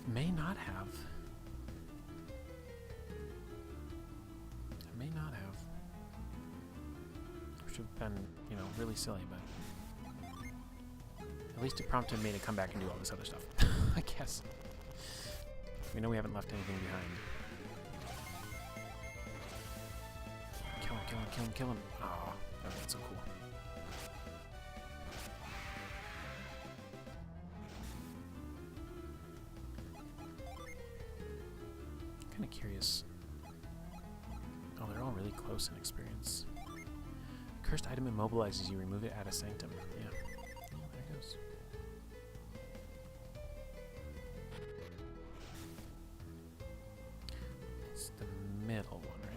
may not have. I may not have. Which would have been, you know, really silly, but at least it prompted me to come back and do all this other stuff. I guess. We know we haven't left anything behind. Kill him, kill him, kill him, kill him. Oh, that's so cool. Kind of curious. Oh, they're all really close in experience. Cursed item immobilizes you. Remove it at a sanctum. Yeah. Oh, there it goes. It's the middle one, right?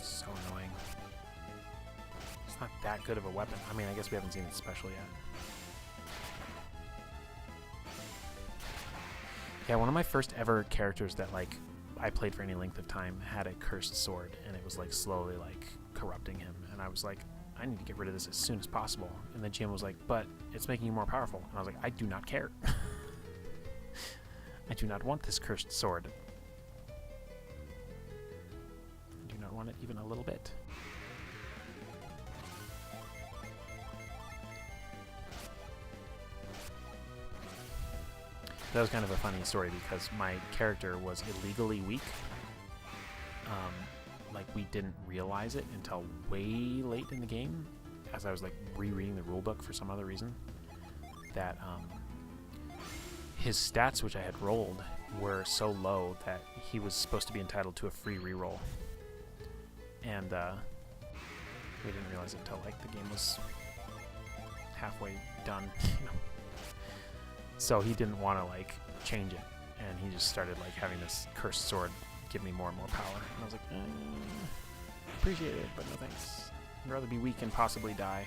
So annoying. It's not that good of a weapon. I mean, I guess we haven't seen it special yet. Yeah, one of my first ever characters that, like, I played for any length of time had a cursed sword, and it was, like, slowly, like, corrupting him. And I was like, I need to get rid of this as soon as possible. And then GM was like, but it's making you more powerful. And I was like, I do not care. I do not want this cursed sword. I do not want it even a little bit. That was kind of a funny story because my character was illegally weak. Like, we didn't realize it until way late in the game, as I was, like, rereading the rulebook for some other reason, that his stats, which I had rolled, were so low that he was supposed to be entitled to a free reroll. And we didn't realize it until, like, the game was halfway done. So he didn't want to, like, change it, and he just started, like, having this cursed sword give me more and more power. And I was like, appreciate it, but no thanks. I'd rather be weak and possibly die.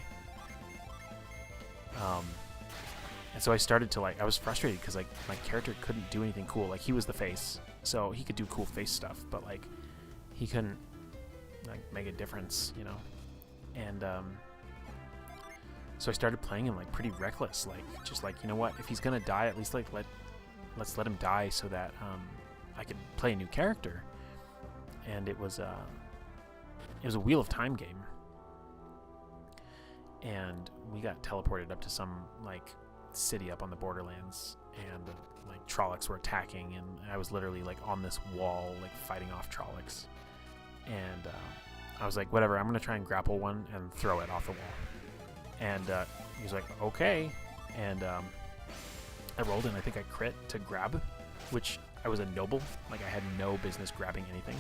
And so I started to, like, I was frustrated because, like, my character couldn't do anything cool. Like, he was the face, so he could do cool face stuff, but, like, he couldn't, like, make a difference, you know? And, so I started playing him, like, pretty reckless, like, just like, you know what, if he's gonna die, at least, like, let's let him die so that I could play a new character. And it was a Wheel of Time game, and we got teleported up to some, like, city up on the Borderlands, and like, Trollocs were attacking, and I was literally, like, on this wall, like, fighting off Trollocs. And I was like, whatever, I'm going to try and grapple one and throw it off the wall. And he's like, okay. And I rolled and I think I crit to grab, which I was a noble. Like, I had no business grabbing anything.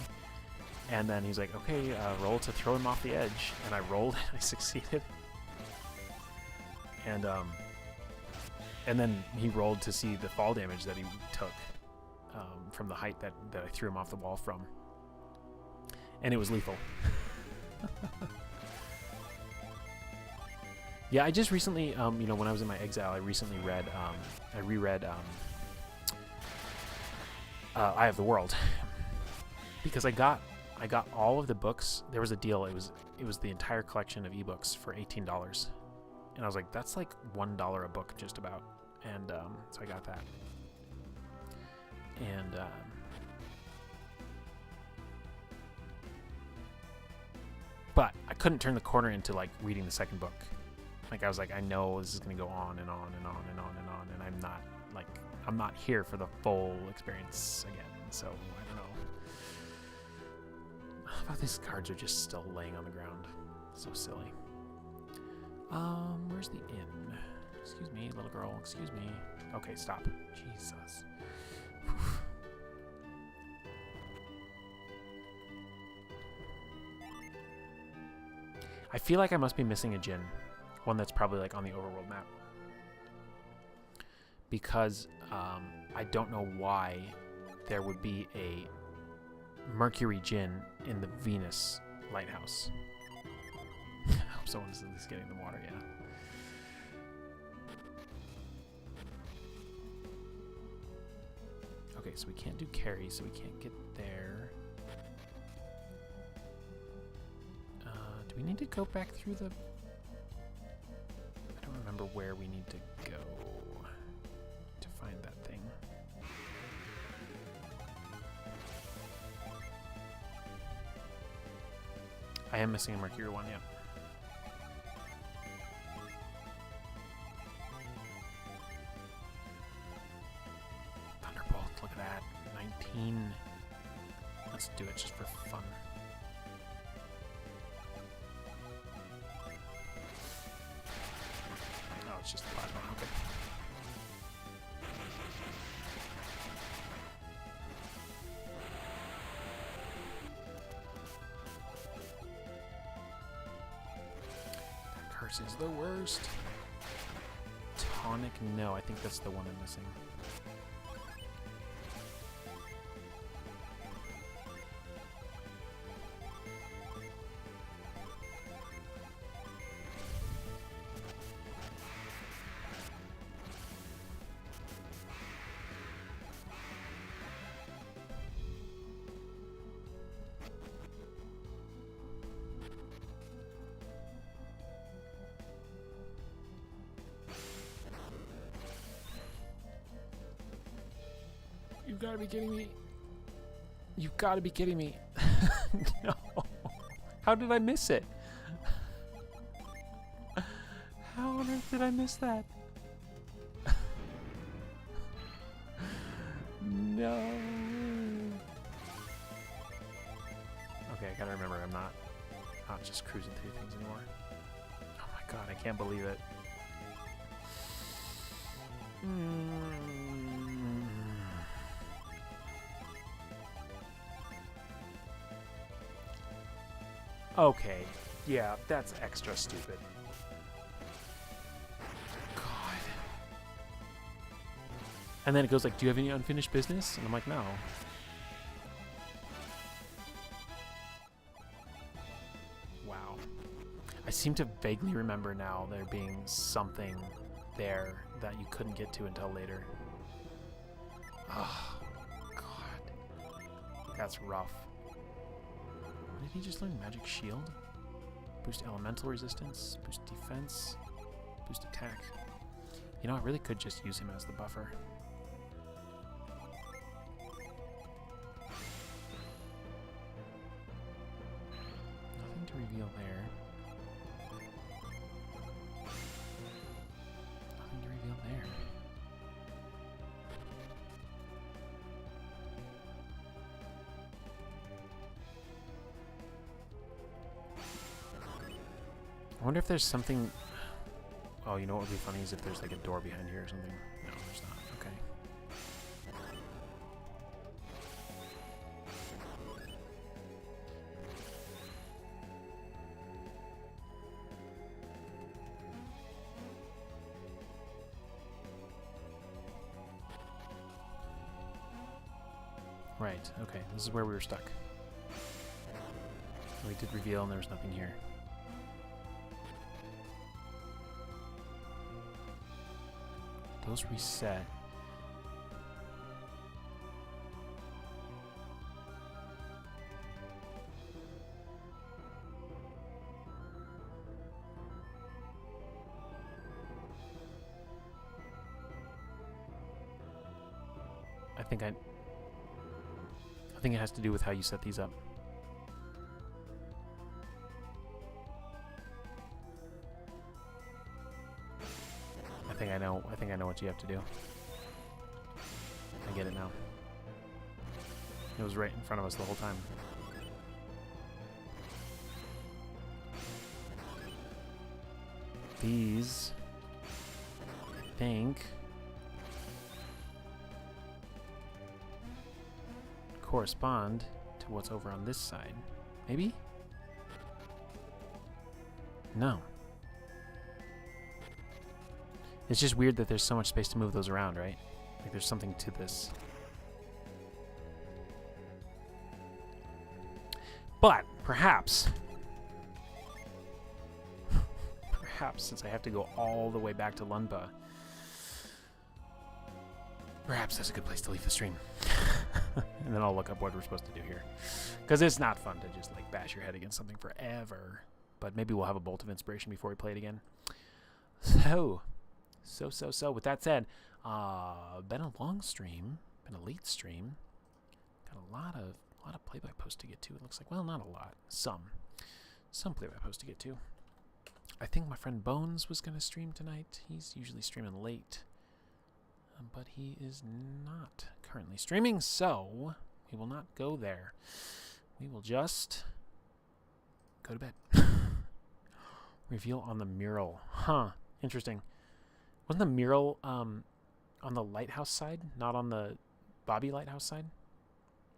And then he's like, okay, roll to throw him off the edge. And I rolled and I succeeded. And then he rolled to see the fall damage that he took from the height that I threw him off the wall from. And it was lethal. Yeah, I just recently, you know, when I was in my exile, I recently read, I reread Eye of the World. Because I got all of the books. There was a deal. It was the entire collection of ebooks for $18. And I was like, that's like $1 a book just about. And so I got that. And but I couldn't turn the corner into like reading the second book. Like, I was like, I know this is gonna go on and on and on and on and on, and I'm not here for the full experience again. So I don't know. How about these cards are just still laying on the ground? So silly. Where's the inn? Excuse me, little girl. Excuse me. Okay, stop. Jesus. Whew. I feel like I must be missing a djinn. One that's probably like on the overworld map. Because I don't know why there would be a Mercury djinn in the Venus lighthouse. I hope someone is at least getting the water, yeah. Okay, so we can't do carry, so we can't get there. Do we need to go back through the... I don't remember where we need to go to find that thing. I am missing a Mercury one, yeah. Thunderbolt, look at that. 19. Let's do it just for fun. Oh, it's just plasma, okay. That curse is the worst. Tonic, no, I think that's the one I'm missing. You gotta be kidding me. You gotta be kidding me. No. How did I miss it? How on earth did I miss that? No. Okay, I gotta remember I'm not just cruising through things anymore. Oh my god, I can't believe it. Okay, yeah, that's extra stupid. God. And then it goes like, do you have any unfinished business? And I'm like, no. Wow. I seem to vaguely remember now there being something there that you couldn't get to until later. Oh, God. That's rough. Did he just learn Magic Shield? Boost elemental resistance, boost defense, boost attack. You know, I really could just use him as the buffer. Nothing to reveal there. Nothing to reveal there. I wonder if there's something... Oh, you know what would be funny is if there's like a door behind here or something. No, there's not. Okay. Right, okay. This is where we were stuck. We did reveal and there was nothing here. Those reset. I think it has to do with how you set these up. I think I know what you have to do. I get it now. It was right in front of us the whole time. These, I think, correspond to what's over on this side. Maybe? No. It's just weird that there's so much space to move those around, right? Like there's something to this. But perhaps since I have to go all the way back to Lunpa, perhaps that's a good place to leave the stream. And then I'll look up what we're supposed to do here. Because it's not fun to just like bash your head against something forever. But maybe we'll have a bolt of inspiration before we play it again. So with that said, been a long stream, been a late stream. Got a lot of play-by-post to get to. It looks like, well, not a lot, some play-by-post to get to. I think my friend Bones was going to stream tonight. He's usually streaming late, but he is not currently streaming, so we will not go there. We will just go to bed. Reveal on the mural. Huh, interesting. Wasn't the mural on the lighthouse side, not on the Bobby lighthouse side?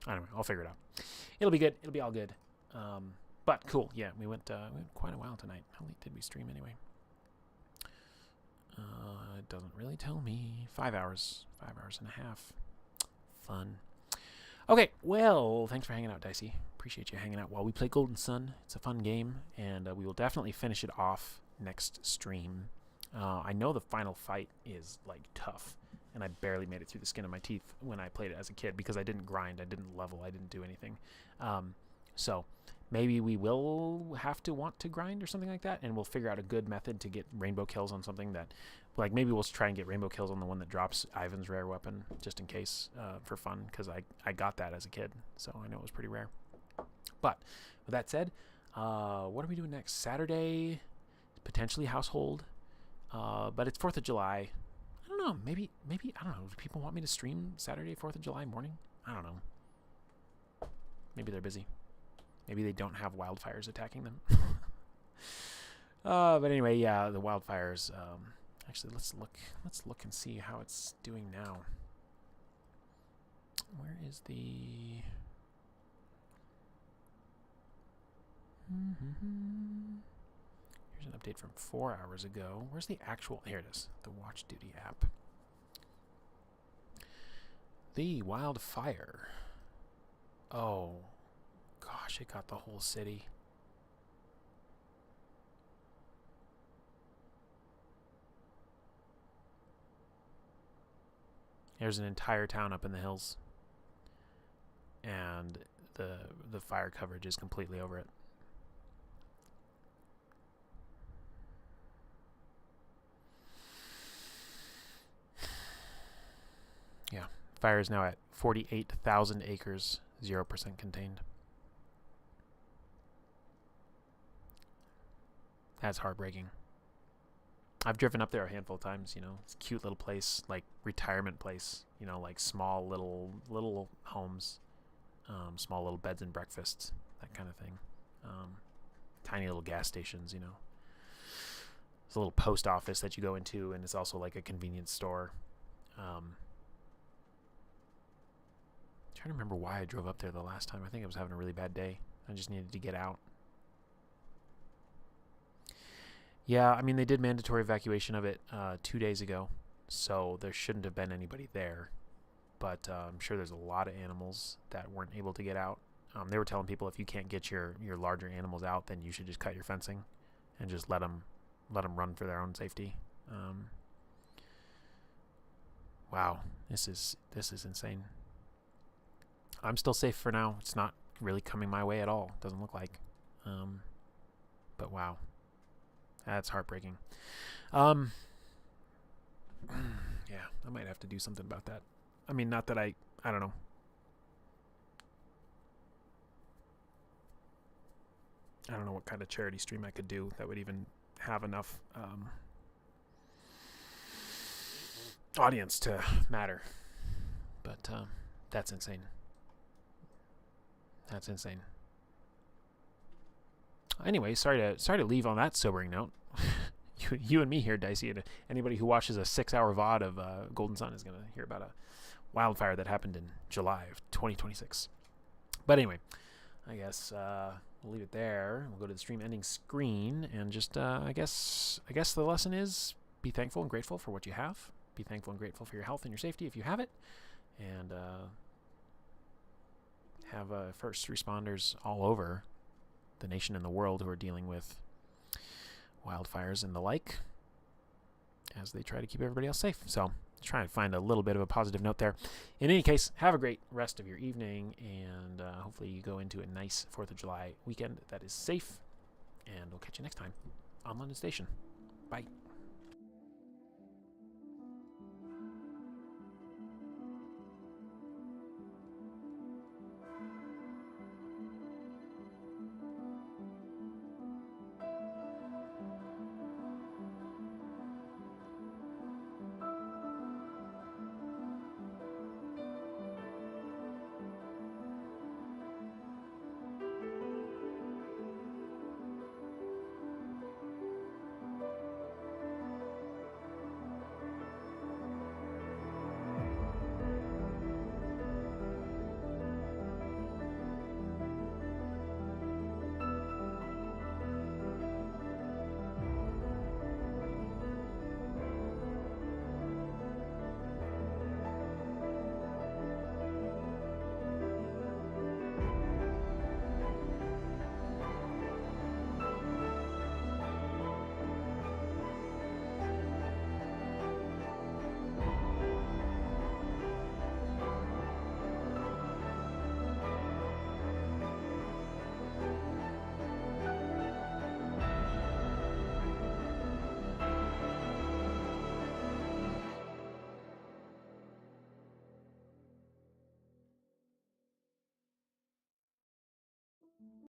Anyway, I'll figure it out. It'll be good. It'll be all good. But cool. Yeah, we went quite a while tonight. How late did we stream anyway? It doesn't really tell me. 5 hours. 5 hours and a half. Fun. Okay, well, thanks for hanging out, Dicey. Appreciate you hanging out while we play Golden Sun. It's a fun game, and we will definitely finish it off next stream. I know the final fight is, like, tough, and I barely made it through the skin of my teeth when I played it as a kid because I didn't grind, I didn't level, I didn't do anything. So maybe we will have to want to grind or something like that, and we'll figure out a good method to get rainbow kills on something that, like, maybe we'll try and get rainbow kills on the one that drops Ivan's rare weapon, just in case, for fun, because I got that as a kid, so I know it was pretty rare. But with that said, what are we doing next? Saturday, potentially Household, but it's 4th of July. I don't know, maybe, I don't know, do people want me to stream Saturday, 4th of July morning? I don't know. Maybe they're busy. Maybe they don't have wildfires attacking them. But anyway, yeah, the wildfires. Actually, let's look and see how it's doing now. Where is the? Here's an update from 4 hours ago. Where's the actual? Here it is. The Watch Duty app. The wildfire. Oh. Gosh, it got the whole city. There's an entire town up in the hills. And the fire coverage is completely over it. Yeah, fire is now at 48,000 acres, 0% contained. That's heartbreaking. I've driven up there a handful of times, you know. It's a cute little place, like retirement place, you know, like small little homes, small little beds and breakfasts, that kind of thing. Tiny little gas stations, you know. There's a little post office that you go into, and it's also like a convenience store. Trying to remember why I drove up there the last time. I think I was having a really bad day. I just needed to get out. Yeah, I mean, they did mandatory evacuation of it 2 days ago, so there shouldn't have been anybody there. But I'm sure there's a lot of animals that weren't able to get out. They were telling people if you can't get your larger animals out, then you should just cut your fencing and just let them run for their own safety. Wow, this is insane. I'm still safe for now. It's not really coming my way at all. Doesn't look like. But wow, that's heartbreaking. Yeah, I might have to do something about that. I mean, not that I don't know. I don't know what kind of charity stream I could do that would even have enough audience to matter. But that's insane. That's insane. Anyway, sorry to leave on that sobering note. you and me here, Dicey, and anybody who watches a 6-hour VOD of Golden Sun is going to hear about a wildfire that happened in July of 2026. But anyway, I guess we'll leave it there. We'll go to the stream ending screen, and just I guess the lesson is be thankful and grateful for what you have. Be thankful and grateful for your health and your safety if you have it, and have first responders all over the nation and the world who are dealing with wildfires and the like as they try to keep everybody else safe. So trying to find a little bit of a positive note there. In any case, have a great rest of your evening, and hopefully you go into a nice 4th of July weekend that is safe, and we'll catch you next time on London Station. Bye.